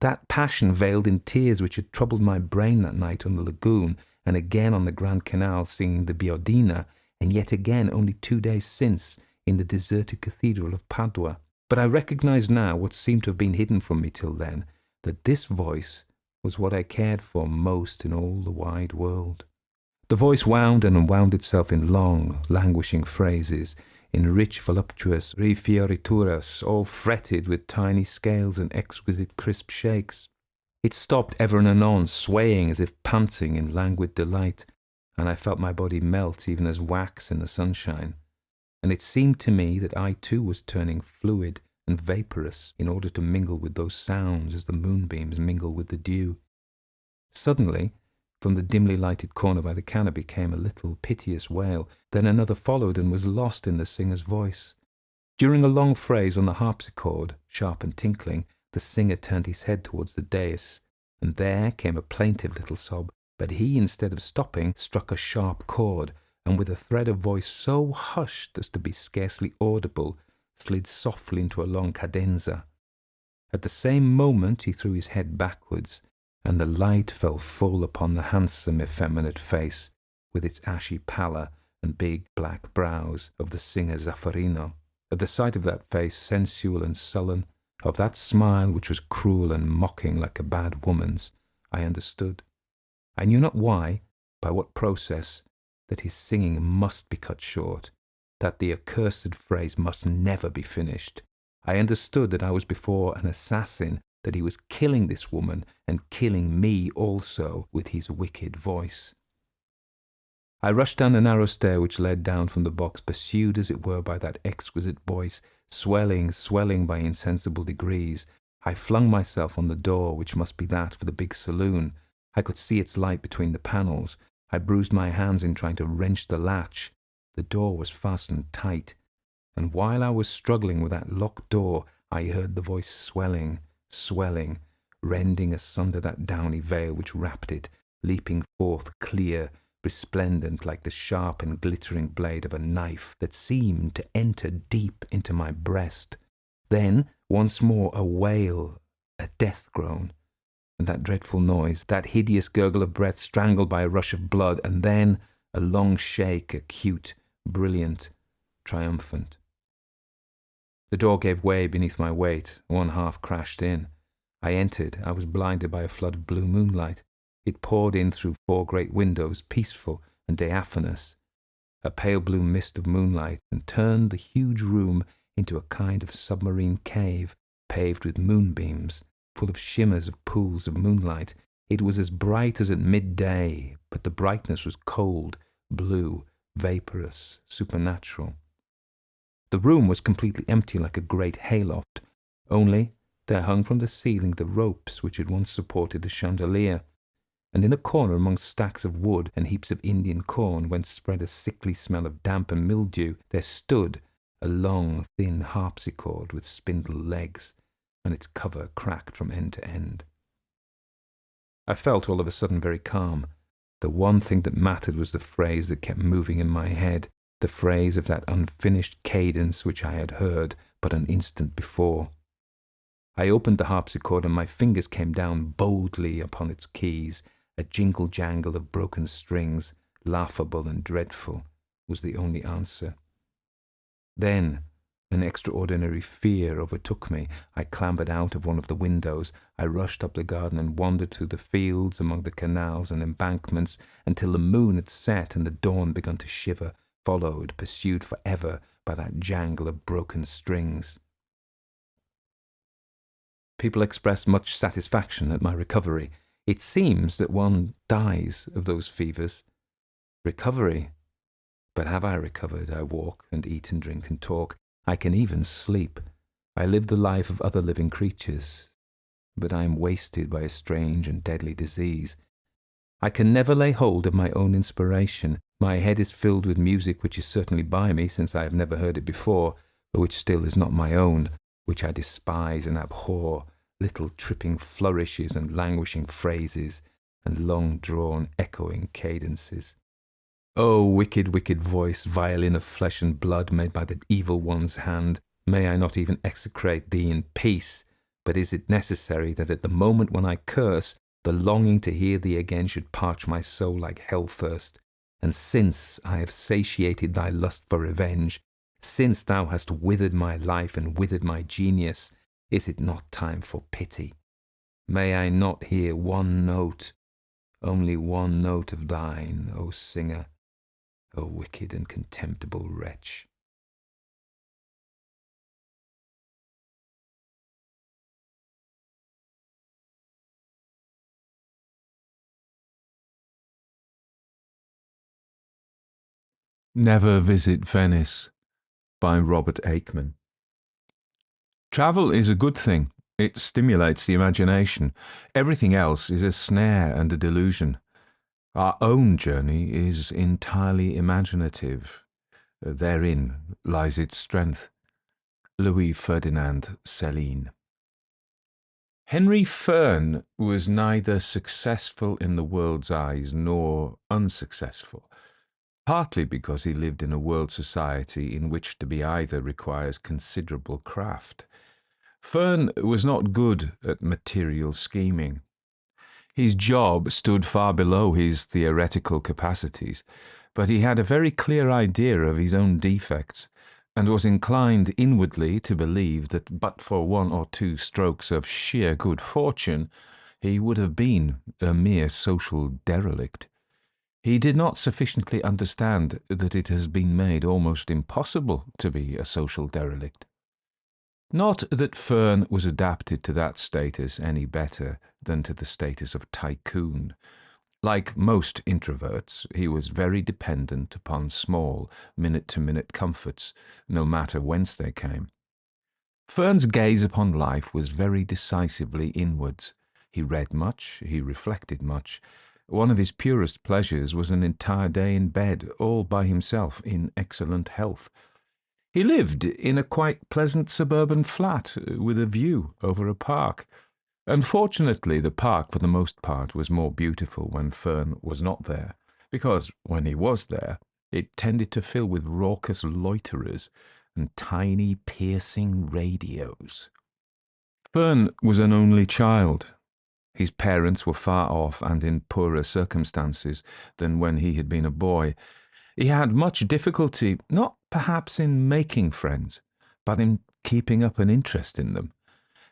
That passion veiled in tears which had troubled my brain that night on the lagoon, and again on the Grand Canal singing the Biodina, and yet again only 2 days since in the deserted cathedral of Padua. But I recognized now what seemed to have been hidden from me till then, that this voice was what I cared for most in all the wide world. The voice wound and unwound itself in long, languishing phrases, in rich, voluptuous rifiorituras, all fretted with tiny scales and exquisite crisp shakes. It stopped ever and anon, swaying as if panting in languid delight, and I felt my body melt even as wax in the sunshine. And it seemed to me that I too was turning fluid and vaporous in order to mingle with those sounds as the moonbeams mingle with the dew. Suddenly, from the dimly lighted corner by the canopy came a little piteous wail, then another followed and was lost in the singer's voice. During a long phrase on the harpsichord, sharp and tinkling, the singer turned his head towards the dais, and there came a plaintive little sob, but he, instead of stopping, struck a sharp chord, and with a thread of voice so hushed as to be scarcely audible, slid softly into a long cadenza. At the same moment he threw his head backwards, and the light fell full upon the handsome, effeminate face, with its ashy pallor and big black brows, of the singer Zaffarino. At the sight of that face, sensual and sullen, of that smile which was cruel and mocking like a bad woman's, I understood. I knew not why, by what process, that his singing must be cut short, that the accursed phrase must never be finished. I understood that I was before an assassin, that he was killing this woman and killing me also with his wicked voice. I rushed down a narrow stair which led down from the box, pursued as it were by that exquisite voice, swelling by insensible degrees. I flung myself on the door, which must be that for the big saloon. I could see its light between the panels. I bruised my hands in trying to wrench the latch. The door was fastened tight, and while I was struggling with that locked door, I heard the voice swelling, rending asunder that downy veil which wrapped it, leaping forth clear, resplendent like the sharp and glittering blade of a knife that seemed to enter deep into my breast. Then, once more, a wail, a death groan, and that dreadful noise, that hideous gurgle of breath strangled by a rush of blood, and then a long shake, acute, brilliant, triumphant. The door gave way beneath my weight. One half crashed in. I entered. I was blinded by a flood of blue moonlight. It poured in through 4 great windows, peaceful and diaphanous, a pale blue mist of moonlight, and turned the huge room into a kind of submarine cave, paved with moonbeams, full of shimmers of pools of moonlight. It was as bright as at midday, but the brightness was cold, blue, vaporous, supernatural. The room was completely empty, like a great hayloft, only there hung from the ceiling the ropes which had once supported the chandelier, and in a corner amongst stacks of wood and heaps of Indian corn, whence spread a sickly smell of damp and mildew, there stood a long, thin harpsichord with spindle legs, and its cover cracked from end to end. I felt all of a sudden very calm. The one thing that mattered was the phrase that kept moving in my head, the phrase of that unfinished cadence which I had heard but an instant before. I opened the harpsichord, and my fingers came down boldly upon its keys. A jingle-jangle of broken strings, laughable and dreadful, was the only answer. Then an extraordinary fear overtook me. I clambered out of one of the windows. I rushed up the garden and wandered through the fields, among the canals and embankments, until the moon had set and the dawn begun to shiver, followed, pursued forever by that jangle of broken strings. People expressed much satisfaction at my recovery. It seems that one dies of those fevers. Recovery? But have I recovered? I walk and eat and drink and talk. I can even sleep. I live the life of other living creatures. But I am wasted by a strange and deadly disease. I can never lay hold of my own inspiration. My head is filled with music which is certainly by me, since I have never heard it before, but which still is not my own, which I despise and abhor, little tripping flourishes and languishing phrases, and long-drawn echoing cadences. O wicked, wicked voice, violin of flesh and blood made by the evil one's hand, may I not even execrate thee in peace, but is it necessary that at the moment when I curse, the longing to hear thee again should parch my soul like hell-thirst? And since I have satiated thy lust for revenge, since thou hast withered my life and withered my genius, is it not time for pity? May I not hear one note, only one note of thine, O singer, O wicked and contemptible wretch? Never Visit Venice by Robert Aickman. Travel is a good thing. It stimulates the imagination. Everything else is a snare and a delusion. Our own journey is entirely imaginative. Therein lies its strength. Louis Ferdinand Céline. Henry Fern was neither successful in the world's eyes nor unsuccessful, partly because he lived in a world society in which to be either requires considerable craft. Fern was not good at material scheming. His job stood far below his theoretical capacities, but he had a very clear idea of his own defects, and was inclined inwardly to believe that but for one or two strokes of sheer good fortune, he would have been a mere social derelict. He did not sufficiently understand that it has been made almost impossible to be a social derelict. Not that Fern was adapted to that status any better than to the status of tycoon. Like most introverts, he was very dependent upon small, minute-to-minute comforts, no matter whence they came. Fern's gaze upon life was very decisively inwards. He read much, he reflected much. One of his purest pleasures was an entire day in bed, all by himself, in excellent health. He lived in a quite pleasant suburban flat, with a view over a park. Unfortunately, the park, for the most part, was more beautiful when Fern was not there, because, when he was there, it tended to fill with raucous loiterers and tiny, piercing radios. Fern was an only child. His parents were far off and in poorer circumstances than when he had been a boy. He had much difficulty, not perhaps in making friends, but in keeping up an interest in them.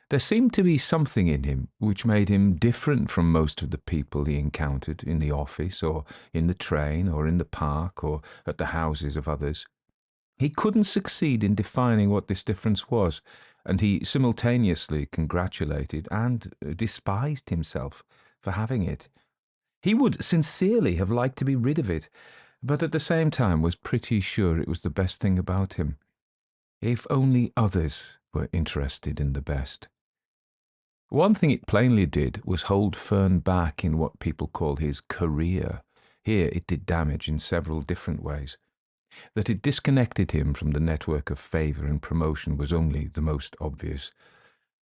There seemed to be something in him which made him different from most of the people he encountered in the office, or in the train, or in the park, or at the houses of others. He couldn't succeed in defining what this difference was, and he simultaneously congratulated and despised himself for having it. He would sincerely have liked to be rid of it, but at the same time was pretty sure it was the best thing about him. If only others were interested in the best. One thing it plainly did was hold Fern back in what people call his career. Here it did damage in several different ways. That it disconnected him from the network of favour and promotion was only the most obvious.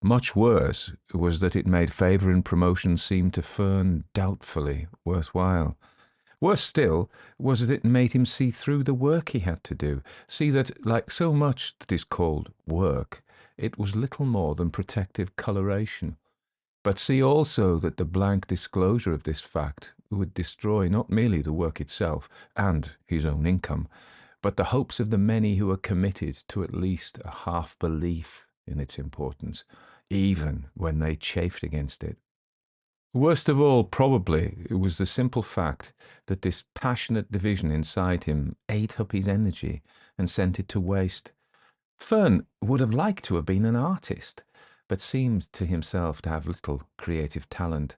Much worse was that it made favour and promotion seem to Fern doubtfully worthwhile. Worse still was that it made him see through the work he had to do, see that, like so much that is called work, it was little more than protective coloration, but see also that the blank disclosure of this fact would destroy not merely the work itself and his own income, but the hopes of the many who were committed to at least a half-belief in its importance, even when they chafed against it. Worst of all, probably, was the simple fact that this passionate division inside him ate up his energy and sent it to waste. Fern would have liked to have been an artist, but seemed to himself to have little creative talent.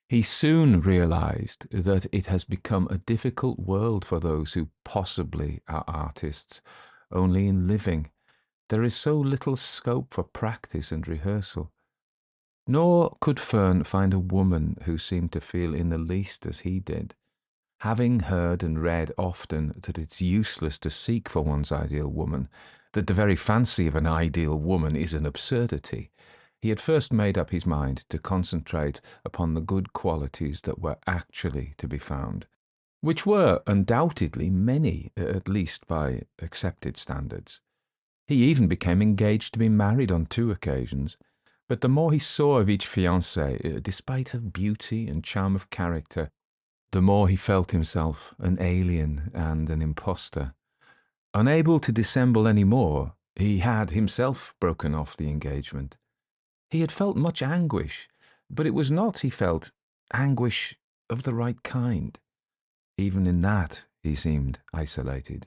He soon realized that it has become a difficult world for those who possibly are artists, only in living. There is so little scope for practice and rehearsal. Nor could Fern find a woman who seemed to feel in the least as he did. Having heard and read often that it's useless to seek for one's ideal woman, that the very fancy of an ideal woman is an absurdity, he had first made up his mind to concentrate upon the good qualities that were actually to be found, which were undoubtedly many, at least by accepted standards. He even became engaged to be married on 2 occasions, but the more he saw of each fiancée, despite her beauty and charm of character, the more he felt himself an alien and an impostor. Unable to dissemble any more, he had himself broken off the engagement. He had felt much anguish, but it was not, he felt, anguish of the right kind. Even in that he seemed isolated.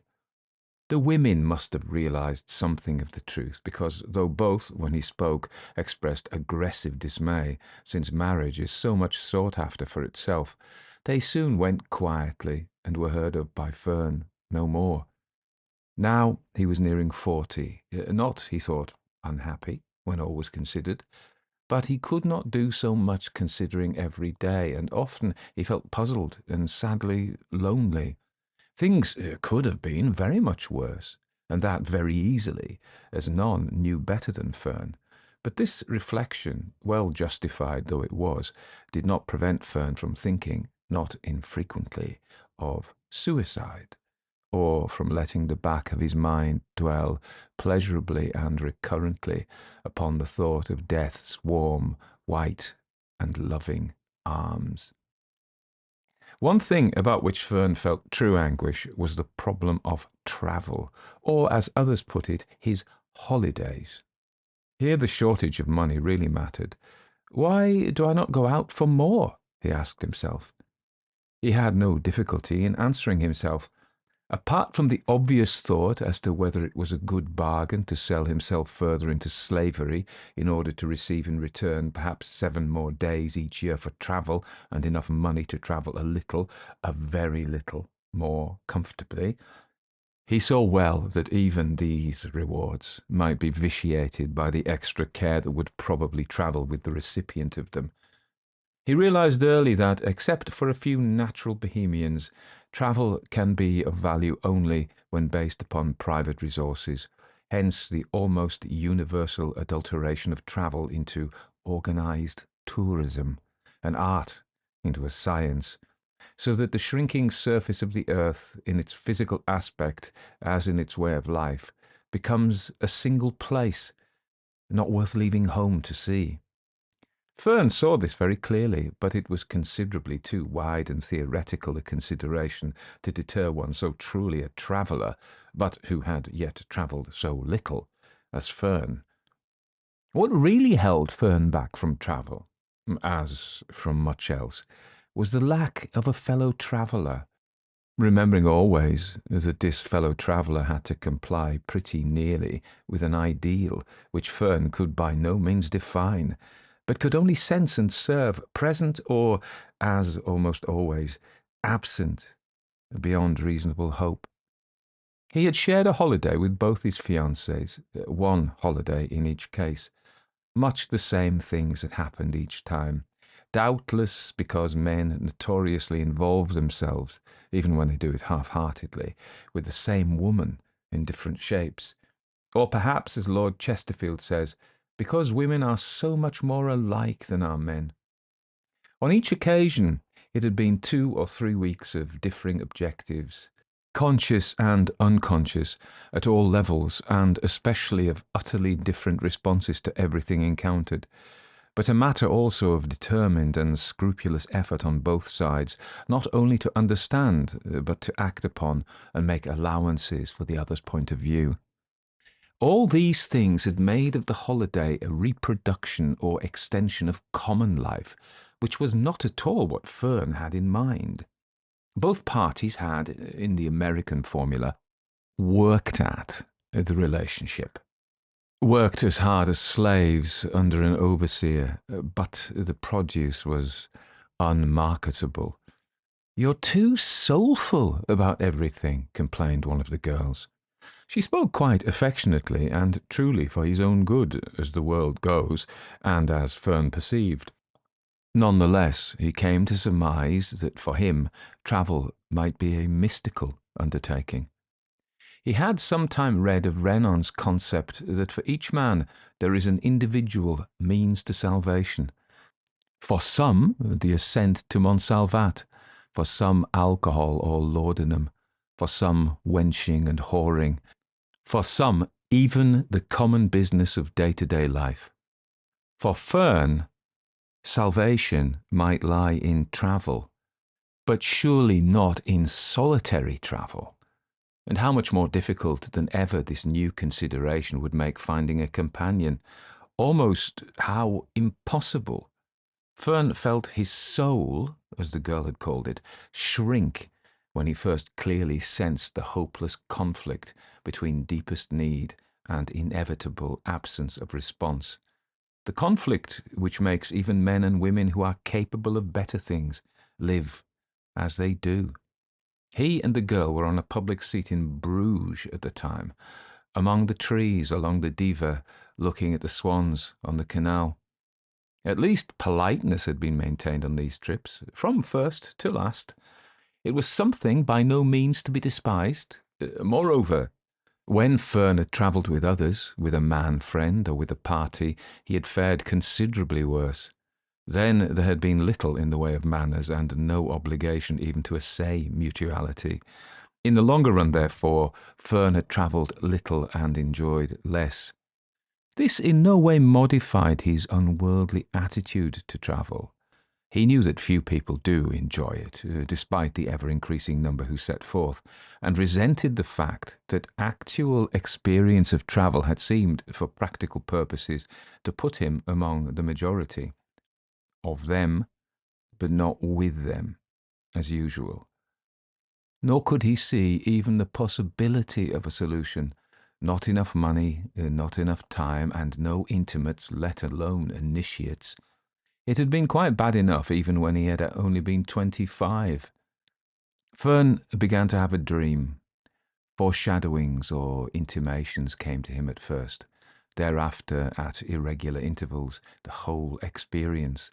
The women must have realized something of the truth, because though both, when he spoke, expressed aggressive dismay, since marriage is so much sought after for itself, they soon went quietly and were heard of by Fern no more. Now he was nearing 40, not, he thought, unhappy, when all was considered, but he could not do so much considering every day, and often he felt puzzled and sadly lonely. Things could have been very much worse, and that very easily, as none knew better than Fern. But this reflection, well justified though it was, did not prevent Fern from thinking, not infrequently, of suicide. or from letting the back of his mind dwell pleasurably and recurrently upon the thought of death's warm, white, and loving arms. One thing about which Fern felt true anguish was the problem of travel, or, as others put it, his holidays. Here the shortage of money really mattered. Why do I not go out for more? He asked himself. He had no difficulty in answering himself. Apart from the obvious thought as to whether it was a good bargain to sell himself further into slavery in order to receive in return perhaps 7 more days each year for travel and enough money to travel a very little, more comfortably, he saw well that even these rewards might be vitiated by the extra care that would probably travel with the recipient of them. He realized early that, except for a few natural bohemians, travel can be of value only when based upon private resources, hence the almost universal adulteration of travel into organized tourism, an art into a science, so that the shrinking surface of the earth, in its physical aspect as in its way of life, becomes a single place, not worth leaving home to see. Fern saw this very clearly, but it was considerably too wide and theoretical a consideration to deter one so truly a traveller, but who had yet travelled so little, as Fern. What really held Fern back from travel, as from much else, was the lack of a fellow traveller, remembering always that this fellow traveller had to comply pretty nearly with an ideal which Fern could by no means define, but could only sense and serve, present or, as almost always, absent beyond reasonable hope. He had shared a holiday with both his fiancées, one holiday in each case. Much the same things had happened each time, doubtless because men notoriously involve themselves, even when they do it half-heartedly, with the same woman in different shapes. Or perhaps, as Lord Chesterfield says, because women are so much more alike than are men. On each occasion, it had been 2 or 3 weeks of differing objectives, conscious and unconscious, at all levels, and especially of utterly different responses to everything encountered, but a matter also of determined and scrupulous effort on both sides, not only to understand, but to act upon and make allowances for the other's point of view. All these things had made of the holiday a reproduction or extension of common life, which was not at all what Fern had in mind. Both parties had, in the American formula, worked at the relationship. Worked as hard as slaves under an overseer, but the produce was unmarketable. "You're too soulful about everything," complained one of the girls. She spoke quite affectionately and truly for his own good, as the world goes, and as Fern perceived. None the less, he came to surmise that for him travel might be a mystical undertaking. He had sometime read of Renan's concept that for each man there is an individual means to salvation. For some, the ascent to Montsalvat, for some alcohol or laudanum, for some wenching and whoring, for some even the common business of day-to-day life. For Fern, salvation might lie in travel, but surely not in solitary travel. And how much more difficult than ever this new consideration would make finding a companion, almost how impossible. Fern felt his soul, as the girl had called it, shrink when he first clearly sensed the hopeless conflict between deepest need and inevitable absence of response. The conflict which makes even men and women who are capable of better things live as they do. He and the girl were on a public seat in Bruges at the time, among the trees along the Diva, looking at the swans on the canal. At least politeness had been maintained on these trips, from first to last. It was something by no means to be despised. Moreover, when Fern had travelled with others, with a man friend or with a party, he had fared considerably worse. Then there had been little in the way of manners and no obligation even to essay mutuality. In the longer run, therefore, Fern had travelled little and enjoyed less. This in no way modified his unworldly attitude to travel. He knew that few people do enjoy it, despite the ever-increasing number who set forth, and resented the fact that actual experience of travel had seemed, for practical purposes, to put him among the majority. Of them, but not with them, as usual. Nor could he see even the possibility of a solution. Not enough money, not enough time, and no intimates, let alone initiates. It had been quite bad enough even when he had only been 25. Fern began to have a dream. Foreshadowings or intimations came to him at first. Thereafter, at irregular intervals, the whole experience,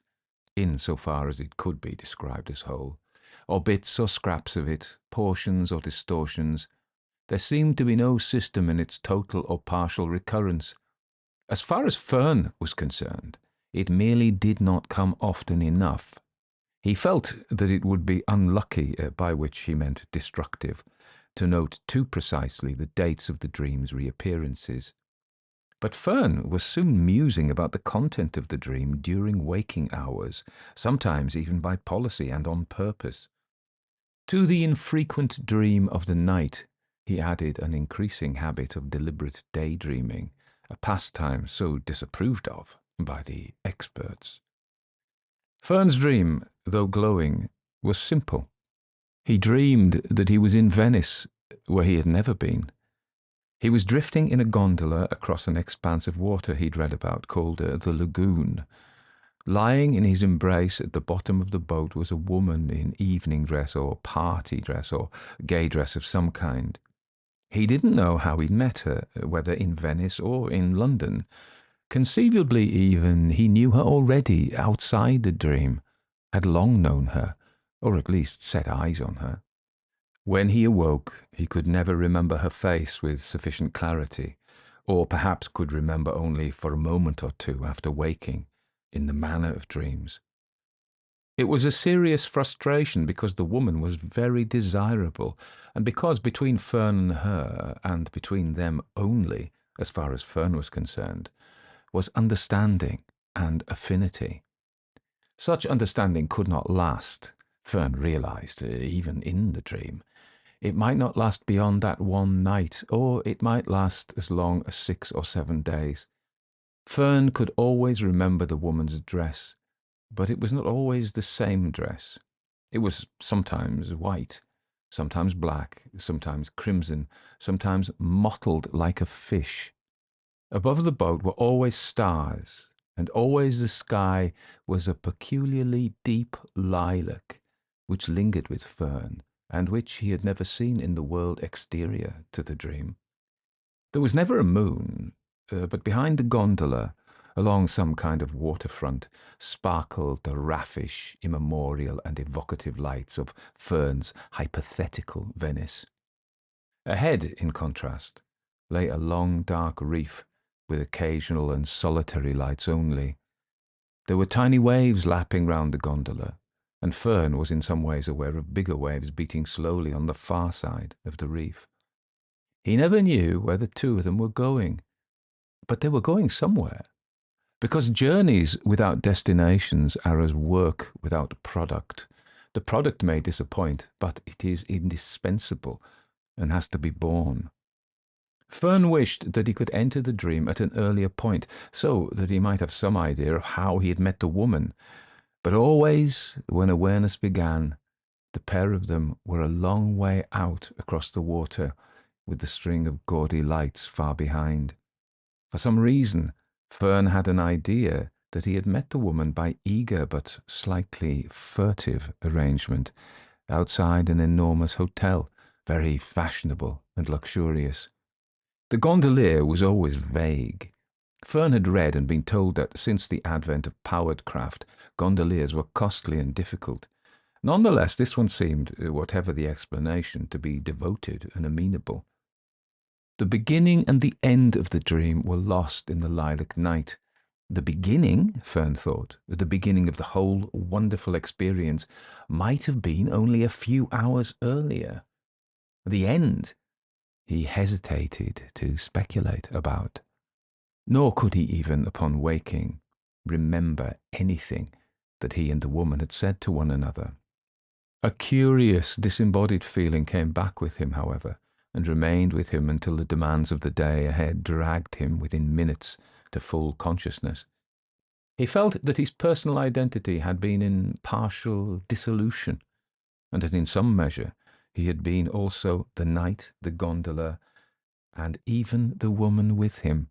in so far as it could be described as whole, or bits or scraps of it, portions or distortions. There seemed to be no system in its total or partial recurrence. As far as Fern was concerned, it merely did not come often enough. He felt that it would be unlucky, by which he meant destructive, to note too precisely the dates of the dream's reappearances. But Fern was soon musing about the content of the dream during waking hours, sometimes even by policy and on purpose. To the infrequent dream of the night, he added an increasing habit of deliberate daydreaming, a pastime so disapproved of by the experts. Fern's dream, though glowing, was simple. He dreamed that he was in Venice, where he had never been. He was drifting in a gondola across an expanse of water he'd read about called the lagoon. Lying in his embrace at the bottom of the boat was a woman in evening dress or party dress or gay dress of some kind. He didn't know how he'd met her, whether in Venice or in London. Conceivably even, he knew her already outside the dream, had long known her, or at least set eyes on her. When he awoke, he could never remember her face with sufficient clarity, or perhaps could remember only for a moment or two after waking, in the manner of dreams. It was a serious frustration because the woman was very desirable, and because between Fern and her, and between them only, as far as Fern was concerned, was understanding and affinity. Such understanding could not last, Fern realized, even in the dream. It might not last beyond that one night, or it might last as long as 6 or 7 days. Fern could always remember the woman's dress, but it was not always the same dress. It was sometimes white, sometimes black, sometimes crimson, sometimes mottled like a fish. Above the boat were always stars, and always the sky was a peculiarly deep lilac, which lingered with Fern, and which he had never seen in the world exterior to the dream. There was never a moon, but behind the gondola, along some kind of waterfront, sparkled the raffish, immemorial, and evocative lights of Fern's hypothetical Venice. Ahead, in contrast, lay a long dark reef, with occasional and solitary lights only. There were tiny waves lapping round the gondola, and Fern was in some ways aware of bigger waves beating slowly on the far side of the reef. He never knew where the two of them were going, but they were going somewhere, because journeys without destinations are as work without product. The product may disappoint, but it is indispensable and has to be borne. Fern wished that he could enter the dream at an earlier point, so that he might have some idea of how he had met the woman. But always, when awareness began, the pair of them were a long way out across the water, with the string of gaudy lights far behind. For some reason, Fern had an idea that he had met the woman by eager but slightly furtive arrangement outside an enormous hotel, very fashionable and luxurious. The gondolier was always vague. Fern had read and been told that since the advent of powered craft, gondoliers were costly and difficult. Nonetheless, this one seemed, whatever the explanation, to be devoted and amenable. The beginning and the end of the dream were lost in the lilac night. The beginning, Fern thought, the beginning of the whole wonderful experience, might have been only a few hours earlier. The end he hesitated to speculate about, nor could he even, upon waking, remember anything that he and the woman had said to one another. A curious, disembodied feeling came back with him, however, and remained with him until the demands of the day ahead dragged him within minutes to full consciousness. He felt that his personal identity had been in partial dissolution, and that in some measure he had been also the knight, the gondola, and even the woman with him.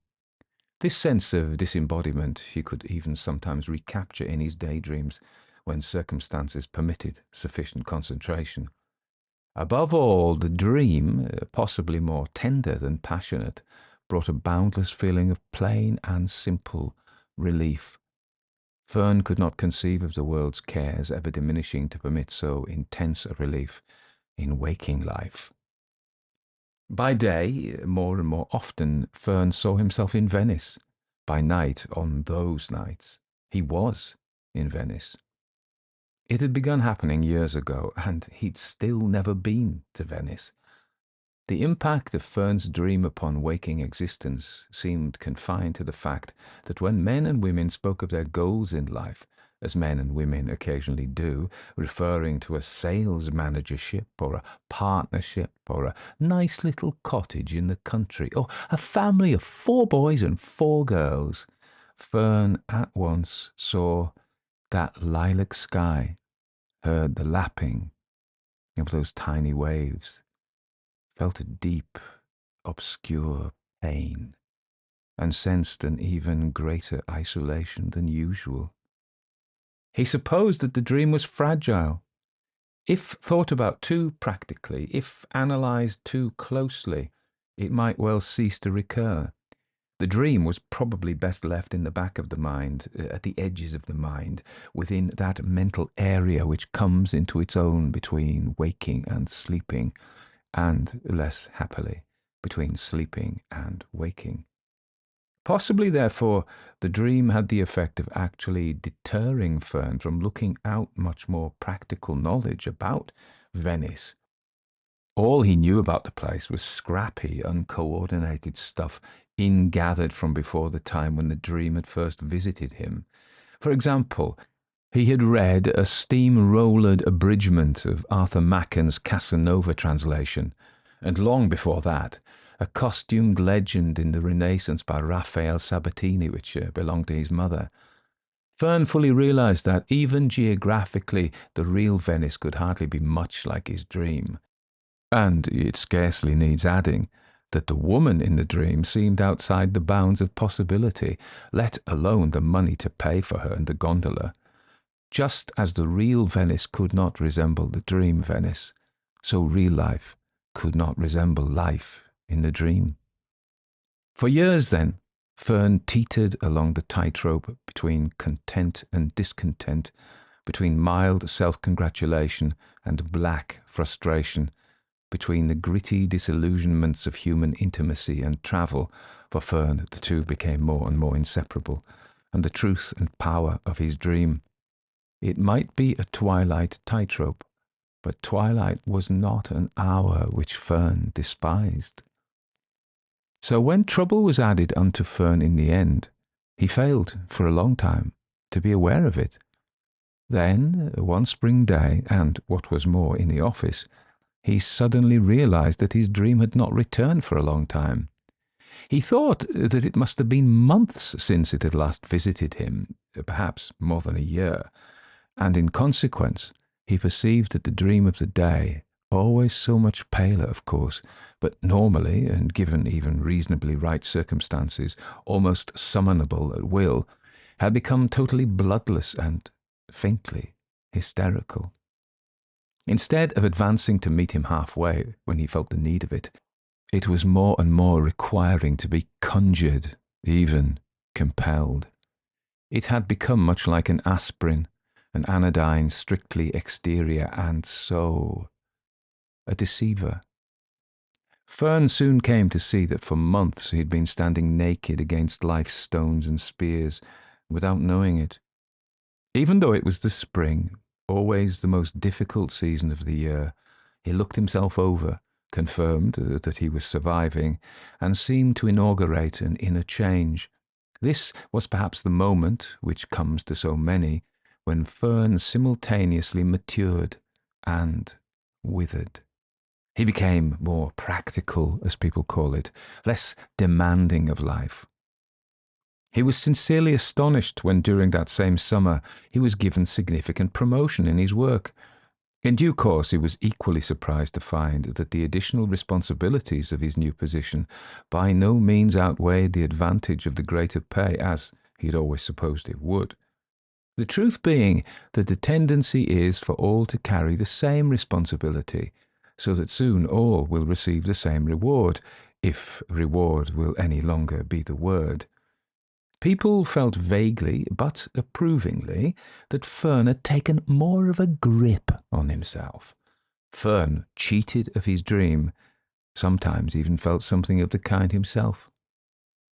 This sense of disembodiment he could even sometimes recapture in his daydreams when circumstances permitted sufficient concentration. Above all, the dream, possibly more tender than passionate, brought a boundless feeling of plain and simple relief. Fern could not conceive of the world's cares ever diminishing to permit so intense a relief in waking life. By day, more and more often, Fern saw himself in Venice. By night, on those nights, he was in Venice. It had begun happening years ago, and he'd still never been to Venice. The impact of Fern's dream upon waking existence seemed confined to the fact that when men and women spoke of their goals in life, as men and women occasionally do, referring to a sales managership or a partnership or a nice little cottage in the country or a family of 4 boys and 4 girls, Fern at once saw that lilac sky, heard the lapping of those tiny waves, felt a deep, obscure pain, and sensed an even greater isolation than usual. He supposed that the dream was fragile. If thought about too practically, if analysed too closely, it might well cease to recur. The dream was probably best left in the back of the mind, at the edges of the mind, within that mental area which comes into its own between waking and sleeping, and, less happily, between sleeping and waking. Possibly, therefore, the dream had the effect of actually deterring Fern from looking out much more practical knowledge about Venice. All he knew about the place was scrappy, uncoordinated stuff ingathered from before the time when the dream had first visited him. For example, he had read a steam-rollered abridgment of Arthur Machen's Casanova translation, and long before that, a costumed legend in the Renaissance by Raphael Sabatini, which belonged to his mother. Fern fully realized that, even geographically, the real Venice could hardly be much like his dream. And it scarcely needs adding that the woman in the dream seemed outside the bounds of possibility, let alone the money to pay for her and the gondola. Just as the real Venice could not resemble the dream Venice, so real life could not resemble life in the dream. For years, then, Fern teetered along the tightrope between content and discontent, between mild self-congratulation and black frustration, between the gritty disillusionments of human intimacy and travel. For Fern, the two became more and more inseparable, and the truth and power of his dream. It might be a twilight tightrope, but twilight was not an hour which Fern despised. So when trouble was added unto Fern in the end, he failed for a long time to be aware of it. Then, one spring day, and what was more, in the office, he suddenly realized that his dream had not returned for a long time. He thought that it must have been months since it had last visited him, perhaps more than a year, and in consequence he perceived that the dream of the day, always so much paler, of course, but normally, and given even reasonably right circumstances, almost summonable at will, had become totally bloodless and faintly hysterical. Instead of advancing to meet him halfway when he felt the need of it, it was more and more requiring to be conjured, even compelled. It had become much like an aspirin, an anodyne strictly exterior, and so a deceiver. Fern soon came to see that for months he had been standing naked against life's stones and spears, without knowing it. Even though it was the spring, always the most difficult season of the year, he looked himself over confirmed that he was surviving, and seemed to inaugurate an inner change. This was perhaps the moment, which comes to so many, when Fern simultaneously matured and withered. He became more practical, as people call it, less demanding of life. He was sincerely astonished when during that same summer he was given significant promotion in his work. In due course he was equally surprised to find that the additional responsibilities of his new position by no means outweighed the advantage of the greater pay, as he had always supposed it would. The truth being that the tendency is for all to carry the same responsibility, so that soon all will receive the same reward, if reward will any longer be the word. People felt vaguely, but approvingly, that Fern had taken more of a grip on himself. Fern cheated of his dream, sometimes even felt something of the kind himself.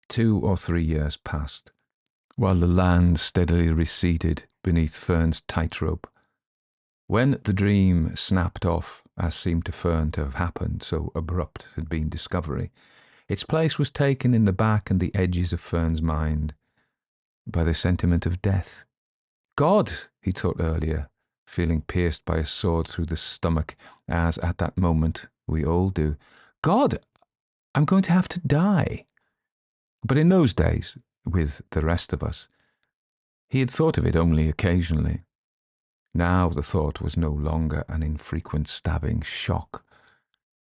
2 or 3 years passed, while the land steadily receded beneath Fern's tightrope. When the dream snapped off, as seemed to Fern to have happened, so abrupt had been discovery, its place was taken in the back and the edges of Fern's mind by the sentiment of death. God, he thought earlier, feeling pierced by a sword through the stomach, as at that moment we all do. God, I'm going to have to die. But in those days, with the rest of us, he had thought of it only occasionally. Now the thought was no longer an infrequent stabbing shock.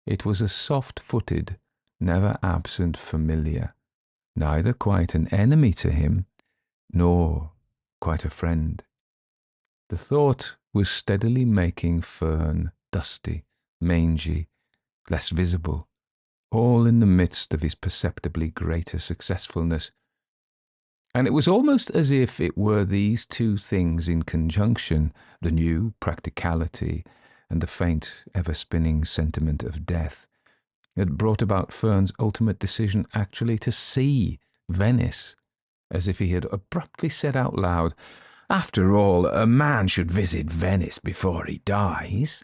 It was a soft-footed, never absent familiar, neither quite an enemy to him, nor quite a friend. The thought was steadily making Fern dusty, mangy, less visible, all in the midst of his perceptibly greater successfulness. And it was almost as if it were these two things in conjunction, the new practicality and the faint, ever-spinning sentiment of death, that brought about Fern's ultimate decision actually to see Venice, as if he had abruptly said out loud, "After all, a man should visit Venice before he dies."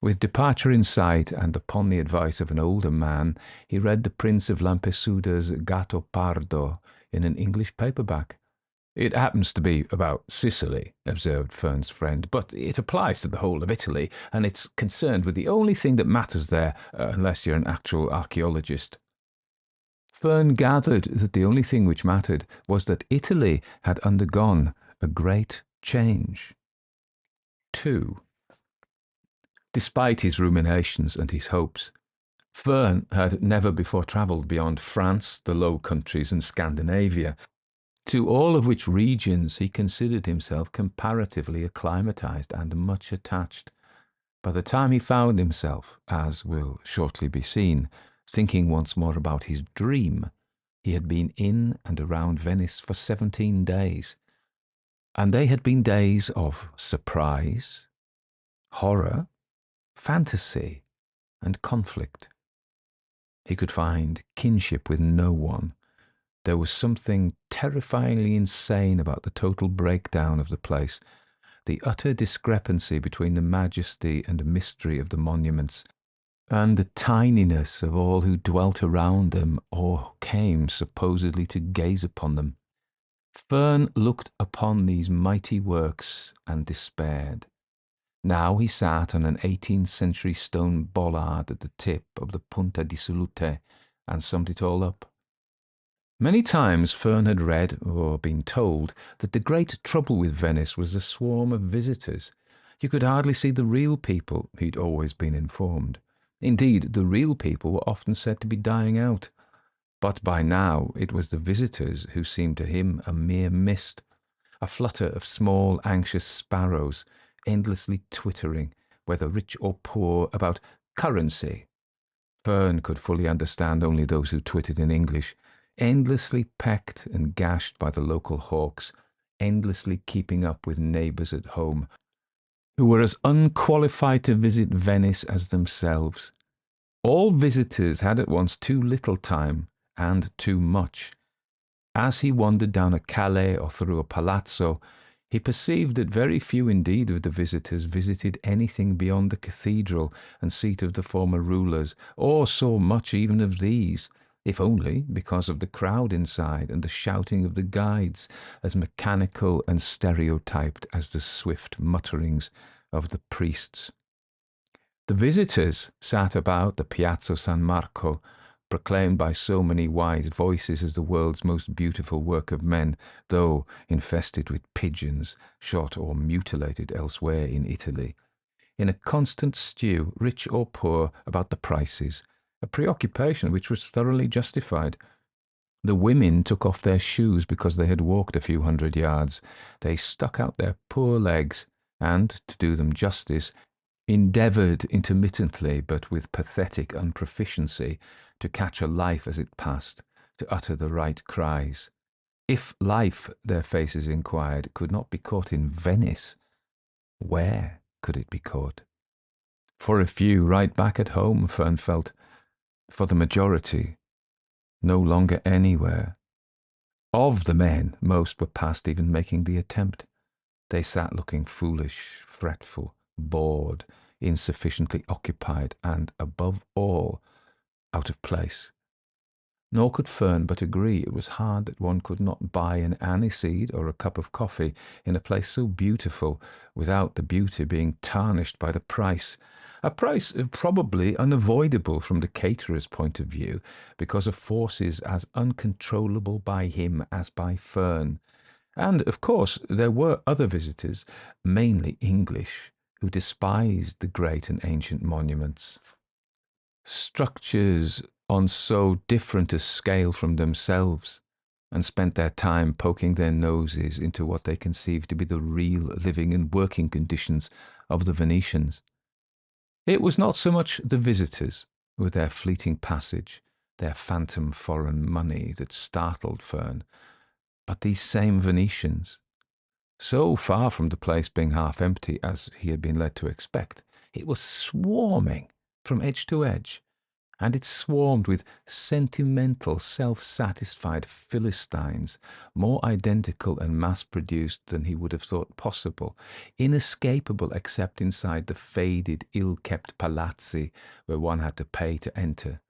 With departure in sight, and upon the advice of an older man, he read the Prince of Lampesuda's Gatto Pardo in an English paperback. "It happens to be about Sicily," observed Fern's friend, "but it applies to the whole of Italy, and it's concerned with the only thing that matters there, unless you're an actual archaeologist." Fern gathered that the only thing which mattered was that Italy had undergone a great change. 2. Despite his ruminations and his hopes, Fern had never before travelled beyond France, the Low Countries, and Scandinavia, to all of which regions he considered himself comparatively acclimatized and much attached. By the time he found himself, as will shortly be seen, thinking once more about his dream, he had been in and around Venice for 17 days, and they had been days of surprise, horror, fantasy, and conflict. He could find kinship with no one. There was something terrifyingly insane about the total breakdown of the place, the utter discrepancy between the majesty and mystery of the monuments, and the tininess of all who dwelt around them or came supposedly to gaze upon them. Fern looked upon these mighty works and despaired. Now he sat on an 18th century stone bollard at the tip of the Punta di Salute and summed it all up. Many times Fern had read or been told that the great trouble with Venice was the swarm of visitors. You could hardly see the real people, he'd always been informed. Indeed, the real people were often said to be dying out. But by now it was the visitors who seemed to him a mere mist, a flutter of small, anxious sparrows, endlessly twittering, whether rich or poor, about currency. Fern could fully understand only those who twittered in English, endlessly pecked and gashed by the local hawks, endlessly keeping up with neighbours at home, who were as unqualified to visit Venice as themselves. All visitors had at once too little time and too much. As he wandered down a calle or through a palazzo, He perceived that very few indeed of the visitors visited anything beyond the cathedral and seat of the former rulers, or saw much even of these, if only because of the crowd inside and the shouting of the guides, as mechanical and stereotyped as the swift mutterings of the priests. The visitors sat about the Piazza San Marco, proclaimed by so many wise voices as the world's most beautiful work of men, though infested with pigeons, shot or mutilated elsewhere in Italy, in a constant stew, rich or poor, about the prices, a preoccupation which was thoroughly justified. The women took off their shoes because they had walked a few hundred yards. They stuck out their poor legs, and, to do them justice, endeavoured intermittently, but with pathetic unproficiency, to catch a life as it passed, to utter the right cries. If life, their faces inquired, could not be caught in Venice, where could it be caught? For a few, right back at home, Fern felt. For the majority, no longer anywhere. Of the men, most were past even making the attempt. They sat looking foolish, fretful, bored, insufficiently occupied, and, above all, out of place. Nor could Fern but agree it was hard that one could not buy an aniseed or a cup of coffee in a place so beautiful without the beauty being tarnished by the price. A price probably unavoidable from the caterer's point of view, because of forces as uncontrollable by him as by Fern. And, of course, there were other visitors, mainly English, who despised the great and ancient monuments. Structures on so different a scale from themselves, and spent their time poking their noses into what they conceived to be the real living and working conditions of the Venetians. It was not so much the visitors, with their fleeting passage, their phantom foreign money, that startled Fern, but these same Venetians. So far from the place being half empty, as he had been led to expect, it was swarming from edge to edge, and it swarmed with sentimental, self-satisfied Philistines, more identical and mass-produced than he would have thought possible, inescapable except inside the faded, ill-kept palazzi where one had to pay to enter.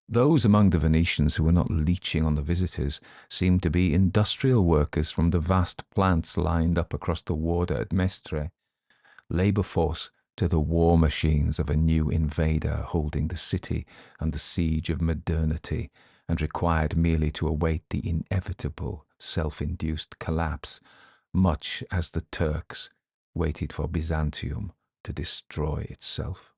Those among the Venetians who were not leeching on the visitors seemed to be industrial workers from the vast plants lined up across the water at Mestre, labour force to the war machines of a new invader holding the city and the siege of modernity, and required merely to await the inevitable self-induced collapse, much as the Turks waited for Byzantium to destroy itself.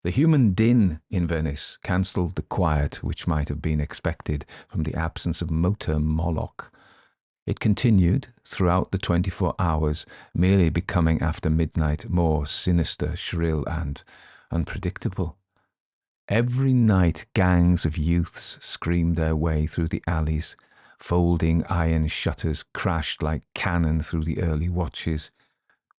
The human din in Venice cancelled the quiet which might have been expected from the absence of motor Moloch. It continued throughout the 24 hours, merely becoming after midnight more sinister, shrill, and unpredictable. Every night gangs of youths screamed their way through the alleys. Folding iron shutters crashed like cannon through the early watches.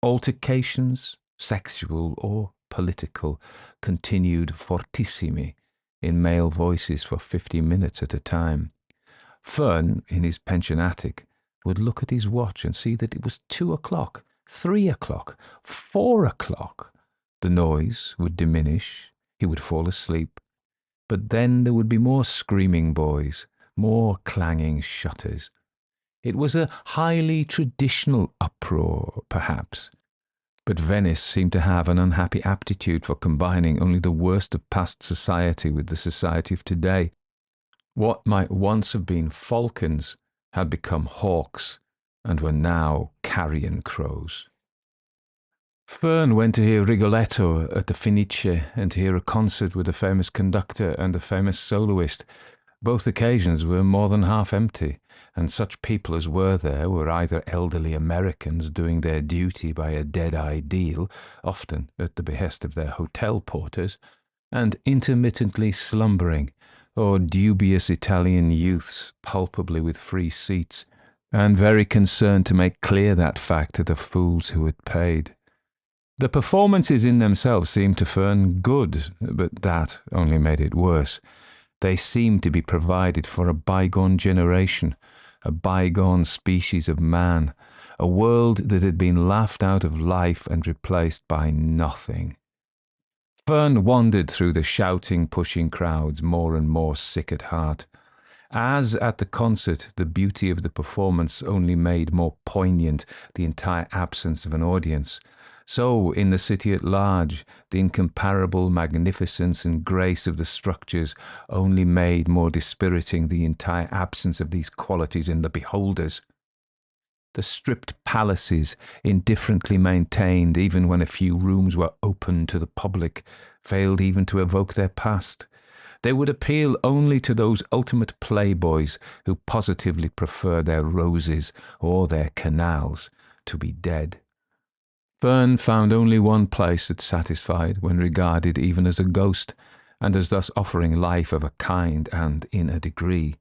Altercations, sexual or political, continued fortissimi in male voices for 50 minutes at a time. Fern, in his pension attic, would look at his watch and see that it was 2 o'clock, 3 o'clock, 4 o'clock. The noise would diminish, he would fall asleep, but then there would be more screaming boys, more clanging shutters. It was a highly traditional uproar, perhaps, but Venice seemed to have an unhappy aptitude for combining only the worst of past society with the society of today. What might once have been falcons had become hawks, and were now carrion crows. Fern went to hear Rigoletto at the Fenice and to hear a concert with a famous conductor and a famous soloist. Both occasions were more than half empty, and such people as were there were either elderly Americans doing their duty by a dead-eye deal, often at the behest of their hotel porters, and intermittently slumbering, or dubious Italian youths palpably with free seats, and very concerned to make clear that fact to the fools who had paid. The performances in themselves seemed to Fern good, but that only made it worse. They seemed to be provided for a bygone generation, a bygone species of man, a world that had been laughed out of life and replaced by nothing. Fern wandered through the shouting, pushing crowds, more and more sick at heart. As at the concert, the beauty of the performance only made more poignant the entire absence of an audience, so in the city at large, the incomparable magnificence and grace of the structures only made more dispiriting the entire absence of these qualities in the beholders. The stripped palaces, indifferently maintained even when a few rooms were open to the public, failed even to evoke their past. They would appeal only to those ultimate playboys who positively prefer their roses or their canals to be dead. Fern found only one place that satisfied when regarded even as a ghost, and as thus offering life of a kind and in a degree.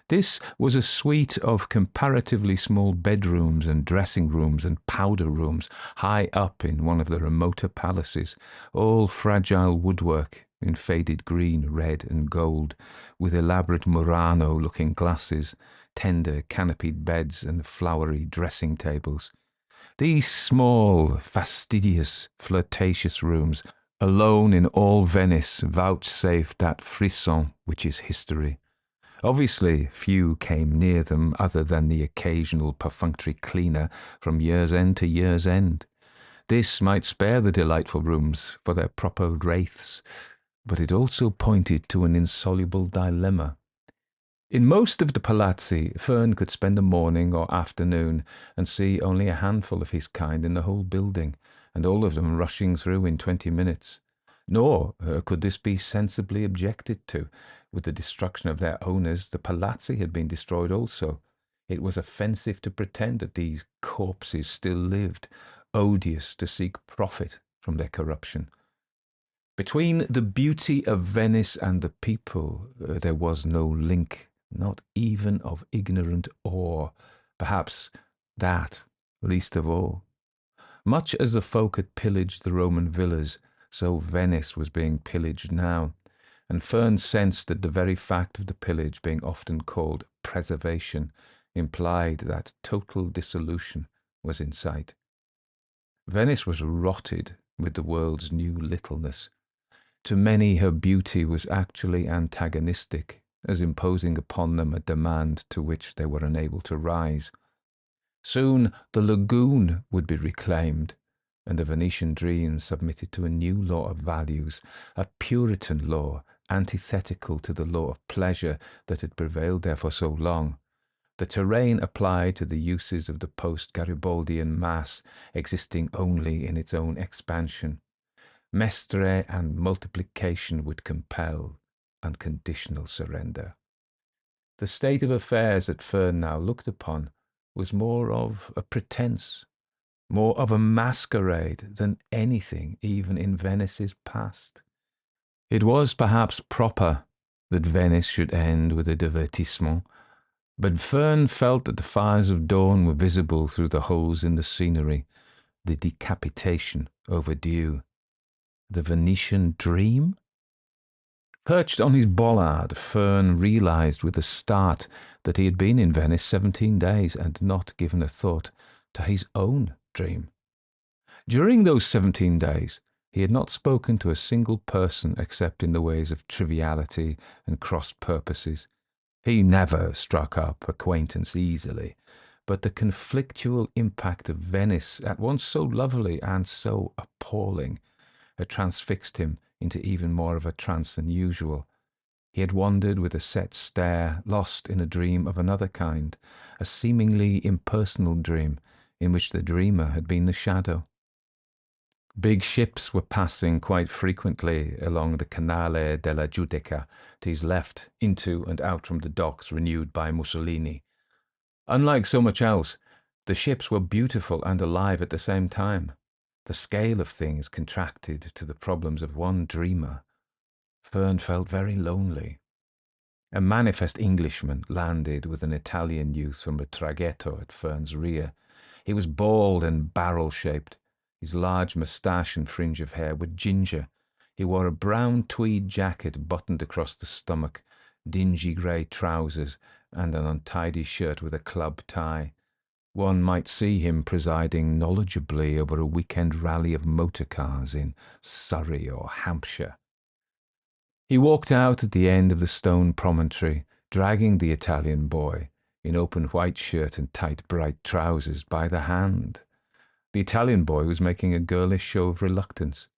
This was a suite of comparatively small bedrooms and dressing rooms and powder rooms high up in one of the remoter palaces, all fragile woodwork in faded green, red and gold, with elaborate Murano-looking glasses, tender canopied beds and flowery dressing tables. These small, fastidious, flirtatious rooms, alone in all Venice, vouchsafed that frisson which is history. Obviously, few came near them other than the occasional perfunctory cleaner from year's end to year's end. This might spare the delightful rooms for their proper wraiths, but it also pointed to an insoluble dilemma. In most of the palazzi, Fern could spend a morning or afternoon and see only a handful of his kind in the whole building, and all of them rushing through in 20 minutes. Nor could this be sensibly objected to. With the destruction of their owners, the palazzi had been destroyed also. It was offensive to pretend that these corpses still lived, odious to seek profit from their corruption. Between the beauty of Venice and the people, there was no link, not even of ignorant awe, perhaps that least of all. Much as the folk had pillaged the Roman villas, so Venice was being pillaged now, and Fern sensed that the very fact of the pillage being often called preservation implied that total dissolution was in sight. Venice was rotted with the world's new littleness. To many her beauty was actually antagonistic, as imposing upon them a demand to which they were unable to rise. Soon the lagoon would be reclaimed, and the Venetian dream submitted to a new law of values, a Puritan law antithetical to the law of pleasure that had prevailed there for so long. The terrain applied to the uses of the post-Garibaldian mass, existing only in its own expansion. Mestre and multiplication would compel unconditional surrender. The state of affairs that Fern now looked upon was more of a pretense, more of a masquerade than anything even in Venice's past. It was perhaps proper that Venice should end with a divertissement, but Fern felt that the fires of dawn were visible through the holes in the scenery, the decapitation overdue. The Venetian dream? Perched on his bollard, Fern realized with a start that he had been in Venice 17 days and not given a thought to his own dream. During those 17 days, he had not spoken to a single person except in the ways of triviality and cross purposes. He never struck up acquaintance easily, but the conflictual impact of Venice, at once so lovely and so appalling, had transfixed him into even more of a trance than usual. He had wandered with a set stare, lost in a dream of another kind, a seemingly impersonal dream in which the dreamer had been the shadow. Big ships were passing quite frequently along the Canale della Giudecca to his left, into and out from the docks renewed by Mussolini. Unlike so much else, the ships were beautiful and alive at the same time. The scale of things contracted to the problems of one dreamer. Fern felt very lonely. A manifest Englishman landed with an Italian youth from a traghetto at Fern's rear. He was bald and barrel-shaped. His large moustache and fringe of hair were ginger. He wore a brown tweed jacket buttoned across the stomach, dingy grey trousers, and an untidy shirt with a club tie. One might see him presiding knowledgeably over a weekend rally of motor cars in Surrey or Hampshire. He walked out at the end of the stone promontory, dragging the Italian boy, in open white shirt and tight bright trousers, by the hand. The Italian boy was making a girlish show of reluctance.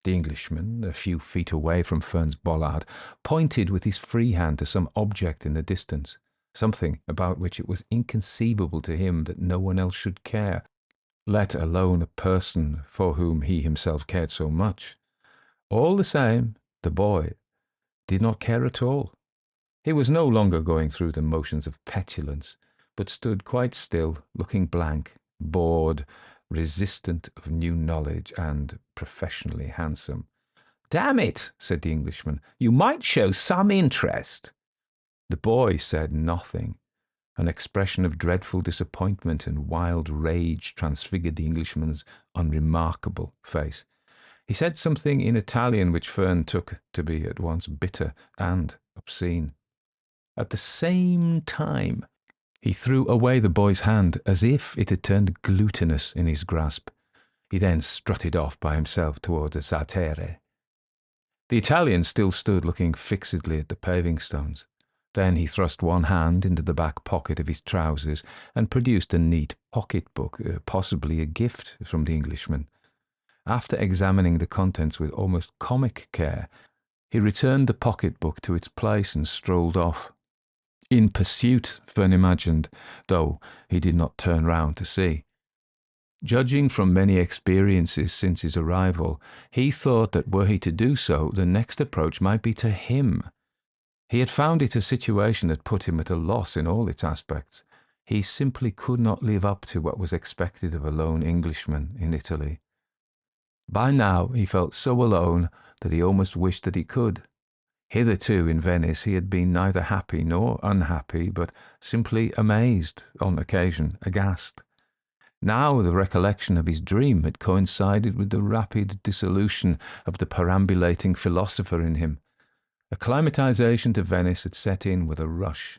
The Englishman, a few feet away from Fern's bollard, pointed with his free hand to some object in the distance, something about which it was inconceivable to him that no one else should care, let alone a person for whom he himself cared so much. All the same, the boy did not care at all. He was no longer going through the motions of petulance, but stood quite still, looking blank, bored, resistant of new knowledge, and professionally handsome. "Damn it," said the Englishman, "you might show some interest." The boy said nothing. An expression of dreadful disappointment and wild rage transfigured the Englishman's unremarkable face. He said something in Italian which Fern took to be at once bitter and obscene. At the same time, he threw away the boy's hand as if it had turned glutinous in his grasp. He then strutted off by himself toward the Sartere. The Italian still stood looking fixedly at the paving stones. Then he thrust one hand into the back pocket of his trousers and produced a neat pocket-book, possibly a gift from the Englishman. After examining the contents with almost comic care, he returned the pocket-book to its place and strolled off. In pursuit, Fern imagined, though he did not turn round to see. Judging from many experiences since his arrival, he thought that were he to do so, the next approach might be to him. He had found it a situation that put him at a loss in all its aspects. He simply could not live up to what was expected of a lone Englishman in Italy. By now he felt so alone that he almost wished that he could. Hitherto in Venice he had been neither happy nor unhappy, but simply amazed, on occasion aghast. Now the recollection of his dream had coincided with the rapid dissolution of the perambulating philosopher in him. Acclimatization to Venice had set in with a rush.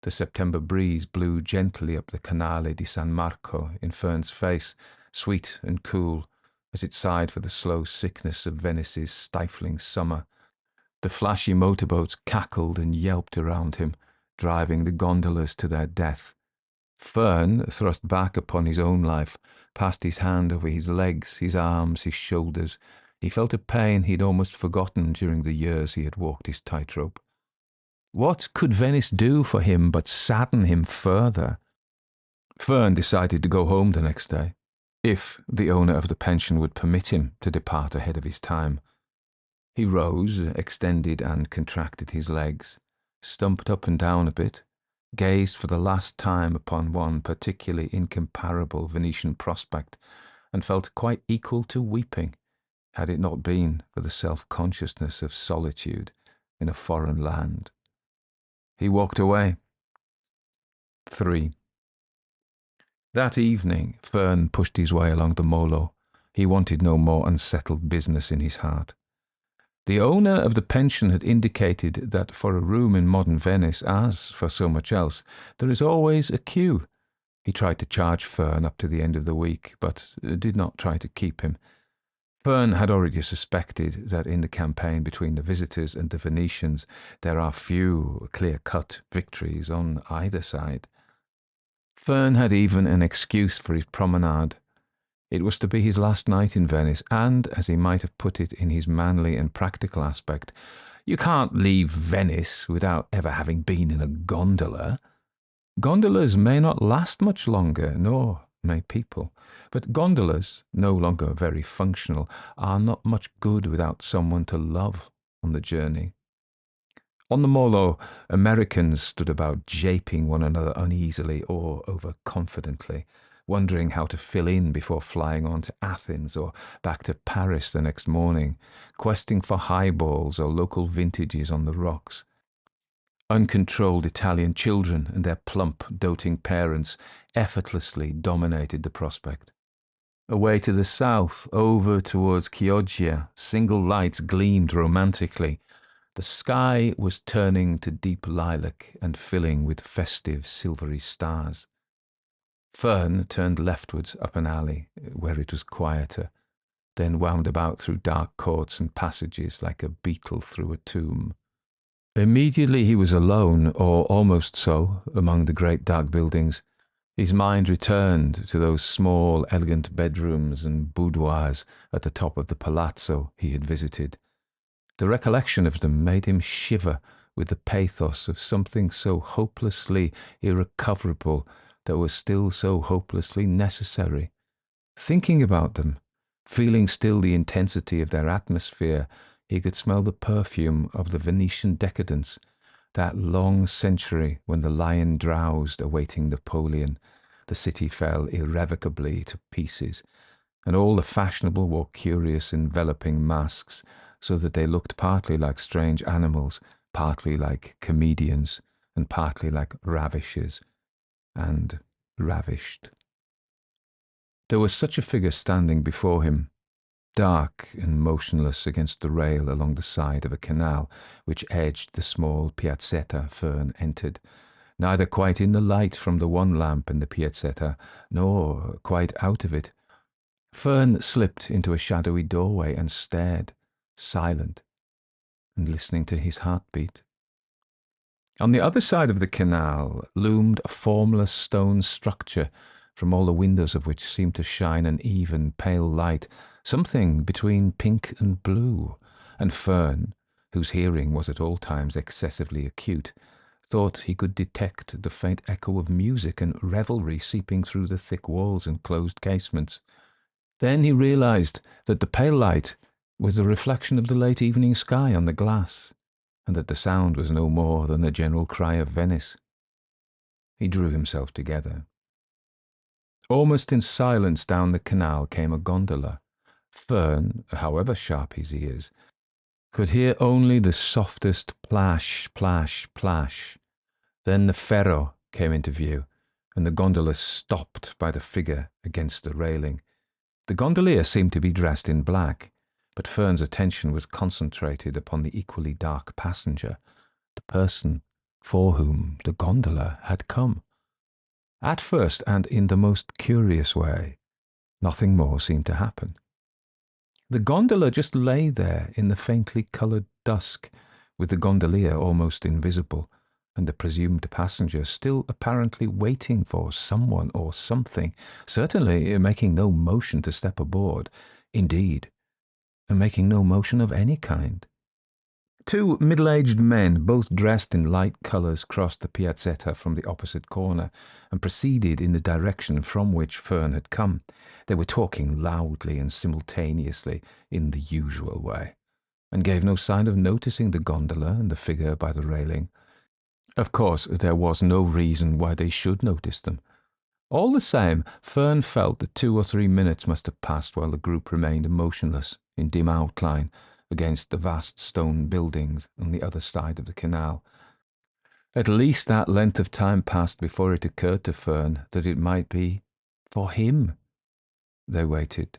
The September breeze blew gently up the Canale di San Marco in Fern's face, sweet and cool, as it sighed for the slow sickness of Venice's stifling summer. The flashy motorboats cackled and yelped around him, driving the gondolas to their death. Fern, thrust back upon his own life, passed his hand over his legs, his arms, his shoulders. He felt a pain he had almost forgotten during the years he had walked his tightrope. What could Venice do for him but sadden him further? Fern decided to go home the next day, if the owner of the pension would permit him to depart ahead of his time. He rose, extended and contracted his legs, stumped up and down a bit, gazed for the last time upon one particularly incomparable Venetian prospect, and felt quite equal to weeping, had it not been for the self-consciousness of solitude in a foreign land. He walked away. 3. That evening, Fern pushed his way along the Molo. He wanted no more unsettled business in his heart. The owner of the pension had indicated that for a room in modern Venice, as for so much else, there is always a queue. He tried to charge Fern up to the end of the week, but did not try to keep him. Fern had already suspected that in the campaign between the visitors and the Venetians there are few clear-cut victories on either side. Fern had even an excuse for his promenade. It was to be his last night in Venice, and, as he might have put it in his manly and practical aspect, you can't leave Venice without ever having been in a gondola. Gondolas may not last much longer, nor may people, but gondolas, no longer very functional, are not much good without someone to love on the journey. On the Molo, Americans stood about japing one another uneasily or overconfidently, wondering how to fill in before flying on to Athens or back to Paris the next morning, questing for highballs or local vintages on the rocks. Uncontrolled Italian children and their plump, doting parents effortlessly dominated the prospect. Away to the south, over towards Chioggia, single lights gleamed romantically. The sky was turning to deep lilac and filling with festive silvery stars. Fern turned leftwards up an alley where it was quieter, then wound about through dark courts and passages like a beetle through a tomb. Immediately he was alone, or almost so, among the great dark buildings. His mind returned to those small, elegant bedrooms and boudoirs at the top of the palazzo he had visited. The recollection of them made him shiver with the pathos of something so hopelessly irrecoverable that was still so hopelessly necessary. Thinking about them, feeling still the intensity of their atmosphere, he could smell the perfume of the Venetian decadence, that long century when the lion drowsed awaiting Napoleon, the city fell irrevocably to pieces, and all the fashionable wore curious enveloping masks, so that they looked partly like strange animals, partly like comedians, and partly like ravishers, and ravished. There was such a figure standing before him, dark and motionless against the rail along the side of a canal which edged the small piazzetta Fern entered, neither quite in the light from the one lamp in the piazzetta, nor quite out of it. Fern slipped into a shadowy doorway and stared, silent, and listening to his heartbeat. On the other side of the canal loomed a formless stone structure, from all the windows of which seemed to shine an even, pale light, something between pink and blue, and Fern, whose hearing was at all times excessively acute, thought he could detect the faint echo of music and revelry seeping through the thick walls and closed casements. Then he realized that the pale light was the reflection of the late evening sky on the glass, and that the sound was no more than the general cry of Venice. He drew himself together. Almost in silence down the canal came a gondola. Fern, however sharp his ears, could hear only the softest plash, plash, plash. Then the ferro came into view, and the gondola stopped by the figure against the railing. The gondolier seemed to be dressed in black, but Fern's attention was concentrated upon the equally dark passenger, the person for whom the gondola had come. At first, and in the most curious way, nothing more seemed to happen. The gondola just lay there in the faintly coloured dusk, with the gondolier almost invisible, and the presumed passenger still apparently waiting for someone or something, certainly making no motion to step aboard, indeed, making no motion of any kind. Two middle-aged men, both dressed in light colours, crossed the piazzetta from the opposite corner and proceeded in the direction from which Fern had come. They were talking loudly and simultaneously in the usual way, and gave no sign of noticing the gondola and the figure by the railing. Of course, there was no reason why they should notice them. All the same, Fern felt that 2 or 3 minutes must have passed while the group remained motionless, in dim outline, against the vast stone buildings on the other side of the canal. At least that length of time passed before it occurred to Fern that it might be for him. They waited.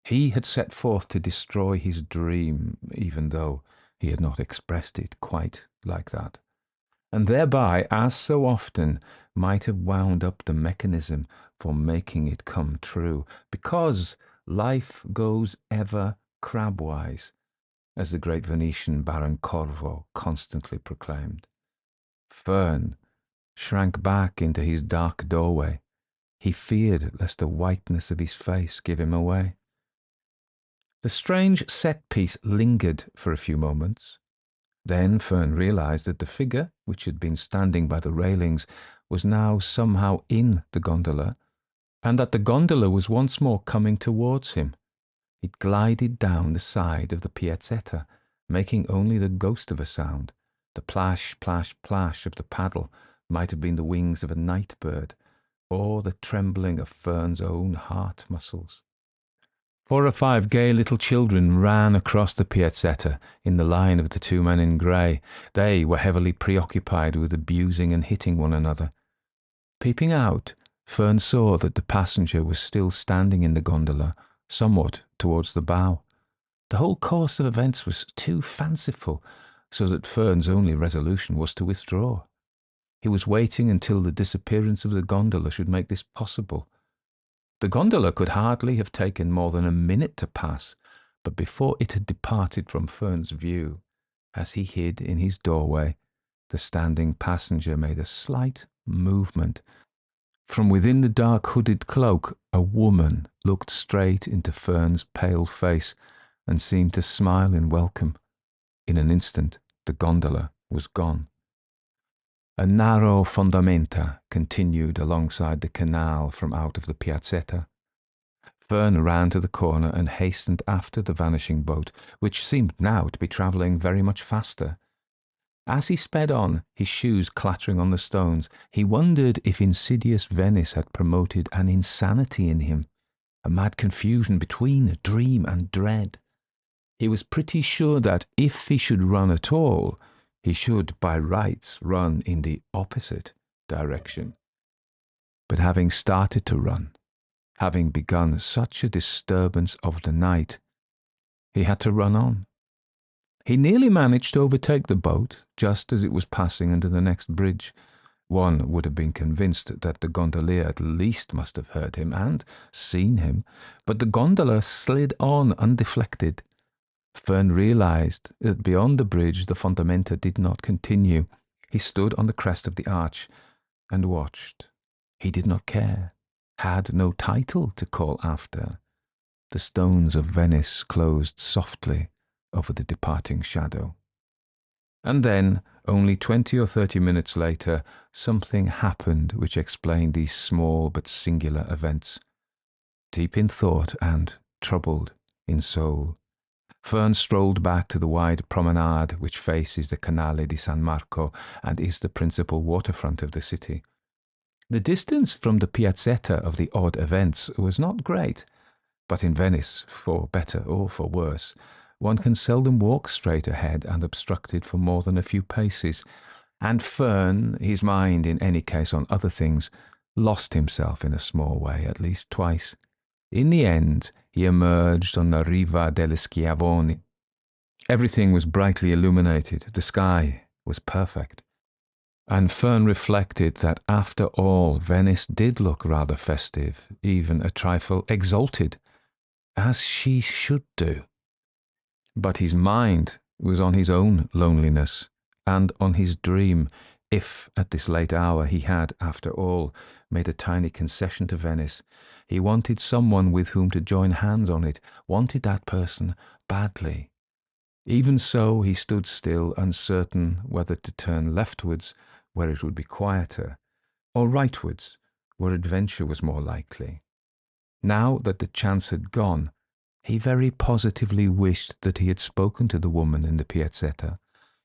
He had set forth to destroy his dream, even though he had not expressed it quite like that, and thereby, as so often, might have wound up the mechanism for making it come true, because life goes ever crabwise, as the great Venetian Baron Corvo constantly proclaimed. Fern shrank back into his dark doorway. He feared lest the whiteness of his face give him away. The strange set piece lingered for a few moments. Then Fern realized that the figure, which had been standing by the railings, was now somehow in the gondola, and that the gondola was once more coming towards him. It glided down the side of the piazzetta, making only the ghost of a sound. The plash, plash, plash of the paddle might have been the wings of a night bird, or the trembling of Fern's own heart muscles. 4 or 5 gay little children ran across the piazzetta in the line of the 2 men in grey. They were heavily preoccupied with abusing and hitting one another. Peeping out, Fern saw that the passenger was still standing in the gondola, somewhat towards the bow. The whole course of events was too fanciful, so that Fern's only resolution was to withdraw. He was waiting until the disappearance of the gondola should make this possible. The gondola could hardly have taken more than a minute to pass, but before it had departed from Fern's view, as he hid in his doorway, the standing passenger made a slight movement. From within the dark hooded cloak, a woman looked straight into Fern's pale face and seemed to smile in welcome. In an instant, the gondola was gone. A narrow fondamenta continued alongside the canal from out of the piazzetta. Fern ran to the corner and hastened after the vanishing boat, which seemed now to be travelling very much faster. As he sped on, his shoes clattering on the stones, he wondered if insidious Venice had promoted an insanity in him, a mad confusion between dream and dread. He was pretty sure that if he should run at all, he should by rights run in the opposite direction. But having started to run, having begun such a disturbance of the night, he had to run on. He nearly managed to overtake the boat just as it was passing under the next bridge. One would have been convinced that the gondolier at least must have heard him and seen him, but the gondola slid on undeflected. Fern realized that beyond the bridge the fondamenta did not continue. He stood on the crest of the arch and watched. He did not care, had no title to call after. The stones of Venice closed softly over the departing shadow. And then, only 20 or 30 minutes later, something happened which explained these small but singular events. Deep in thought and troubled in soul, Fern strolled back to the wide promenade which faces the Canale di San Marco and is the principal waterfront of the city. The distance from the piazzetta of the odd events was not great, but in Venice, for better or for worse, one can seldom walk straight ahead unobstructed for more than a few paces, and Fern, his mind in any case on other things, lost himself in a small way at least twice. In the end, he emerged on the Riva degli Schiavoni. Everything was brightly illuminated, the sky was perfect. And Fern reflected that after all, Venice did look rather festive, even a trifle exalted, as she should do. But his mind was on his own loneliness and on his dream, if at this late hour he had, after all, made a tiny concession to Venice. He wanted someone with whom to join hands on it, wanted that person badly. Even so, he stood still, uncertain whether to turn leftwards, where it would be quieter, or rightwards, where adventure was more likely. Now that the chance had gone, he very positively wished that he had spoken to the woman in the piazzetta.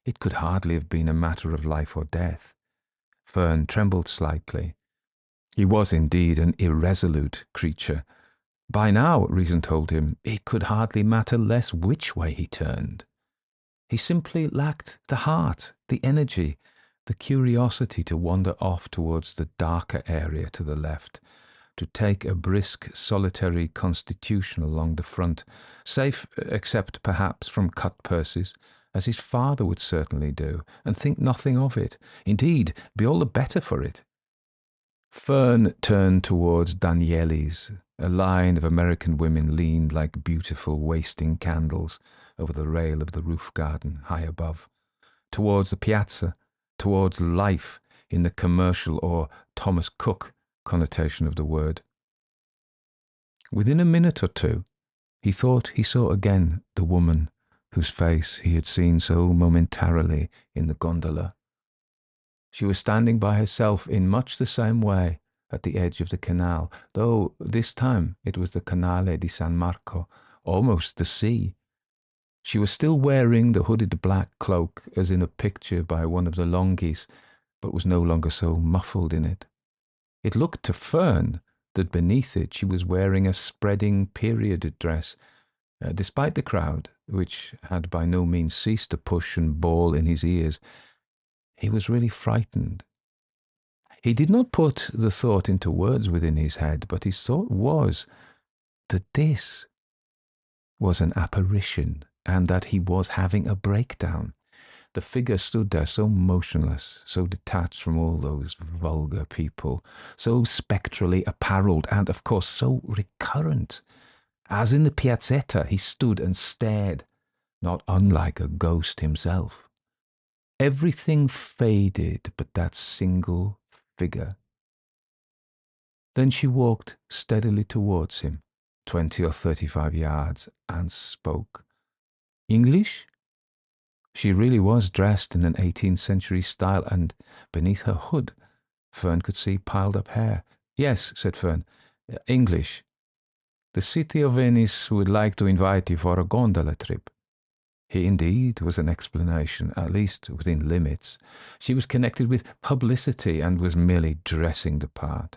It could hardly have been a matter of life or death. Fern trembled slightly. He was indeed an irresolute creature. By now, reason told him, it could hardly matter less which way he turned. He simply lacked the heart, the energy, the curiosity to wander off towards the darker area to the left, to take a brisk, solitary constitution along the front, safe except perhaps from cut purses, as his father would certainly do, and think nothing of it, indeed, be all the better for it. Fern turned towards Danieli's. A line of American women leaned like beautiful wasting candles over the rail of the roof garden high above, towards the piazza, towards life in the commercial or Thomas Cook connotation of the word. Within a minute or two, he thought he saw again the woman whose face he had seen so momentarily in the gondola. She was standing by herself in much the same way at the edge of the canal, though this time it was the Canale di San Marco, almost the sea. She was still wearing the hooded black cloak as in a picture by one of the Longis, but was no longer so muffled in it. It looked to Fern that beneath it she was wearing a spreading period dress. Despite the crowd, which had by no means ceased to push and bawl in his ears, he was really frightened. He did not put the thought into words within his head, but his thought was that this was an apparition and that he was having a breakdown, The figure stood there so motionless, so detached from all those vulgar people, so spectrally apparelled, and, of course, so recurrent. As in the piazzetta, he stood and stared, not unlike a ghost himself. Everything faded but that single figure. Then she walked steadily towards him, 20 or 35 yards, and spoke. English? She really was dressed in an 18th century style, and beneath her hood, Fern could see piled up hair. Yes, said Fern, English. The city of Venice would like to invite you for a gondola trip. He indeed was an explanation, at least within limits. She was connected with publicity and was merely dressing the part.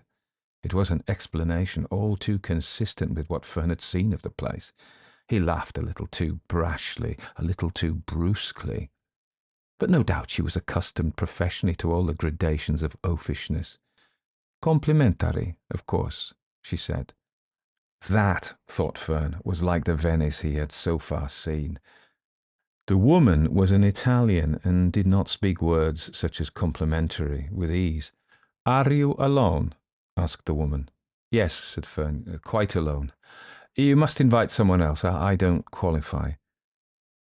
It was an explanation all too consistent with what Fern had seen of the place. He laughed a little too brashly, a little too brusquely. But no doubt she was accustomed professionally to all the gradations of oafishness. Complimentary, of course, she said. That, thought Fern, was like the Venice he had so far seen. The woman was an Italian and did not speak words such as complimentary with ease. Are you alone? Asked the woman. Yes, said Fern, quite alone. You must invite someone else. I don't qualify.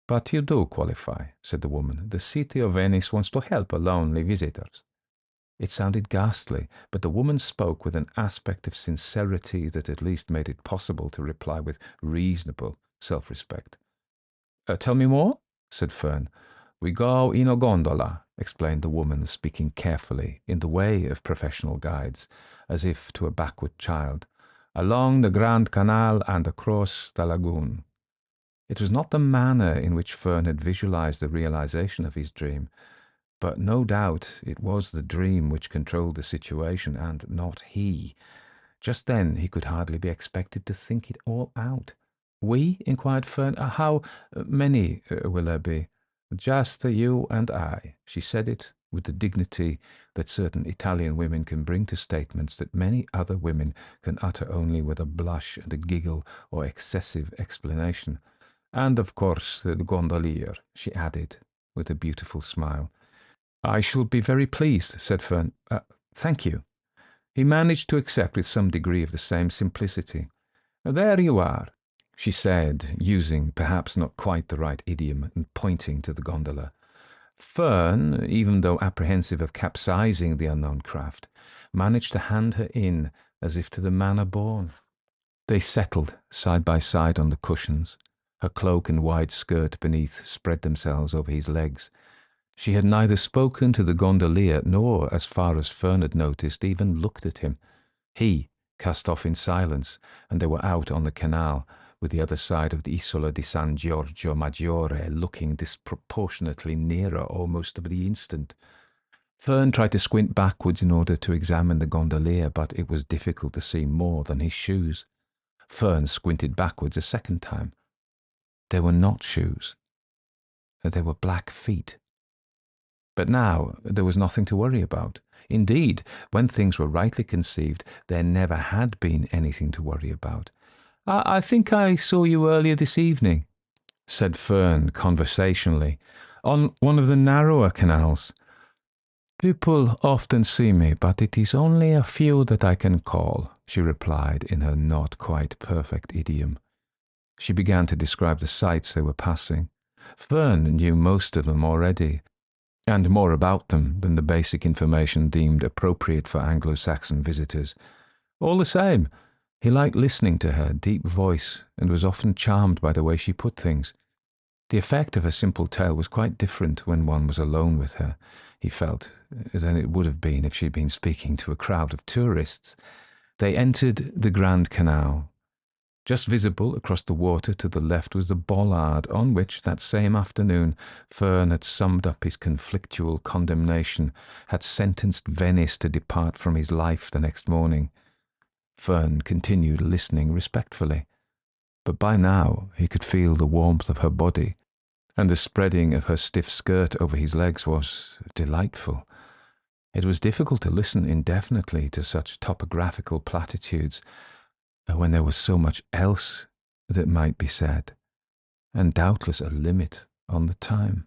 But you do qualify, said the woman. The city of Venice wants to help lonely visitors. It sounded ghastly, but the woman spoke with an aspect of sincerity that at least made it possible to reply with reasonable self-respect. Tell me more, said Fern. We go in a gondola, explained the woman, speaking carefully, in the way of professional guides, as if to a backward child, along the Grand Canal and across the lagoon. It was not the manner in which Fern had visualized the realization of his dream, but no doubt it was the dream which controlled the situation, and not he. Just then he could hardly be expected to think it all out. We? Inquired Fern. How many will there be? Just you and I. She said it with the dignity that certain Italian women can bring to statements that many other women can utter only with a blush and a giggle or excessive explanation. And, of course, the gondolier, she added, with a beautiful smile. I shall be very pleased, said Fern. Thank you. He managed to accept with some degree of the same simplicity. There you are, she said, using perhaps not quite the right idiom and pointing to the gondola. Fern, even though apprehensive of capsizing the unknown craft, managed to hand her in as if to the manner born. They settled side by side on the cushions. Her cloak and wide skirt beneath spread themselves over his legs. She had neither spoken to the gondolier nor, as far as Fern had noticed, even looked at him. He cast off in silence, and they were out on the canal, with the other side of the Isola di San Giorgio Maggiore looking disproportionately nearer almost of the instant. Fern tried to squint backwards in order to examine the gondolier, but it was difficult to see more than his shoes. Fern squinted backwards a second time. They were not shoes. They were black feet. But now there was nothing to worry about. Indeed, when things were rightly conceived, there never had been anything to worry about. I think I saw you earlier this evening, said Fern conversationally, on one of the narrower canals. People often see me, but it is only a few that I can call, she replied in her not quite perfect idiom. She began to describe the sights they were passing. Fern knew most of them already, and more about them than the basic information deemed appropriate for Anglo-Saxon visitors. All the same, he liked listening to her deep voice and was often charmed by the way she put things. The effect of her simple tale was quite different when one was alone with her, he felt, than it would have been if she had been speaking to a crowd of tourists. They entered the Grand Canal. Just visible across the water to the left was the bollard on which, that same afternoon, Fern had summed up his conflictual condemnation, had sentenced Venice to depart from his life the next morning. Fern continued listening respectfully, but by now he could feel the warmth of her body, and the spreading of her stiff skirt over his legs was delightful. It was difficult to listen indefinitely to such topographical platitudes, when there was so much else that might be said, and doubtless a limit on the time.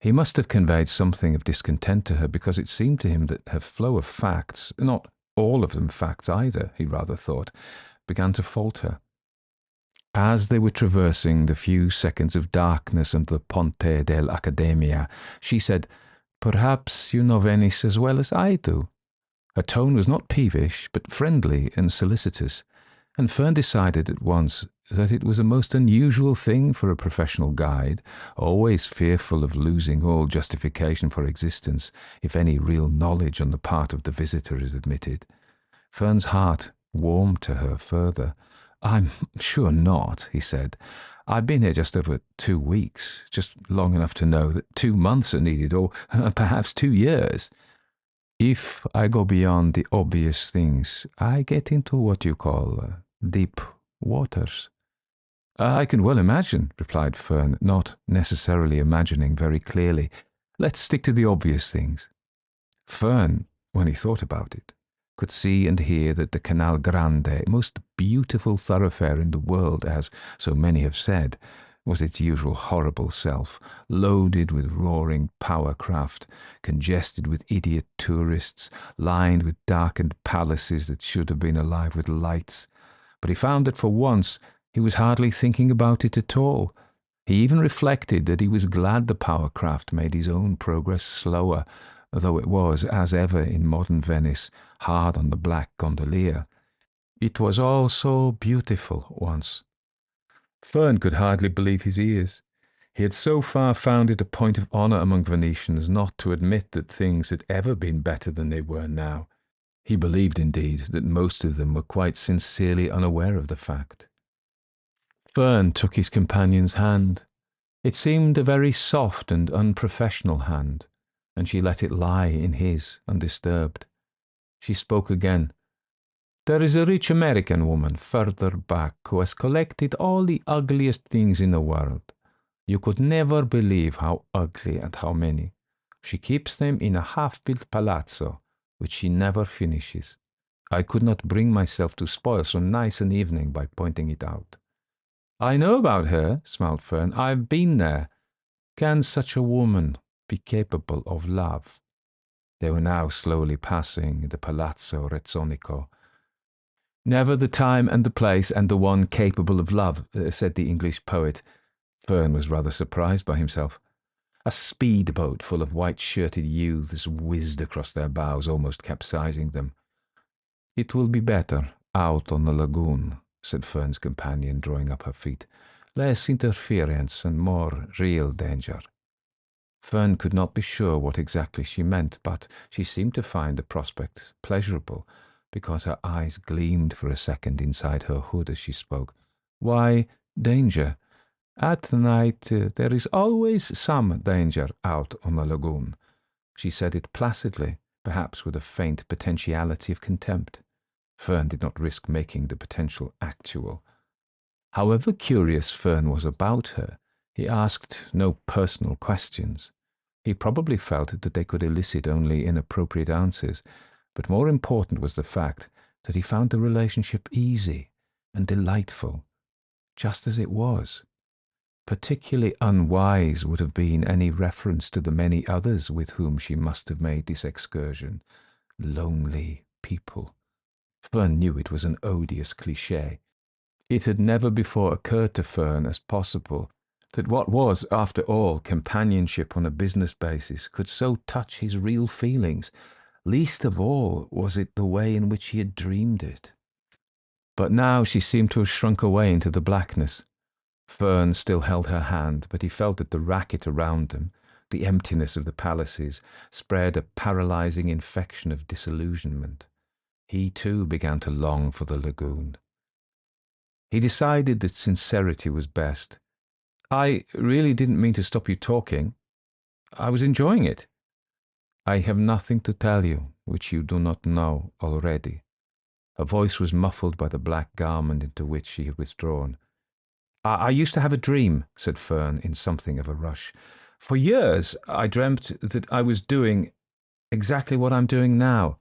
He must have conveyed something of discontent to her, because it seemed to him that her flow of facts, not all of them facts either, he rather thought, began to falter. As they were traversing the few seconds of darkness under the Ponte dell'Accademia, she said, "Perhaps you know Venice as well as I do." Her tone was not peevish, but friendly and solicitous, and Fern decided at once that it was a most unusual thing for a professional guide, always fearful of losing all justification for existence if any real knowledge on the part of the visitor is admitted. Fern's heart warmed to her further. "I'm sure not," he said. "I've been here just over 2 weeks, just long enough to know that 2 months are needed, or perhaps 2 years. If I go beyond the obvious things, I get into what you call deep waters." "I can well imagine," replied Fern, not necessarily imagining very clearly. "Let's stick to the obvious things." Fern, when he thought about it, could see and hear that the Canal Grande, most beautiful thoroughfare in the world, as so many have said, was its usual horrible self, loaded with roaring power craft, congested with idiot tourists, lined with darkened palaces that should have been alive with lights. But he found that for once he was hardly thinking about it at all. He even reflected that he was glad the power craft made his own progress slower, though it was, as ever in modern Venice, hard on the black gondolier. It was all so beautiful once. Fern could hardly believe his ears. He had so far found it a point of honour among Venetians not to admit that things had ever been better than they were now. He believed, indeed, that most of them were quite sincerely unaware of the fact. Fern took his companion's hand. It seemed a very soft and unprofessional hand, and she let it lie in his, undisturbed. She spoke again. "There is a rich American woman further back who has collected all the ugliest things in the world. You could never believe how ugly and how many. She keeps them in a half-built palazzo, which she never finishes. I could not bring myself to spoil so nice an evening by pointing it out." "I know about her," smiled Fern. "I've been there. Can such a woman be capable of love?" They were now slowly passing the Palazzo Rezzonico. "Never the time and the place and the one capable of love," said the English poet. Fern was rather surprised by himself. A speedboat full of white-shirted youths whizzed across their bows, almost capsizing them. "It will be better out on the lagoon," said Fern's companion, drawing up her feet. "Less interference and more real danger." Fern could not be sure what exactly she meant, but she seemed to find the prospect pleasurable, because her eyes gleamed for a second inside her hood as she spoke. "Why, danger? At night there is always some danger out on the lagoon." She said it placidly, perhaps with a faint potentiality of contempt. Fern did not risk making the potential actual. However curious Fern was about her, he asked no personal questions. He probably felt that they could elicit only inappropriate answers, but more important was the fact that he found the relationship easy and delightful, just as it was. Particularly unwise would have been any reference to the many others with whom she must have made this excursion. Lonely people. Fern knew it was an odious cliché. It had never before occurred to Fern as possible that what was, after all, companionship on a business basis could so touch his real feelings. Least of all was it the way in which he had dreamed it. But now she seemed to have shrunk away into the blackness. Fern still held her hand, but he felt that the racket around them, the emptiness of the palaces, spread a paralyzing infection of disillusionment. He too began to long for the lagoon. He decided that sincerity was best. "I really didn't mean to stop you talking. I was enjoying it." "I have nothing to tell you which you do not know already." Her voice was muffled by the black garment into which she had withdrawn. I used to have a dream," said Fern in something of a rush. "For years I dreamt that I was doing exactly what I'm doing now."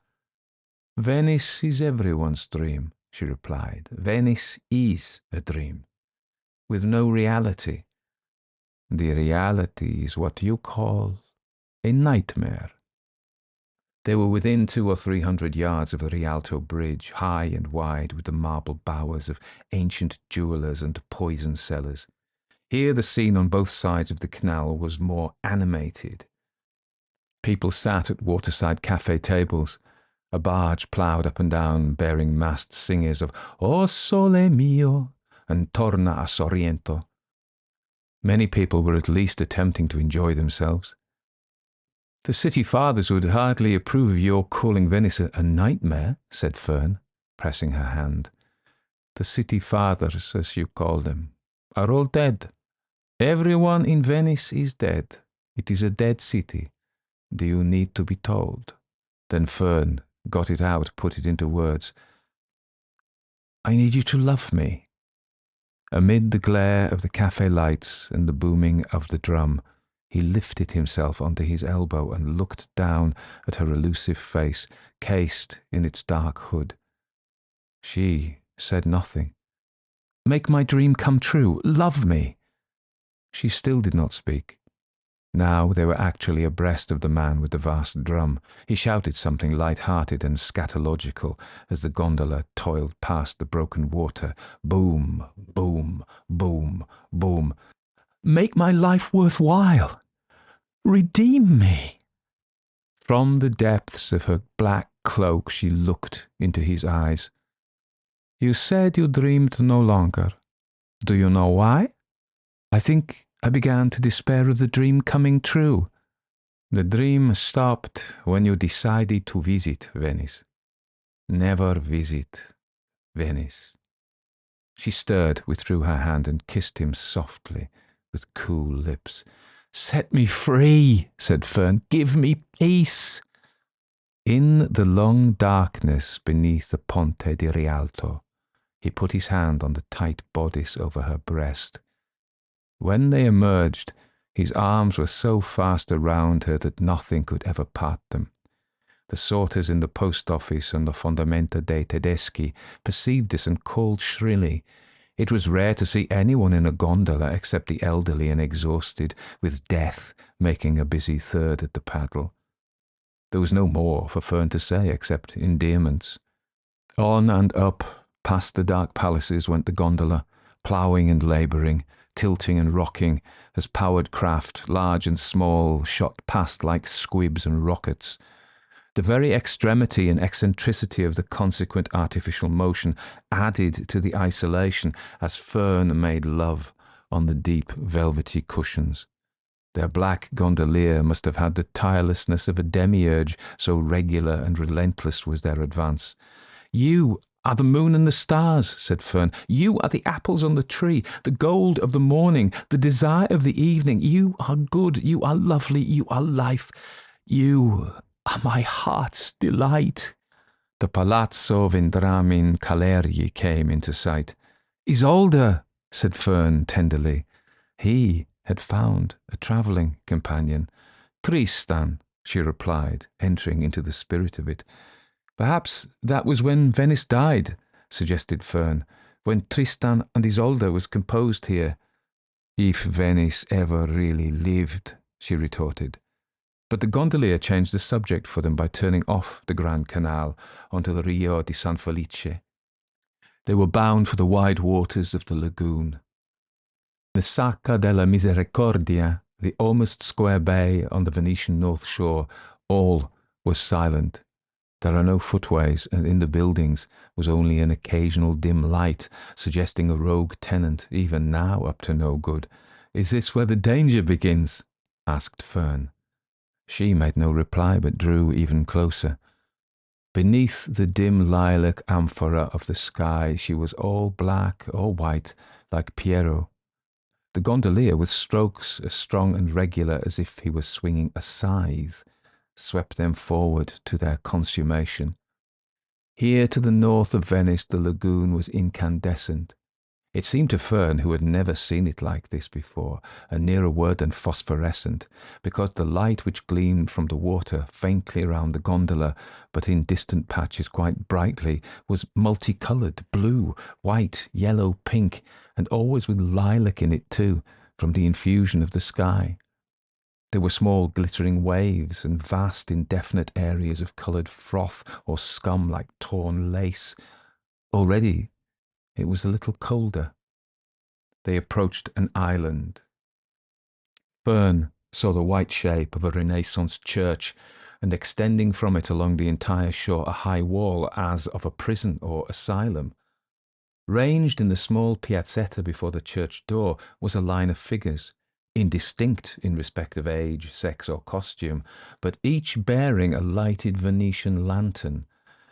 "Venice is everyone's dream," she replied. "Venice is a dream, with no reality. The reality is what you call a nightmare. They were within 200 or 300 yards of the Rialto Bridge, high and wide, with the marble bowers of ancient jewellers and poison sellers. Here the scene on both sides of the canal was more animated. People sat at waterside cafe tables. A barge ploughed up and down, bearing masked singers of O Sole Mio and Torna a Sorrento. Many people were at least attempting to enjoy themselves. The city fathers would hardly approve of your calling Venice a nightmare, said Fern, pressing her hand. The city fathers, as you call them, are all dead. Everyone in Venice is dead. It is a dead city. Do you need to be told? Then Fern got it out, put it into words. I need you to love me. Amid the glare of the cafe lights and the booming of the drum, he lifted himself onto his elbow and looked down at her elusive face, cased in its dark hood. She said nothing. Make my dream come true. Love me. She still did not speak. Now they were actually abreast of the man with the vast drum. He shouted something light-hearted and scatological as the gondola toiled past the broken water. Boom, boom, boom, boom. Make my life worthwhile. Redeem me. From the depths of her black cloak she looked into his eyes. You said you dreamed no longer. Do you know why? I think I began to despair of the dream coming true. The dream stopped when you decided to visit Venice. Never visit Venice. She stirred, withdrew her hand, and kissed him softly with cool lips. Set me free, said Fern. Give me peace. In the long darkness beneath the Ponte di Rialto, he put his hand on the tight bodice over her breast. When they emerged, his arms were so fast around her that nothing could ever part them. The sorters in the post office and the Fondamenta dei Tedeschi perceived this and called shrilly. It was rare to see anyone in a gondola except the elderly and exhausted, with death making a busy third at the paddle. There was no more for Fern to say except endearments. On and up, past the dark palaces went the gondola, ploughing and labouring, tilting and rocking, as powered craft, large and small, shot past like squibs and rockets. The very extremity and eccentricity of the consequent artificial motion added to the isolation as Fern made love on the deep velvety cushions. Their black gondolier must have had the tirelessness of a demiurge, so regular and relentless was their advance. You are the moon and the stars, said Fern. You are the apples on the tree, the gold of the morning, the desire of the evening. You are good, you are lovely, you are life. You are my heart's delight. The Palazzo Vendramin Caleri came into sight. Isolde, said Fern tenderly. He had found a travelling companion. Tristan, she replied, entering into the spirit of it. Perhaps that was when Venice died, suggested Fern, when Tristan and Isolde was composed here. If Venice ever really lived, she retorted. But the gondolier changed the subject for them by turning off the Grand Canal onto the Rio di San Felice. They were bound for the wide waters of the lagoon. The Sacca della Misericordia, the almost square bay on the Venetian north shore, all was silent. There are no footways, and in the buildings was only an occasional dim light, suggesting a rogue tenant, even now up to no good. Is this where the danger begins? Asked Fern. She made no reply, but drew even closer. Beneath the dim lilac amphora of the sky, she was all black or white, like Piero. The gondolier, with strokes as strong and regular as if he was swinging a scythe, swept them forward to their consummation. Here to the north of Venice the lagoon was incandescent. It seemed to Fern, who had never seen it like this before, a nearer word than phosphorescent, because the light which gleamed from the water faintly round the gondola, but in distant patches quite brightly, was multicoloured, blue, white, yellow, pink, and always with lilac in it too, from the infusion of the sky. There were small glittering waves and vast indefinite areas of coloured froth or scum like torn lace. Already it was a little colder. They approached an island. Fern saw the white shape of a Renaissance church, and extending from it along the entire shore a high wall as of a prison or asylum. Ranged in the small piazzetta before the church door was a line of figures, indistinct in respect of age, sex, or costume, but each bearing a lighted Venetian lantern,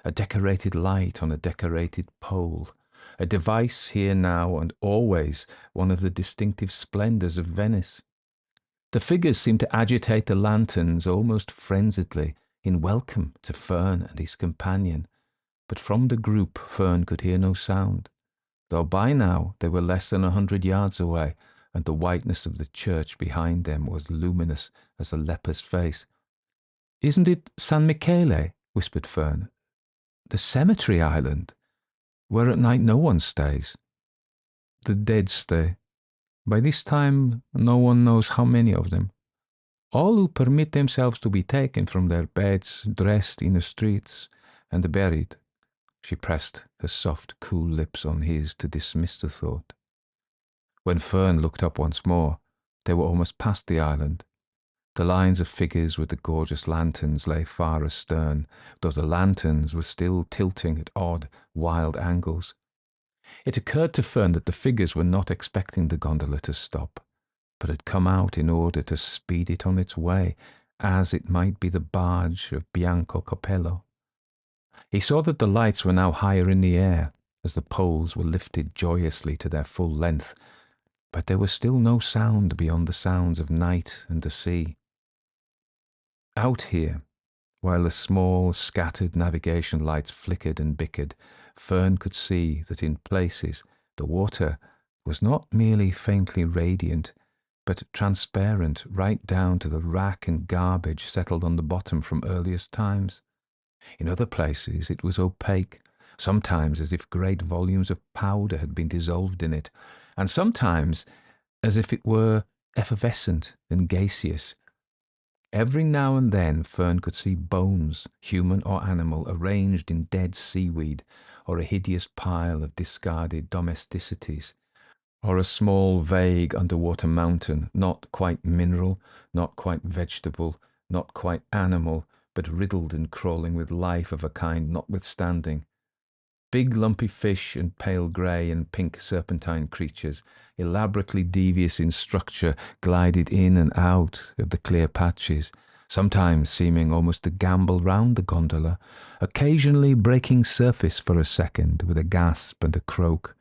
a decorated light on a decorated pole, a device here now and always one of the distinctive splendours of Venice. The figures seemed to agitate the lanterns almost frenziedly in welcome to Fern and his companion, but from the group Fern could hear no sound, though by now they were less than 100 yards away, and the whiteness of the church behind them was luminous as a leper's face. "Isn't it San Michele?" whispered Fern. "The cemetery island, where at night no one stays." "The dead stay. By this time, no one knows how many of them. All who permit themselves to be taken from their beds, dressed in the streets, and buried." She pressed her soft, cool lips on his to dismiss the thought. When Fern looked up once more, they were almost past the island. The lines of figures with the gorgeous lanterns lay far astern, though the lanterns were still tilting at odd, wild angles. It occurred to Fern that the figures were not expecting the gondola to stop, but had come out in order to speed it on its way, as it might be the barge of Bianco Capello. He saw that the lights were now higher in the air, as the poles were lifted joyously to their full length, but there was still no sound beyond the sounds of night and the sea. Out here, while the small, scattered navigation lights flickered and bickered, Fern could see that in places the water was not merely faintly radiant, but transparent right down to the wrack and garbage settled on the bottom from earliest times. In other places it was opaque, sometimes as if great volumes of powder had been dissolved in it, and sometimes as if it were effervescent and gaseous. Every now and then Fern could see bones, human or animal, arranged in dead seaweed, or a hideous pile of discarded domesticities, or a small vague underwater mountain, not quite mineral, not quite vegetable, not quite animal, but riddled and crawling with life of a kind notwithstanding. Big lumpy fish and pale grey and pink serpentine creatures, elaborately devious in structure, glided in and out of the clear patches, sometimes seeming almost to gambol round the gondola, occasionally breaking surface for a second with a gasp and a croak.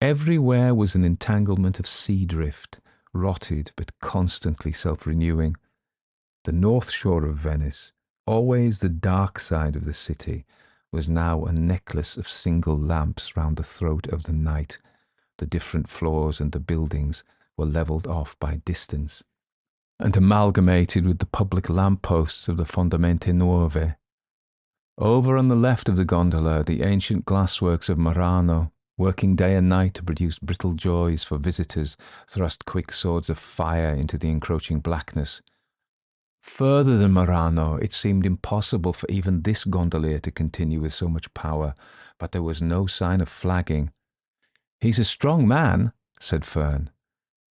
Everywhere was an entanglement of sea drift, rotted but constantly self-renewing. The north shore of Venice, always the dark side of the city, was now a necklace of single lamps round the throat of the night. The different floors and the buildings were levelled off by distance, and amalgamated with the public lamp-posts of the Fondamente Nuove. Over on the left of the gondola, the ancient glassworks of Murano, working day and night to produce brittle joys for visitors, thrust quick swords of fire into the encroaching blackness. Further than Murano, it seemed impossible for even this gondolier to continue with so much power, but there was no sign of flagging. "He's a strong man," said Fern.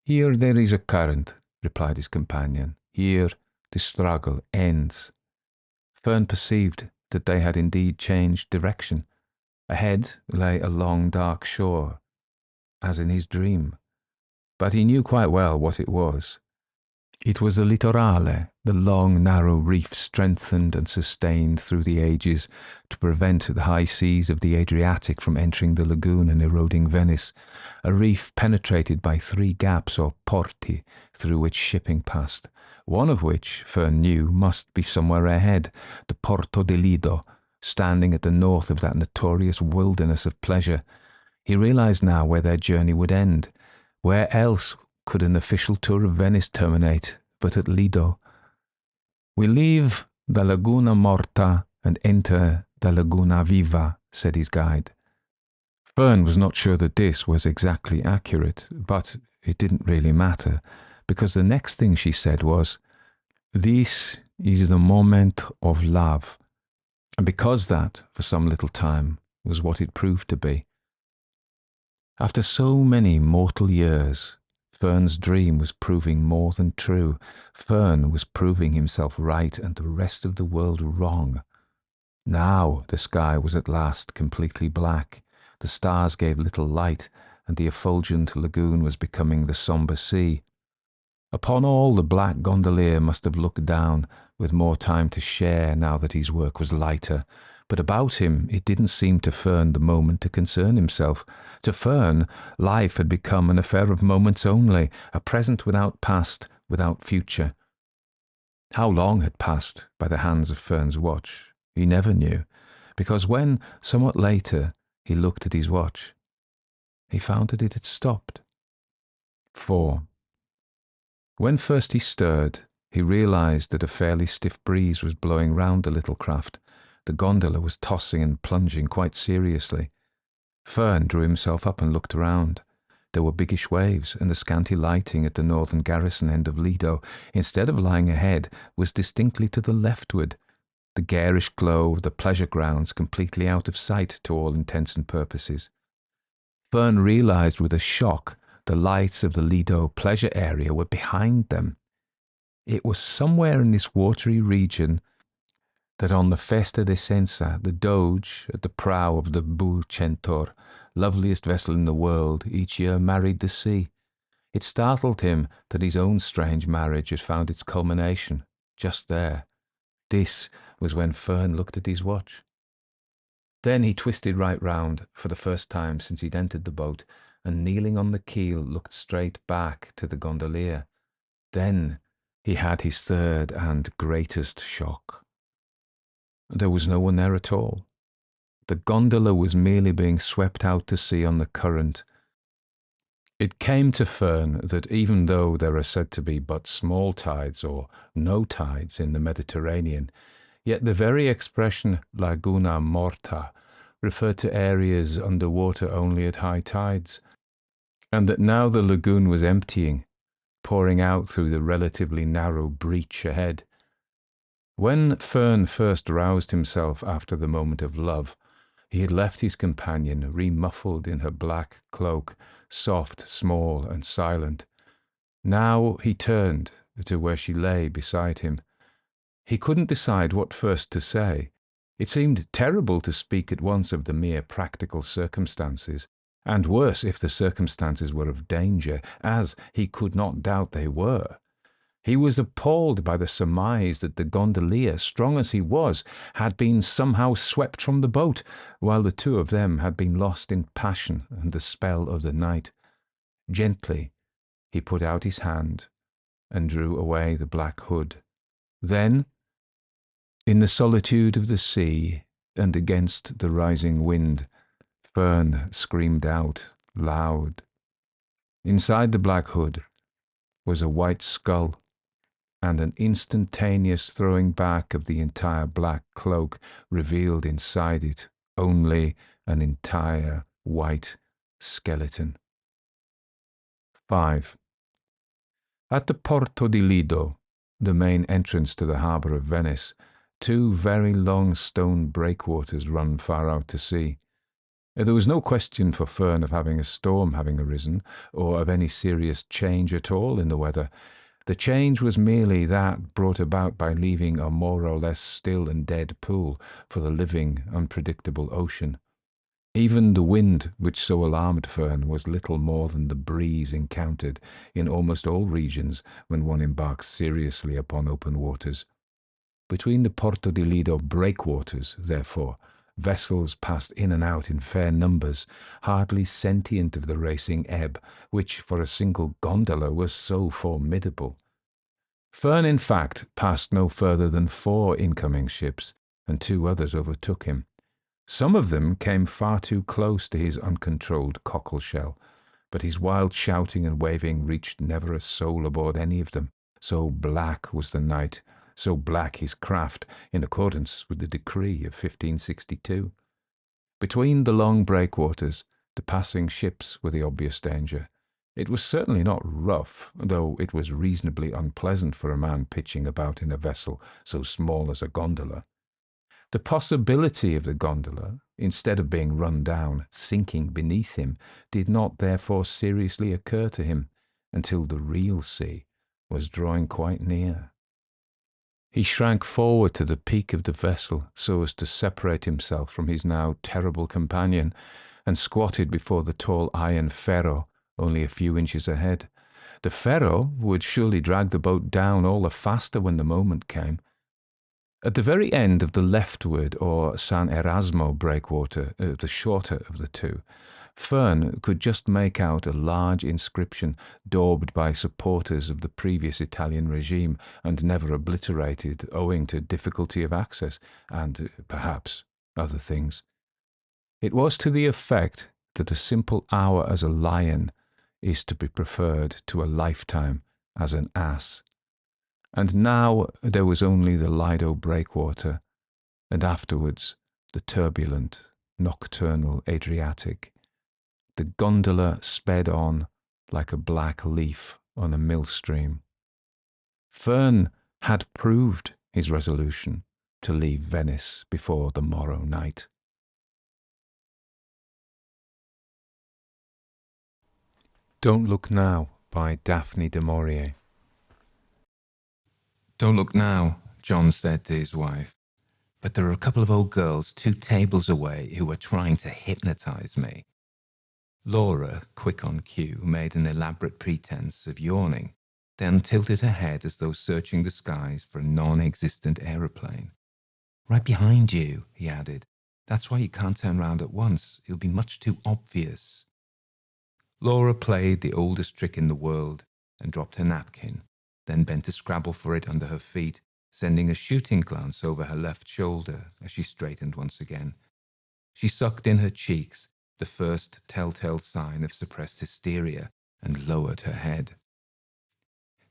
"Here there is a current," replied his companion. "Here the struggle ends." Fern perceived that they had indeed changed direction. Ahead lay a long dark shore, as in his dream, but he knew quite well what it was. It was the litorale, the long, narrow reef strengthened and sustained through the ages to prevent the high seas of the Adriatic from entering the lagoon and eroding Venice, a reef penetrated by 3 gaps or porti through which shipping passed, one of which, Fern knew, must be somewhere ahead, the Porto de Lido, standing at the north of that notorious wilderness of pleasure. He realized now where their journey would end. Where else could an official tour of Venice terminate but at Lido? "We leave the Laguna Morta and enter the Laguna Viva," said his guide. Fern was not sure that this was exactly accurate, but it didn't really matter, because the next thing she said was, "This is the moment of love." And because that, for some little time, was what it proved to be. After so many mortal years, Fern's dream was proving more than true. Fern was proving himself right and the rest of the world wrong. Now the sky was at last completely black. The stars gave little light, and the effulgent lagoon was becoming the sombre sea. Upon all, the black gondolier must have looked down, with more time to share now that his work was lighter. But about him, it didn't seem to Fern the moment to concern himself. To Fern, life had become an affair of moments only, a present without past, without future. How long had passed by the hands of Fern's watch, he never knew, because when, somewhat later, he looked at his watch, he found that it had stopped. 4. When first he stirred, he realized that a fairly stiff breeze was blowing round the little craft. The gondola was tossing and plunging quite seriously. Fern drew himself up and looked around. There were biggish waves, and the scanty lighting at the northern garrison end of Lido, instead of lying ahead, was distinctly to the leftward. The garish glow of the pleasure grounds completely out of sight to all intents and purposes. Fern realized with a shock the lights of the Lido pleasure area were behind them. It was somewhere in this watery region that on the Festa de Senza, the Doge, at the prow of the Bucentaur, loveliest vessel in the world, each year married the sea. It startled him that his own strange marriage had found its culmination just there. This was when Fern looked at his watch. Then he twisted right round, for the first time since he'd entered the boat, and kneeling on the keel looked straight back to the gondolier. Then he had his third and greatest shock. There was no one there at all. The gondola was merely being swept out to sea on the current. It came to Fern that even though there are said to be but small tides or no tides in the Mediterranean, yet the very expression Laguna Morta referred to areas under water only at high tides, and that now the lagoon was emptying, pouring out through the relatively narrow breach ahead. When Fern first roused himself after the moment of love, he had left his companion remuffled in her black cloak, soft, small, and silent. Now he turned to where she lay beside him. He couldn't decide what first to say. It seemed terrible to speak at once of the mere practical circumstances, and worse if the circumstances were of danger, as he could not doubt they were. He was appalled by the surmise that the gondolier, strong as he was, had been somehow swept from the boat, while the two of them had been lost in passion and the spell of the night. Gently, he put out his hand and drew away the black hood. Then, in the solitude of the sea and against the rising wind, Fern screamed out loud. Inside the black hood was a white skull, and an instantaneous throwing back of the entire black cloak revealed inside it only an entire white skeleton. 5. At the Porto di Lido, the main entrance to the harbour of Venice, 2 very long stone breakwaters run far out to sea. There was no question for Fern of having a storm having arisen, or of any serious change at all in the weather. The change was merely that brought about by leaving a more or less still and dead pool for the living, unpredictable ocean. Even the wind which so alarmed Fern was little more than the breeze encountered in almost all regions when one embarks seriously upon open waters. Between the Porto di Lido breakwaters, therefore, vessels passed in and out in fair numbers, hardly sentient of the racing ebb, which for a single gondola was so formidable. Fern, in fact, passed no further than 4 incoming ships, and 2 others overtook him. Some of them came far too close to his uncontrolled cockle-shell, but his wild shouting and waving reached never a soul aboard any of them. So black was the night, so black his craft, in accordance with the decree of 1562. Between the long breakwaters, the passing ships were the obvious danger. It was certainly not rough, though it was reasonably unpleasant for a man pitching about in a vessel so small as a gondola. The possibility of the gondola, instead of being run down, sinking beneath him, did not therefore seriously occur to him until the real sea was drawing quite near. He shrank forward to the peak of the vessel so as to separate himself from his now terrible companion, and squatted before the tall iron ferro only a few inches ahead. The ferro would surely drag the boat down all the faster when the moment came. At the very end of the leftward or San Erasmo breakwater, the shorter of the two, Fern could just make out a large inscription daubed by supporters of the previous Italian regime and never obliterated owing to difficulty of access and, perhaps, other things. It was to the effect that a simple hour as a lion is to be preferred to a lifetime as an ass. And now there was only the Lido breakwater, and afterwards the turbulent, nocturnal Adriatic. The gondola sped on like a black leaf on a millstream. Fern had proved his resolution to leave Venice before the morrow night. Don't Look Now by Daphne du Maurier. Don't look now, John said to his wife, but there are a couple of old girls 2 tables away who are trying to hypnotize me. Laura, quick on cue, made an elaborate pretense of yawning, then tilted her head as though searching the skies for a non-existent aeroplane. Right behind you, he added. That's why you can't turn round at once. It'll be much too obvious. Laura played the oldest trick in the world and dropped her napkin, then bent to scrabble for it under her feet, sending a shooting glance over her left shoulder as she straightened once again. She sucked in her cheeks, the first telltale sign of suppressed hysteria, and lowered her head.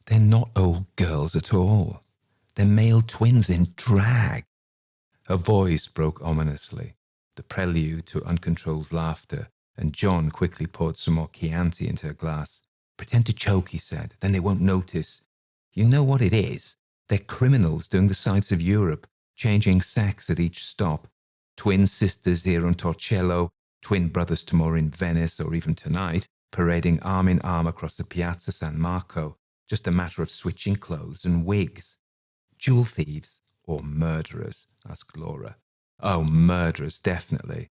They're not old girls at all. They're male twins in drag. Her voice broke ominously, the prelude to uncontrolled laughter, and John quickly poured some more Chianti into her glass. Pretend to choke, he said, then they won't notice. You know what it is? They're criminals doing the sights of Europe, changing sex at each stop. Twin sisters here on Torcello, twin brothers tomorrow in Venice, or even tonight, parading arm in arm across the Piazza San Marco. Just a matter of switching clothes and wigs. Jewel thieves or murderers? Asked Laura. Oh, murderers, definitely.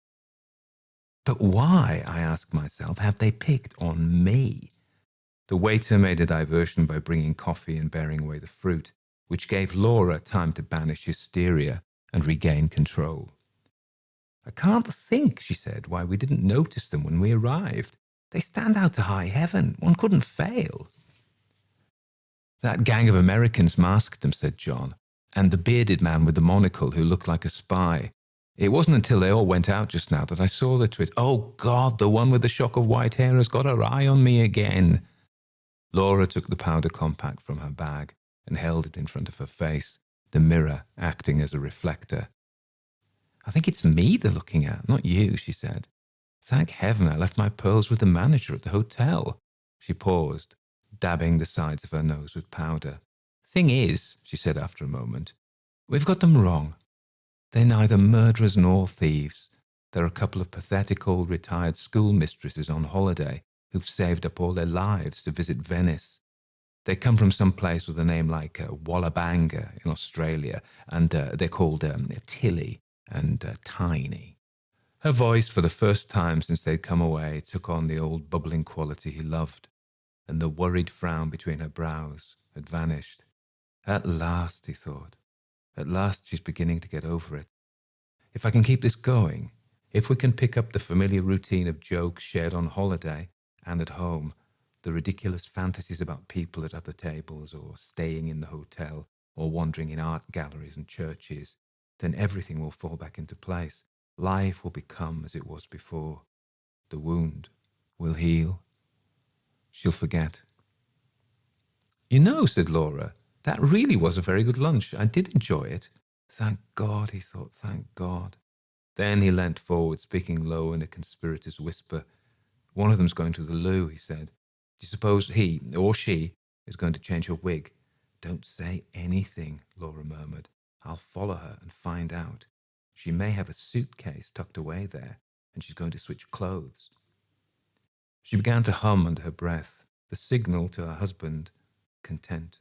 But why, I asked myself, have they picked on me? The waiter made a diversion by bringing coffee and bearing away the fruit, which gave Laura time to banish hysteria and regain control. I can't think, she said, why we didn't notice them when we arrived. They stand out to high heaven. One couldn't fail. That gang of Americans masked them, said John, and the bearded man with the monocle who looked like a spy. It wasn't until they all went out just now that I saw the twist. Oh, God, the one with the shock of white hair has got her eye on me again. Laura took the powder compact from her bag and held it in front of her face, the mirror acting as a reflector. I think it's me they're looking at, not you, she said. Thank heaven I left my pearls with the manager at the hotel. She paused, dabbing the sides of her nose with powder. Thing is, she said after a moment, we've got them wrong. They're neither murderers nor thieves. They're a couple of pathetic old retired schoolmistresses on holiday who've saved up all their lives to visit Venice. They come from some place with a name like Wallabanga in Australia, and they're called Tilly and Tiny. Her voice, for the first time since they'd come away, took on the old bubbling quality he loved, and the worried frown between her brows had vanished. At last, he thought. At last she's beginning to get over it. If I can keep this going, if we can pick up the familiar routine of jokes shared on holiday and at home, the ridiculous fantasies about people at other tables or staying in the hotel or wandering in art galleries and churches, then everything will fall back into place. Life will become as it was before. The wound will heal. She'll forget. You know, said Laura, that really was a very good lunch. I did enjoy it. Thank God, he thought, thank God. Then he leant forward, speaking low in a conspirator's whisper. One of them's going to the loo, he said. Do you suppose he or she is going to change her wig? Don't say anything, Laura murmured. I'll follow her and find out. She may have a suitcase tucked away there, and she's going to switch clothes. She began to hum under her breath, the signal to her husband, content.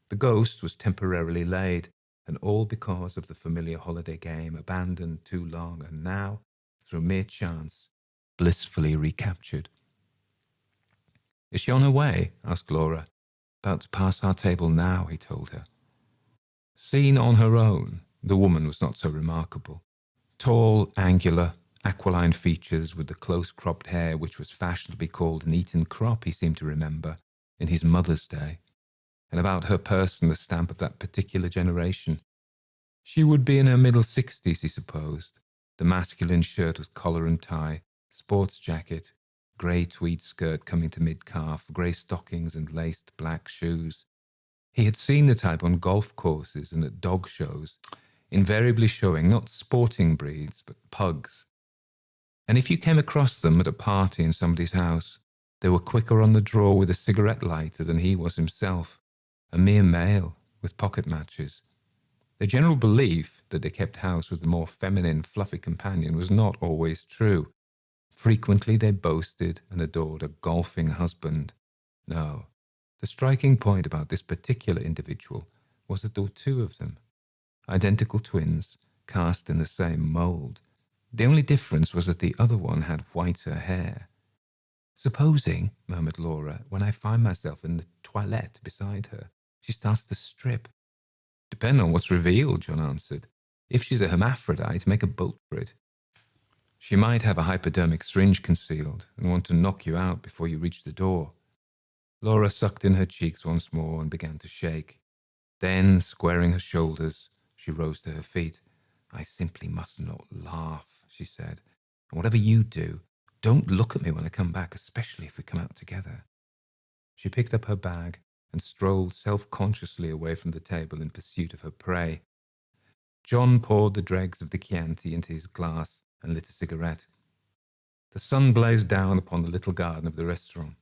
The ghost was temporarily laid, and all because of the familiar holiday game abandoned too long and now, through mere chance, blissfully recaptured. Is she on her way? Asked Laura. About to pass our table now, he told her. Seen on her own, the woman was not so remarkable. Tall, angular, aquiline features with the close-cropped hair which was fashionably called an Eton crop, he seemed to remember, in his mother's day, and about her person the stamp of that particular generation. She would be in her middle 60s, he supposed. The masculine shirt with collar and tie, sports jacket, grey tweed skirt coming to mid-calf, grey stockings and laced black shoes. He had seen the type on golf courses and at dog shows, invariably showing not sporting breeds, but pugs. And if you came across them at a party in somebody's house, they were quicker on the draw with a cigarette lighter than he was himself, a mere male with pocket matches. The general belief that they kept house with a more feminine, fluffy companion was not always true. Frequently they boasted and adored a golfing husband. No, the striking point about this particular individual was that there were two of them, identical twins, cast in the same mould. The only difference was that the other one had whiter hair. Supposing, murmured Laura, when I find myself in the toilette beside her, she starts to strip. Depend on what's revealed, John answered. If she's a hermaphrodite, make a bolt for it. She might have a hypodermic syringe concealed and want to knock you out before you reach the door. Laura sucked in her cheeks once more and began to shake. Then, squaring her shoulders, she rose to her feet. I simply must not laugh, she said. And whatever you do, don't look at me when I come back, especially if we come out together. She picked up her bag and strolled self-consciously away from the table in pursuit of her prey. John poured the dregs of the Chianti into his glass and lit a cigarette. The sun blazed down upon the little garden of the restaurant.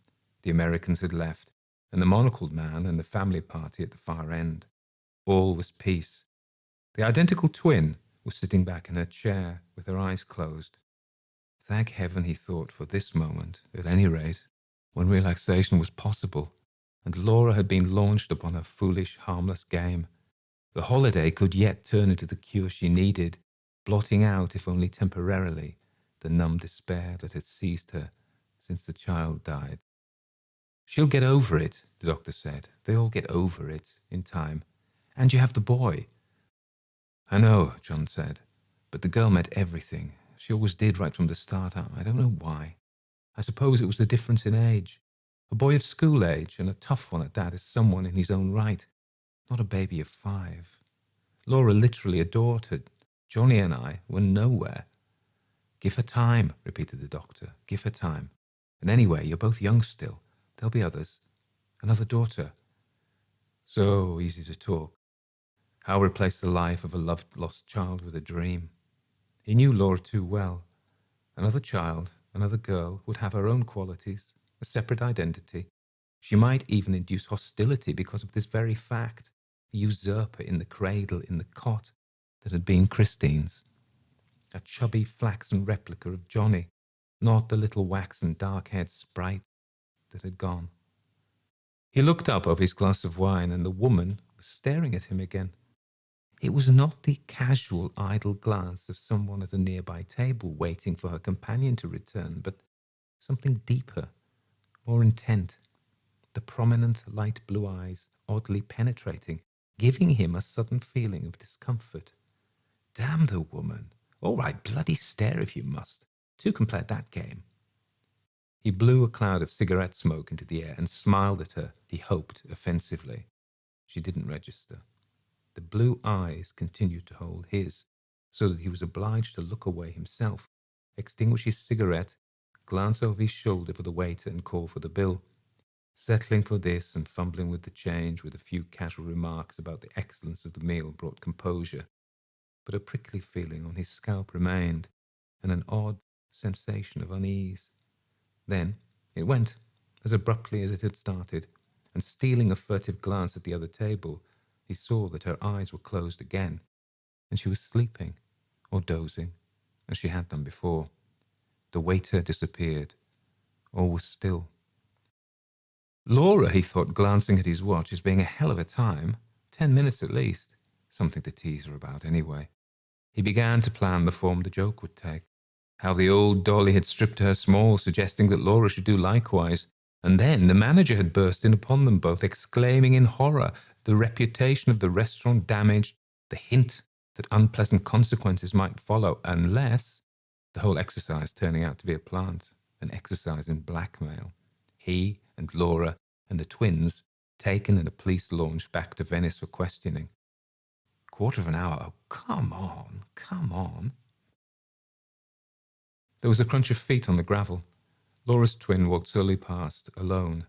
The Americans had left, and the monocled man and the family party at the far end. All was peace. The identical twin was sitting back in her chair with her eyes closed. Thank heaven, he thought, for this moment, at any rate, when relaxation was possible, and Laura had been launched upon her foolish, harmless game. The holiday could yet turn into the cure she needed, blotting out, if only temporarily, the numb despair that had seized her since the child died. She'll get over it, the doctor said. They all get over it in time. And you have the boy. I know, John said, but the girl meant everything. She always did right from the start. I don't know why. I suppose it was the difference in age. A boy of school age, and a tough one at that, is someone in his own right, not a baby of 5. Laura literally adored her. Johnny and I were nowhere. Give her time, repeated the doctor. Give her time. And anyway, you're both young still. There'll be others. Another daughter. So easy to talk. How replace the life of a loved lost child with a dream? He knew Laura too well. Another child, another girl, would have her own qualities, a separate identity. She might even induce hostility because of this very fact, a usurper in the cradle, in the cot that had been Christine's. A chubby, flaxen replica of Johnny, not the little waxen, dark-haired sprite that had gone. He looked up over his glass of wine, and the woman was staring at him again. It was not the casual, idle glance of someone at a nearby table waiting for her companion to return, but something deeper, more intent. The prominent light blue eyes, oddly penetrating, giving him a sudden feeling of discomfort. Damn the woman. All right, bloody stare if you must. Two can play at that game. He blew a cloud of cigarette smoke into the air and smiled at her, he hoped, offensively. She didn't register. The blue eyes continued to hold his, so that he was obliged to look away himself, extinguish his cigarette, glance over his shoulder for the waiter and call for the bill. Settling for this and fumbling with the change with a few casual remarks about the excellence of the meal brought composure, but a prickly feeling on his scalp remained, and an odd sensation of unease. Then it went, as abruptly as it had started, and stealing a furtive glance at the other table, he saw that her eyes were closed again, and she was sleeping, or dozing, as she had done before. The waiter disappeared. All was still. Laura, he thought, glancing at his watch, is being a hell of a time. 10 minutes at least. Something to tease her about, anyway. He began to plan the form the joke would take. How the old dolly had stripped her small, suggesting that Laura should do likewise. And then the manager had burst in upon them both, exclaiming in horror, the reputation of the restaurant damaged, the hint that unpleasant consequences might follow, unless the whole exercise turning out to be a plant, an exercise in blackmail. He and Laura and the twins taken in a police launch back to Venice for questioning. Quarter of an hour? Oh, come on, come on. There was a crunch of feet on the gravel. Laura's twin walked slowly past, alone.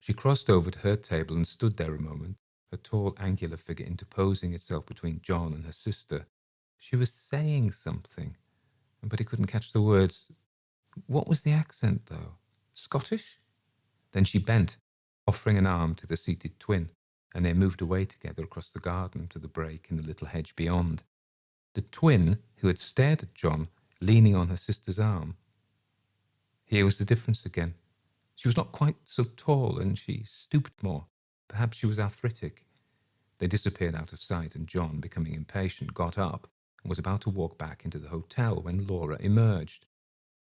She crossed over to her table and stood there a moment, her tall, angular figure interposing itself between John and her sister. She was saying something, but he couldn't catch the words. What was the accent, though? Scottish? Then she bent, offering an arm to the seated twin, and they moved away together across the garden to the break in the little hedge beyond. The twin, who had stared at John, leaning on her sister's arm. Here was the difference again. She was not quite so tall, and she stooped more. Perhaps she was arthritic. They disappeared out of sight, and John, becoming impatient, got up and was about to walk back into the hotel when Laura emerged.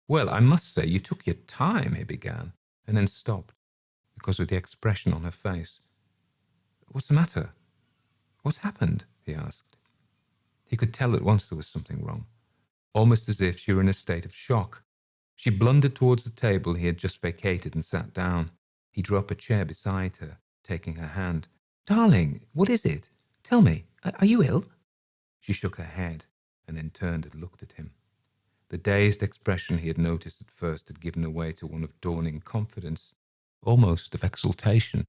"Well, I must say you took your time," he began, and then stopped, because of the expression on her face. "What's the matter? What's happened?" he asked. He could tell at once there was something wrong, almost as if she were in a state of shock. She blundered towards the table he had just vacated and sat down. He drew up a chair beside her, taking her hand. "Darling, what is it? Tell me, are you ill?" She shook her head and then turned and looked at him. The dazed expression he had noticed at first had given way to one of dawning confidence, almost of exultation.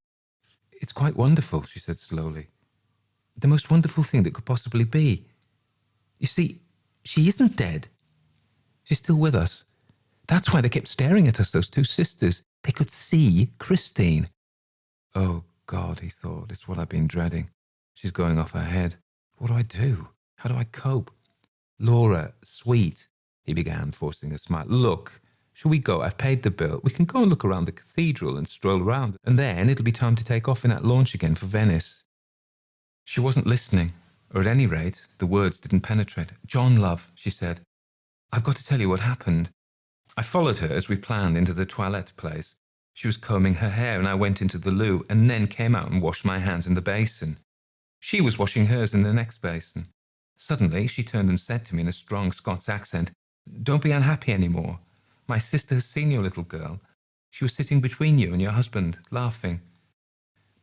"It's quite wonderful," she said slowly. "The most wonderful thing that could possibly be. You see, she isn't dead. She's still with us. That's why they kept staring at us, those two sisters. They could see Christine." Oh, God, he thought, it's what I've been dreading. She's going off her head. What do I do? How do I cope? "Laura, sweet," he began, forcing a smile. "Look, shall we go? I've paid the bill. We can go and look around the cathedral and stroll around, and then it'll be time to take off in that launch again for Venice." She wasn't listening, or at any rate, the words didn't penetrate. "John, love," she said, "I've got to tell you what happened. I followed her, as we planned, into the toilette place. She was combing her hair, and I went into the loo, and then came out and washed my hands in the basin. She was washing hers in the next basin. Suddenly, she turned and said to me in a strong Scots accent, 'Don't be unhappy any more. My sister has seen your little girl. She was sitting between you and your husband, laughing.'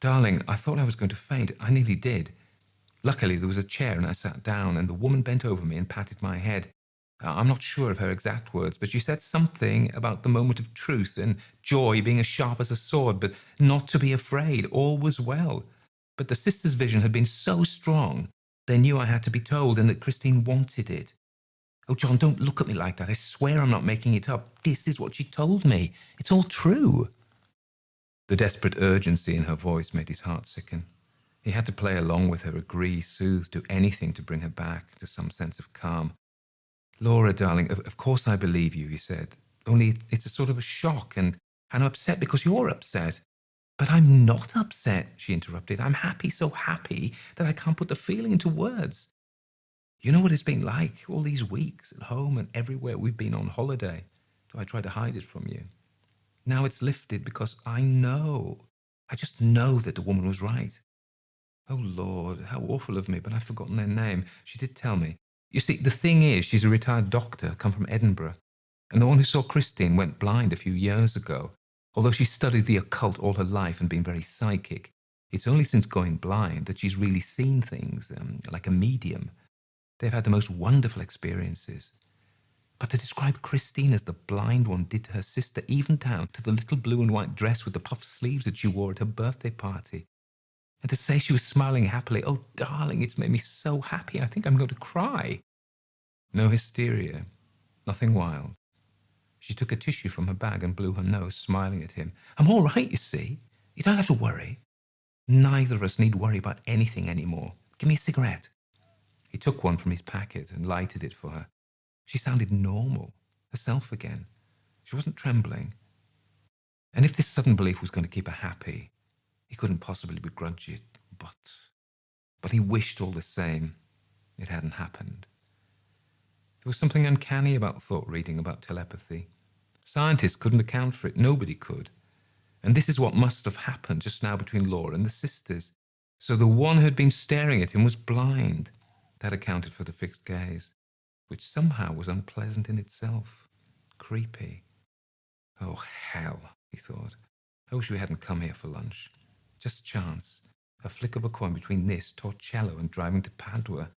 Darling, I thought I was going to faint. I nearly did. Luckily, there was a chair, and I sat down, and the woman bent over me and patted my head. I'm not sure of her exact words, but she said something about the moment of truth and joy being as sharp as a sword, but not to be afraid. All was well. But the sisters' vision had been so strong, they knew I had to be told, and that Christine wanted it. Oh, John, don't look at me like that. I swear I'm not making it up. This is what she told me. It's all true." The desperate urgency in her voice made his heart sicken. He had to play along with her, agree, soothe, do anything to bring her back to some sense of calm. "Laura, darling, of course I believe you," he said. "Only it's a sort of a shock, and I'm upset because you're upset." "But I'm not upset," she interrupted. "I'm happy, so happy, that I can't put the feeling into words. You know what it's been like all these weeks at home and everywhere we've been on holiday. So I tried to hide it from you. Now it's lifted because I just know that the woman was right. Oh, Lord, how awful of me, but I've forgotten their name. She did tell me. You see, the thing is, she's a retired doctor, come from Edinburgh, and the one who saw Christine went blind a few years ago. Although she studied the occult all her life and been very psychic, it's only since going blind that she's really seen things, like a medium. They've had the most wonderful experiences. But to describe Christine as the blind one did to her sister, even down to the little blue and white dress with the puffed sleeves that she wore at her birthday party. And to say she was smiling happily, oh, darling, it's made me so happy, I think I'm going to cry. No hysteria, nothing wild. She took a tissue from her bag and blew her nose, smiling at him. I'm all right, you see. You don't have to worry. Neither of us need worry about anything anymore. Give me a cigarette. He took one from his packet and lighted it for her. She sounded normal, herself again. She wasn't trembling. And if this sudden belief was going to keep her happy, he couldn't possibly begrudge it. But he wished all the same it hadn't happened. There was something uncanny about thought reading, about telepathy. Scientists couldn't account for it. Nobody could. And this is what must have happened just now between Laura and the sisters. So the one who had been staring at him was blind. That accounted for the fixed gaze, which somehow was unpleasant in itself. Creepy. Oh, hell, he thought. I wish we hadn't come here for lunch. Just chance. A flick of a coin between this, Torcello, and driving to Padua.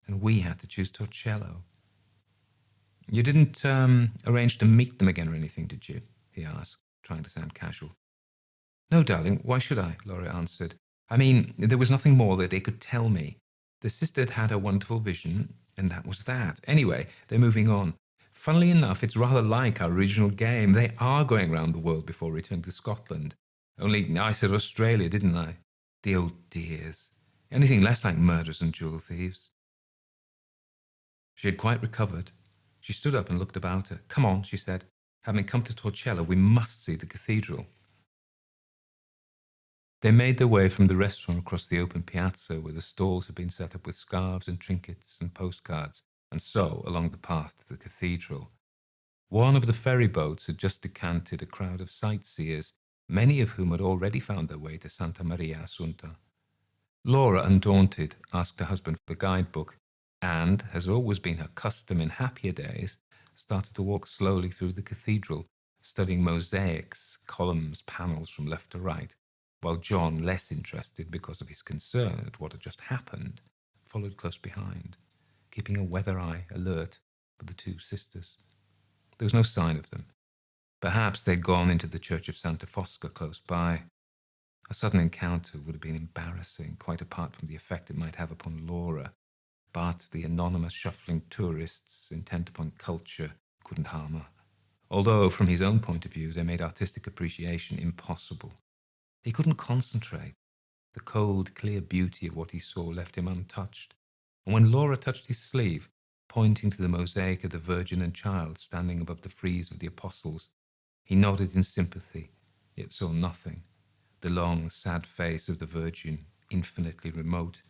And we had to choose Torcello. You didn't arrange to meet them again or anything, did you? He asked, trying to sound casual. No, darling, why should I? Laura answered. I mean, there was nothing more that they could tell me. The sister had had a wonderful vision, and that was that. Anyway, they're moving on. Funnily enough, it's rather like our original game. They are going round the world before returning to Scotland. Only I said Australia, didn't I? The old dears. Anything less like murderers and jewel thieves. She had quite recovered. She stood up and looked about her. Come on, she said. Having come to Torcello, we must see the cathedral. They made their way from the restaurant across the open piazza where the stalls had been set up with scarves and trinkets and postcards, and so along the path to the cathedral. One of the ferry boats had just decanted a crowd of sightseers, many of whom had already found their way to Santa Maria Assunta. Laura, undaunted, asked her husband for the guidebook, and, as always been her custom in happier days, started to walk slowly through the cathedral, studying mosaics, columns, panels from left to right, while John, less interested because of his concern at what had just happened, followed close behind, keeping a weather eye alert for the two sisters. There was no sign of them. Perhaps they'd gone into the church of Santa Fosca close by. A sudden encounter would have been embarrassing, quite apart from the effect it might have upon Laura, but the anonymous shuffling tourists intent upon culture couldn't harm her. Although, from his own point of view, they made artistic appreciation impossible. He couldn't concentrate. The cold, clear beauty of what he saw left him untouched. And when Laura touched his sleeve, pointing to the mosaic of the Virgin and Child standing above the frieze of the Apostles, he nodded in sympathy, yet saw nothing. The long, sad face of the Virgin, infinitely remote,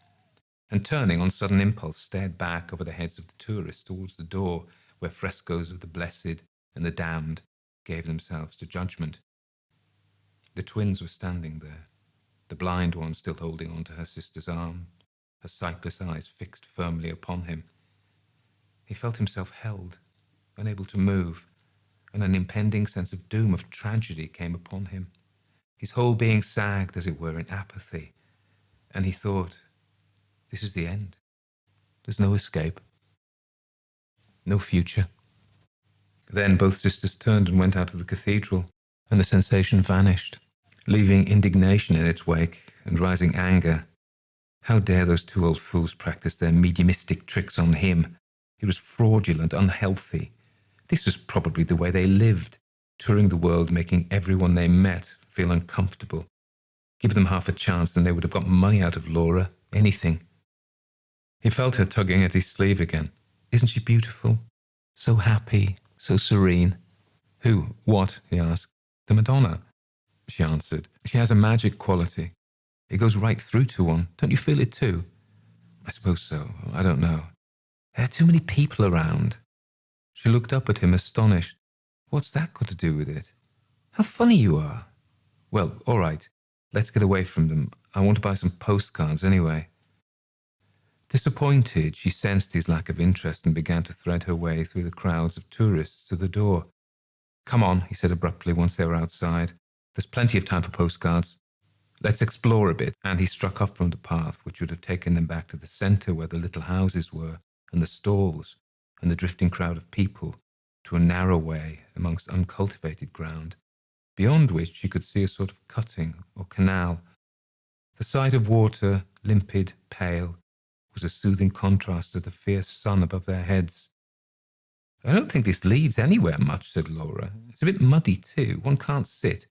and turning on sudden impulse, stared back over the heads of the tourists towards the door where frescoes of the Blessed and the Damned gave themselves to judgment. The twins were standing there, the blind one still holding on to her sister's arm, her sightless eyes fixed firmly upon him. He felt himself held, unable to move, and an impending sense of doom, of tragedy, came upon him. His whole being sagged, as it were, in apathy, and he thought, this is the end. There's no escape. No future. Then both sisters turned and went out of the cathedral, and the sensation vanished, leaving indignation in its wake and rising anger. How dare those two old fools practice their mediumistic tricks on him? He was fraudulent, unhealthy. This was probably the way they lived, touring the world, making everyone they met feel uncomfortable. Give them half a chance and they would have got money out of Laura, anything. He felt her tugging at his sleeve again. Isn't she beautiful? So happy, so serene. Who? What? He asked. The Madonna, she answered. She has a magic quality. It goes right through to one. Don't you feel it too? I suppose so. I don't know. There are too many people around. She looked up at him, astonished. What's that got to do with it? How funny you are. Well, all right. Let's get away from them. I want to buy some postcards anyway. Disappointed, she sensed his lack of interest and began to thread her way through the crowds of tourists to the door. Come on, he said abruptly once they were outside. There's plenty of time for postcards. Let's explore a bit. And he struck off from the path, which would have taken them back to the centre where the little houses were, and the stalls, and the drifting crowd of people, to a narrow way amongst uncultivated ground, beyond which she could see a sort of cutting or canal. The sight of water, limpid, pale, was a soothing contrast to the fierce sun above their heads. I don't think this leads anywhere much, said Laura. It's a bit muddy too. One can't sit.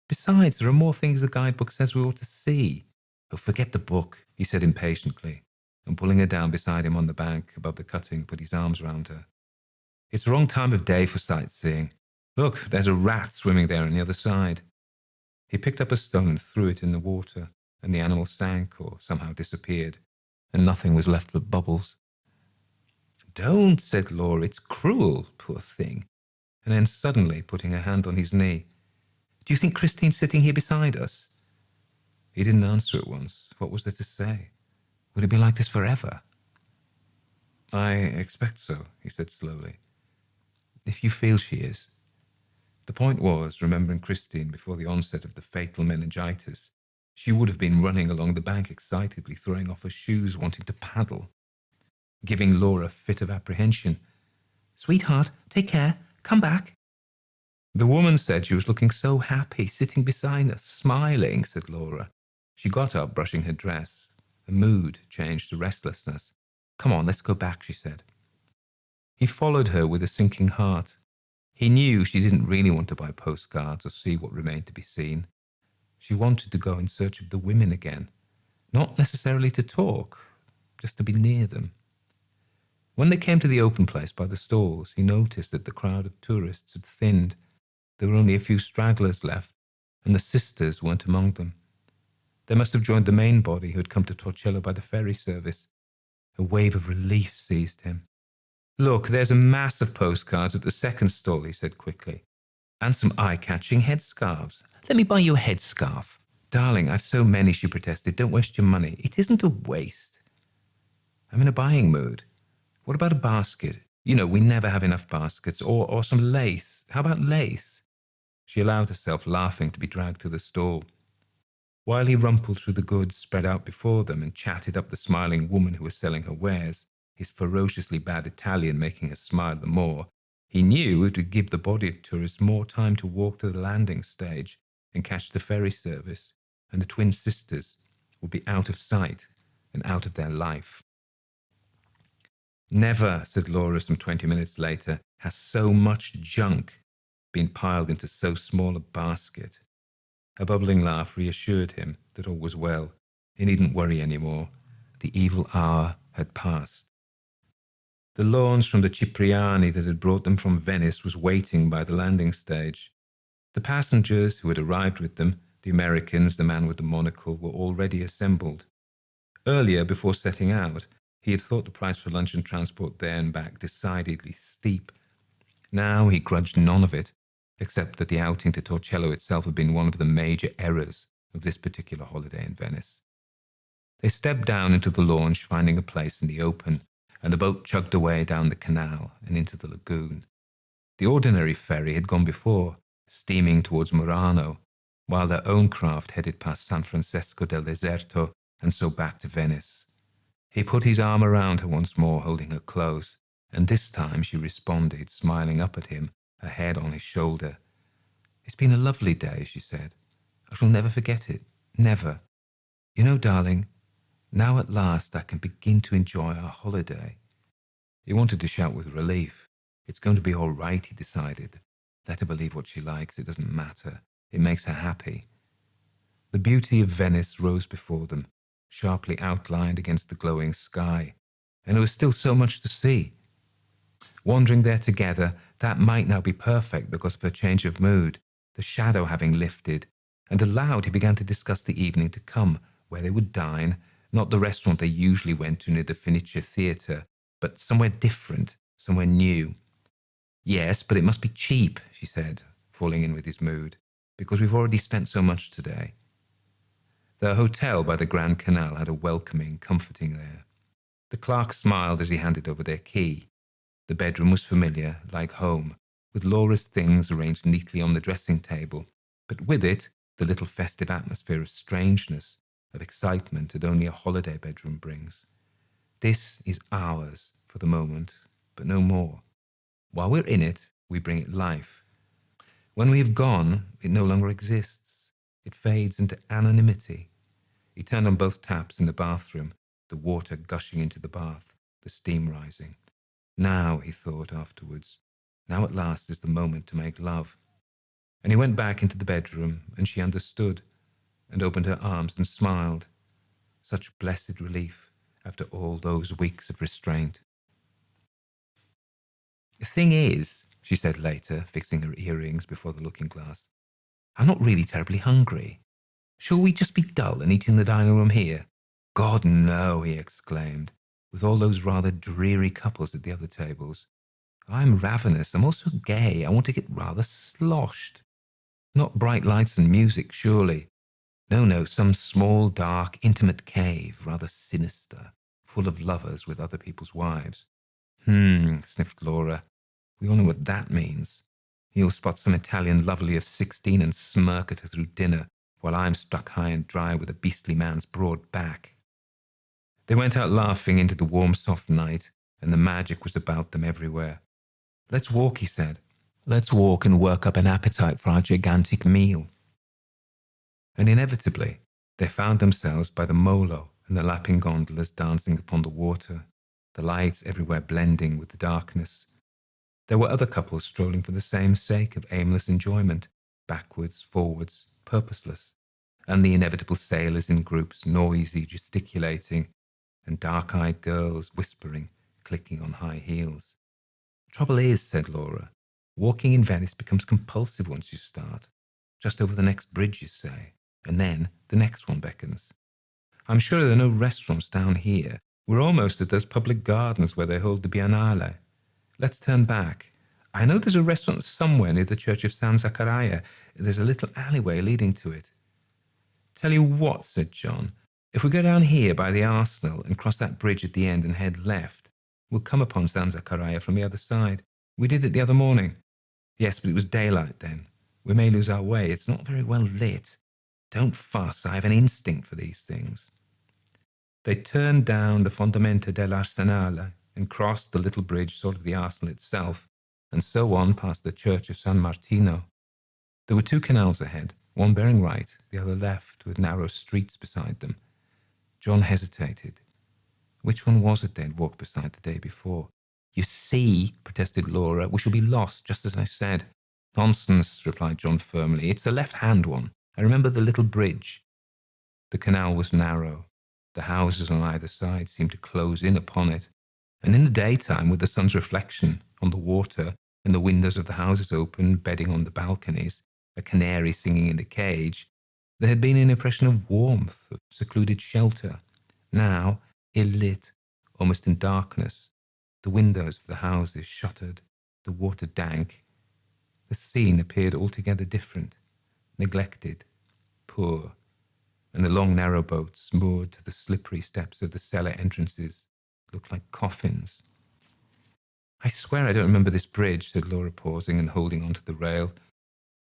Besides, there are more things the guidebook says we ought to see. Oh, forget the book, he said impatiently, and pulling her down beside him on the bank above the cutting, put his arms round her. It's the wrong time of day for sightseeing. Look, there's a rat swimming there on the other side. He picked up a stone and threw it in the water, and the animal sank or somehow disappeared, and nothing was left but bubbles. Don't, said Laura, it's cruel, poor thing. And then suddenly, putting her hand on his knee, do you think Christine's sitting here beside us? He didn't answer at once. What was there to say? Would it be like this forever? I expect so, he said slowly. If you feel she is. The point was, remembering Christine before the onset of the fatal meningitis, she would have been running along the bank excitedly, throwing off her shoes, wanting to paddle, giving Laura a fit of apprehension. Sweetheart, take care. Come back. The woman said she was looking so happy, sitting beside us, smiling, said Laura. She got up, brushing her dress. Her mood changed to restlessness. Come on, let's go back, she said. He followed her with a sinking heart. He knew she didn't really want to buy postcards or see what remained to be seen. She wanted to go in search of the women again, not necessarily to talk, just to be near them. When they came to the open place by the stalls, he noticed that the crowd of tourists had thinned. There were only a few stragglers left, and the sisters weren't among them. They must have joined the main body who had come to Torcello by the ferry service. A wave of relief seized him. Look, there's a mass of postcards at the second stall, he said quickly. And some eye-catching headscarves. Let me buy you a headscarf. Darling, I've so many, she protested. Don't waste your money. It isn't a waste. I'm in a buying mood. What about a basket? You know, we never have enough baskets. Or some lace. How about lace? She allowed herself, laughing, to be dragged to the stall. While he rumpled through the goods spread out before them and chatted up the smiling woman who was selling her wares, his ferociously bad Italian making her smile the more, he knew it would give the body of tourists more time to walk to the landing stage and catch the ferry service, and the twin sisters would be out of sight and out of their life. Never, said Laura some 20 minutes later, has so much junk been piled into so small a basket. Her bubbling laugh reassured him that all was well. He needn't worry any more. The evil hour had passed. The launch from the Cipriani that had brought them from Venice was waiting by the landing stage. The passengers who had arrived with them, the Americans, the man with the monocle, were already assembled. Earlier, before setting out, he had thought the price for lunch and transport there and back decidedly steep. Now he grudged none of it, except that the outing to Torcello itself had been one of the major errors of this particular holiday in Venice. They stepped down into the launch, finding a place in the open, and the boat chugged away down the canal and into the lagoon. The ordinary ferry had gone before, steaming towards Murano, while their own craft headed past San Francesco del Deserto and so back to Venice. He put his arm around her once more, holding her close, and this time she responded, smiling up at him, her head on his shoulder. It's been a lovely day, she said. I shall never forget it. Never. You know, darling, now at last I can begin to enjoy our holiday. He wanted to shout with relief. It's going to be all right, he decided. Let her believe what she likes. It doesn't matter. It makes her happy. The beauty of Venice rose before them, sharply outlined against the glowing sky, and there was still so much to see. Wandering there together, that might now be perfect because of her change of mood, the shadow having lifted, and aloud he began to discuss the evening to come, where they would dine, not the restaurant they usually went to near the Fenice Theatre, but somewhere different, somewhere new. Yes, but it must be cheap, she said, falling in with his mood, because we've already spent so much today. The hotel by the Grand Canal had a welcoming, comforting air. The clerk smiled as he handed over their key. The bedroom was familiar, like home, with Laura's things arranged neatly on the dressing table, but with it the little festive atmosphere of strangeness, of excitement that only a holiday bedroom brings. This is ours for the moment, but no more. While we're in it, we bring it life. When we have gone, it no longer exists. It fades into anonymity. He turned on both taps in the bathroom, the water gushing into the bath, the steam rising. Now, he thought afterwards, Now at last is the moment to make love. And he went back into the bedroom, and she understood, and opened her arms and smiled. Such blessed relief after all those weeks of restraint. The thing is, she said later, fixing her earrings before the looking-glass, I'm not really terribly hungry. Shall we just be dull and eat in the dining room here? God, no, he exclaimed, with all those rather dreary couples at the other tables. I'm ravenous. I'm also gay. I want to get rather sloshed. Not bright lights and music, surely. No, some small, dark, intimate cave, rather sinister, full of lovers with other people's wives. Sniffed Laura. We all know what that means. He'll spot some Italian lovely of 16 and smirk at her through dinner, while I'm struck high and dry with a beastly man's broad back. They went out laughing into the warm, soft night, and the magic was about them everywhere. Let's walk, he said. Let's walk and work up an appetite for our gigantic meal. And inevitably, they found themselves by the molo and the lapping gondolas dancing upon the water, the lights everywhere blending with the darkness. There were other couples strolling for the same sake of aimless enjoyment, backwards, forwards, purposeless, and the inevitable sailors in groups, noisy, gesticulating, and dark-eyed girls whispering, clicking on high heels. Trouble is, said Laura, walking in Venice becomes compulsive once you start. Just over the next bridge, you say, and then the next one beckons. I'm sure there are no restaurants down here. We're almost at those public gardens where they hold the Biennale. Let's turn back. I know there's a restaurant somewhere near the church of San Zaccaria. There's a little alleyway leading to it. Tell you what, said John, if we go down here by the arsenal and cross that bridge at the end and head left, we'll come upon San Zaccaria from the other side. We did it the other morning. Yes, but it was daylight then. We may lose our way. It's not very well lit. Don't fuss. I have an instinct for these things. They turned down the Fondamenta dell'Arsenale and crossed the little bridge, sort of the arsenal itself, and so on past the church of San Martino. There were two canals ahead, one bearing right, the other left, with narrow streets beside them. John hesitated. Which one was it they'd walked beside the day before? You see, protested Laura, we shall be lost, just as I said. Nonsense, replied John firmly. It's the left-hand one. I remember the little bridge. The canal was narrow. The houses on either side seemed to close in upon it, and in the daytime, with the sun's reflection on the water and the windows of the houses open, bedding on the balconies, a canary singing in the cage, there had been an impression of warmth, of secluded shelter. Now, ill-lit, almost in darkness, the windows of the houses shuttered, the water dank. The scene appeared altogether different, neglected, poor, and the long narrow boats moored to the slippery steps of the cellar entrances looked like coffins. I swear I don't remember this bridge, said Laura, pausing and holding onto the rail,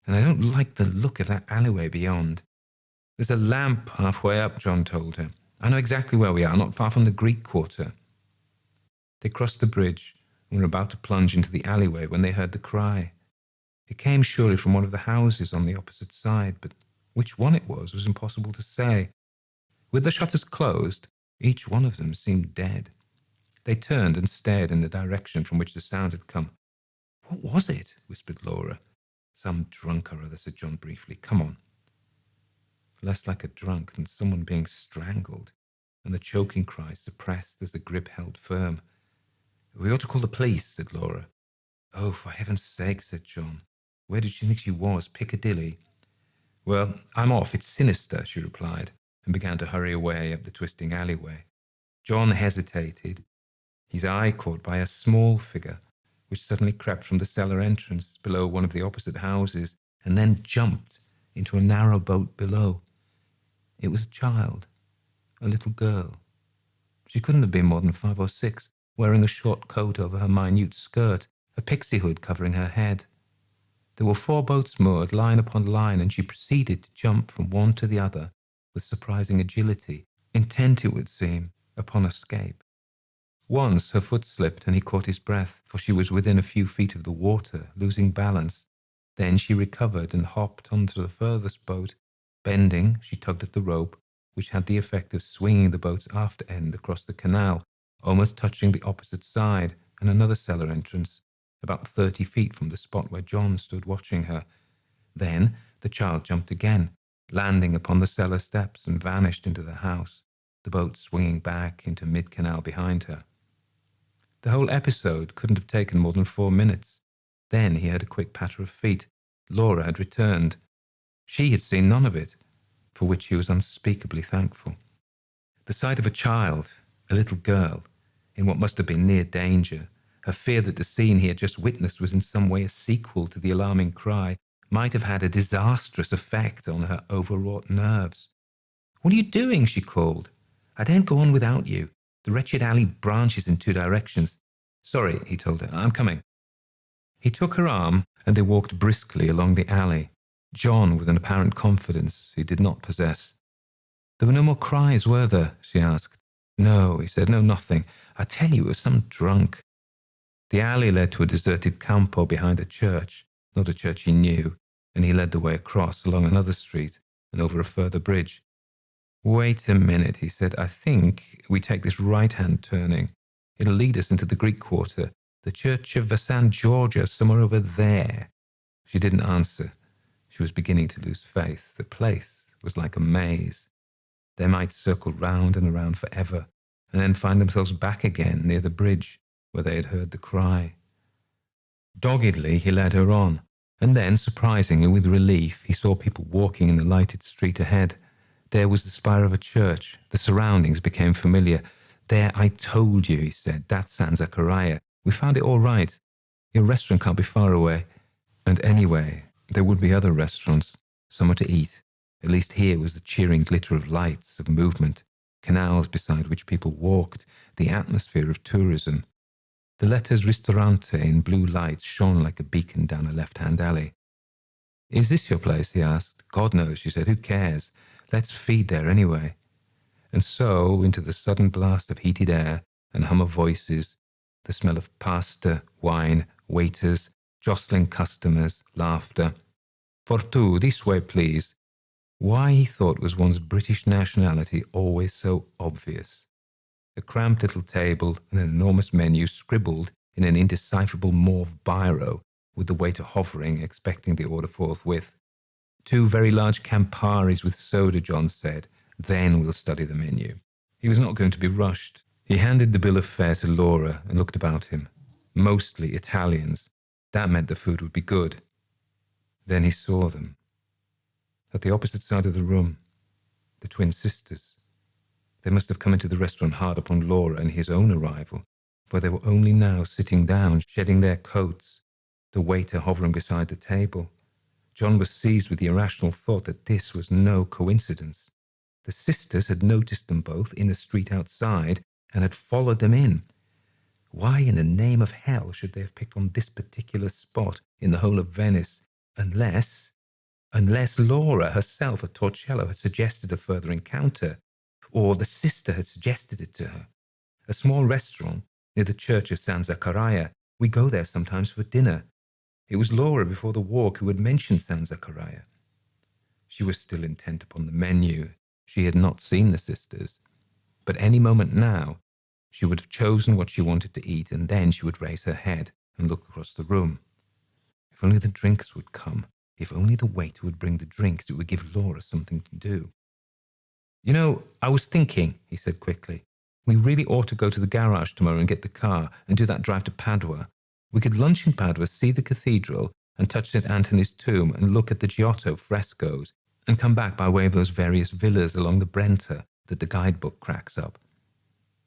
and I don't like the look of that alleyway beyond. There's a lamp halfway up, John told her. I know exactly where we are, not far from the Greek quarter. They crossed the bridge and were about to plunge into the alleyway when they heard the cry. It came surely from one of the houses on the opposite side, but which one it was impossible to say. With the shutters closed, each one of them seemed dead. They turned and stared in the direction from which the sound had come. What was it? Whispered Laura. Some drunk or other, said John briefly. Come on. Less like a drunk than someone being strangled, and the choking cry suppressed as the grip held firm. We ought to call the police, said Laura. Oh, for heaven's sake, said John. Where did she think she was? Piccadilly? Well, I'm off. It's sinister, she replied, and began to hurry away up the twisting alleyway. John hesitated, his eye caught by a small figure, which suddenly crept from the cellar entrance below one of the opposite houses, and then jumped into a narrow boat below. It was a child, a little girl. She couldn't have been more than 5 or 6, wearing a short coat over her minute skirt, a pixie hood covering her head. There were 4 boats moored, line upon line, and she proceeded to jump from one to the other with surprising agility, intent, it would seem, upon escape. Once her foot slipped and he caught his breath, for she was within a few feet of the water, losing balance. Then she recovered and hopped onto the furthest boat. Bending, she tugged at the rope, which had the effect of swinging the boat's after end across the canal, almost touching the opposite side and another cellar entrance, about 30 feet from the spot where John stood watching her. Then the child jumped again, landing upon the cellar steps and vanished into the house, the boat swinging back into mid-canal behind her. The whole episode couldn't have taken more than 4 minutes. Then he heard a quick patter of feet. Laura had returned. She had seen none of it, for which he was unspeakably thankful. The sight of a child, a little girl, in what must have been near danger, her fear that the scene he had just witnessed was in some way a sequel to the alarming cry, might have had a disastrous effect on her overwrought nerves. "What are you doing?" she called. "I daren't go on without you. The wretched alley branches in 2 directions. Sorry," he told her. "I'm coming." He took her arm, and they walked briskly along the alley, John with an apparent confidence he did not possess. "There were no more cries, were there?" she asked. "No," he said. "No, nothing. I tell you, it was some drunk." The alley led to a deserted campo behind a church, not a church he knew, and he led the way across along another street and over a further bridge. "Wait a minute," he said. "I think we take this right-hand turning. It'll lead us into the Greek quarter, the church of San Georgia, somewhere over there." She didn't answer. She was beginning to lose faith. The place was like a maze. They might circle round and around forever, and then find themselves back again near the bridge where they had heard the cry. Doggedly he led her on, and then, surprisingly, with relief, he saw people walking in the lighted street ahead. There was the spire of a church. The surroundings became familiar. "There, I told you," he said. "That's San Zachariah. We found it all right. Your restaurant can't be far away." And anyway, there would be other restaurants, somewhere to eat. At least here was the cheering glitter of lights, of movement, canals beside which people walked, the atmosphere of tourism. The letters Ristorante in blue lights shone like a beacon down a left-hand alley. "Is this your place?" he asked. "God knows," she said. "Who cares? Let's feed there anyway." And so, into the sudden blast of heated air and hum of voices, the smell of pasta, wine, waiters, jostling customers, laughter. "For two, this way, please." Why, he thought, was one's British nationality always so obvious? A cramped little table and an enormous menu scribbled in an indecipherable mauve biro, with the waiter hovering, expecting the order forthwith. "2 very large Camparis with soda," John said. "Then we'll study the menu." He was not going to be rushed. He handed the bill of fare to Laura and looked about him. Mostly Italians. That meant the food would be good. Then he saw them. At the opposite side of the room, the twin sisters. They must have come into the restaurant hard upon Laura and his own arrival, for they were only now sitting down, shedding their coats, the waiter hovering beside the table. John was seized with the irrational thought that this was no coincidence. The sisters had noticed them both in the street outside and had followed them in. Why in the name of hell should they have picked on this particular spot in the whole of Venice, unless Laura herself at Torcello had suggested a further encounter, or the sister had suggested it to her? A small restaurant near the church of San Zachariah. We go there sometimes for dinner. It was Laura before the walk who had mentioned San Zachariah. She was still intent upon the menu. She had not seen the sisters. But any moment now, she would have chosen what she wanted to eat, and then she would raise her head and look across the room. If only the drinks would come. If only the waiter would bring the drinks, it would give Laura something to do. "You know, I was thinking," he said quickly, "we really ought to go to the garage tomorrow and get the car and do that drive to Padua. We could lunch in Padua, see the cathedral, and touch St. Anthony's tomb and look at the Giotto frescoes, and come back by way of those various villas along the Brenta that the guidebook cracks up."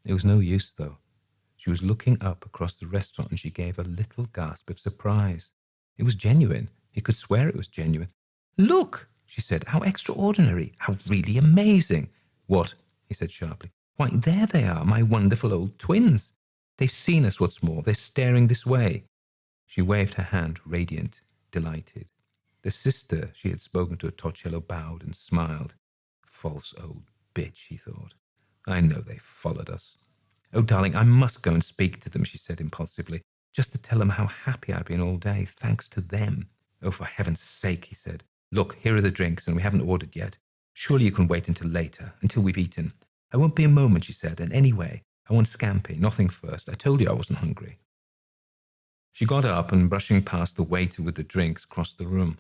It was no use, though. She was looking up across the restaurant and she gave a little gasp of surprise. It was genuine. He could swear it was genuine. "Look," she said, "how extraordinary, how really amazing." "What?" he said sharply. "Why, there they are, my wonderful old twins. They've seen us, what's more. They're staring this way." She waved her hand, radiant, delighted. The sister she had spoken to at Torcello bowed and smiled. "False old bitch," he thought. "I know they followed us." "Oh, darling, I must go and speak to them," she said impulsively, "just to tell them how happy I've been all day, thanks to them." "Oh, for heaven's sake," he said. "Look, here are the drinks, and we haven't ordered yet. Surely you can wait until later, until we've eaten." "I won't be a moment," she said, "and anyway, I want scampi, nothing first. I told you I wasn't hungry." She got up and, brushing past the waiter with the drinks, crossed the room.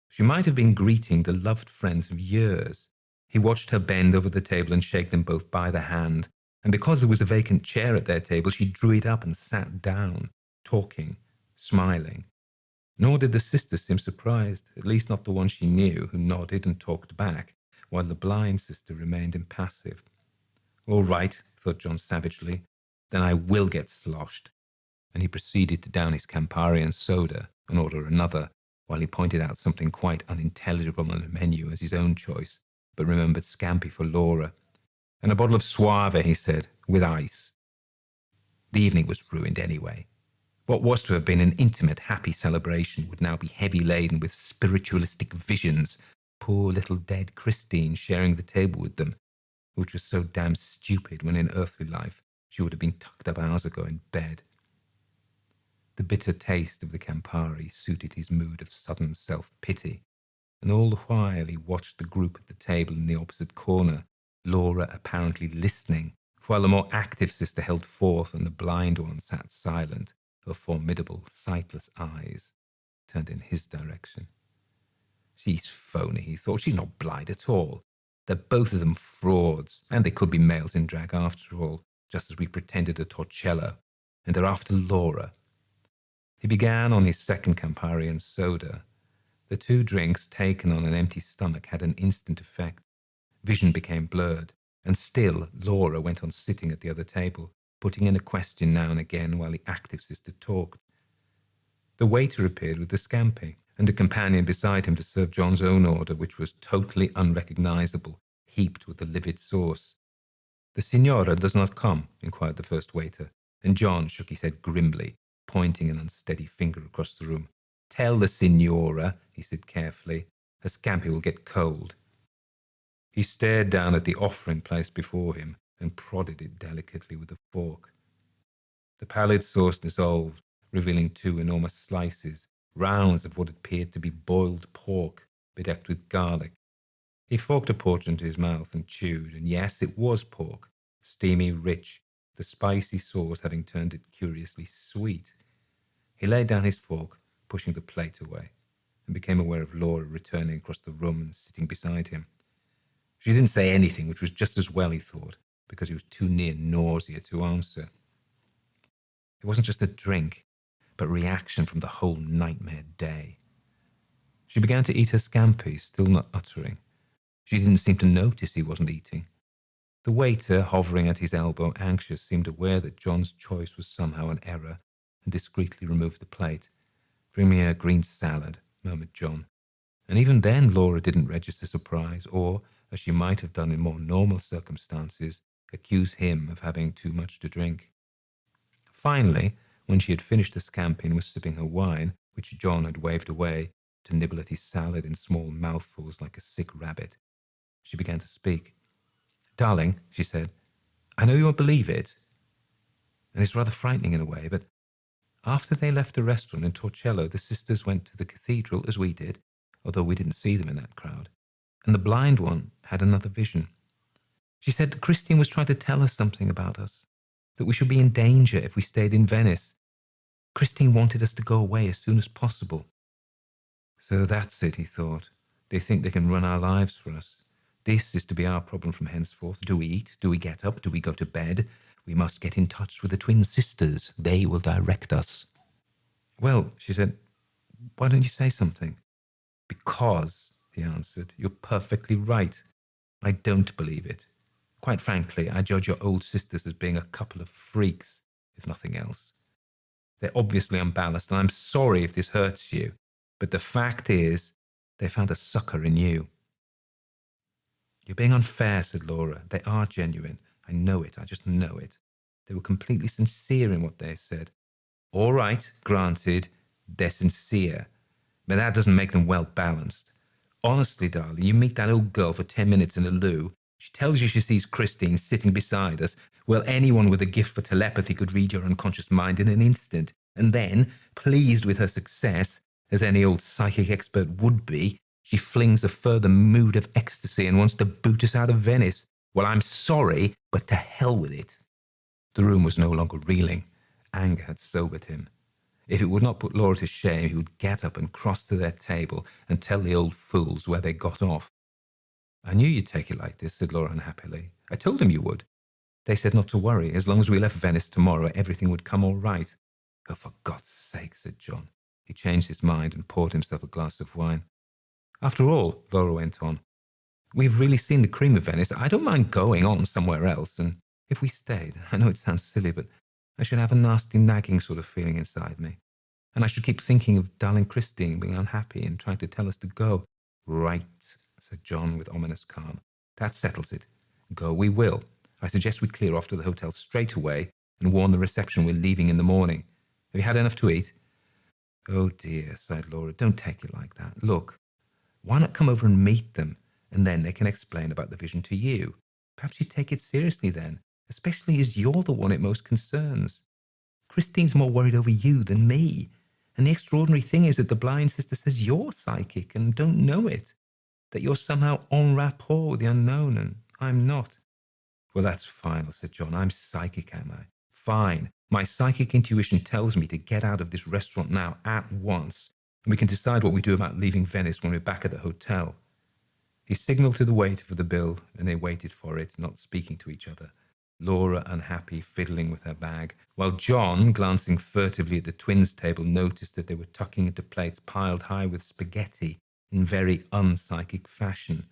She might have been greeting the loved friends of years. He watched her bend over the table and shake them both by the hand, and because there was a vacant chair at their table, she drew it up and sat down, talking, smiling. Nor did the sisters seem surprised, at least not the one she knew, who nodded and talked back, while the blind sister remained impassive. All right, thought John savagely, then I will get sloshed. And he proceeded to down his Campari and soda and order another, while he pointed out something quite unintelligible on the menu as his own choice, but remembered scampi for Laura. And a bottle of Suave, he said, with ice. The evening was ruined anyway. What was to have been an intimate, happy celebration would now be heavy laden with spiritualistic visions. Poor little dead Christine sharing the table with them, which was so damn stupid when in earthly life she would have been tucked up hours ago in bed. The bitter taste of the Campari suited his mood of sudden self-pity, and all the while he watched the group at the table in the opposite corner, Laura apparently listening, while the more active sister held forth and the blind one sat silent, her formidable, sightless eyes turned in his direction. She's phony, he thought. She's not blind at all. They're both of them frauds, and they could be males in drag after all, just as we pretended at Torcello, and they're after Laura. He began on his second Campari and soda. The two drinks taken on an empty stomach had an instant effect. Vision became blurred, and still Laura went on sitting at the other table, putting in a question now and again while the active sister talked. The waiter appeared with the scampi, and a companion beside him to serve John's own order, which was totally unrecognizable, heaped with the livid sauce. "The signora does not come?" inquired the first waiter, and John shook his head grimly, pointing an unsteady finger across the room. "Tell the signora," he said carefully, "her scampi will get cold." He stared down at the offering placed before him and prodded it delicately with a fork. The pallid sauce dissolved, revealing two enormous slices, rounds of what appeared to be boiled pork, bedecked with garlic. He forked a portion into his mouth and chewed, and yes, it was pork, steamy, rich, the spicy sauce having turned it curiously sweet. He laid down his fork, pushing the plate away, and became aware of Laura returning across the room and sitting beside him. She didn't say anything, which was just as well, he thought, because he was too near nausea to answer. It wasn't just a drink, but reaction from the whole nightmare day. She began to eat her scampi, still not uttering. She didn't seem to notice he wasn't eating. The waiter, hovering at his elbow, anxious, seemed aware that John's choice was somehow an error, and discreetly removed the plate. "Bring me a green salad," murmured John. And even then Laura didn't register surprise or, as she might have done in more normal circumstances, accuse him of having too much to drink. Finally, when she had finished the scampi and was sipping her wine, which John had waved away, to nibble at his salad in small mouthfuls like a sick rabbit, she began to speak. "Darling," she said, "I know you won't believe it, and it's rather frightening in a way, but after they left the restaurant in Torcello, the sisters went to the cathedral, as we did, although we didn't see them in that crowd, and the blind one had another vision. She said Christine was trying to tell us something about us, that we should be in danger if we stayed in Venice. Christine wanted us to go away as soon as possible." So that's it, he thought. They think they can run our lives for us. This is to be our problem from henceforth. Do we eat? Do we get up? Do we go to bed? We must get in touch with the twin sisters. They will direct us. "Well," she said, "why don't you say something?" "Because," he answered, "you're perfectly right. I don't believe it. Quite frankly, I judge your old sisters as being a couple of freaks, if nothing else. They're obviously unbalanced, and I'm sorry if this hurts you, but the fact is, they found a sucker in you." "You're being unfair," said Laura. "They are genuine. I know it. I just know it. They were completely sincere in what they said." "All right, granted, they're sincere, but that doesn't make them well balanced. Honestly, darling, you meet that old girl for 10 minutes in a loo. She tells you she sees Christine sitting beside us. Well, anyone with a gift for telepathy could read your unconscious mind in an instant. And then, pleased with her success, as any old psychic expert would be, she flings a further mood of ecstasy and wants to boot us out of Venice. Well, I'm sorry, but to hell with it." The room was no longer reeling. Anger had sobered him. If it would not put Laura to shame, he would get up and cross to their table and tell the old fools where they got off. I knew you'd take it like this, said Laura unhappily. I told them you would. They said not to worry. As long as we left Venice tomorrow, everything would come all right. Oh, for God's sake, said John. He changed his mind and poured himself a glass of wine. After all, Laura went on, we've really seen the cream of Venice. I don't mind going on somewhere else, and if we stayed, I know it sounds silly, but I should have a nasty nagging sort of feeling inside me. And I should keep thinking of darling Christine being unhappy and trying to tell us to go. Right, said John with ominous calm. That settles it. Go we will. I suggest we clear off to the hotel straight away and warn the reception we're leaving in the morning. Have you had enough to eat? Oh dear, sighed Laura, don't take it like that. Look, why not come over and meet them, and then they can explain about the vision to you? Perhaps you take it seriously then, especially as you're the one it most concerns. Christine's more worried over you than me. And the extraordinary thing is that the blind sister says you're psychic and don't know it, that you're somehow en rapport with the unknown, and I'm not. Well, that's fine, said John. I'm psychic, am I? Fine. My psychic intuition tells me to get out of this restaurant now, at once, and we can decide what we do about leaving Venice when we're back at the hotel. He signalled to the waiter for the bill, and they waited for it, not speaking to each other. Laura, unhappy, fiddling with her bag, while John, glancing furtively at the twins' table, noticed that they were tucking into plates piled high with spaghetti in very unpsychic fashion.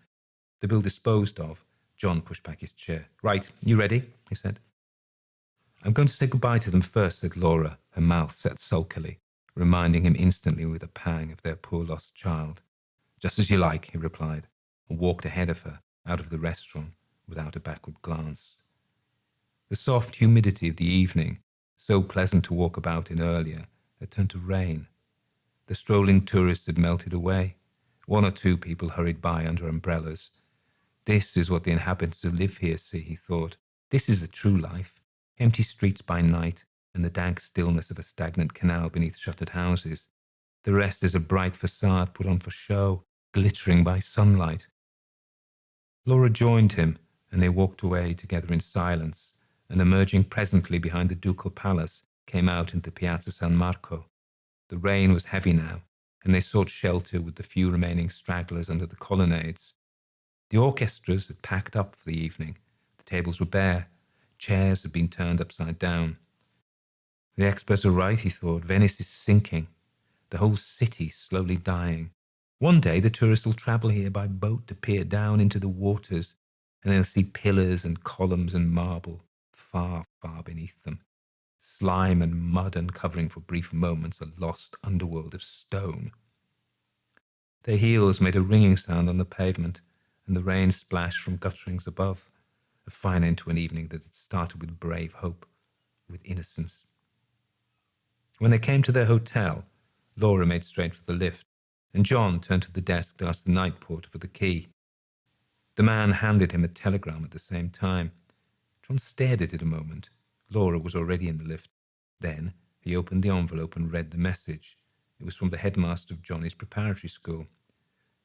The bill disposed of, John pushed back his chair. Right, you ready? He said. I'm going to say goodbye to them first, said Laura, her mouth set sulkily, reminding him instantly with a pang of their poor lost child. Just as you like, he replied, and walked ahead of her, out of the restaurant, without a backward glance. The soft humidity of the evening, so pleasant to walk about in earlier, had turned to rain. The strolling tourists had melted away. One or two people hurried by under umbrellas. This is what the inhabitants who live here see, he thought. This is the true life. Empty streets by night and the dank stillness of a stagnant canal beneath shuttered houses. The rest is a bright facade put on for show, glittering by sunlight. Laura joined him, and they walked away together in silence, and emerging presently behind the ducal palace, came out into Piazza San Marco. The rain was heavy now, and they sought shelter with the few remaining stragglers under the colonnades. The orchestras had packed up for the evening. The tables were bare. Chairs had been turned upside down. The experts are right, he thought. Venice is sinking. The whole city slowly dying. One day the tourists will travel here by boat to peer down into the waters, and they'll see pillars and columns and marble far, far beneath them. Slime and mud uncovering for brief moments a lost underworld of stone. Their heels made a ringing sound on the pavement, and the rain splashed from gutterings above. A fine end to an evening that had started with brave hope, with innocence. When they came to their hotel, Laura made straight for the lift, and John turned to the desk to ask the night porter for the key. The man handed him a telegram at the same time. John stared at it a moment. Laura was already in the lift. Then he opened the envelope and read the message. It was from the headmaster of Johnny's preparatory school.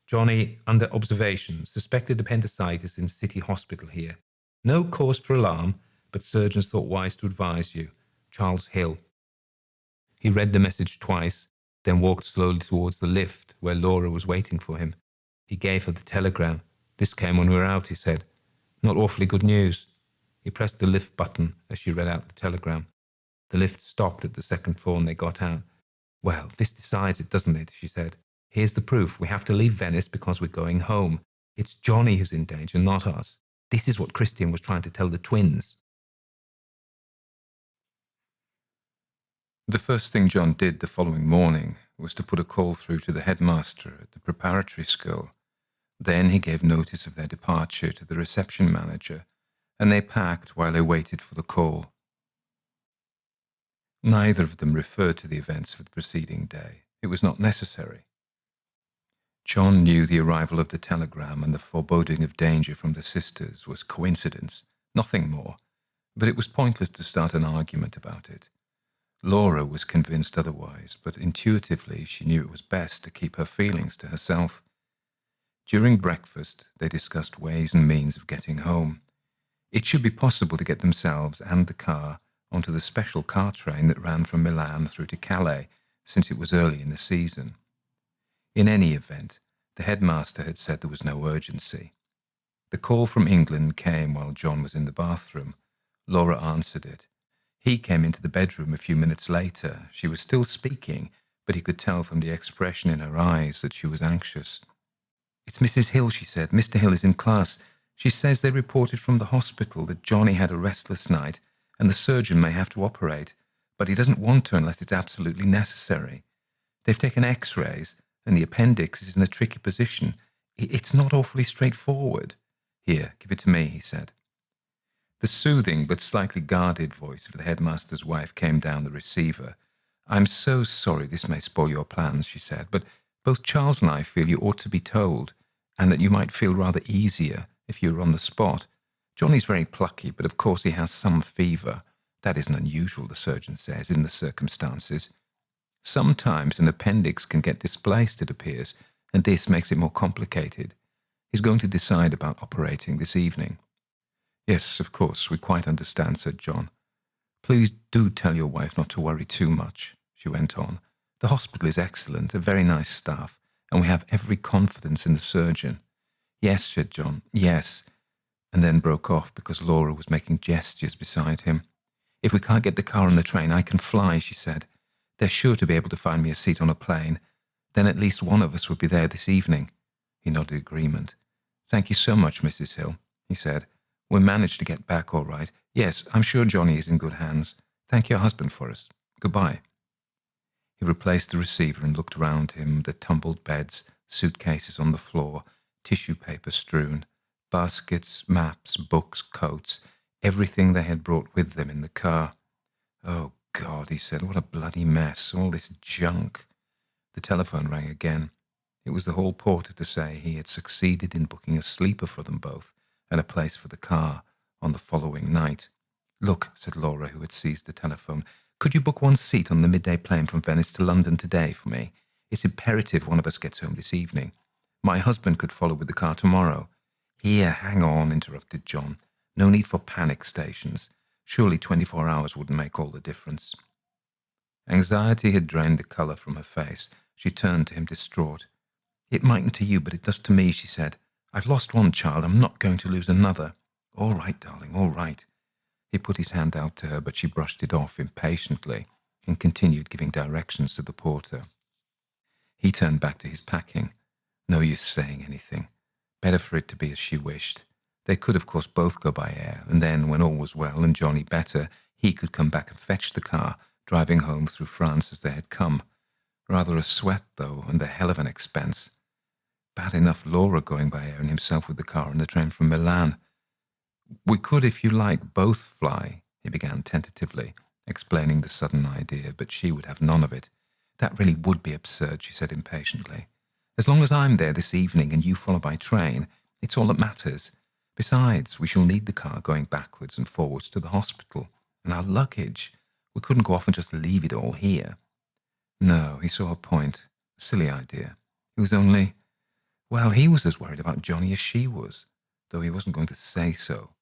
Johnny, under observation, suspected appendicitis in City Hospital here. No cause for alarm, but surgeons thought wise to advise you. Charles Hill. He read the message twice, then walked slowly towards the lift where Laura was waiting for him. He gave her the telegram. This came when we were out, he said. Not awfully good news. He pressed the lift button as she read out the telegram. The lift stopped at the second floor and they got out. Well, this decides it, doesn't it, she said. Here's the proof. We have to leave Venice because we're going home. It's Johnny who's in danger, not us. This is what Christian was trying to tell the twins. The first thing John did the following morning was to put a call through to the headmaster at the preparatory school. Then he gave notice of their departure to the reception manager, and they packed while they waited for the call. Neither of them referred to the events of the preceding day. It was not necessary. John knew the arrival of the telegram and the foreboding of danger from the sisters was coincidence, nothing more, but it was pointless to start an argument about it. Laura was convinced otherwise, but intuitively she knew it was best to keep her feelings to herself. During breakfast, they discussed ways and means of getting home. It should be possible to get themselves and the car onto the special car train that ran from Milan through to Calais since it was early in the season. In any event, the headmaster had said there was no urgency. The call from England came while John was in the bathroom. Laura answered it. He came into the bedroom a few minutes later. She was still speaking, but he could tell from the expression in her eyes that she was anxious. "It's Mrs. Hill," she said. "Mr. Hill is in class. She says they reported from the hospital that Johnny had a restless night and the surgeon may have to operate, but he doesn't want to unless it's absolutely necessary. They've taken x-rays and the appendix is in a tricky position. It's not awfully straightforward." "Here, give it to me," he said. The soothing but slightly guarded voice of the headmaster's wife came down the receiver. "I'm so sorry this may spoil your plans," she said, "but both Charles and I feel you ought to be told, and that you might feel rather easier if you were on the spot. Johnny's very plucky, but of course he has some fever. That isn't unusual, the surgeon says, in the circumstances. Sometimes an appendix can get displaced, it appears, and this makes it more complicated. He's going to decide about operating this evening." "Yes, of course, we quite understand," said John. "Please do tell your wife not to worry too much," she went on. "The hospital is excellent, a very nice staff, and we have every confidence in the surgeon." "Yes," said John, "yes," and then broke off because Laura was making gestures beside him. "If we can't get the car on the train, I can fly," she said. "They're sure to be able to find me a seat on a plane. Then at least one of us would be there this evening." He nodded agreement. "Thank you so much, Mrs. Hill," he said. "We'll manage to get back all right. Yes, I'm sure Johnny is in good hands. Thank your husband for us. Goodbye." He replaced the receiver and looked round him, the tumbled beds, suitcases on the floor, tissue paper strewn, baskets, maps, books, coats, everything they had brought with them in the car. "Oh, God," he said, "what a bloody mess, all this junk." The telephone rang again. It was the hall porter to say he had succeeded in booking a sleeper for them both and a place for the car on the following night. "Look," said Laura, who had seized the telephone, "could you book one seat on the midday plane from Venice to London today for me? It's imperative one of us gets home this evening. My husband could follow with the car tomorrow." "Here, hang on," interrupted John. "No need for panic stations. Surely 24 hours wouldn't make all the difference." Anxiety had drained the colour from her face. She turned to him distraught. "It mightn't to you, but it does to me," she said. "I've lost one child. I'm not going to lose another." "All right, darling, all right." He put his hand out to her, but she brushed it off impatiently and continued giving directions to the porter. He turned back to his packing. No use saying anything. Better for it to be as she wished. They could, of course, both go by air, and then, when all was well and Johnny better, he could come back and fetch the car, driving home through France as they had come. Rather a sweat, though, and a hell of an expense. Bad enough Laura going by air and himself with the car and the train from Milan. "We could, if you like, both fly," he began tentatively, explaining the sudden idea, but she would have none of it. "That really would be absurd," she said impatiently. "As long as I'm there this evening and you follow by train, it's all that matters. Besides, we shall need the car going backwards and forwards to the hospital, and our luggage. We couldn't go off and just leave it all here." No, he saw her point. A silly idea. It was only... Well, he was as worried about Johnny as she was, though he wasn't going to say so.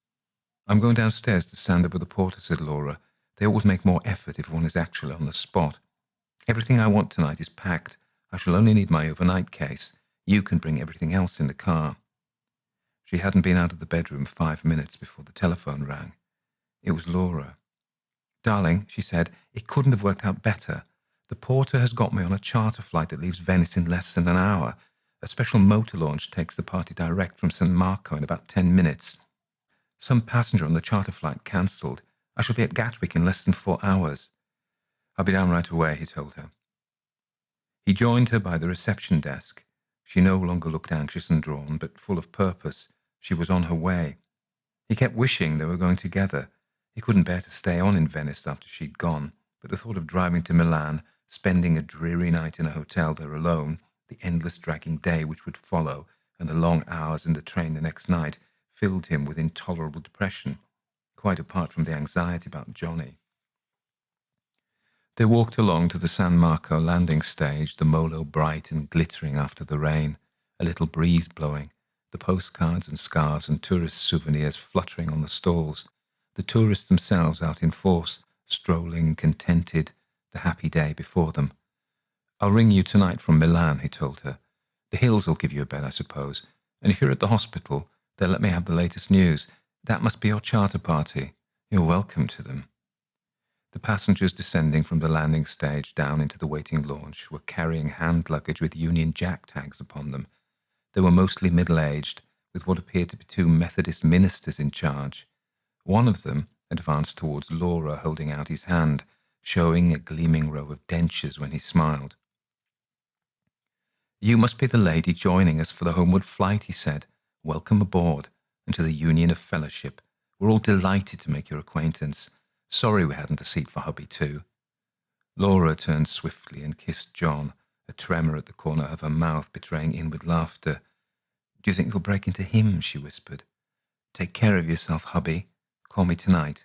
"I'm going downstairs to stand up with the porter," said Laura. "They always make more effort if one is actually on the spot. Everything I want tonight is packed. I shall only need my overnight case. You can bring everything else in the car." She hadn't been out of the bedroom 5 minutes before the telephone rang. It was Laura. "Darling," she said, "it couldn't have worked out better. The porter has got me on a charter flight that leaves Venice in less than an hour. A special motor launch takes the party direct from San Marco in about 10 minutes. Some passenger on the charter flight cancelled. I shall be at Gatwick in less than 4 hours." "I'll be down right away," he told her. He joined her by the reception desk. She no longer looked anxious and drawn, but full of purpose. She was on her way. He kept wishing they were going together. He couldn't bear to stay on in Venice after she'd gone, but the thought of driving to Milan, spending a dreary night in a hotel there alone, the endless dragging day which would follow, and the long hours in the train the next night, filled him with intolerable depression, quite apart from the anxiety about Johnny. They walked along to the San Marco landing stage, the molo bright and glittering after the rain, a little breeze blowing, the postcards and scarves and tourist souvenirs fluttering on the stalls, the tourists themselves out in force, strolling, contented, the happy day before them. "I'll ring you tonight from Milan," he told her. "The hills will give you a bed, I suppose, and if you're at the hospital, they'll let me have the latest news. That must be your charter party. You're welcome to them." The passengers descending from the landing stage down into the waiting launch were carrying hand luggage with Union Jack tags upon them. They were mostly middle-aged, with what appeared to be two Methodist ministers in charge. One of them advanced towards Laura, holding out his hand, showing a gleaming row of dentures when he smiled. "You must be the lady joining us for the homeward flight," he said. "Welcome aboard, and to the Union of Fellowship. We're all delighted to make your acquaintance. Sorry we hadn't a seat for hubby, too." Laura turned swiftly and kissed John, a tremor at the corner of her mouth betraying inward laughter. "Do you think you'll break into hymn?" she whispered. "Take care of yourself, hubby. Call me tonight."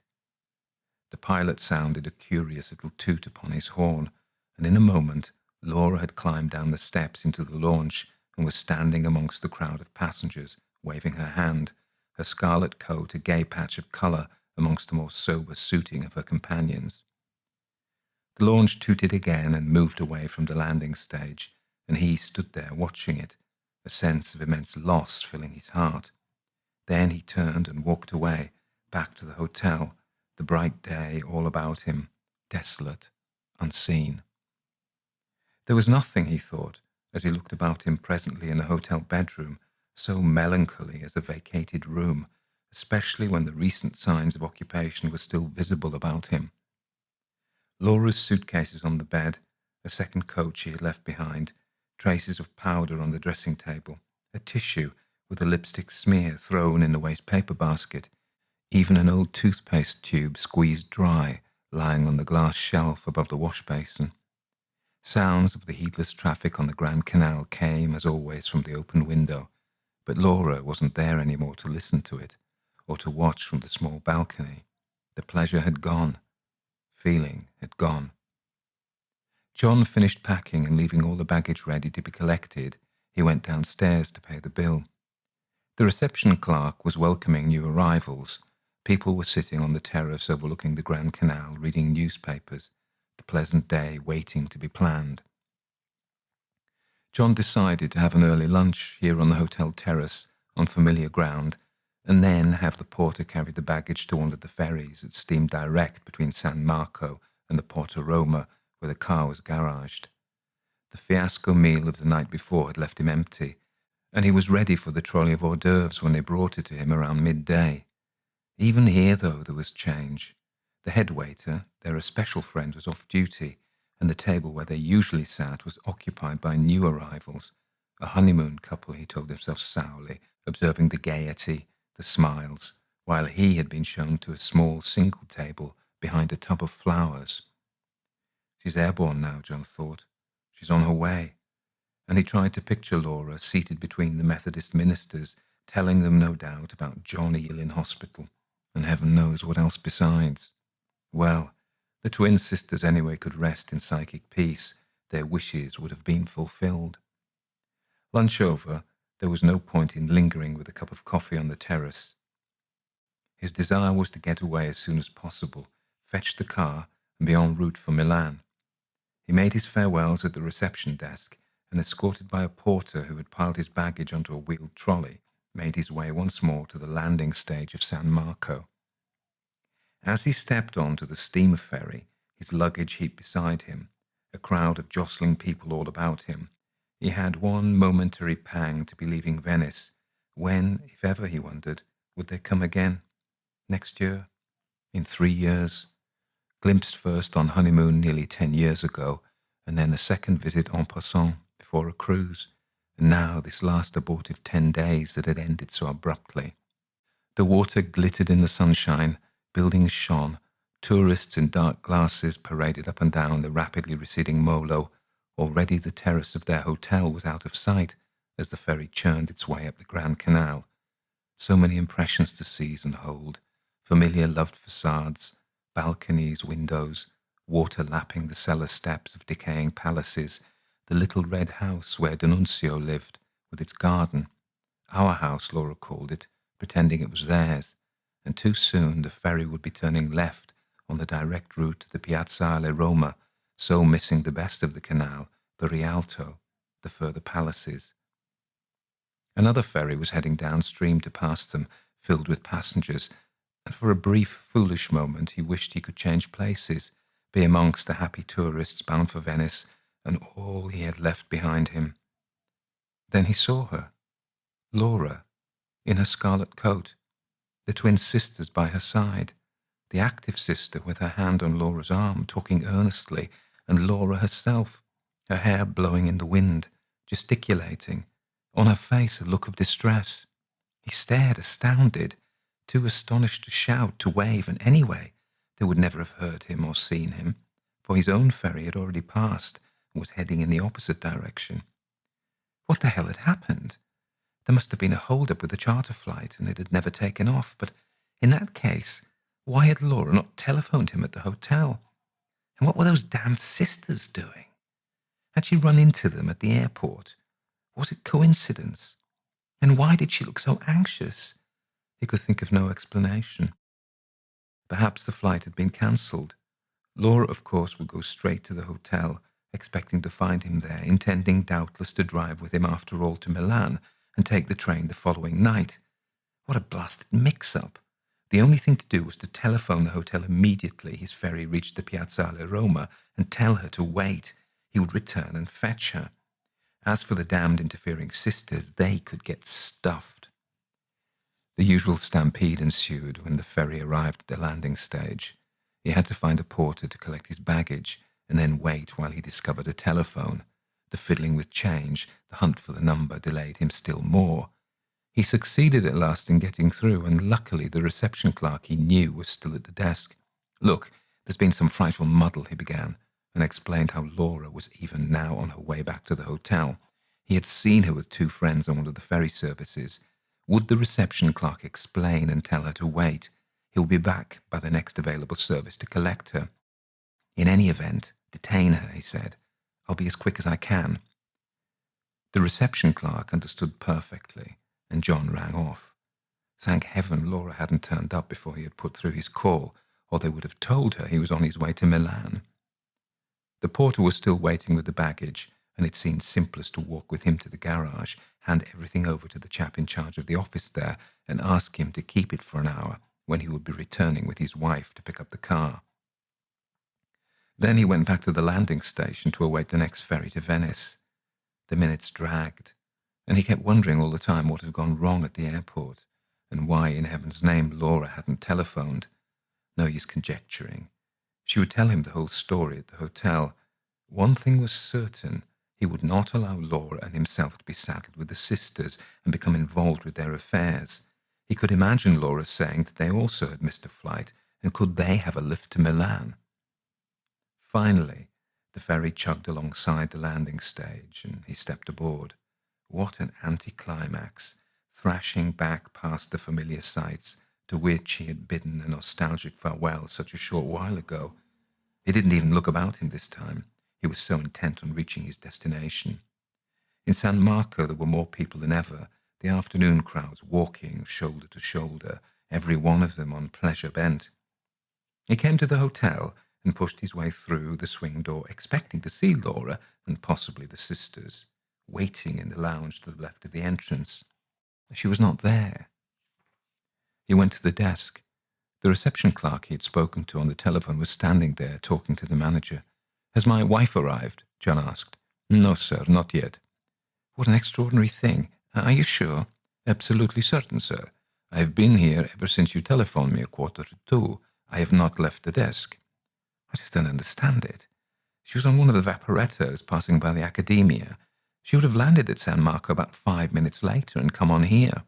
The pilot sounded a curious little toot upon his horn, and in a moment Laura had climbed down the steps into the launch and was standing amongst the crowd of passengers, waving her hand, her scarlet coat a gay patch of colour amongst the more sober suiting of her companions. The launch tooted again and moved away from the landing stage, and he stood there watching it, a sense of immense loss filling his heart. Then he turned and walked away, back to the hotel, the bright day all about him, desolate, unseen. There was nothing, he thought, as he looked about him presently in a hotel bedroom, so melancholy as a vacated room, especially when the recent signs of occupation were still visible about him. Laura's suitcases on the bed, a second coat she had left behind, traces of powder on the dressing table, a tissue with a lipstick smear thrown in the waste paper basket, even an old toothpaste tube squeezed dry lying on the glass shelf above the wash basin. Sounds of the heedless traffic on the Grand Canal came, as always, from the open window, but Laura wasn't there any more to listen to it, or to watch from the small balcony. The pleasure had gone. Feeling had gone. John finished packing and leaving all the baggage ready to be collected. He went downstairs to pay the bill. The reception clerk was welcoming new arrivals. People were sitting on the terrace overlooking the Grand Canal, reading newspapers, the pleasant day waiting to be planned. John decided to have an early lunch here on the hotel terrace, on familiar ground, and then have the porter carry the baggage to one of the ferries that steamed direct between San Marco and the Porto Roma, where the car was garaged. The fiasco meal of the night before had left him empty, and he was ready for the trolley of hors d'oeuvres when they brought it to him around midday. Even here, though, there was change. The head waiter, their especial friend, was off duty, and the table where they usually sat was occupied by new arrivals, a honeymoon couple, he told himself sourly, observing the gaiety, the smiles, while he had been shown to a small single table behind a tub of flowers. She's airborne now, John thought. She's on her way. And he tried to picture Laura seated between the Methodist ministers, telling them, no doubt, about John ill in hospital, and heaven knows what else besides. Well, the twin sisters anyway could rest in psychic peace. Their wishes would have been fulfilled. Lunch over, there was no point in lingering with a cup of coffee on the terrace. His desire was to get away as soon as possible, fetch the car, and be en route for Milan. He made his farewells at the reception desk, and escorted by a porter who had piled his baggage onto a wheeled trolley, made his way once more to the landing stage of San Marco. As he stepped onto the steamer ferry, his luggage heaped beside him, a crowd of jostling people all about him, he had one momentary pang to be leaving Venice. When, if ever, he wondered, would they come again? Next year? In 3 years? Glimpsed first on honeymoon nearly 10 years ago, and then a second visit en passant before a cruise, and now this last abortive 10 days that had ended so abruptly. The water glittered in the sunshine, buildings shone, tourists in dark glasses paraded up and down the rapidly receding Molo. Already the terrace of their hotel was out of sight as the ferry churned its way up the Grand Canal. So many impressions to seize and hold, familiar loved facades, balconies, windows, water lapping the cellar steps of decaying palaces, the little red house where D'Annunzio lived, with its garden. Our house, Laura called it, pretending it was theirs, and too soon the ferry would be turning left on the direct route to the Piazza alle Roma, so missing the best of the canal, the Rialto, the further palaces. Another ferry was heading downstream to pass them, filled with passengers, and for a brief, foolish moment he wished he could change places, be amongst the happy tourists bound for Venice and all he had left behind him. Then he saw her, Laura, in her scarlet coat, the twin sisters by her side, the active sister with her hand on Laura's arm, talking earnestly, and Laura herself, her hair blowing in the wind, gesticulating, on her face a look of distress. He stared, astounded, too astonished to shout, to wave, and anyway, they would never have heard him or seen him, for his own ferry had already passed and was heading in the opposite direction. What the hell had happened? There must have been a hold-up with the charter flight, and it had never taken off, but in that case, why had Laura not telephoned him at the hotel? And what were those damned sisters doing? Had she run into them at the airport? Was it coincidence? And why did she look so anxious? He could think of no explanation. Perhaps the flight had been cancelled. Laura, of course, would go straight to the hotel, expecting to find him there, intending doubtless to drive with him after all to Milan and take the train the following night. What a blasted mix-up! The only thing to do was to telephone the hotel immediately his ferry reached the Piazzale Roma and tell her to wait. He would return and fetch her. As for the damned interfering sisters, they could get stuffed. The usual stampede ensued when the ferry arrived at the landing stage. He had to find a porter to collect his baggage and then wait while he discovered a telephone. The fiddling with change, the hunt for the number, delayed him still more. He succeeded at last in getting through, and luckily the reception clerk he knew was still at the desk. "Look, there's been some frightful muddle," he began, and explained how Laura was even now on her way back to the hotel. He had seen her with two friends on one of the ferry services. Would the reception clerk explain and tell her to wait? He would be back by the next available service to collect her. In any event, detain her, he said. "I'll be as quick as I can." The reception clerk understood perfectly, and John rang off. Thank heaven Laura hadn't turned up before he had put through his call, or they would have told her he was on his way to Milan. The porter was still waiting with the baggage, and it seemed simplest to walk with him to the garage, hand everything over to the chap in charge of the office there, and ask him to keep it for an hour, when he would be returning with his wife to pick up the car. Then he went back to the landing station to await the next ferry to Venice. The minutes dragged, and he kept wondering all the time what had gone wrong at the airport, and why in heaven's name Laura hadn't telephoned. No use conjecturing. She would tell him the whole story at the hotel. One thing was certain: he would not allow Laura and himself to be saddled with the sisters and become involved with their affairs. He could imagine Laura saying that they also had missed a flight, and could they have a lift to Milan? Finally, the ferry chugged alongside the landing stage, and he stepped aboard. What an anticlimax, thrashing back past the familiar sights to which he had bidden a nostalgic farewell such a short while ago. He didn't even look about him this time. He was so intent on reaching his destination. In San Marco there were more people than ever, the afternoon crowds walking shoulder to shoulder, every one of them on pleasure bent. He came to the hotel and pushed his way through the swing door, expecting to see Laura and possibly the sisters, waiting in the lounge to the left of the entrance. She was not there. He went to the desk. The reception clerk he had spoken to on the telephone was standing there talking to the manager. "Has my wife arrived?" John asked. "No, sir, not yet." "What an extraordinary thing. Are you sure?" "Absolutely certain, sir. I have been here ever since you telephoned me 1:45. I have not left the desk." "I just don't understand it. She was on one of the vaporettos passing by the Accademia. She would have landed at San Marco about 5 minutes later and come on here."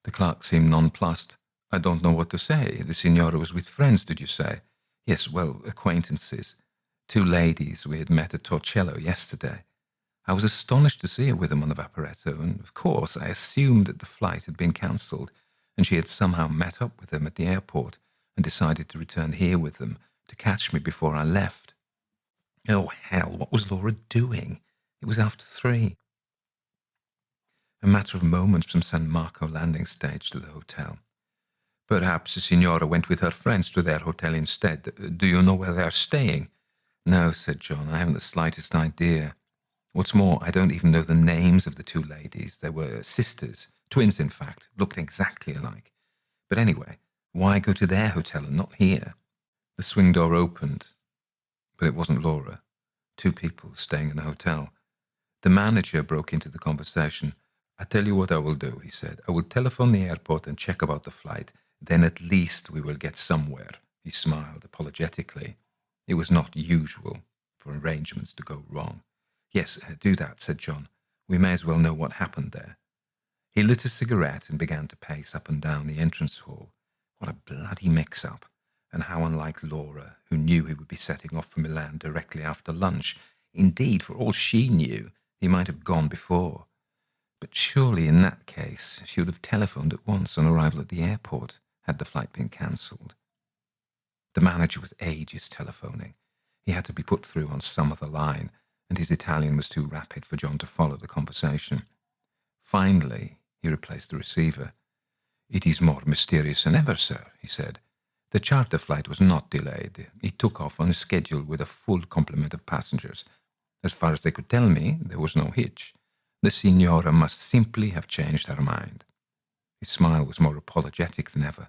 The clerk seemed nonplussed. "I don't know what to say. The signora was with friends, did you say?" "Yes, well, acquaintances. 2 ladies we had met at Torcello yesterday. I was astonished to see her with them on the Vaporetto, and of course I assumed that the flight had been cancelled, and she had somehow met up with them at the airport and decided to return here with them to catch me before I left." Oh, hell, what was Laura doing? It was after 3. A matter of moments from San Marco landing stage to the hotel. "Perhaps the signora went with her friends to their hotel instead. Do you know where they are staying?" No, said John, I haven't the slightest idea. What's more, I don't even know the names of the two ladies. They were sisters, twins in fact, looked exactly alike. But anyway, why go to their hotel and not here? The swing door opened, but it wasn't Laura. Two people staying in the hotel. The manager broke into the conversation. I tell you what I will do, he said. I will telephone the airport and check about the flight. Then at least we will get somewhere. He smiled apologetically. It was not usual for arrangements to go wrong. Yes, do that, said John. We may as well know what happened there. He lit a cigarette and began to pace up and down the entrance hall. What a bloody mix-up, and how unlike Laura, who knew he would be setting off for Milan directly after lunch. Indeed, for all she knew, he might have gone before. But surely in that case, she would have telephoned at once on arrival at the airport, had the flight been cancelled. The manager was ages telephoning. He had to be put through on some other line, and his Italian was too rapid for John to follow the conversation. Finally, he replaced the receiver. It is more mysterious than ever, sir, he said. The charter flight was not delayed. It took off on a schedule with a full complement of passengers. As far as they could tell me, there was no hitch. The signora must simply have changed her mind. His smile was more apologetic than ever.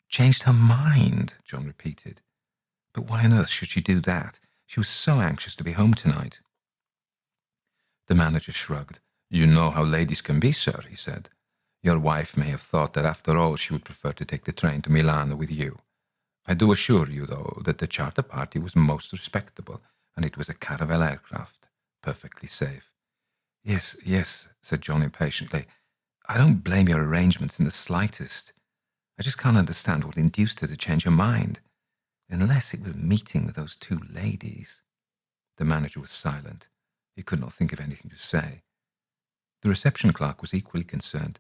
Changed her mind, John repeated. But why on earth should she do that? She was so anxious to be home tonight. The manager shrugged. You know how ladies can be, sir, he said. Your wife may have thought that after all she would prefer to take the train to Milan with you. I do assure you, though, that the charter party was most respectable, and it was a Caravel aircraft, perfectly safe. Yes, said John impatiently. I don't blame your arrangements in the slightest. I just can't understand what induced her to change her mind. Unless it was meeting with those two ladies. The manager was silent. He could not think of anything to say. The reception clerk was equally concerned.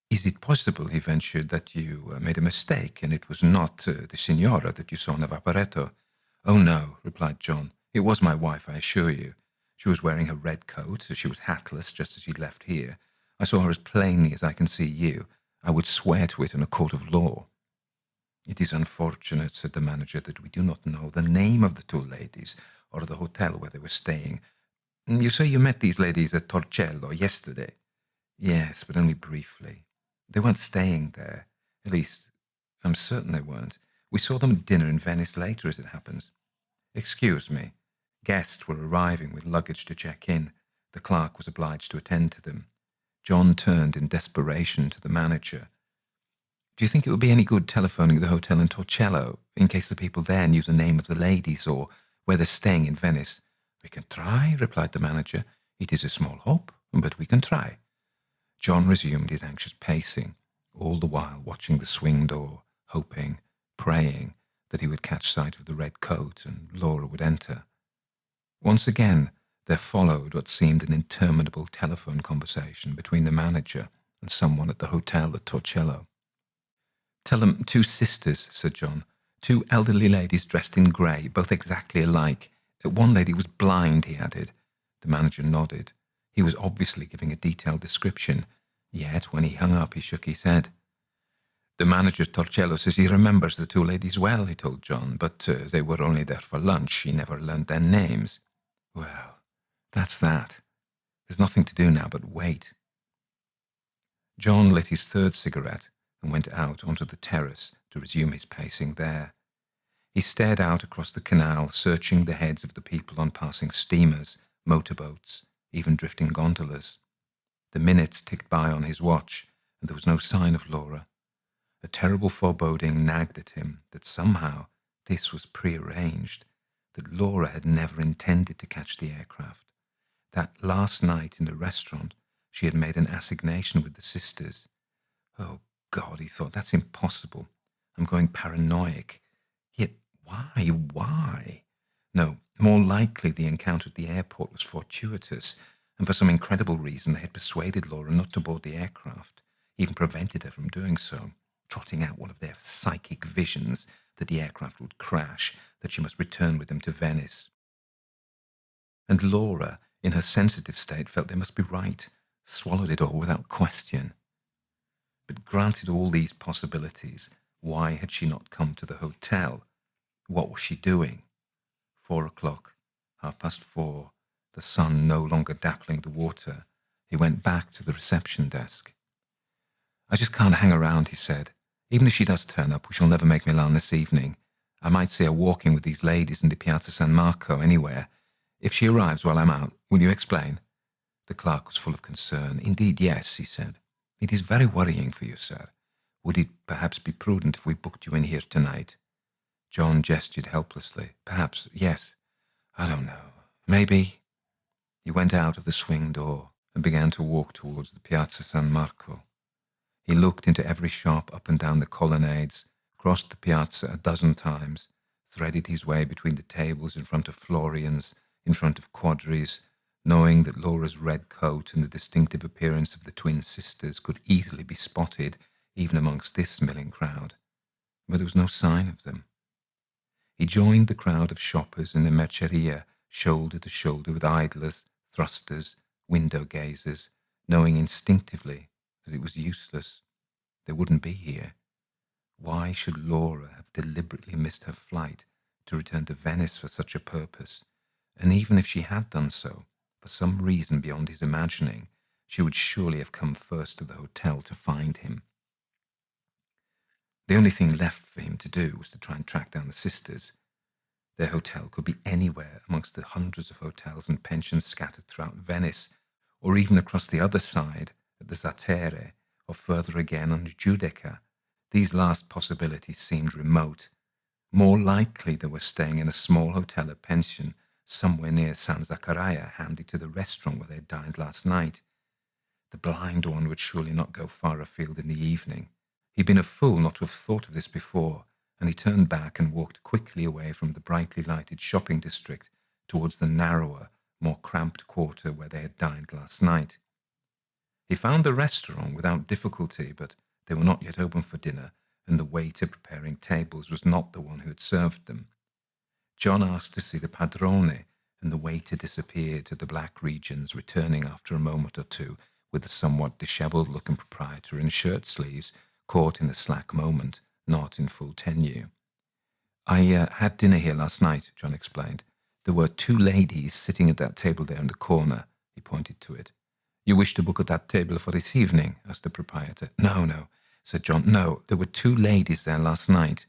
Is it possible, he ventured, that you made a mistake, and it was not the signora that you saw in the vaporetto? Oh, no, replied John. It was my wife, I assure you. She was wearing her red coat. She was hatless, just as she left here. I saw her as plainly as I can see you. I would swear to it in a court of law. It is unfortunate, said the manager, that we do not know the name of the two ladies, or the hotel where they were staying. You say you met these ladies at Torcello yesterday? Yes, but only briefly. They weren't staying there. At least, I'm certain they weren't. We saw them at dinner in Venice later, as it happens. Excuse me. Guests were arriving with luggage to check in. The clerk was obliged to attend to them. John turned in desperation to the manager. Do you think it would be any good telephoning the hotel in Torcello, in case the people there knew the name of the ladies, or where they're staying in Venice? We can try, replied the manager. It is a small hope, but we can try. John resumed his anxious pacing, all the while watching the swing door, hoping, praying that he would catch sight of the red coat and Laura would enter. Once again, there followed what seemed an interminable telephone conversation between the manager and someone at the hotel at Torcello. Tell them 2 sisters, said John. 2 elderly ladies dressed in grey, both exactly alike. One lady was blind, he added. The manager nodded. He was obviously giving a detailed description, yet when he hung up he shook his head. The manager at Torcello says he remembers the 2 ladies well, he told John, but they were only there for lunch. He never learned their names. Well, that's that. There's nothing to do now but wait. John lit his 3rd cigarette and went out onto the terrace to resume his pacing there. He stared out across the canal, searching the heads of the people on passing steamers, motorboats, even drifting gondolas. The minutes ticked by on his watch, and there was no sign of Laura. A terrible foreboding nagged at him that somehow this was prearranged, that Laura had never intended to catch the aircraft, that last night in the restaurant she had made an assignation with the sisters. Oh, God, he thought, that's impossible. I'm going paranoid. Yet why? No, more likely the encounter at the airport was fortuitous, and for some incredible reason they had persuaded Laura not to board the aircraft, even prevented her from doing so, trotting out one of their psychic visions that the aircraft would crash, that she must return with them to Venice. And Laura, in her sensitive state, felt they must be right, swallowed it all without question. But granted all these possibilities, why had she not come to the hotel? What was she doing? 4 o'clock, 4:30, the sun no longer dappling the water, he went back to the reception desk. "I just can't hang around," he said. "Even if she does turn up, we shall never make Milan this evening. I might see her walking with these ladies in the Piazza San Marco anywhere. If she arrives while I'm out, will you explain?" The clerk was full of concern. "Indeed, yes," he said. "It is very worrying for you, sir. Would it perhaps be prudent if we booked you in here tonight?" John gestured helplessly. "Perhaps, yes. I don't know. Maybe." He went out of the swing door and began to walk towards the Piazza San Marco. He looked into every shop up and down the colonnades, crossed the piazza a dozen times, threaded his way between the tables in front of Florian's, in front of Quadri's, knowing that Laura's red coat and the distinctive appearance of the twin sisters could easily be spotted even amongst this milling crowd. But there was no sign of them. He joined the crowd of shoppers in the merceria, shoulder to shoulder with idlers, thrusters, window gazers, knowing instinctively that it was useless. They wouldn't be here. Why should Laura have deliberately missed her flight to return to Venice for such a purpose? And even if she had done so, for some reason beyond his imagining, she would surely have come first to the hotel to find him. The only thing left for him to do was to try and track down the sisters. Their hotel could be anywhere amongst the hundreds of hotels and pensions scattered throughout Venice, or even across the other side at the Zattere, or further again on Giudecca. These last possibilities seemed remote. More likely they were staying in a small hotel or pension somewhere near San Zaccaria, handy to the restaurant where they had dined last night. The blind one would surely not go far afield in the evening. He'd been a fool not to have thought of this before, and he turned back and walked quickly away from the brightly lighted shopping district towards the narrower, more cramped quarter where they had dined last night. He found the restaurant without difficulty, but they were not yet open for dinner, and the waiter preparing tables was not the one who had served them. John asked to see the padrone, and the waiter disappeared to the black regions, returning after a moment or two with the somewhat dishevelled-looking proprietor in shirt sleeves, caught in a slack moment, not in full tenue. "I had dinner here last night," John explained. "There were 2 ladies sitting at that table there in the corner." He pointed to it. "You wish to book at that table for this evening?" asked the proprietor. No, said John. "No, there were 2 ladies there last night.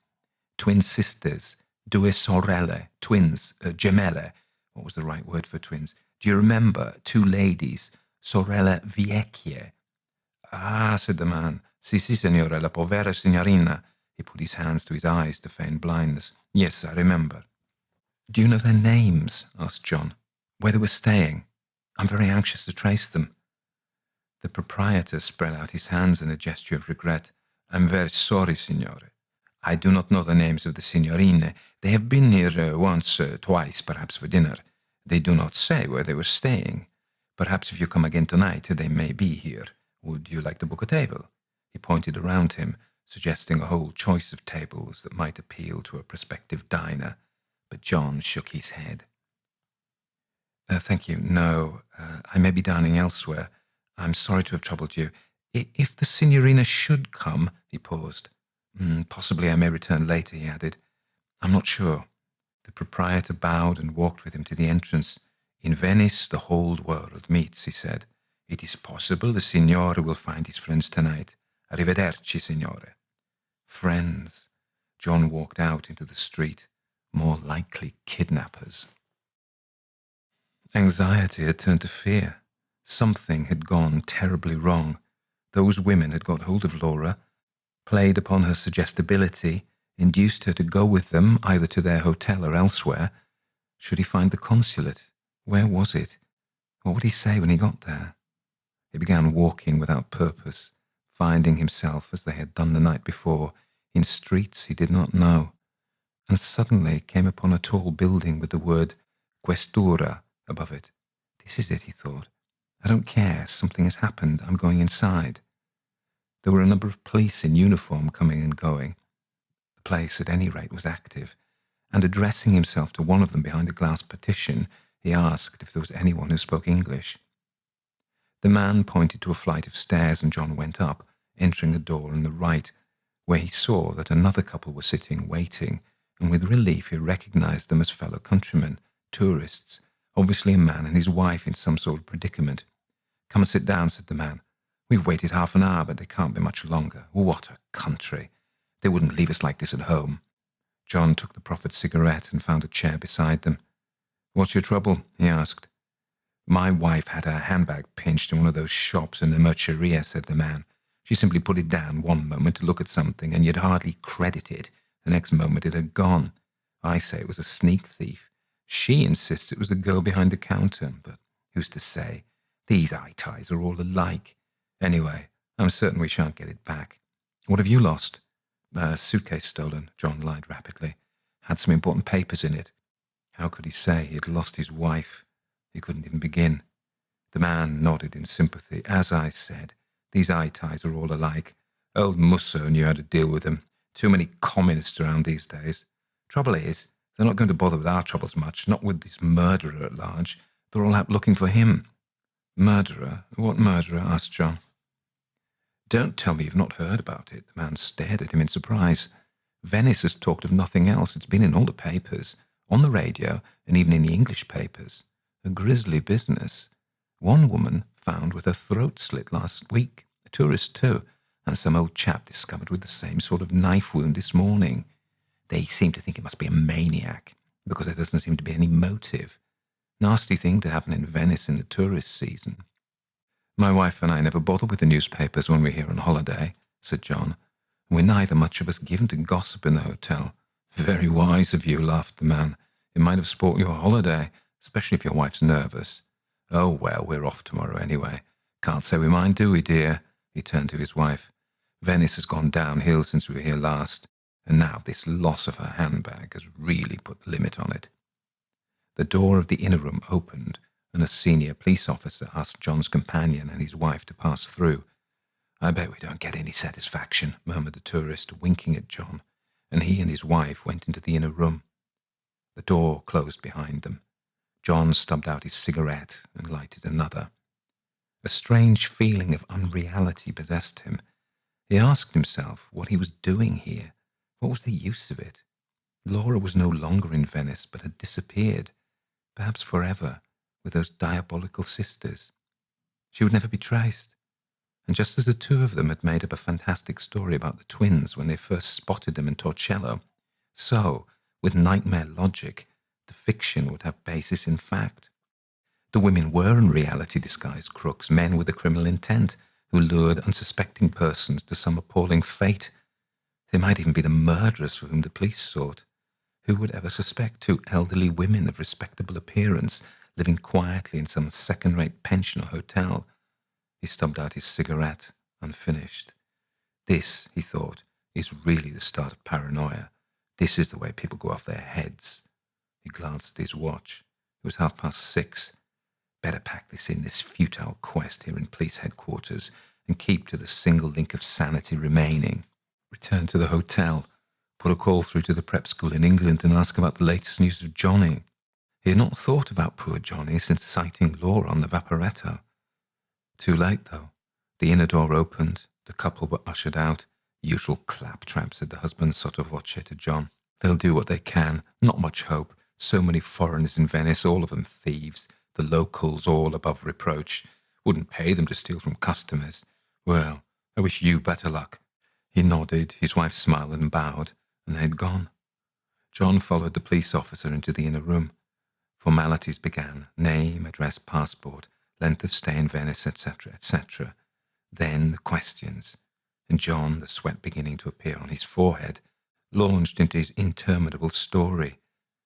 Twin sisters, due sorelle, twins, gemelle. What was the right word for twins? Do you remember? 2 ladies, sorelle vecchie." "Ah," said the man. Sì, signore, la povera signorina." He put his hands to his eyes to feign blindness. "Yes, I remember." "Do you know their names?" asked John. "Where they were staying? I'm very anxious to trace them." The proprietor spread out his hands in a gesture of regret. "I'm very sorry, signore. I do not know the names of the signorine. They have been here once, twice, perhaps for dinner. They do not say where they were staying. Perhaps if you come again tonight, they may be here. Would you like to book a table?" He pointed around him, suggesting a whole choice of tables that might appeal to a prospective diner, but John shook his head. Thank you. No, I may be dining elsewhere. I'm sorry to have troubled you. If the signorina should come," he paused. Possibly I may return later," he added. "I'm not sure." The proprietor bowed and walked with him to the entrance. "In Venice, the whole world meets," he said. "It is possible the signore will find his friends tonight. Arrivederci, signore." Friends. John walked out into the street. More likely kidnappers. Anxiety had turned to fear. Something had gone terribly wrong. Those women had got hold of Laura, played upon her suggestibility, induced her to go with them either to their hotel or elsewhere. Should he find the consulate? Where was it? What would he say when he got there? He began walking without purpose, finding himself, as they had done the night before, in streets he did not know, and suddenly came upon a tall building with the word Questura above it. This is it, he thought. I don't care, something has happened, I'm going inside. There were a number of police in uniform coming and going. The place, at any rate, was active, and addressing himself to one of them behind a glass partition, he asked if there was anyone who spoke English. The man pointed to a flight of stairs, and John went up, entering a door on the right, where he saw that another couple were sitting, waiting, and with relief he recognized them as fellow countrymen, tourists, obviously a man and his wife in some sort of predicament. "Come and sit down," said the man. "We've waited half an hour, but they can't be much longer. What a country! They wouldn't leave us like this at home." John took the proffered cigarette and found a chair beside them. "What's your trouble?" he asked. "My wife had her handbag pinched in one of those shops in the merceria," said the man. "She simply put it down one moment to look at something, and you'd hardly credit it. The next moment it had gone. I say it was a sneak thief. She insists it was the girl behind the counter, but who's to say? These eye ties are all alike. Anyway, I'm certain we shan't get it back. What have you lost?" "A suitcase stolen," John lied rapidly. "Had some important papers in it." How could he say he had lost his wife? He couldn't even begin. The man nodded in sympathy. "As I said, these eye ties are all alike. Old Musso knew how to deal with them. Too many communists around these days. Trouble is, they're not going to bother with our troubles much, not with this murderer at large. They're all out looking for him." "Murderer? What murderer?" asked John. "Don't tell me you've not heard about it." The man stared at him in surprise. "Venice has talked of nothing else. It's been in all the papers, on the radio, and even in the English papers. A grisly business. One woman found with her throat slit last week, a tourist too, and some old chap discovered with the same sort of knife wound this morning. They seem to think it must be a maniac, because there doesn't seem to be any motive. Nasty thing to happen in Venice in the tourist season." "My wife and I never bother with the newspapers when we're here on holiday," said John. "We're neither much of us given to gossip in the hotel." "Very wise of you," laughed the man. "It might have spoilt your holiday, especially if your wife's nervous. Oh, well, we're off tomorrow anyway. Can't say we mind, do we, dear?" He turned to his wife. "Venice has gone downhill since we were here last, and now this loss of her handbag has really put the limit on it." The door of the inner room opened, and a senior police officer asked John's companion and his wife to pass through. "I bet we don't get any satisfaction," murmured the tourist, winking at John, and he and his wife went into the inner room. The door closed behind them. John stubbed out his cigarette and lighted another. A strange feeling of unreality possessed him. He asked himself what he was doing here. What was the use of it? Laura was no longer in Venice, but had disappeared, perhaps forever, with those diabolical sisters. She would never be traced. And just as the two of them had made up a fantastic story about the twins when they first spotted them in Torcello, so, with nightmare logic, the fiction would have basis in fact. The women were in reality disguised crooks, men with a criminal intent, who lured unsuspecting persons to some appalling fate. They might even be the murderers for whom the police sought. Who would ever suspect two elderly women of respectable appearance living quietly in some second-rate pension or hotel? He stubbed out his cigarette, unfinished. This, he thought, is really the start of paranoia. This is the way people go off their heads. He glanced at his watch. It was 6:30. Better pack this in, this futile quest here in police headquarters, and keep to the single link of sanity remaining. Return to the hotel, put a call through to the prep school in England and ask about the latest news of Johnny. He had not thought about poor Johnny since sighting Laura on the Vaporetto. Too late, though. The inner door opened. The couple were ushered out. "Usual claptrap," said the husband sotto voce to John. "They'll do what they can. Not much hope. So many foreigners in Venice, all of them thieves. The locals all above reproach. Wouldn't pay them to steal from customers. Well, I wish you better luck." He nodded, his wife smiled and bowed, and they had gone. John followed the police officer into the inner room. Formalities began: name, address, passport, length of stay in Venice, etc., etc. Then the questions, and John, the sweat beginning to appear on his forehead, launched into his interminable story.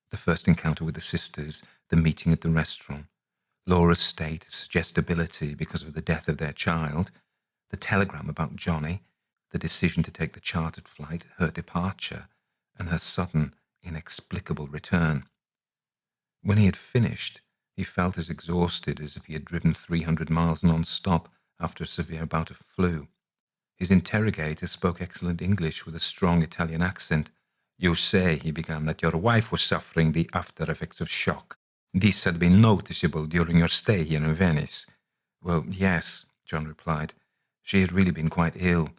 The first encounter with the sisters, the meeting at the restaurant, Laura's state of suggestibility because of the death of their child, the telegram about Johnny, the decision to take the chartered flight, her departure, and her sudden, inexplicable return. When he had finished, he felt as exhausted as if he had driven 300 miles non-stop after a severe bout of flu. His interrogator spoke excellent English with a strong Italian accent. "You say," he began, "that your wife was suffering the after-effects of shock. This had been noticeable during your stay here in Venice." "Well, yes," John replied. "She had really been quite ill.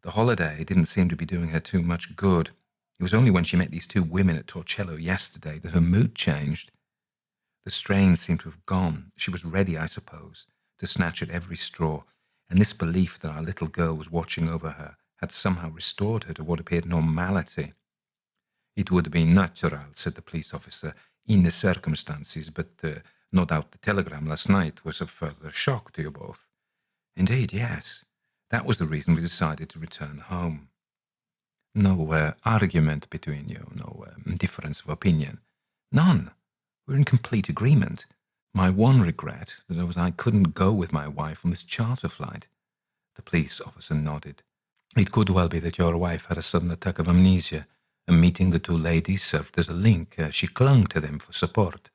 The holiday didn't seem to be doing her too much good." It was only when she met these two women at Torcello yesterday that her mood changed. The strain seemed to have gone. She was ready, I suppose, to snatch at every straw, and this belief that our little girl was watching over her had somehow restored her to what appeared normality. It would have been natural, said the police officer, in the circumstances, but no doubt the telegram last night was a further shock to you both. Indeed, yes. That was the reason we decided to return home. No argument between you, no difference of opinion. None. We're in complete agreement. My one regret was I couldn't go with my wife on this charter flight. The police officer nodded. It could well be that your wife had a sudden attack of amnesia, and meeting the two ladies served as a link. She clung to them for support.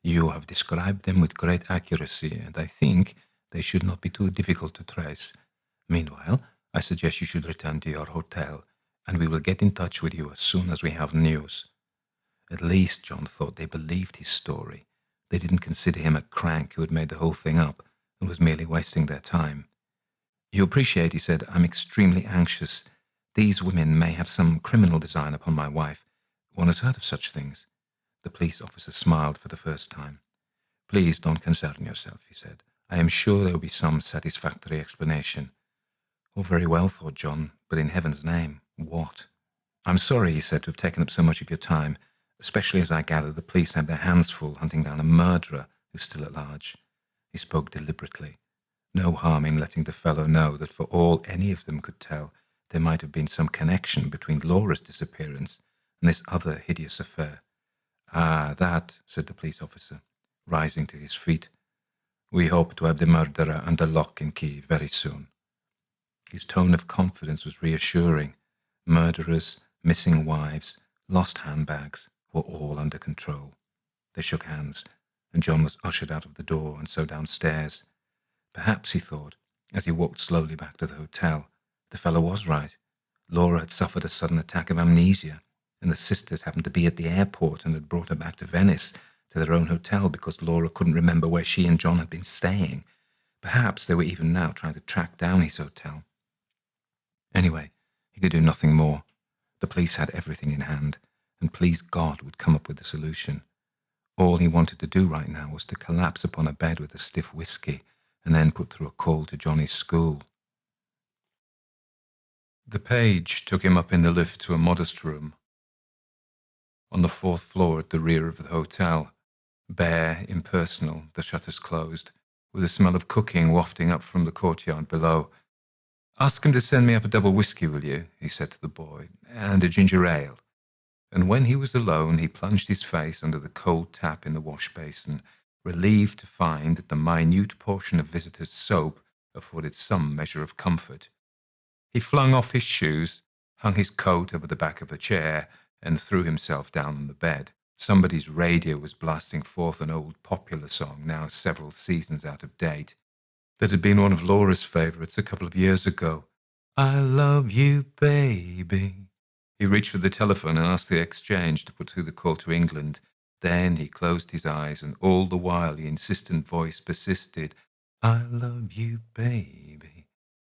You have described them with great accuracy, and I think they should not be too difficult to trace. Meanwhile, I suggest you should return to your hotel, and we will get in touch with you as soon as we have news. At least, John thought, they believed his story. They didn't consider him a crank who had made the whole thing up and was merely wasting their time. You appreciate, he said, I'm extremely anxious. These women may have some criminal design upon my wife. One has heard of such things. The police officer smiled for the first time. Please don't concern yourself, he said. I am sure there will be some satisfactory explanation. All very well, thought John, but in heaven's name, what? I'm sorry, he said, to have taken up so much of your time, especially as I gather the police had their hands full hunting down a murderer who's still at large. He spoke deliberately. No harm in letting the fellow know that for all any of them could tell, there might have been some connection between Laura's disappearance and this other hideous affair. Ah, that, said the police officer, rising to his feet. We hope to have the murderer under lock and key very soon. His tone of confidence was reassuring. Murderers, missing wives, lost handbags were all under control. They shook hands, and John was ushered out of the door and so downstairs. Perhaps, he thought, as he walked slowly back to the hotel, the fellow was right. Laura had suffered a sudden attack of amnesia, and the sisters happened to be at the airport and had brought her back to Venice, to their own hotel, because Laura couldn't remember where she and John had been staying. Perhaps they were even now trying to track down his hotel. Anyway, he could do nothing more. The police had everything in hand, and please God would come up with a solution. All he wanted to do right now was to collapse upon a bed with a stiff whiskey and then put through a call to Johnny's school. The page took him up in the lift to a modest room on the 4th floor at the rear of the hotel. Bare, impersonal, the shutters closed, with a smell of cooking wafting up from the courtyard below. Ask him to send me up a double whiskey, will you? He said to the boy, and a ginger ale. And when he was alone, he plunged his face under the cold tap in the wash basin, relieved to find that the minute portion of visitors' soap afforded some measure of comfort. He flung off his shoes, hung his coat over the back of a chair, and threw himself down on the bed. Somebody's radio was blasting forth an old popular song, now several seasons out of date, that had been one of Laura's favourites a couple of years ago. I love you, baby. He reached for the telephone and asked the exchange to put through the call to England. Then he closed his eyes, and all the while the insistent voice persisted. I love you, baby.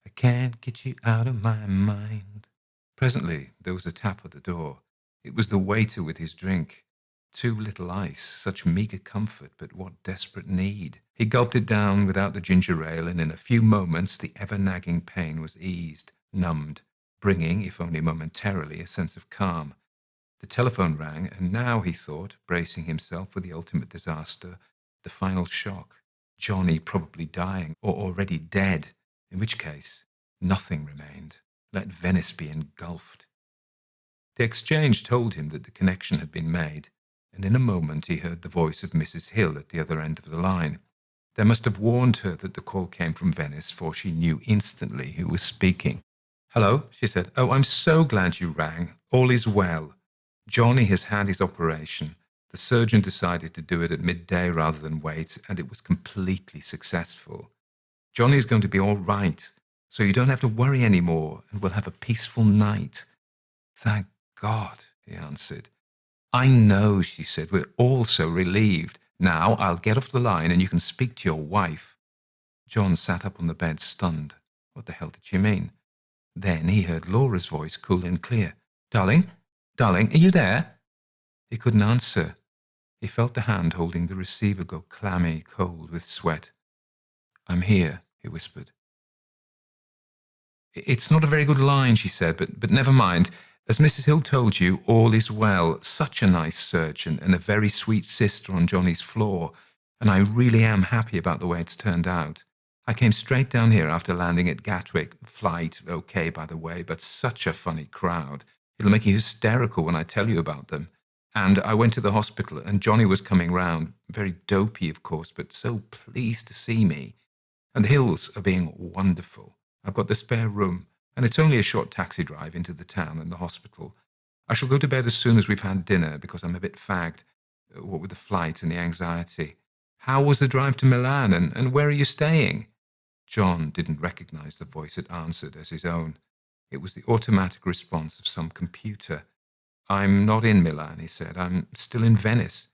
I can't get you out of my mind. Presently there was a tap at the door. It was the waiter with his drink. Too little ice, such meagre comfort, but what desperate need. He gulped it down without the ginger ale, and in a few moments the ever-nagging pain was eased, numbed, bringing, if only momentarily, a sense of calm. The telephone rang, and now, he thought, bracing himself for the ultimate disaster, the final shock. Johnny probably dying, or already dead, in which case nothing remained. Let Venice be engulfed. The exchange told him that the connection had been made, and in a moment he heard the voice of Mrs. Hill at the other end of the line. They must have warned her that the call came from Venice, for she knew instantly who was speaking. Hello, she said. Oh, I'm so glad you rang. All is well. Johnny has had his operation. The surgeon decided to do it at midday rather than wait, and it was completely successful. Johnny's going to be all right, so you don't have to worry anymore, and we'll have a peaceful night. Thank God, he answered. I know, she said. We're all so relieved. Now I'll get off the line and you can speak to your wife. John sat up on the bed, stunned. What the hell did she mean? Then he heard Laura's voice, cool and clear. Darling, Darling, are you there? He couldn't answer. He felt the hand holding the receiver go clammy, cold with sweat. I'm here, he whispered. It's not a very good line, she said, but never mind. As Mrs. Hill told you, all is well. Such a nice surgeon and a very sweet sister on Johnny's floor, and I really am happy about the way it's turned out. I came straight down here after landing at Gatwick. Flight, okay, by the way, but such a funny crowd. It'll make you hysterical when I tell you about them. And I went to the hospital, and Johnny was coming round. Very dopey, of course, but so pleased to see me. And the Hills are being wonderful. I've got the spare room, and it's only a short taxi drive into the town and the hospital. I shall go to bed as soon as we've had dinner, because I'm a bit fagged, what with the flight and the anxiety. How was the drive to Milan, and where are you staying? John didn't recognize the voice it answered as his own. It was the automatic response of some computer. I'm not in Milan, he said. I'm still in Venice.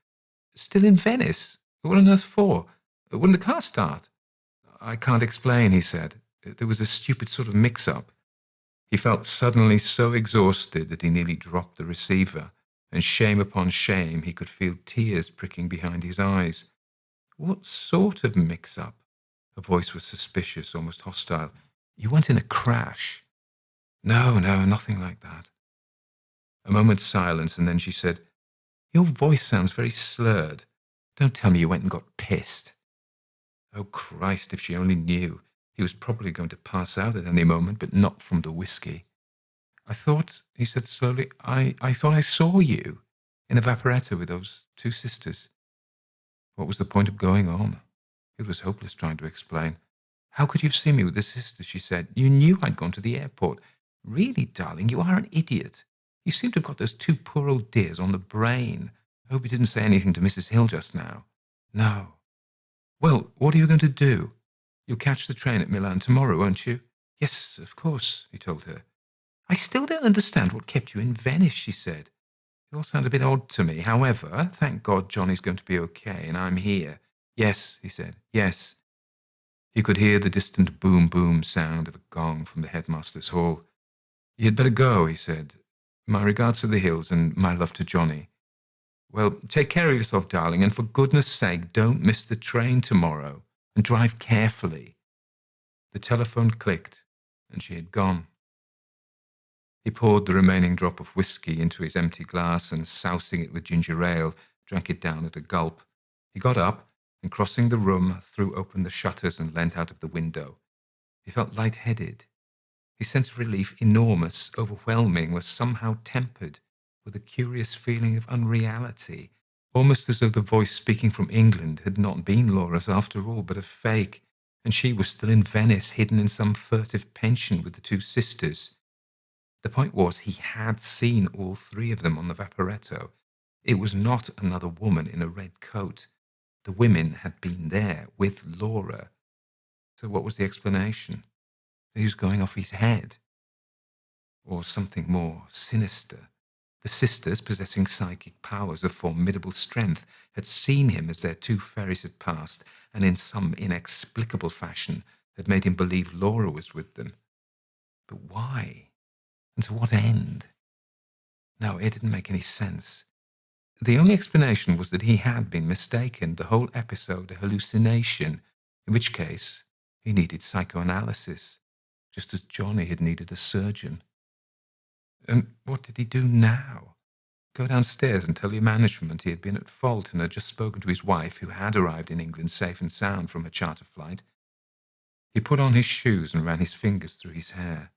Still in Venice? What on earth for? Wouldn't the car start? I can't explain, he said. There was a stupid sort of mix-up. He felt suddenly so exhausted that he nearly dropped the receiver, and shame upon shame he could feel tears pricking behind his eyes. What sort of mix-up? Her voice was suspicious, almost hostile. You weren't in a crash? No, nothing like that. A moment's silence, and then she said, Your voice sounds very slurred. Don't tell me you went and got pissed. Oh, Christ, if she only knew. He was probably going to pass out at any moment, but not from the whiskey. I thought, he said slowly, I thought I saw you in a vaporetta with those two sisters. What was the point of going on? It was hopeless trying to explain. How could you have seen me with the sisters, she said. You knew I'd gone to the airport. Really, darling, you are an idiot. You seem to have got those two poor old dears on the brain. I hope you didn't say anything to Mrs. Hill just now. No. Well, what are you going to do? You'll catch the train at Milan tomorrow, won't you? Yes, of course, he told her. I still don't understand what kept you in Venice, she said. It all sounds a bit odd to me. However, thank God Johnny's going to be okay, and I'm here. Yes, he said, yes. He could hear the distant boom-boom sound of a gong from the headmaster's hall. You'd better go, he said. My regards to the Hills, and my love to Johnny. Well, take care of yourself, darling, and for goodness' sake, don't miss the train tomorrow. And drive carefully. The telephone clicked, and she had gone. He poured the remaining drop of whiskey into his empty glass and, sousing it with ginger ale, drank it down at a gulp. He got up, and crossing the room, threw open the shutters and leant out of the window. He felt light-headed. His sense of relief, enormous, overwhelming, was somehow tempered with a curious feeling of unreality, almost as though the voice speaking from England had not been Laura's after all, but a fake, and she was still in Venice, hidden in some furtive pension with the two sisters. The point was, he had seen all three of them on the Vaporetto. It was not another woman in a red coat. The women had been there with Laura. So what was the explanation? That he was going off his head? Or something more sinister? The sisters, possessing psychic powers of formidable strength, had seen him as their two ferries had passed, and in some inexplicable fashion had made him believe Laura was with them. But why? And to what end? No, it didn't make any sense. The only explanation was that he had been mistaken, the whole episode a hallucination, in which case he needed psychoanalysis, just as Johnny had needed a surgeon. And what did he do now? Go downstairs and tell your management he had been at fault and had just spoken to his wife, who had arrived in England safe and sound from her charter flight? He put on his shoes and ran his fingers through his hair.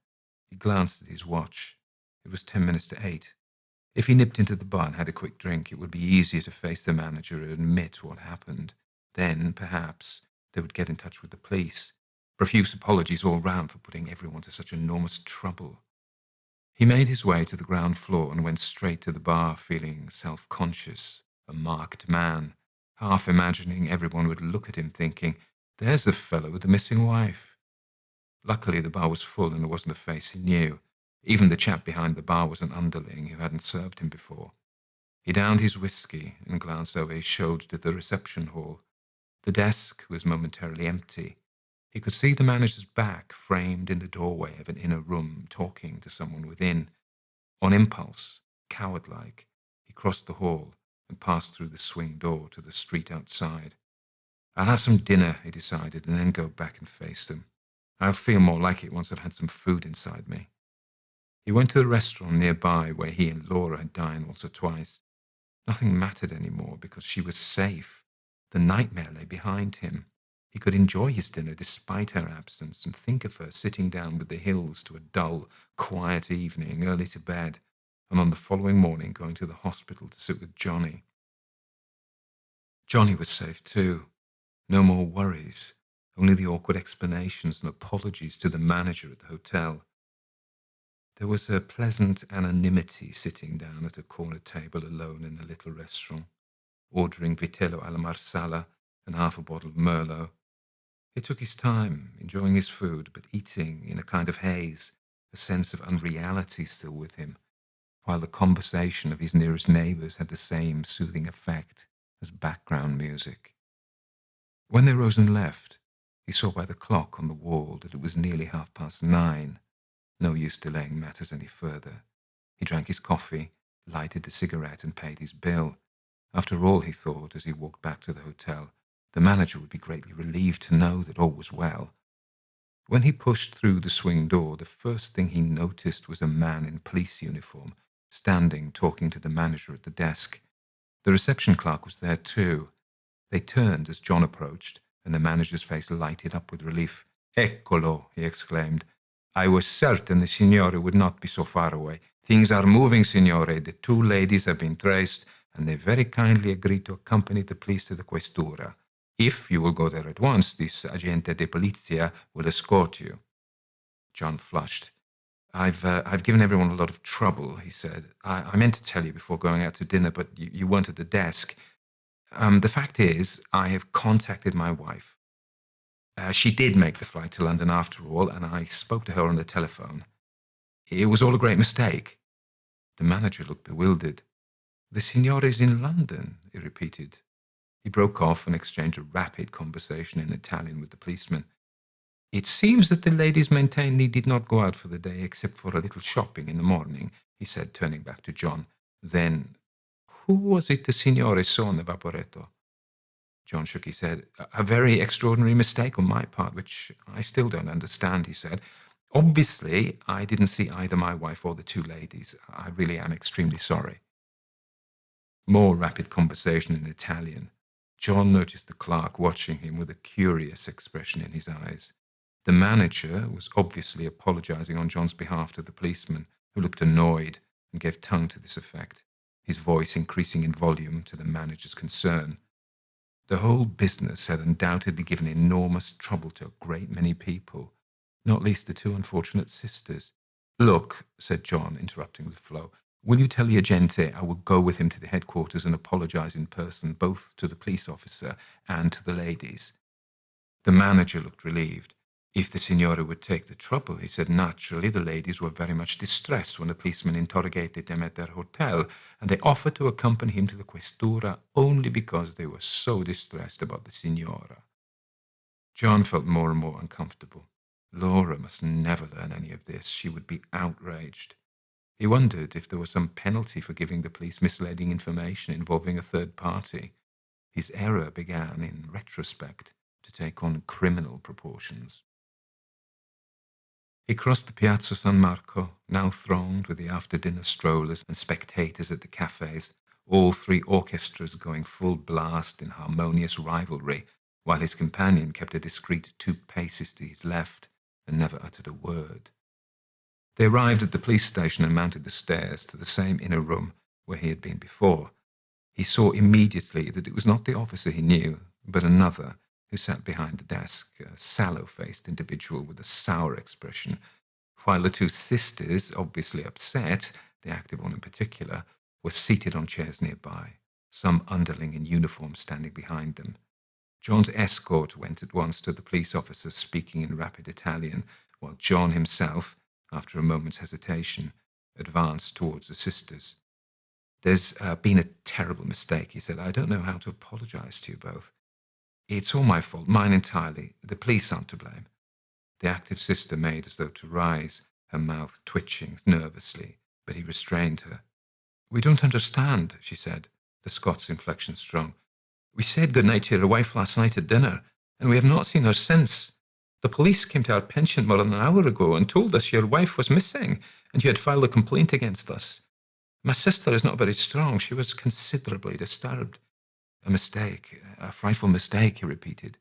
He glanced at his watch. It was 10 minutes to 8. If he nipped into the bar and had a quick drink, it would be easier to face the manager and admit what happened. Then, perhaps, they would get in touch with the police. Profuse apologies all round for putting everyone to such enormous trouble. He made his way to the ground floor and went straight to the bar, feeling self-conscious, a marked man, half imagining everyone would look at him thinking, there's the fellow with the missing wife. Luckily, the bar was full and there wasn't a face he knew. Even the chap behind the bar was an underling who hadn't served him before. He downed his whiskey and glanced over his shoulder to the reception hall. The desk was momentarily empty. He could see the manager's back framed in the doorway of an inner room, talking to someone within. On impulse, Coward-like, he crossed the hall and passed through the swing door to the street outside. I'll have some dinner, he decided, and then go back and face them. I'll feel more like it once I've had some food inside me. He went to the restaurant nearby where he and Laura had dined once or twice. Nothing mattered anymore because she was safe. The nightmare lay behind him. He could enjoy his dinner despite her absence and think of her sitting down with the Hills to a dull, quiet evening, early to bed, and on the following morning going to the hospital to sit with Johnny. Johnny was safe too. No more worries, only the awkward explanations and apologies to the manager at the hotel. There was a pleasant anonymity sitting down at a corner table alone in a little restaurant, ordering vitello alla marsala and half a bottle of Merlot. He took his time, enjoying his food, but eating in a kind of haze, a sense of unreality still with him, while the conversation of his nearest neighbours had the same soothing effect as background music. When they rose and left, he saw by the clock on the wall that it was nearly 9:30. No use delaying matters any further. He drank his coffee, lighted the cigarette, and paid his bill. After all, he thought, as he walked back to the hotel, the manager would be greatly relieved to know that all was well. When he pushed through the swing door, the first thing he noticed was a man in police uniform, standing talking to the manager at the desk. The reception clerk was there too. They turned as John approached, and the manager's face lighted up with relief. "Eccolo," he exclaimed. "I was certain the signore would not be so far away. Things are moving, signore. The two ladies have been traced, and they very kindly agreed to accompany the police to the questura. If you will go there at once, this agente de polizia will escort you." John flushed. I've given everyone a lot of trouble," he said. I meant to tell you before going out to dinner, but you weren't at the desk. The fact is, I have contacted my wife. She did make the flight to London after all, and I spoke to her on the telephone. It was all a great mistake." The manager looked bewildered. "The signore is in London," he repeated. He broke off and exchanged a rapid conversation in Italian with the policeman. "It seems that the ladies maintain they did not go out for the day except for a little shopping in the morning," he said, turning back to John. Then, "Who was it the signore saw in the vaporetto?" John shook his head. "A very extraordinary mistake on my part, which I still don't understand," he said. "Obviously, I didn't see either my wife or the two ladies. I really am extremely sorry." More rapid conversation in Italian. John noticed the clerk watching him with a curious expression in his eyes. The manager was obviously apologizing on John's behalf to the policeman, who looked annoyed and gave tongue to this effect, his voice increasing in volume to the manager's concern. The whole business had undoubtedly given enormous trouble to a great many people, not least the two unfortunate sisters. "Look," said John, interrupting the flow, "will you tell the agente I will go with him to the headquarters and apologize in person, both to the police officer and to the ladies?" The manager looked relieved. If the signore would take the trouble, he said, naturally the ladies were very much distressed when the policeman interrogated them at their hotel, and they offered to accompany him to the questura only because they were so distressed about the signora. John felt more and more uncomfortable. Laura must never learn any of this. She would be outraged. He wondered if there was some penalty for giving the police misleading information involving a third party. His error began, in retrospect, to take on criminal proportions. He crossed the Piazza San Marco, now thronged with the after-dinner strollers and spectators at the cafes, all three orchestras going full blast in harmonious rivalry, while his companion kept a discreet 2 paces to his left and never uttered a word. They arrived at the police station and mounted the stairs to the same inner room where he had been before. He saw immediately that it was not the officer he knew, but another, who sat behind the desk, a sallow-faced individual with a sour expression, while the two sisters, obviously upset, the active one in particular, were seated on chairs nearby, some underling in uniform standing behind them. John's escort went at once to the police officer, speaking in rapid Italian, while John himself, after a moment's hesitation, advanced towards the sisters. "There's been a terrible mistake," he said. "I don't know how to apologize to you both. It's all my fault, mine entirely. The police aren't to blame." The active sister made as though to rise, her mouth twitching nervously, but he restrained her. We don't understand, she said, the Scots inflection strong. We said good night to your wife last night at dinner, and we have not seen her since. The police came to our pension more than an hour ago and told us your wife was missing, and you had filed a complaint against us. My sister is not very strong. She was considerably disturbed. A mistake, a frightful mistake, he repeated.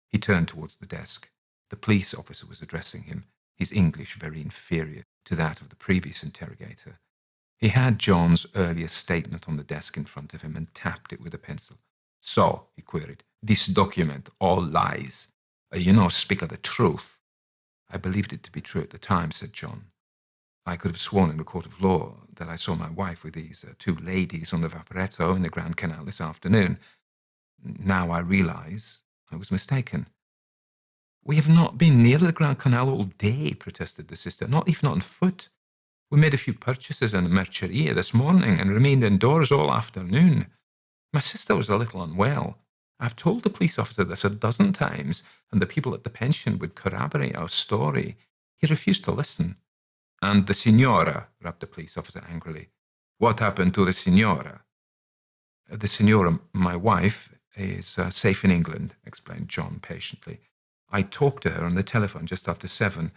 He turned towards the desk. The police officer was addressing him, his English very inferior to that of the previous interrogator. He had John's earlier statement on the desk in front of him and tapped it with a pencil. So, he queried, this document, all lies. You speak of the truth. I believed it to be true at the time, said John. I could have sworn in a court of law that I saw my wife with these two ladies on the Vaporetto in the Grand Canal this afternoon. Now I realize I was mistaken. We have not been near the Grand Canal all day, protested the sister, not even on foot. We made a few purchases in the merceria this morning and remained indoors all afternoon. My sister was a little unwell. I've told the police officer this a dozen times, and the people at the pension would corroborate our story. He refused to listen. And the signora, rapped the police officer angrily. What happened to the signora? The signora, my wife, is safe in England, explained John patiently. I talked to her on the telephone just after 7.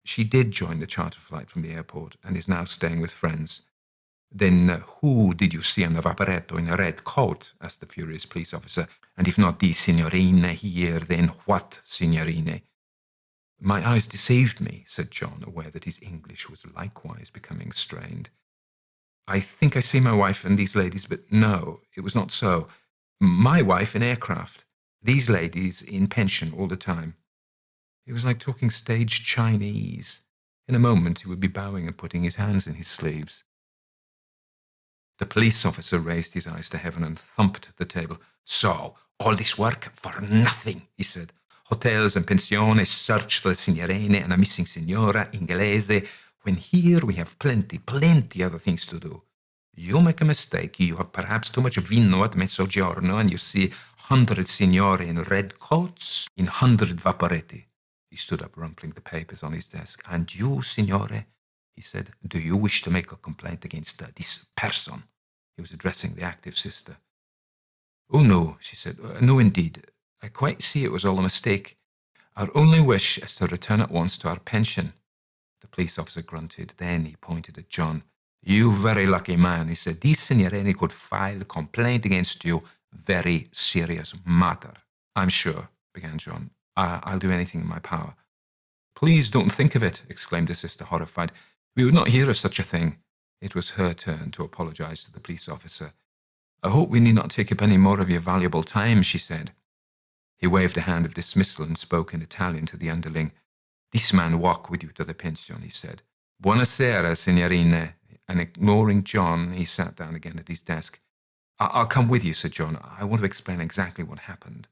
She did join the charter flight from the airport and is now staying with friends. Then who did you see on the Vaporetto in a red coat? Asked the furious police officer. And if not these signorine here, then what signorine? My eyes deceived me, said John, aware that his English was likewise becoming strained. I think I see my wife and these ladies, but no, it was not so. My wife in aircraft, these ladies in pension all the time. It was like talking stage Chinese. In a moment he would be bowing and putting his hands in his sleeves. The police officer raised his eyes to heaven and thumped the table. So, all this work for nothing, he said. Hotels and pensiones search for the signorine and a missing signora inglese, when here we have plenty other things to do. You make a mistake. You have perhaps too much vino at mezzogiorno, and you see 100 signore in red coats in 100 vaporetti. He stood up, rumpling the papers on his desk. And you, signore, he said, do you wish to make a complaint against this person? He was addressing the active sister. Oh, no, she said. No, indeed. I quite see it was all a mistake. Our only wish is to return at once to our pension. The police officer grunted. Then he pointed at John. You very lucky man, he said. This signorine could file a complaint against you. Very serious matter. I'm sure, began John. I'll do anything in my power. Please don't think of it, exclaimed his sister, horrified. We would not hear of such a thing. It was her turn to apologize to the police officer. I hope we need not take up any more of your valuable time, she said. He waved a hand of dismissal and spoke in Italian to the underling. This man walk with you to the pension, he said. Buonasera, signorine. And ignoring John, he sat down again at his desk. I'll come with you, said John. I want to explain exactly what happened.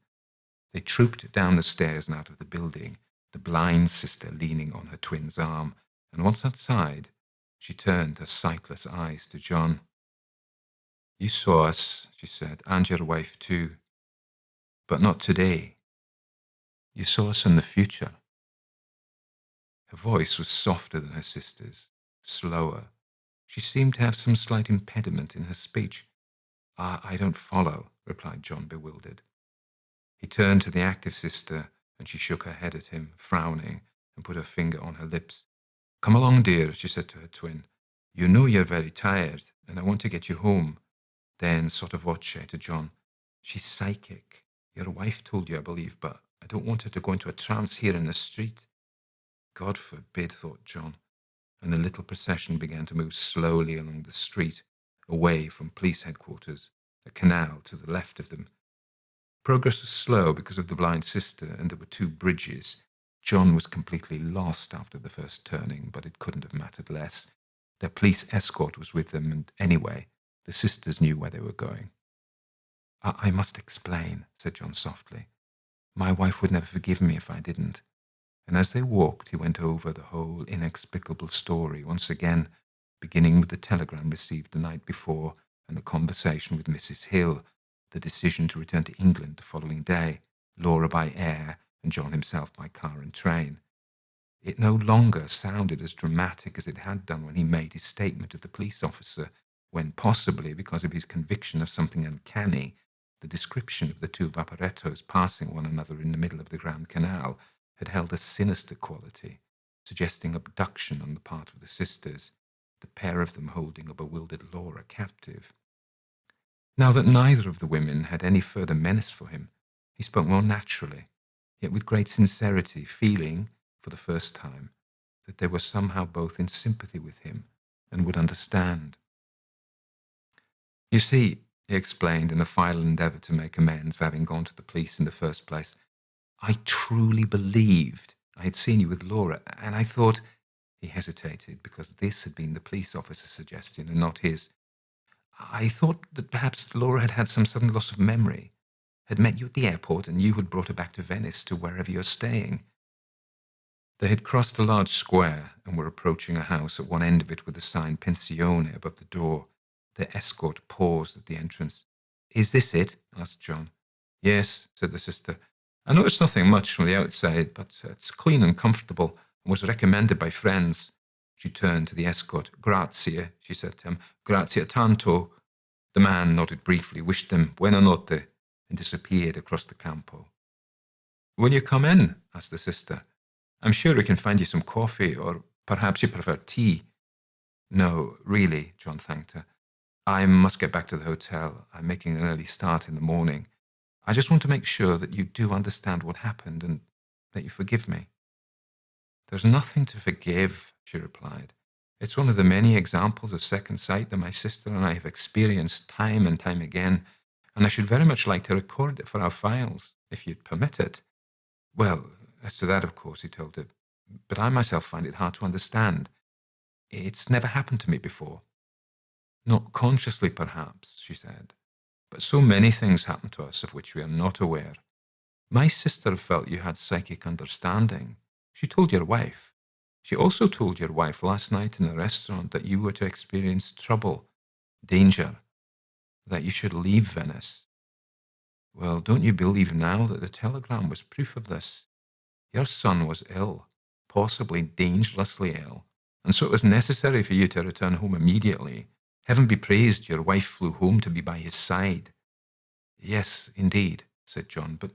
They trooped down the stairs and out of the building, the blind sister leaning on her twin's arm, and once outside, she turned her sightless eyes to John. You saw us, she said, and your wife too. But not today. You saw us in the future. Her voice was softer than her sister's, slower. She seemed to have some slight impediment in her speech. I don't follow, replied John, bewildered. He turned to the active sister, and she shook her head at him, frowning, and put her finger on her lips. Come along, dear, she said to her twin. You know you're very tired, and I want to get you home. Then, sotto voce to John, she's psychic. Your wife told you, I believe, but I don't want her to go into a trance here in the street. God forbid, thought John, and the little procession began to move slowly along the street, away from police headquarters, a canal to the left of them. Progress was slow because of the blind sister, and there were 2 bridges. John was completely lost after the first turning, but it couldn't have mattered less. Their police escort was with them, and anyway, the sisters knew where they were going. I must explain, said John softly. My wife would never forgive me if I didn't. And as they walked, he went over the whole inexplicable story once again, beginning with the telegram received the night before and the conversation with Mrs. Hill, the decision to return to England the following day, Laura by air and John himself by car and train. It no longer sounded as dramatic as it had done when he made his statement to the police officer, when possibly, because of his conviction of something uncanny, the description of the two vaporettos passing one another in the middle of the Grand Canal had held a sinister quality, suggesting abduction on the part of the sisters, the pair of them holding a bewildered Laura captive. Now that neither of the women had any further menace for him, he spoke more naturally, yet with great sincerity, feeling, for the first time, that they were somehow both in sympathy with him and would understand. You see, he explained in a final endeavour to make amends for having gone to the police in the first place, I truly believed I had seen you with Laura, and I thought... He hesitated because this had been the police officer's suggestion and not his. I thought that perhaps Laura had had some sudden loss of memory, had met you at the airport, and you had brought her back to Venice, to wherever you're staying. They had crossed a large square and were approaching a house at one end of it with the sign Pensione above the door. Their escort paused at the entrance. Is this it? Asked John. Yes, said the sister. I know it's nothing much from the outside, but it's clean and comfortable, and was recommended by friends. She turned to the escort. Grazie, she said to him. Grazie tanto. The man nodded briefly, wished them buona notte, and disappeared across the campo. Will you come in? Asked the sister. I'm sure we can find you some coffee, or perhaps you prefer tea. No, really, John thanked her. I must get back to the hotel. I'm making an early start in the morning. I just want to make sure that you do understand what happened and that you forgive me. There's nothing to forgive, she replied. It's one of the many examples of second sight that my sister and I have experienced time and time again, and I should very much like to record it for our files, if you'd permit it. Well, as to that, of course, he told her, but I myself find it hard to understand. It's never happened to me before. Not consciously, perhaps, she said, but so many things happen to us of which we are not aware. My sister felt you had psychic understanding. She told your wife. She also told your wife last night in the restaurant that you were to experience trouble, danger, that you should leave Venice. Well, don't you believe now that the telegram was proof of this? Your son was ill, possibly dangerously ill, and so it was necessary for you to return home immediately. Heaven be praised, your wife flew home to be by his side. Yes, indeed, said John, but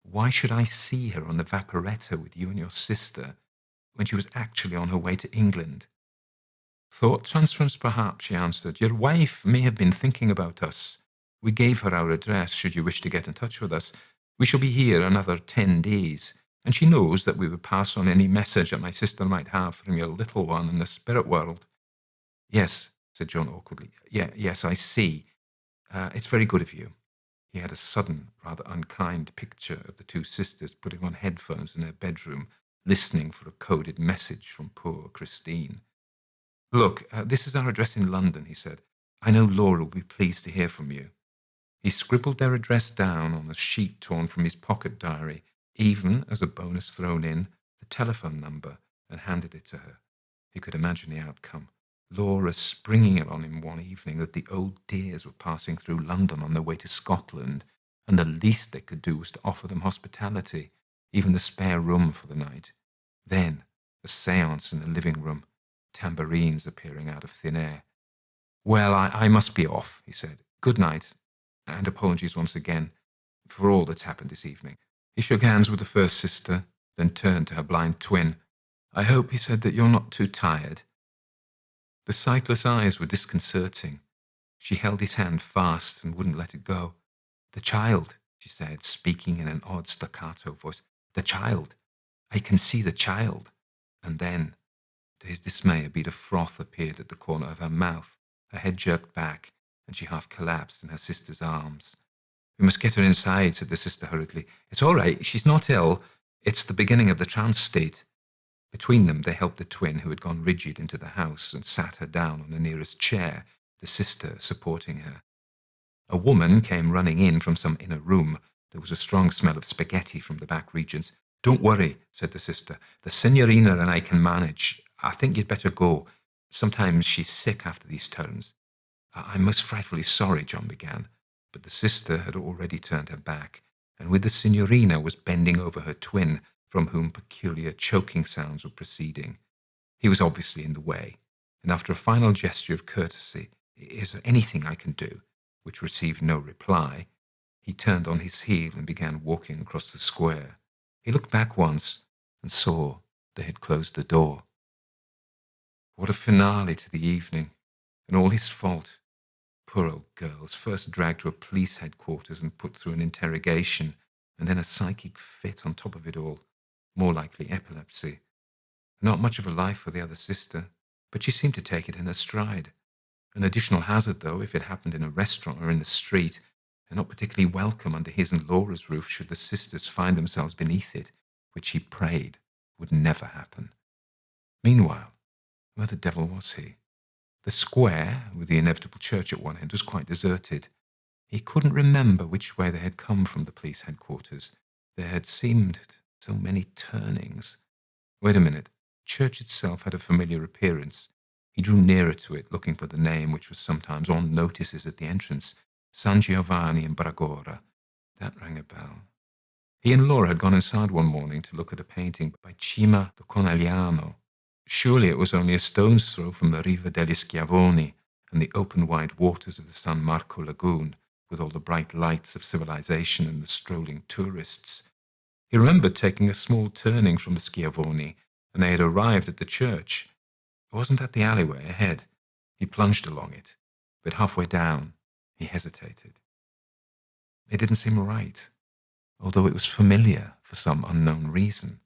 why should I see her on the Vaporetto with you and your sister when she was actually on her way to England? Thought transference, perhaps, she answered. Your wife may have been thinking about us. We gave her our address, should you wish to get in touch with us. We shall be here another 10 days, and she knows that we would pass on any message that my sister might have from your little one in the spirit world. Yes, said John awkwardly. Yes, I see. It's very good of you. He had a sudden, rather unkind picture of the two sisters putting on headphones in their bedroom, listening for a coded message from poor Christine. Look, this is our address in London, he said. I know Laura will be pleased to hear from you. He scribbled their address down on a sheet torn from his pocket diary, even, as a bonus thrown in, the telephone number, and handed it to her. He could imagine the outcome. Laura springing it on him one evening that the old dears were passing through London on their way to Scotland, and the least they could do was to offer them hospitality, even the spare room for the night. Then, a séance in the living room, tambourines appearing out of thin air. Well, I must be off, he said. Good night, and apologies once again for all that's happened this evening. He shook hands with the first sister, then turned to her blind twin. I hope, he said, that you're not too tired. The sightless eyes were disconcerting. She held his hand fast and wouldn't let it go. The child, she said, speaking in an odd staccato voice. The child. I can see the child. And then, to his dismay, a bead of froth appeared at the corner of her mouth. Her head jerked back, and she half collapsed in her sister's arms. We must get her inside, said the sister hurriedly. It's all right. She's not ill. It's the beginning of the trance state. Between them, they helped the twin, who had gone rigid, into the house and sat her down on the nearest chair, the sister supporting her. A woman came running in from some inner room. There was a strong smell of spaghetti from the back regions. Don't worry, said the sister. The signorina and I can manage. I think you'd better go. Sometimes she's sick after these turns. I'm most frightfully sorry, John began, but the sister had already turned her back, and with the signorina was bending over her twin, from whom peculiar choking sounds were proceeding. He was obviously in the way, and after a final gesture of courtesy, Is there anything I can do?" which received no reply. He turned on his heel and began walking across the square. He looked back once and saw they had closed the door. What a finale to the evening, and all his fault. Poor old girls, first dragged to a police headquarters and put through an interrogation, and then a psychic fit on top of it all, more likely epilepsy. Not much of a life for the other sister, but she seemed to take it in her stride. An additional hazard, though, if it happened in a restaurant or in the street, and not particularly welcome under his and Laura's roof should the sisters find themselves beneath it, which he prayed would never happen. Meanwhile, where the devil was he? The square, with the inevitable church at one end, was quite deserted. He couldn't remember which way they had come from the police headquarters. There had seemed so many turnings. Wait a minute. Church itself had a familiar appearance. He drew nearer to it, looking for the name which was sometimes on notices at the entrance. San Giovanni in Bragora. That rang a bell. He and Laura had gone inside one morning to look at a painting by Cima da Conegliano. Surely it was only a stone's throw from the Riva degli Schiavoni and the open wide waters of the San Marco lagoon, with all the bright lights of civilization and the strolling tourists. He remembered taking a small turning from the Schiavoni, and they had arrived at the church. Wasn't that the alleyway ahead? He plunged along it, but halfway down he hesitated. It didn't seem right, although it was familiar for some unknown reason.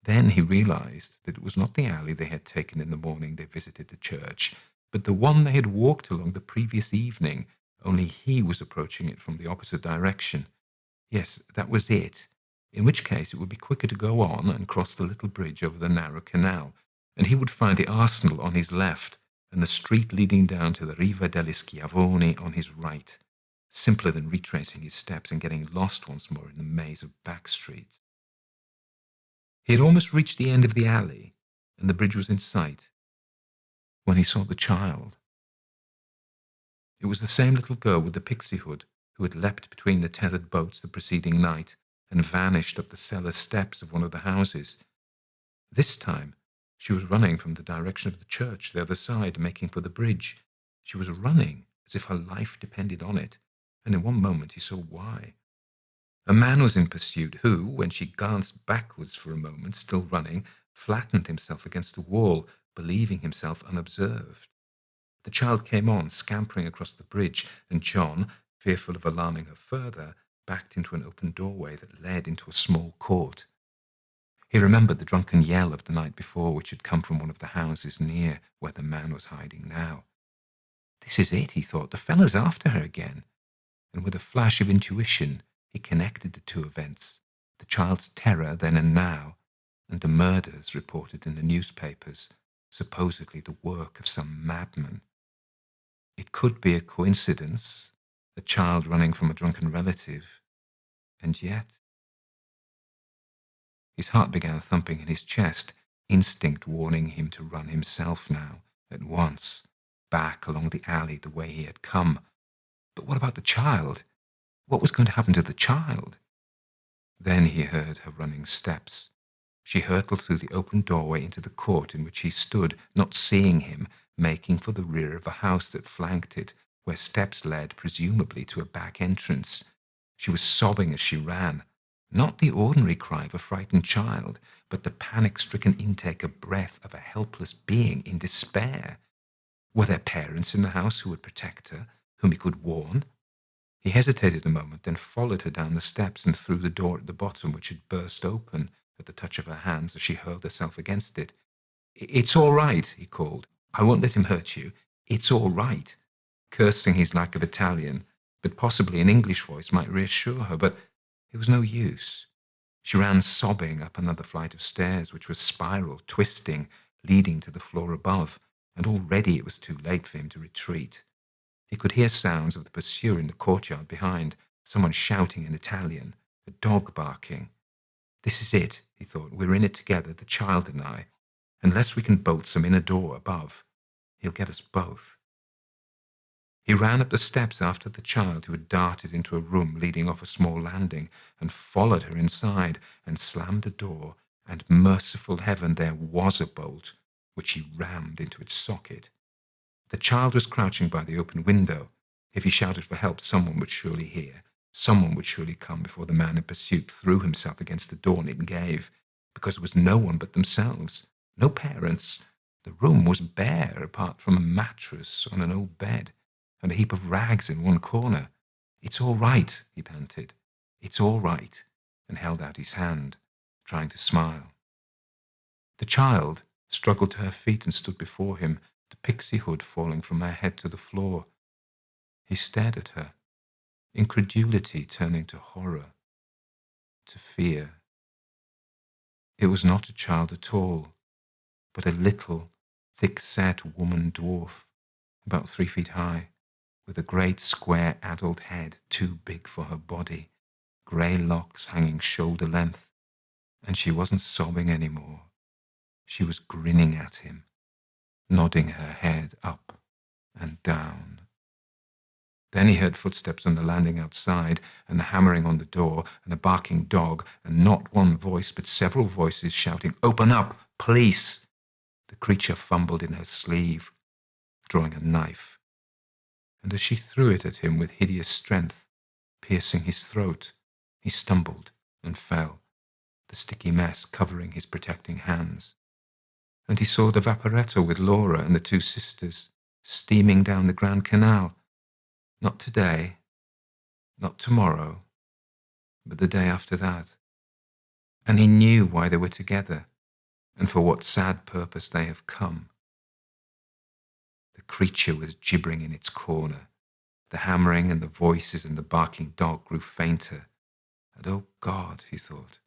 Then he realized that it was not the alley they had taken in the morning they visited the church, but the one they had walked along the previous evening, only he was approaching it from the opposite direction. Yes, that was it, in which case it would be quicker to go on and cross the little bridge over the narrow canal, and he would find the arsenal on his left and the street leading down to the Riva degli Schiavoni on his right. Simpler than retracing his steps and getting lost once more in the maze of back streets. He had almost reached the end of the alley, and the bridge was in sight, when he saw the child. It was the same little girl with the pixie hood who had leapt between the tethered boats the preceding night and vanished up the cellar steps of one of the houses. This time, she was running from the direction of the church, the other side, making for the bridge. She was running as if her life depended on it, and in one moment he saw why. A man was in pursuit who, when she glanced backwards for a moment, still running, flattened himself against the wall, believing himself unobserved. The child came on, scampering across the bridge, and John, fearful of alarming her further, backed into an open doorway that led into a small court. He remembered the drunken yell of the night before, which had come from one of the houses near where the man was hiding now. This is it, he thought. The fellow's after her again. And with a flash of intuition, he connected the two events, the child's terror then and now, and the murders reported in the newspapers, supposedly the work of some madman. It could be a coincidence, a child running from a drunken relative, and yet... His heart began thumping in his chest, instinct warning him to run himself now, at once, back along the alley the way he had come. But what about the child? What was going to happen to the child? Then he heard her running steps. She hurtled through the open doorway into the court in which he stood, not seeing him, making for the rear of a house that flanked it, where steps led presumably to a back entrance. She was sobbing as she ran. Not the ordinary cry of a frightened child, but the panic-stricken intake of breath of a helpless being in despair. Were there parents in the house who would protect her, whom he could warn? He hesitated a moment, then followed her down the steps and through the door at the bottom, which had burst open at the touch of her hands as she hurled herself against it. "It's all right," he called. "I won't let him hurt you. It's all right," cursing his lack of Italian, but possibly an English voice might reassure her, but it was no use. She ran sobbing up another flight of stairs, which was spiral, twisting, leading to the floor above, and already it was too late for him to retreat. He could hear sounds of the pursuer in the courtyard behind, someone shouting in Italian, a dog barking. This is it, he thought. We're in it together, the child and I. Unless we can bolt some inner door above, he'll get us both. He ran up the steps after the child, who had darted into a room leading off a small landing, and followed her inside, and slammed the door, and merciful heaven, there was a bolt, which he rammed into its socket. The child was crouching by the open window. If he shouted for help, someone would surely hear. Someone would surely come before the man in pursuit threw himself against the door and it gave, because there was no one but themselves, no parents. The room was bare apart from a mattress on an old bed and a heap of rags in one corner. "It's all right," he panted. "It's all right," and held out his hand, trying to smile. The child struggled to her feet and stood before him, the pixie hood falling from her head to the floor. He stared at her, incredulity turning to horror, to fear. It was not a child at all, but a little, thick-set woman dwarf, about 3 feet high, with a great square adult head too big for her body, grey locks hanging shoulder-length, and she wasn't sobbing anymore. She was grinning at him, nodding her head up and down. Then he heard footsteps on the landing outside, and the hammering on the door, and a barking dog, and not one voice, but several voices shouting, "Open up! Police!" The creature fumbled in her sleeve, drawing a knife, and as she threw it at him with hideous strength, piercing his throat, he stumbled and fell, the sticky mess covering his protecting hands. And he saw the vaporetto with Laura and the 2 sisters, steaming down the Grand Canal. Not today, not tomorrow, but the day after that. And he knew why they were together, and for what sad purpose they have come. The creature was gibbering in its corner. The hammering and the voices and the barking dog grew fainter. And oh God, he thought,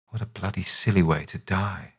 what a bloody silly way to die.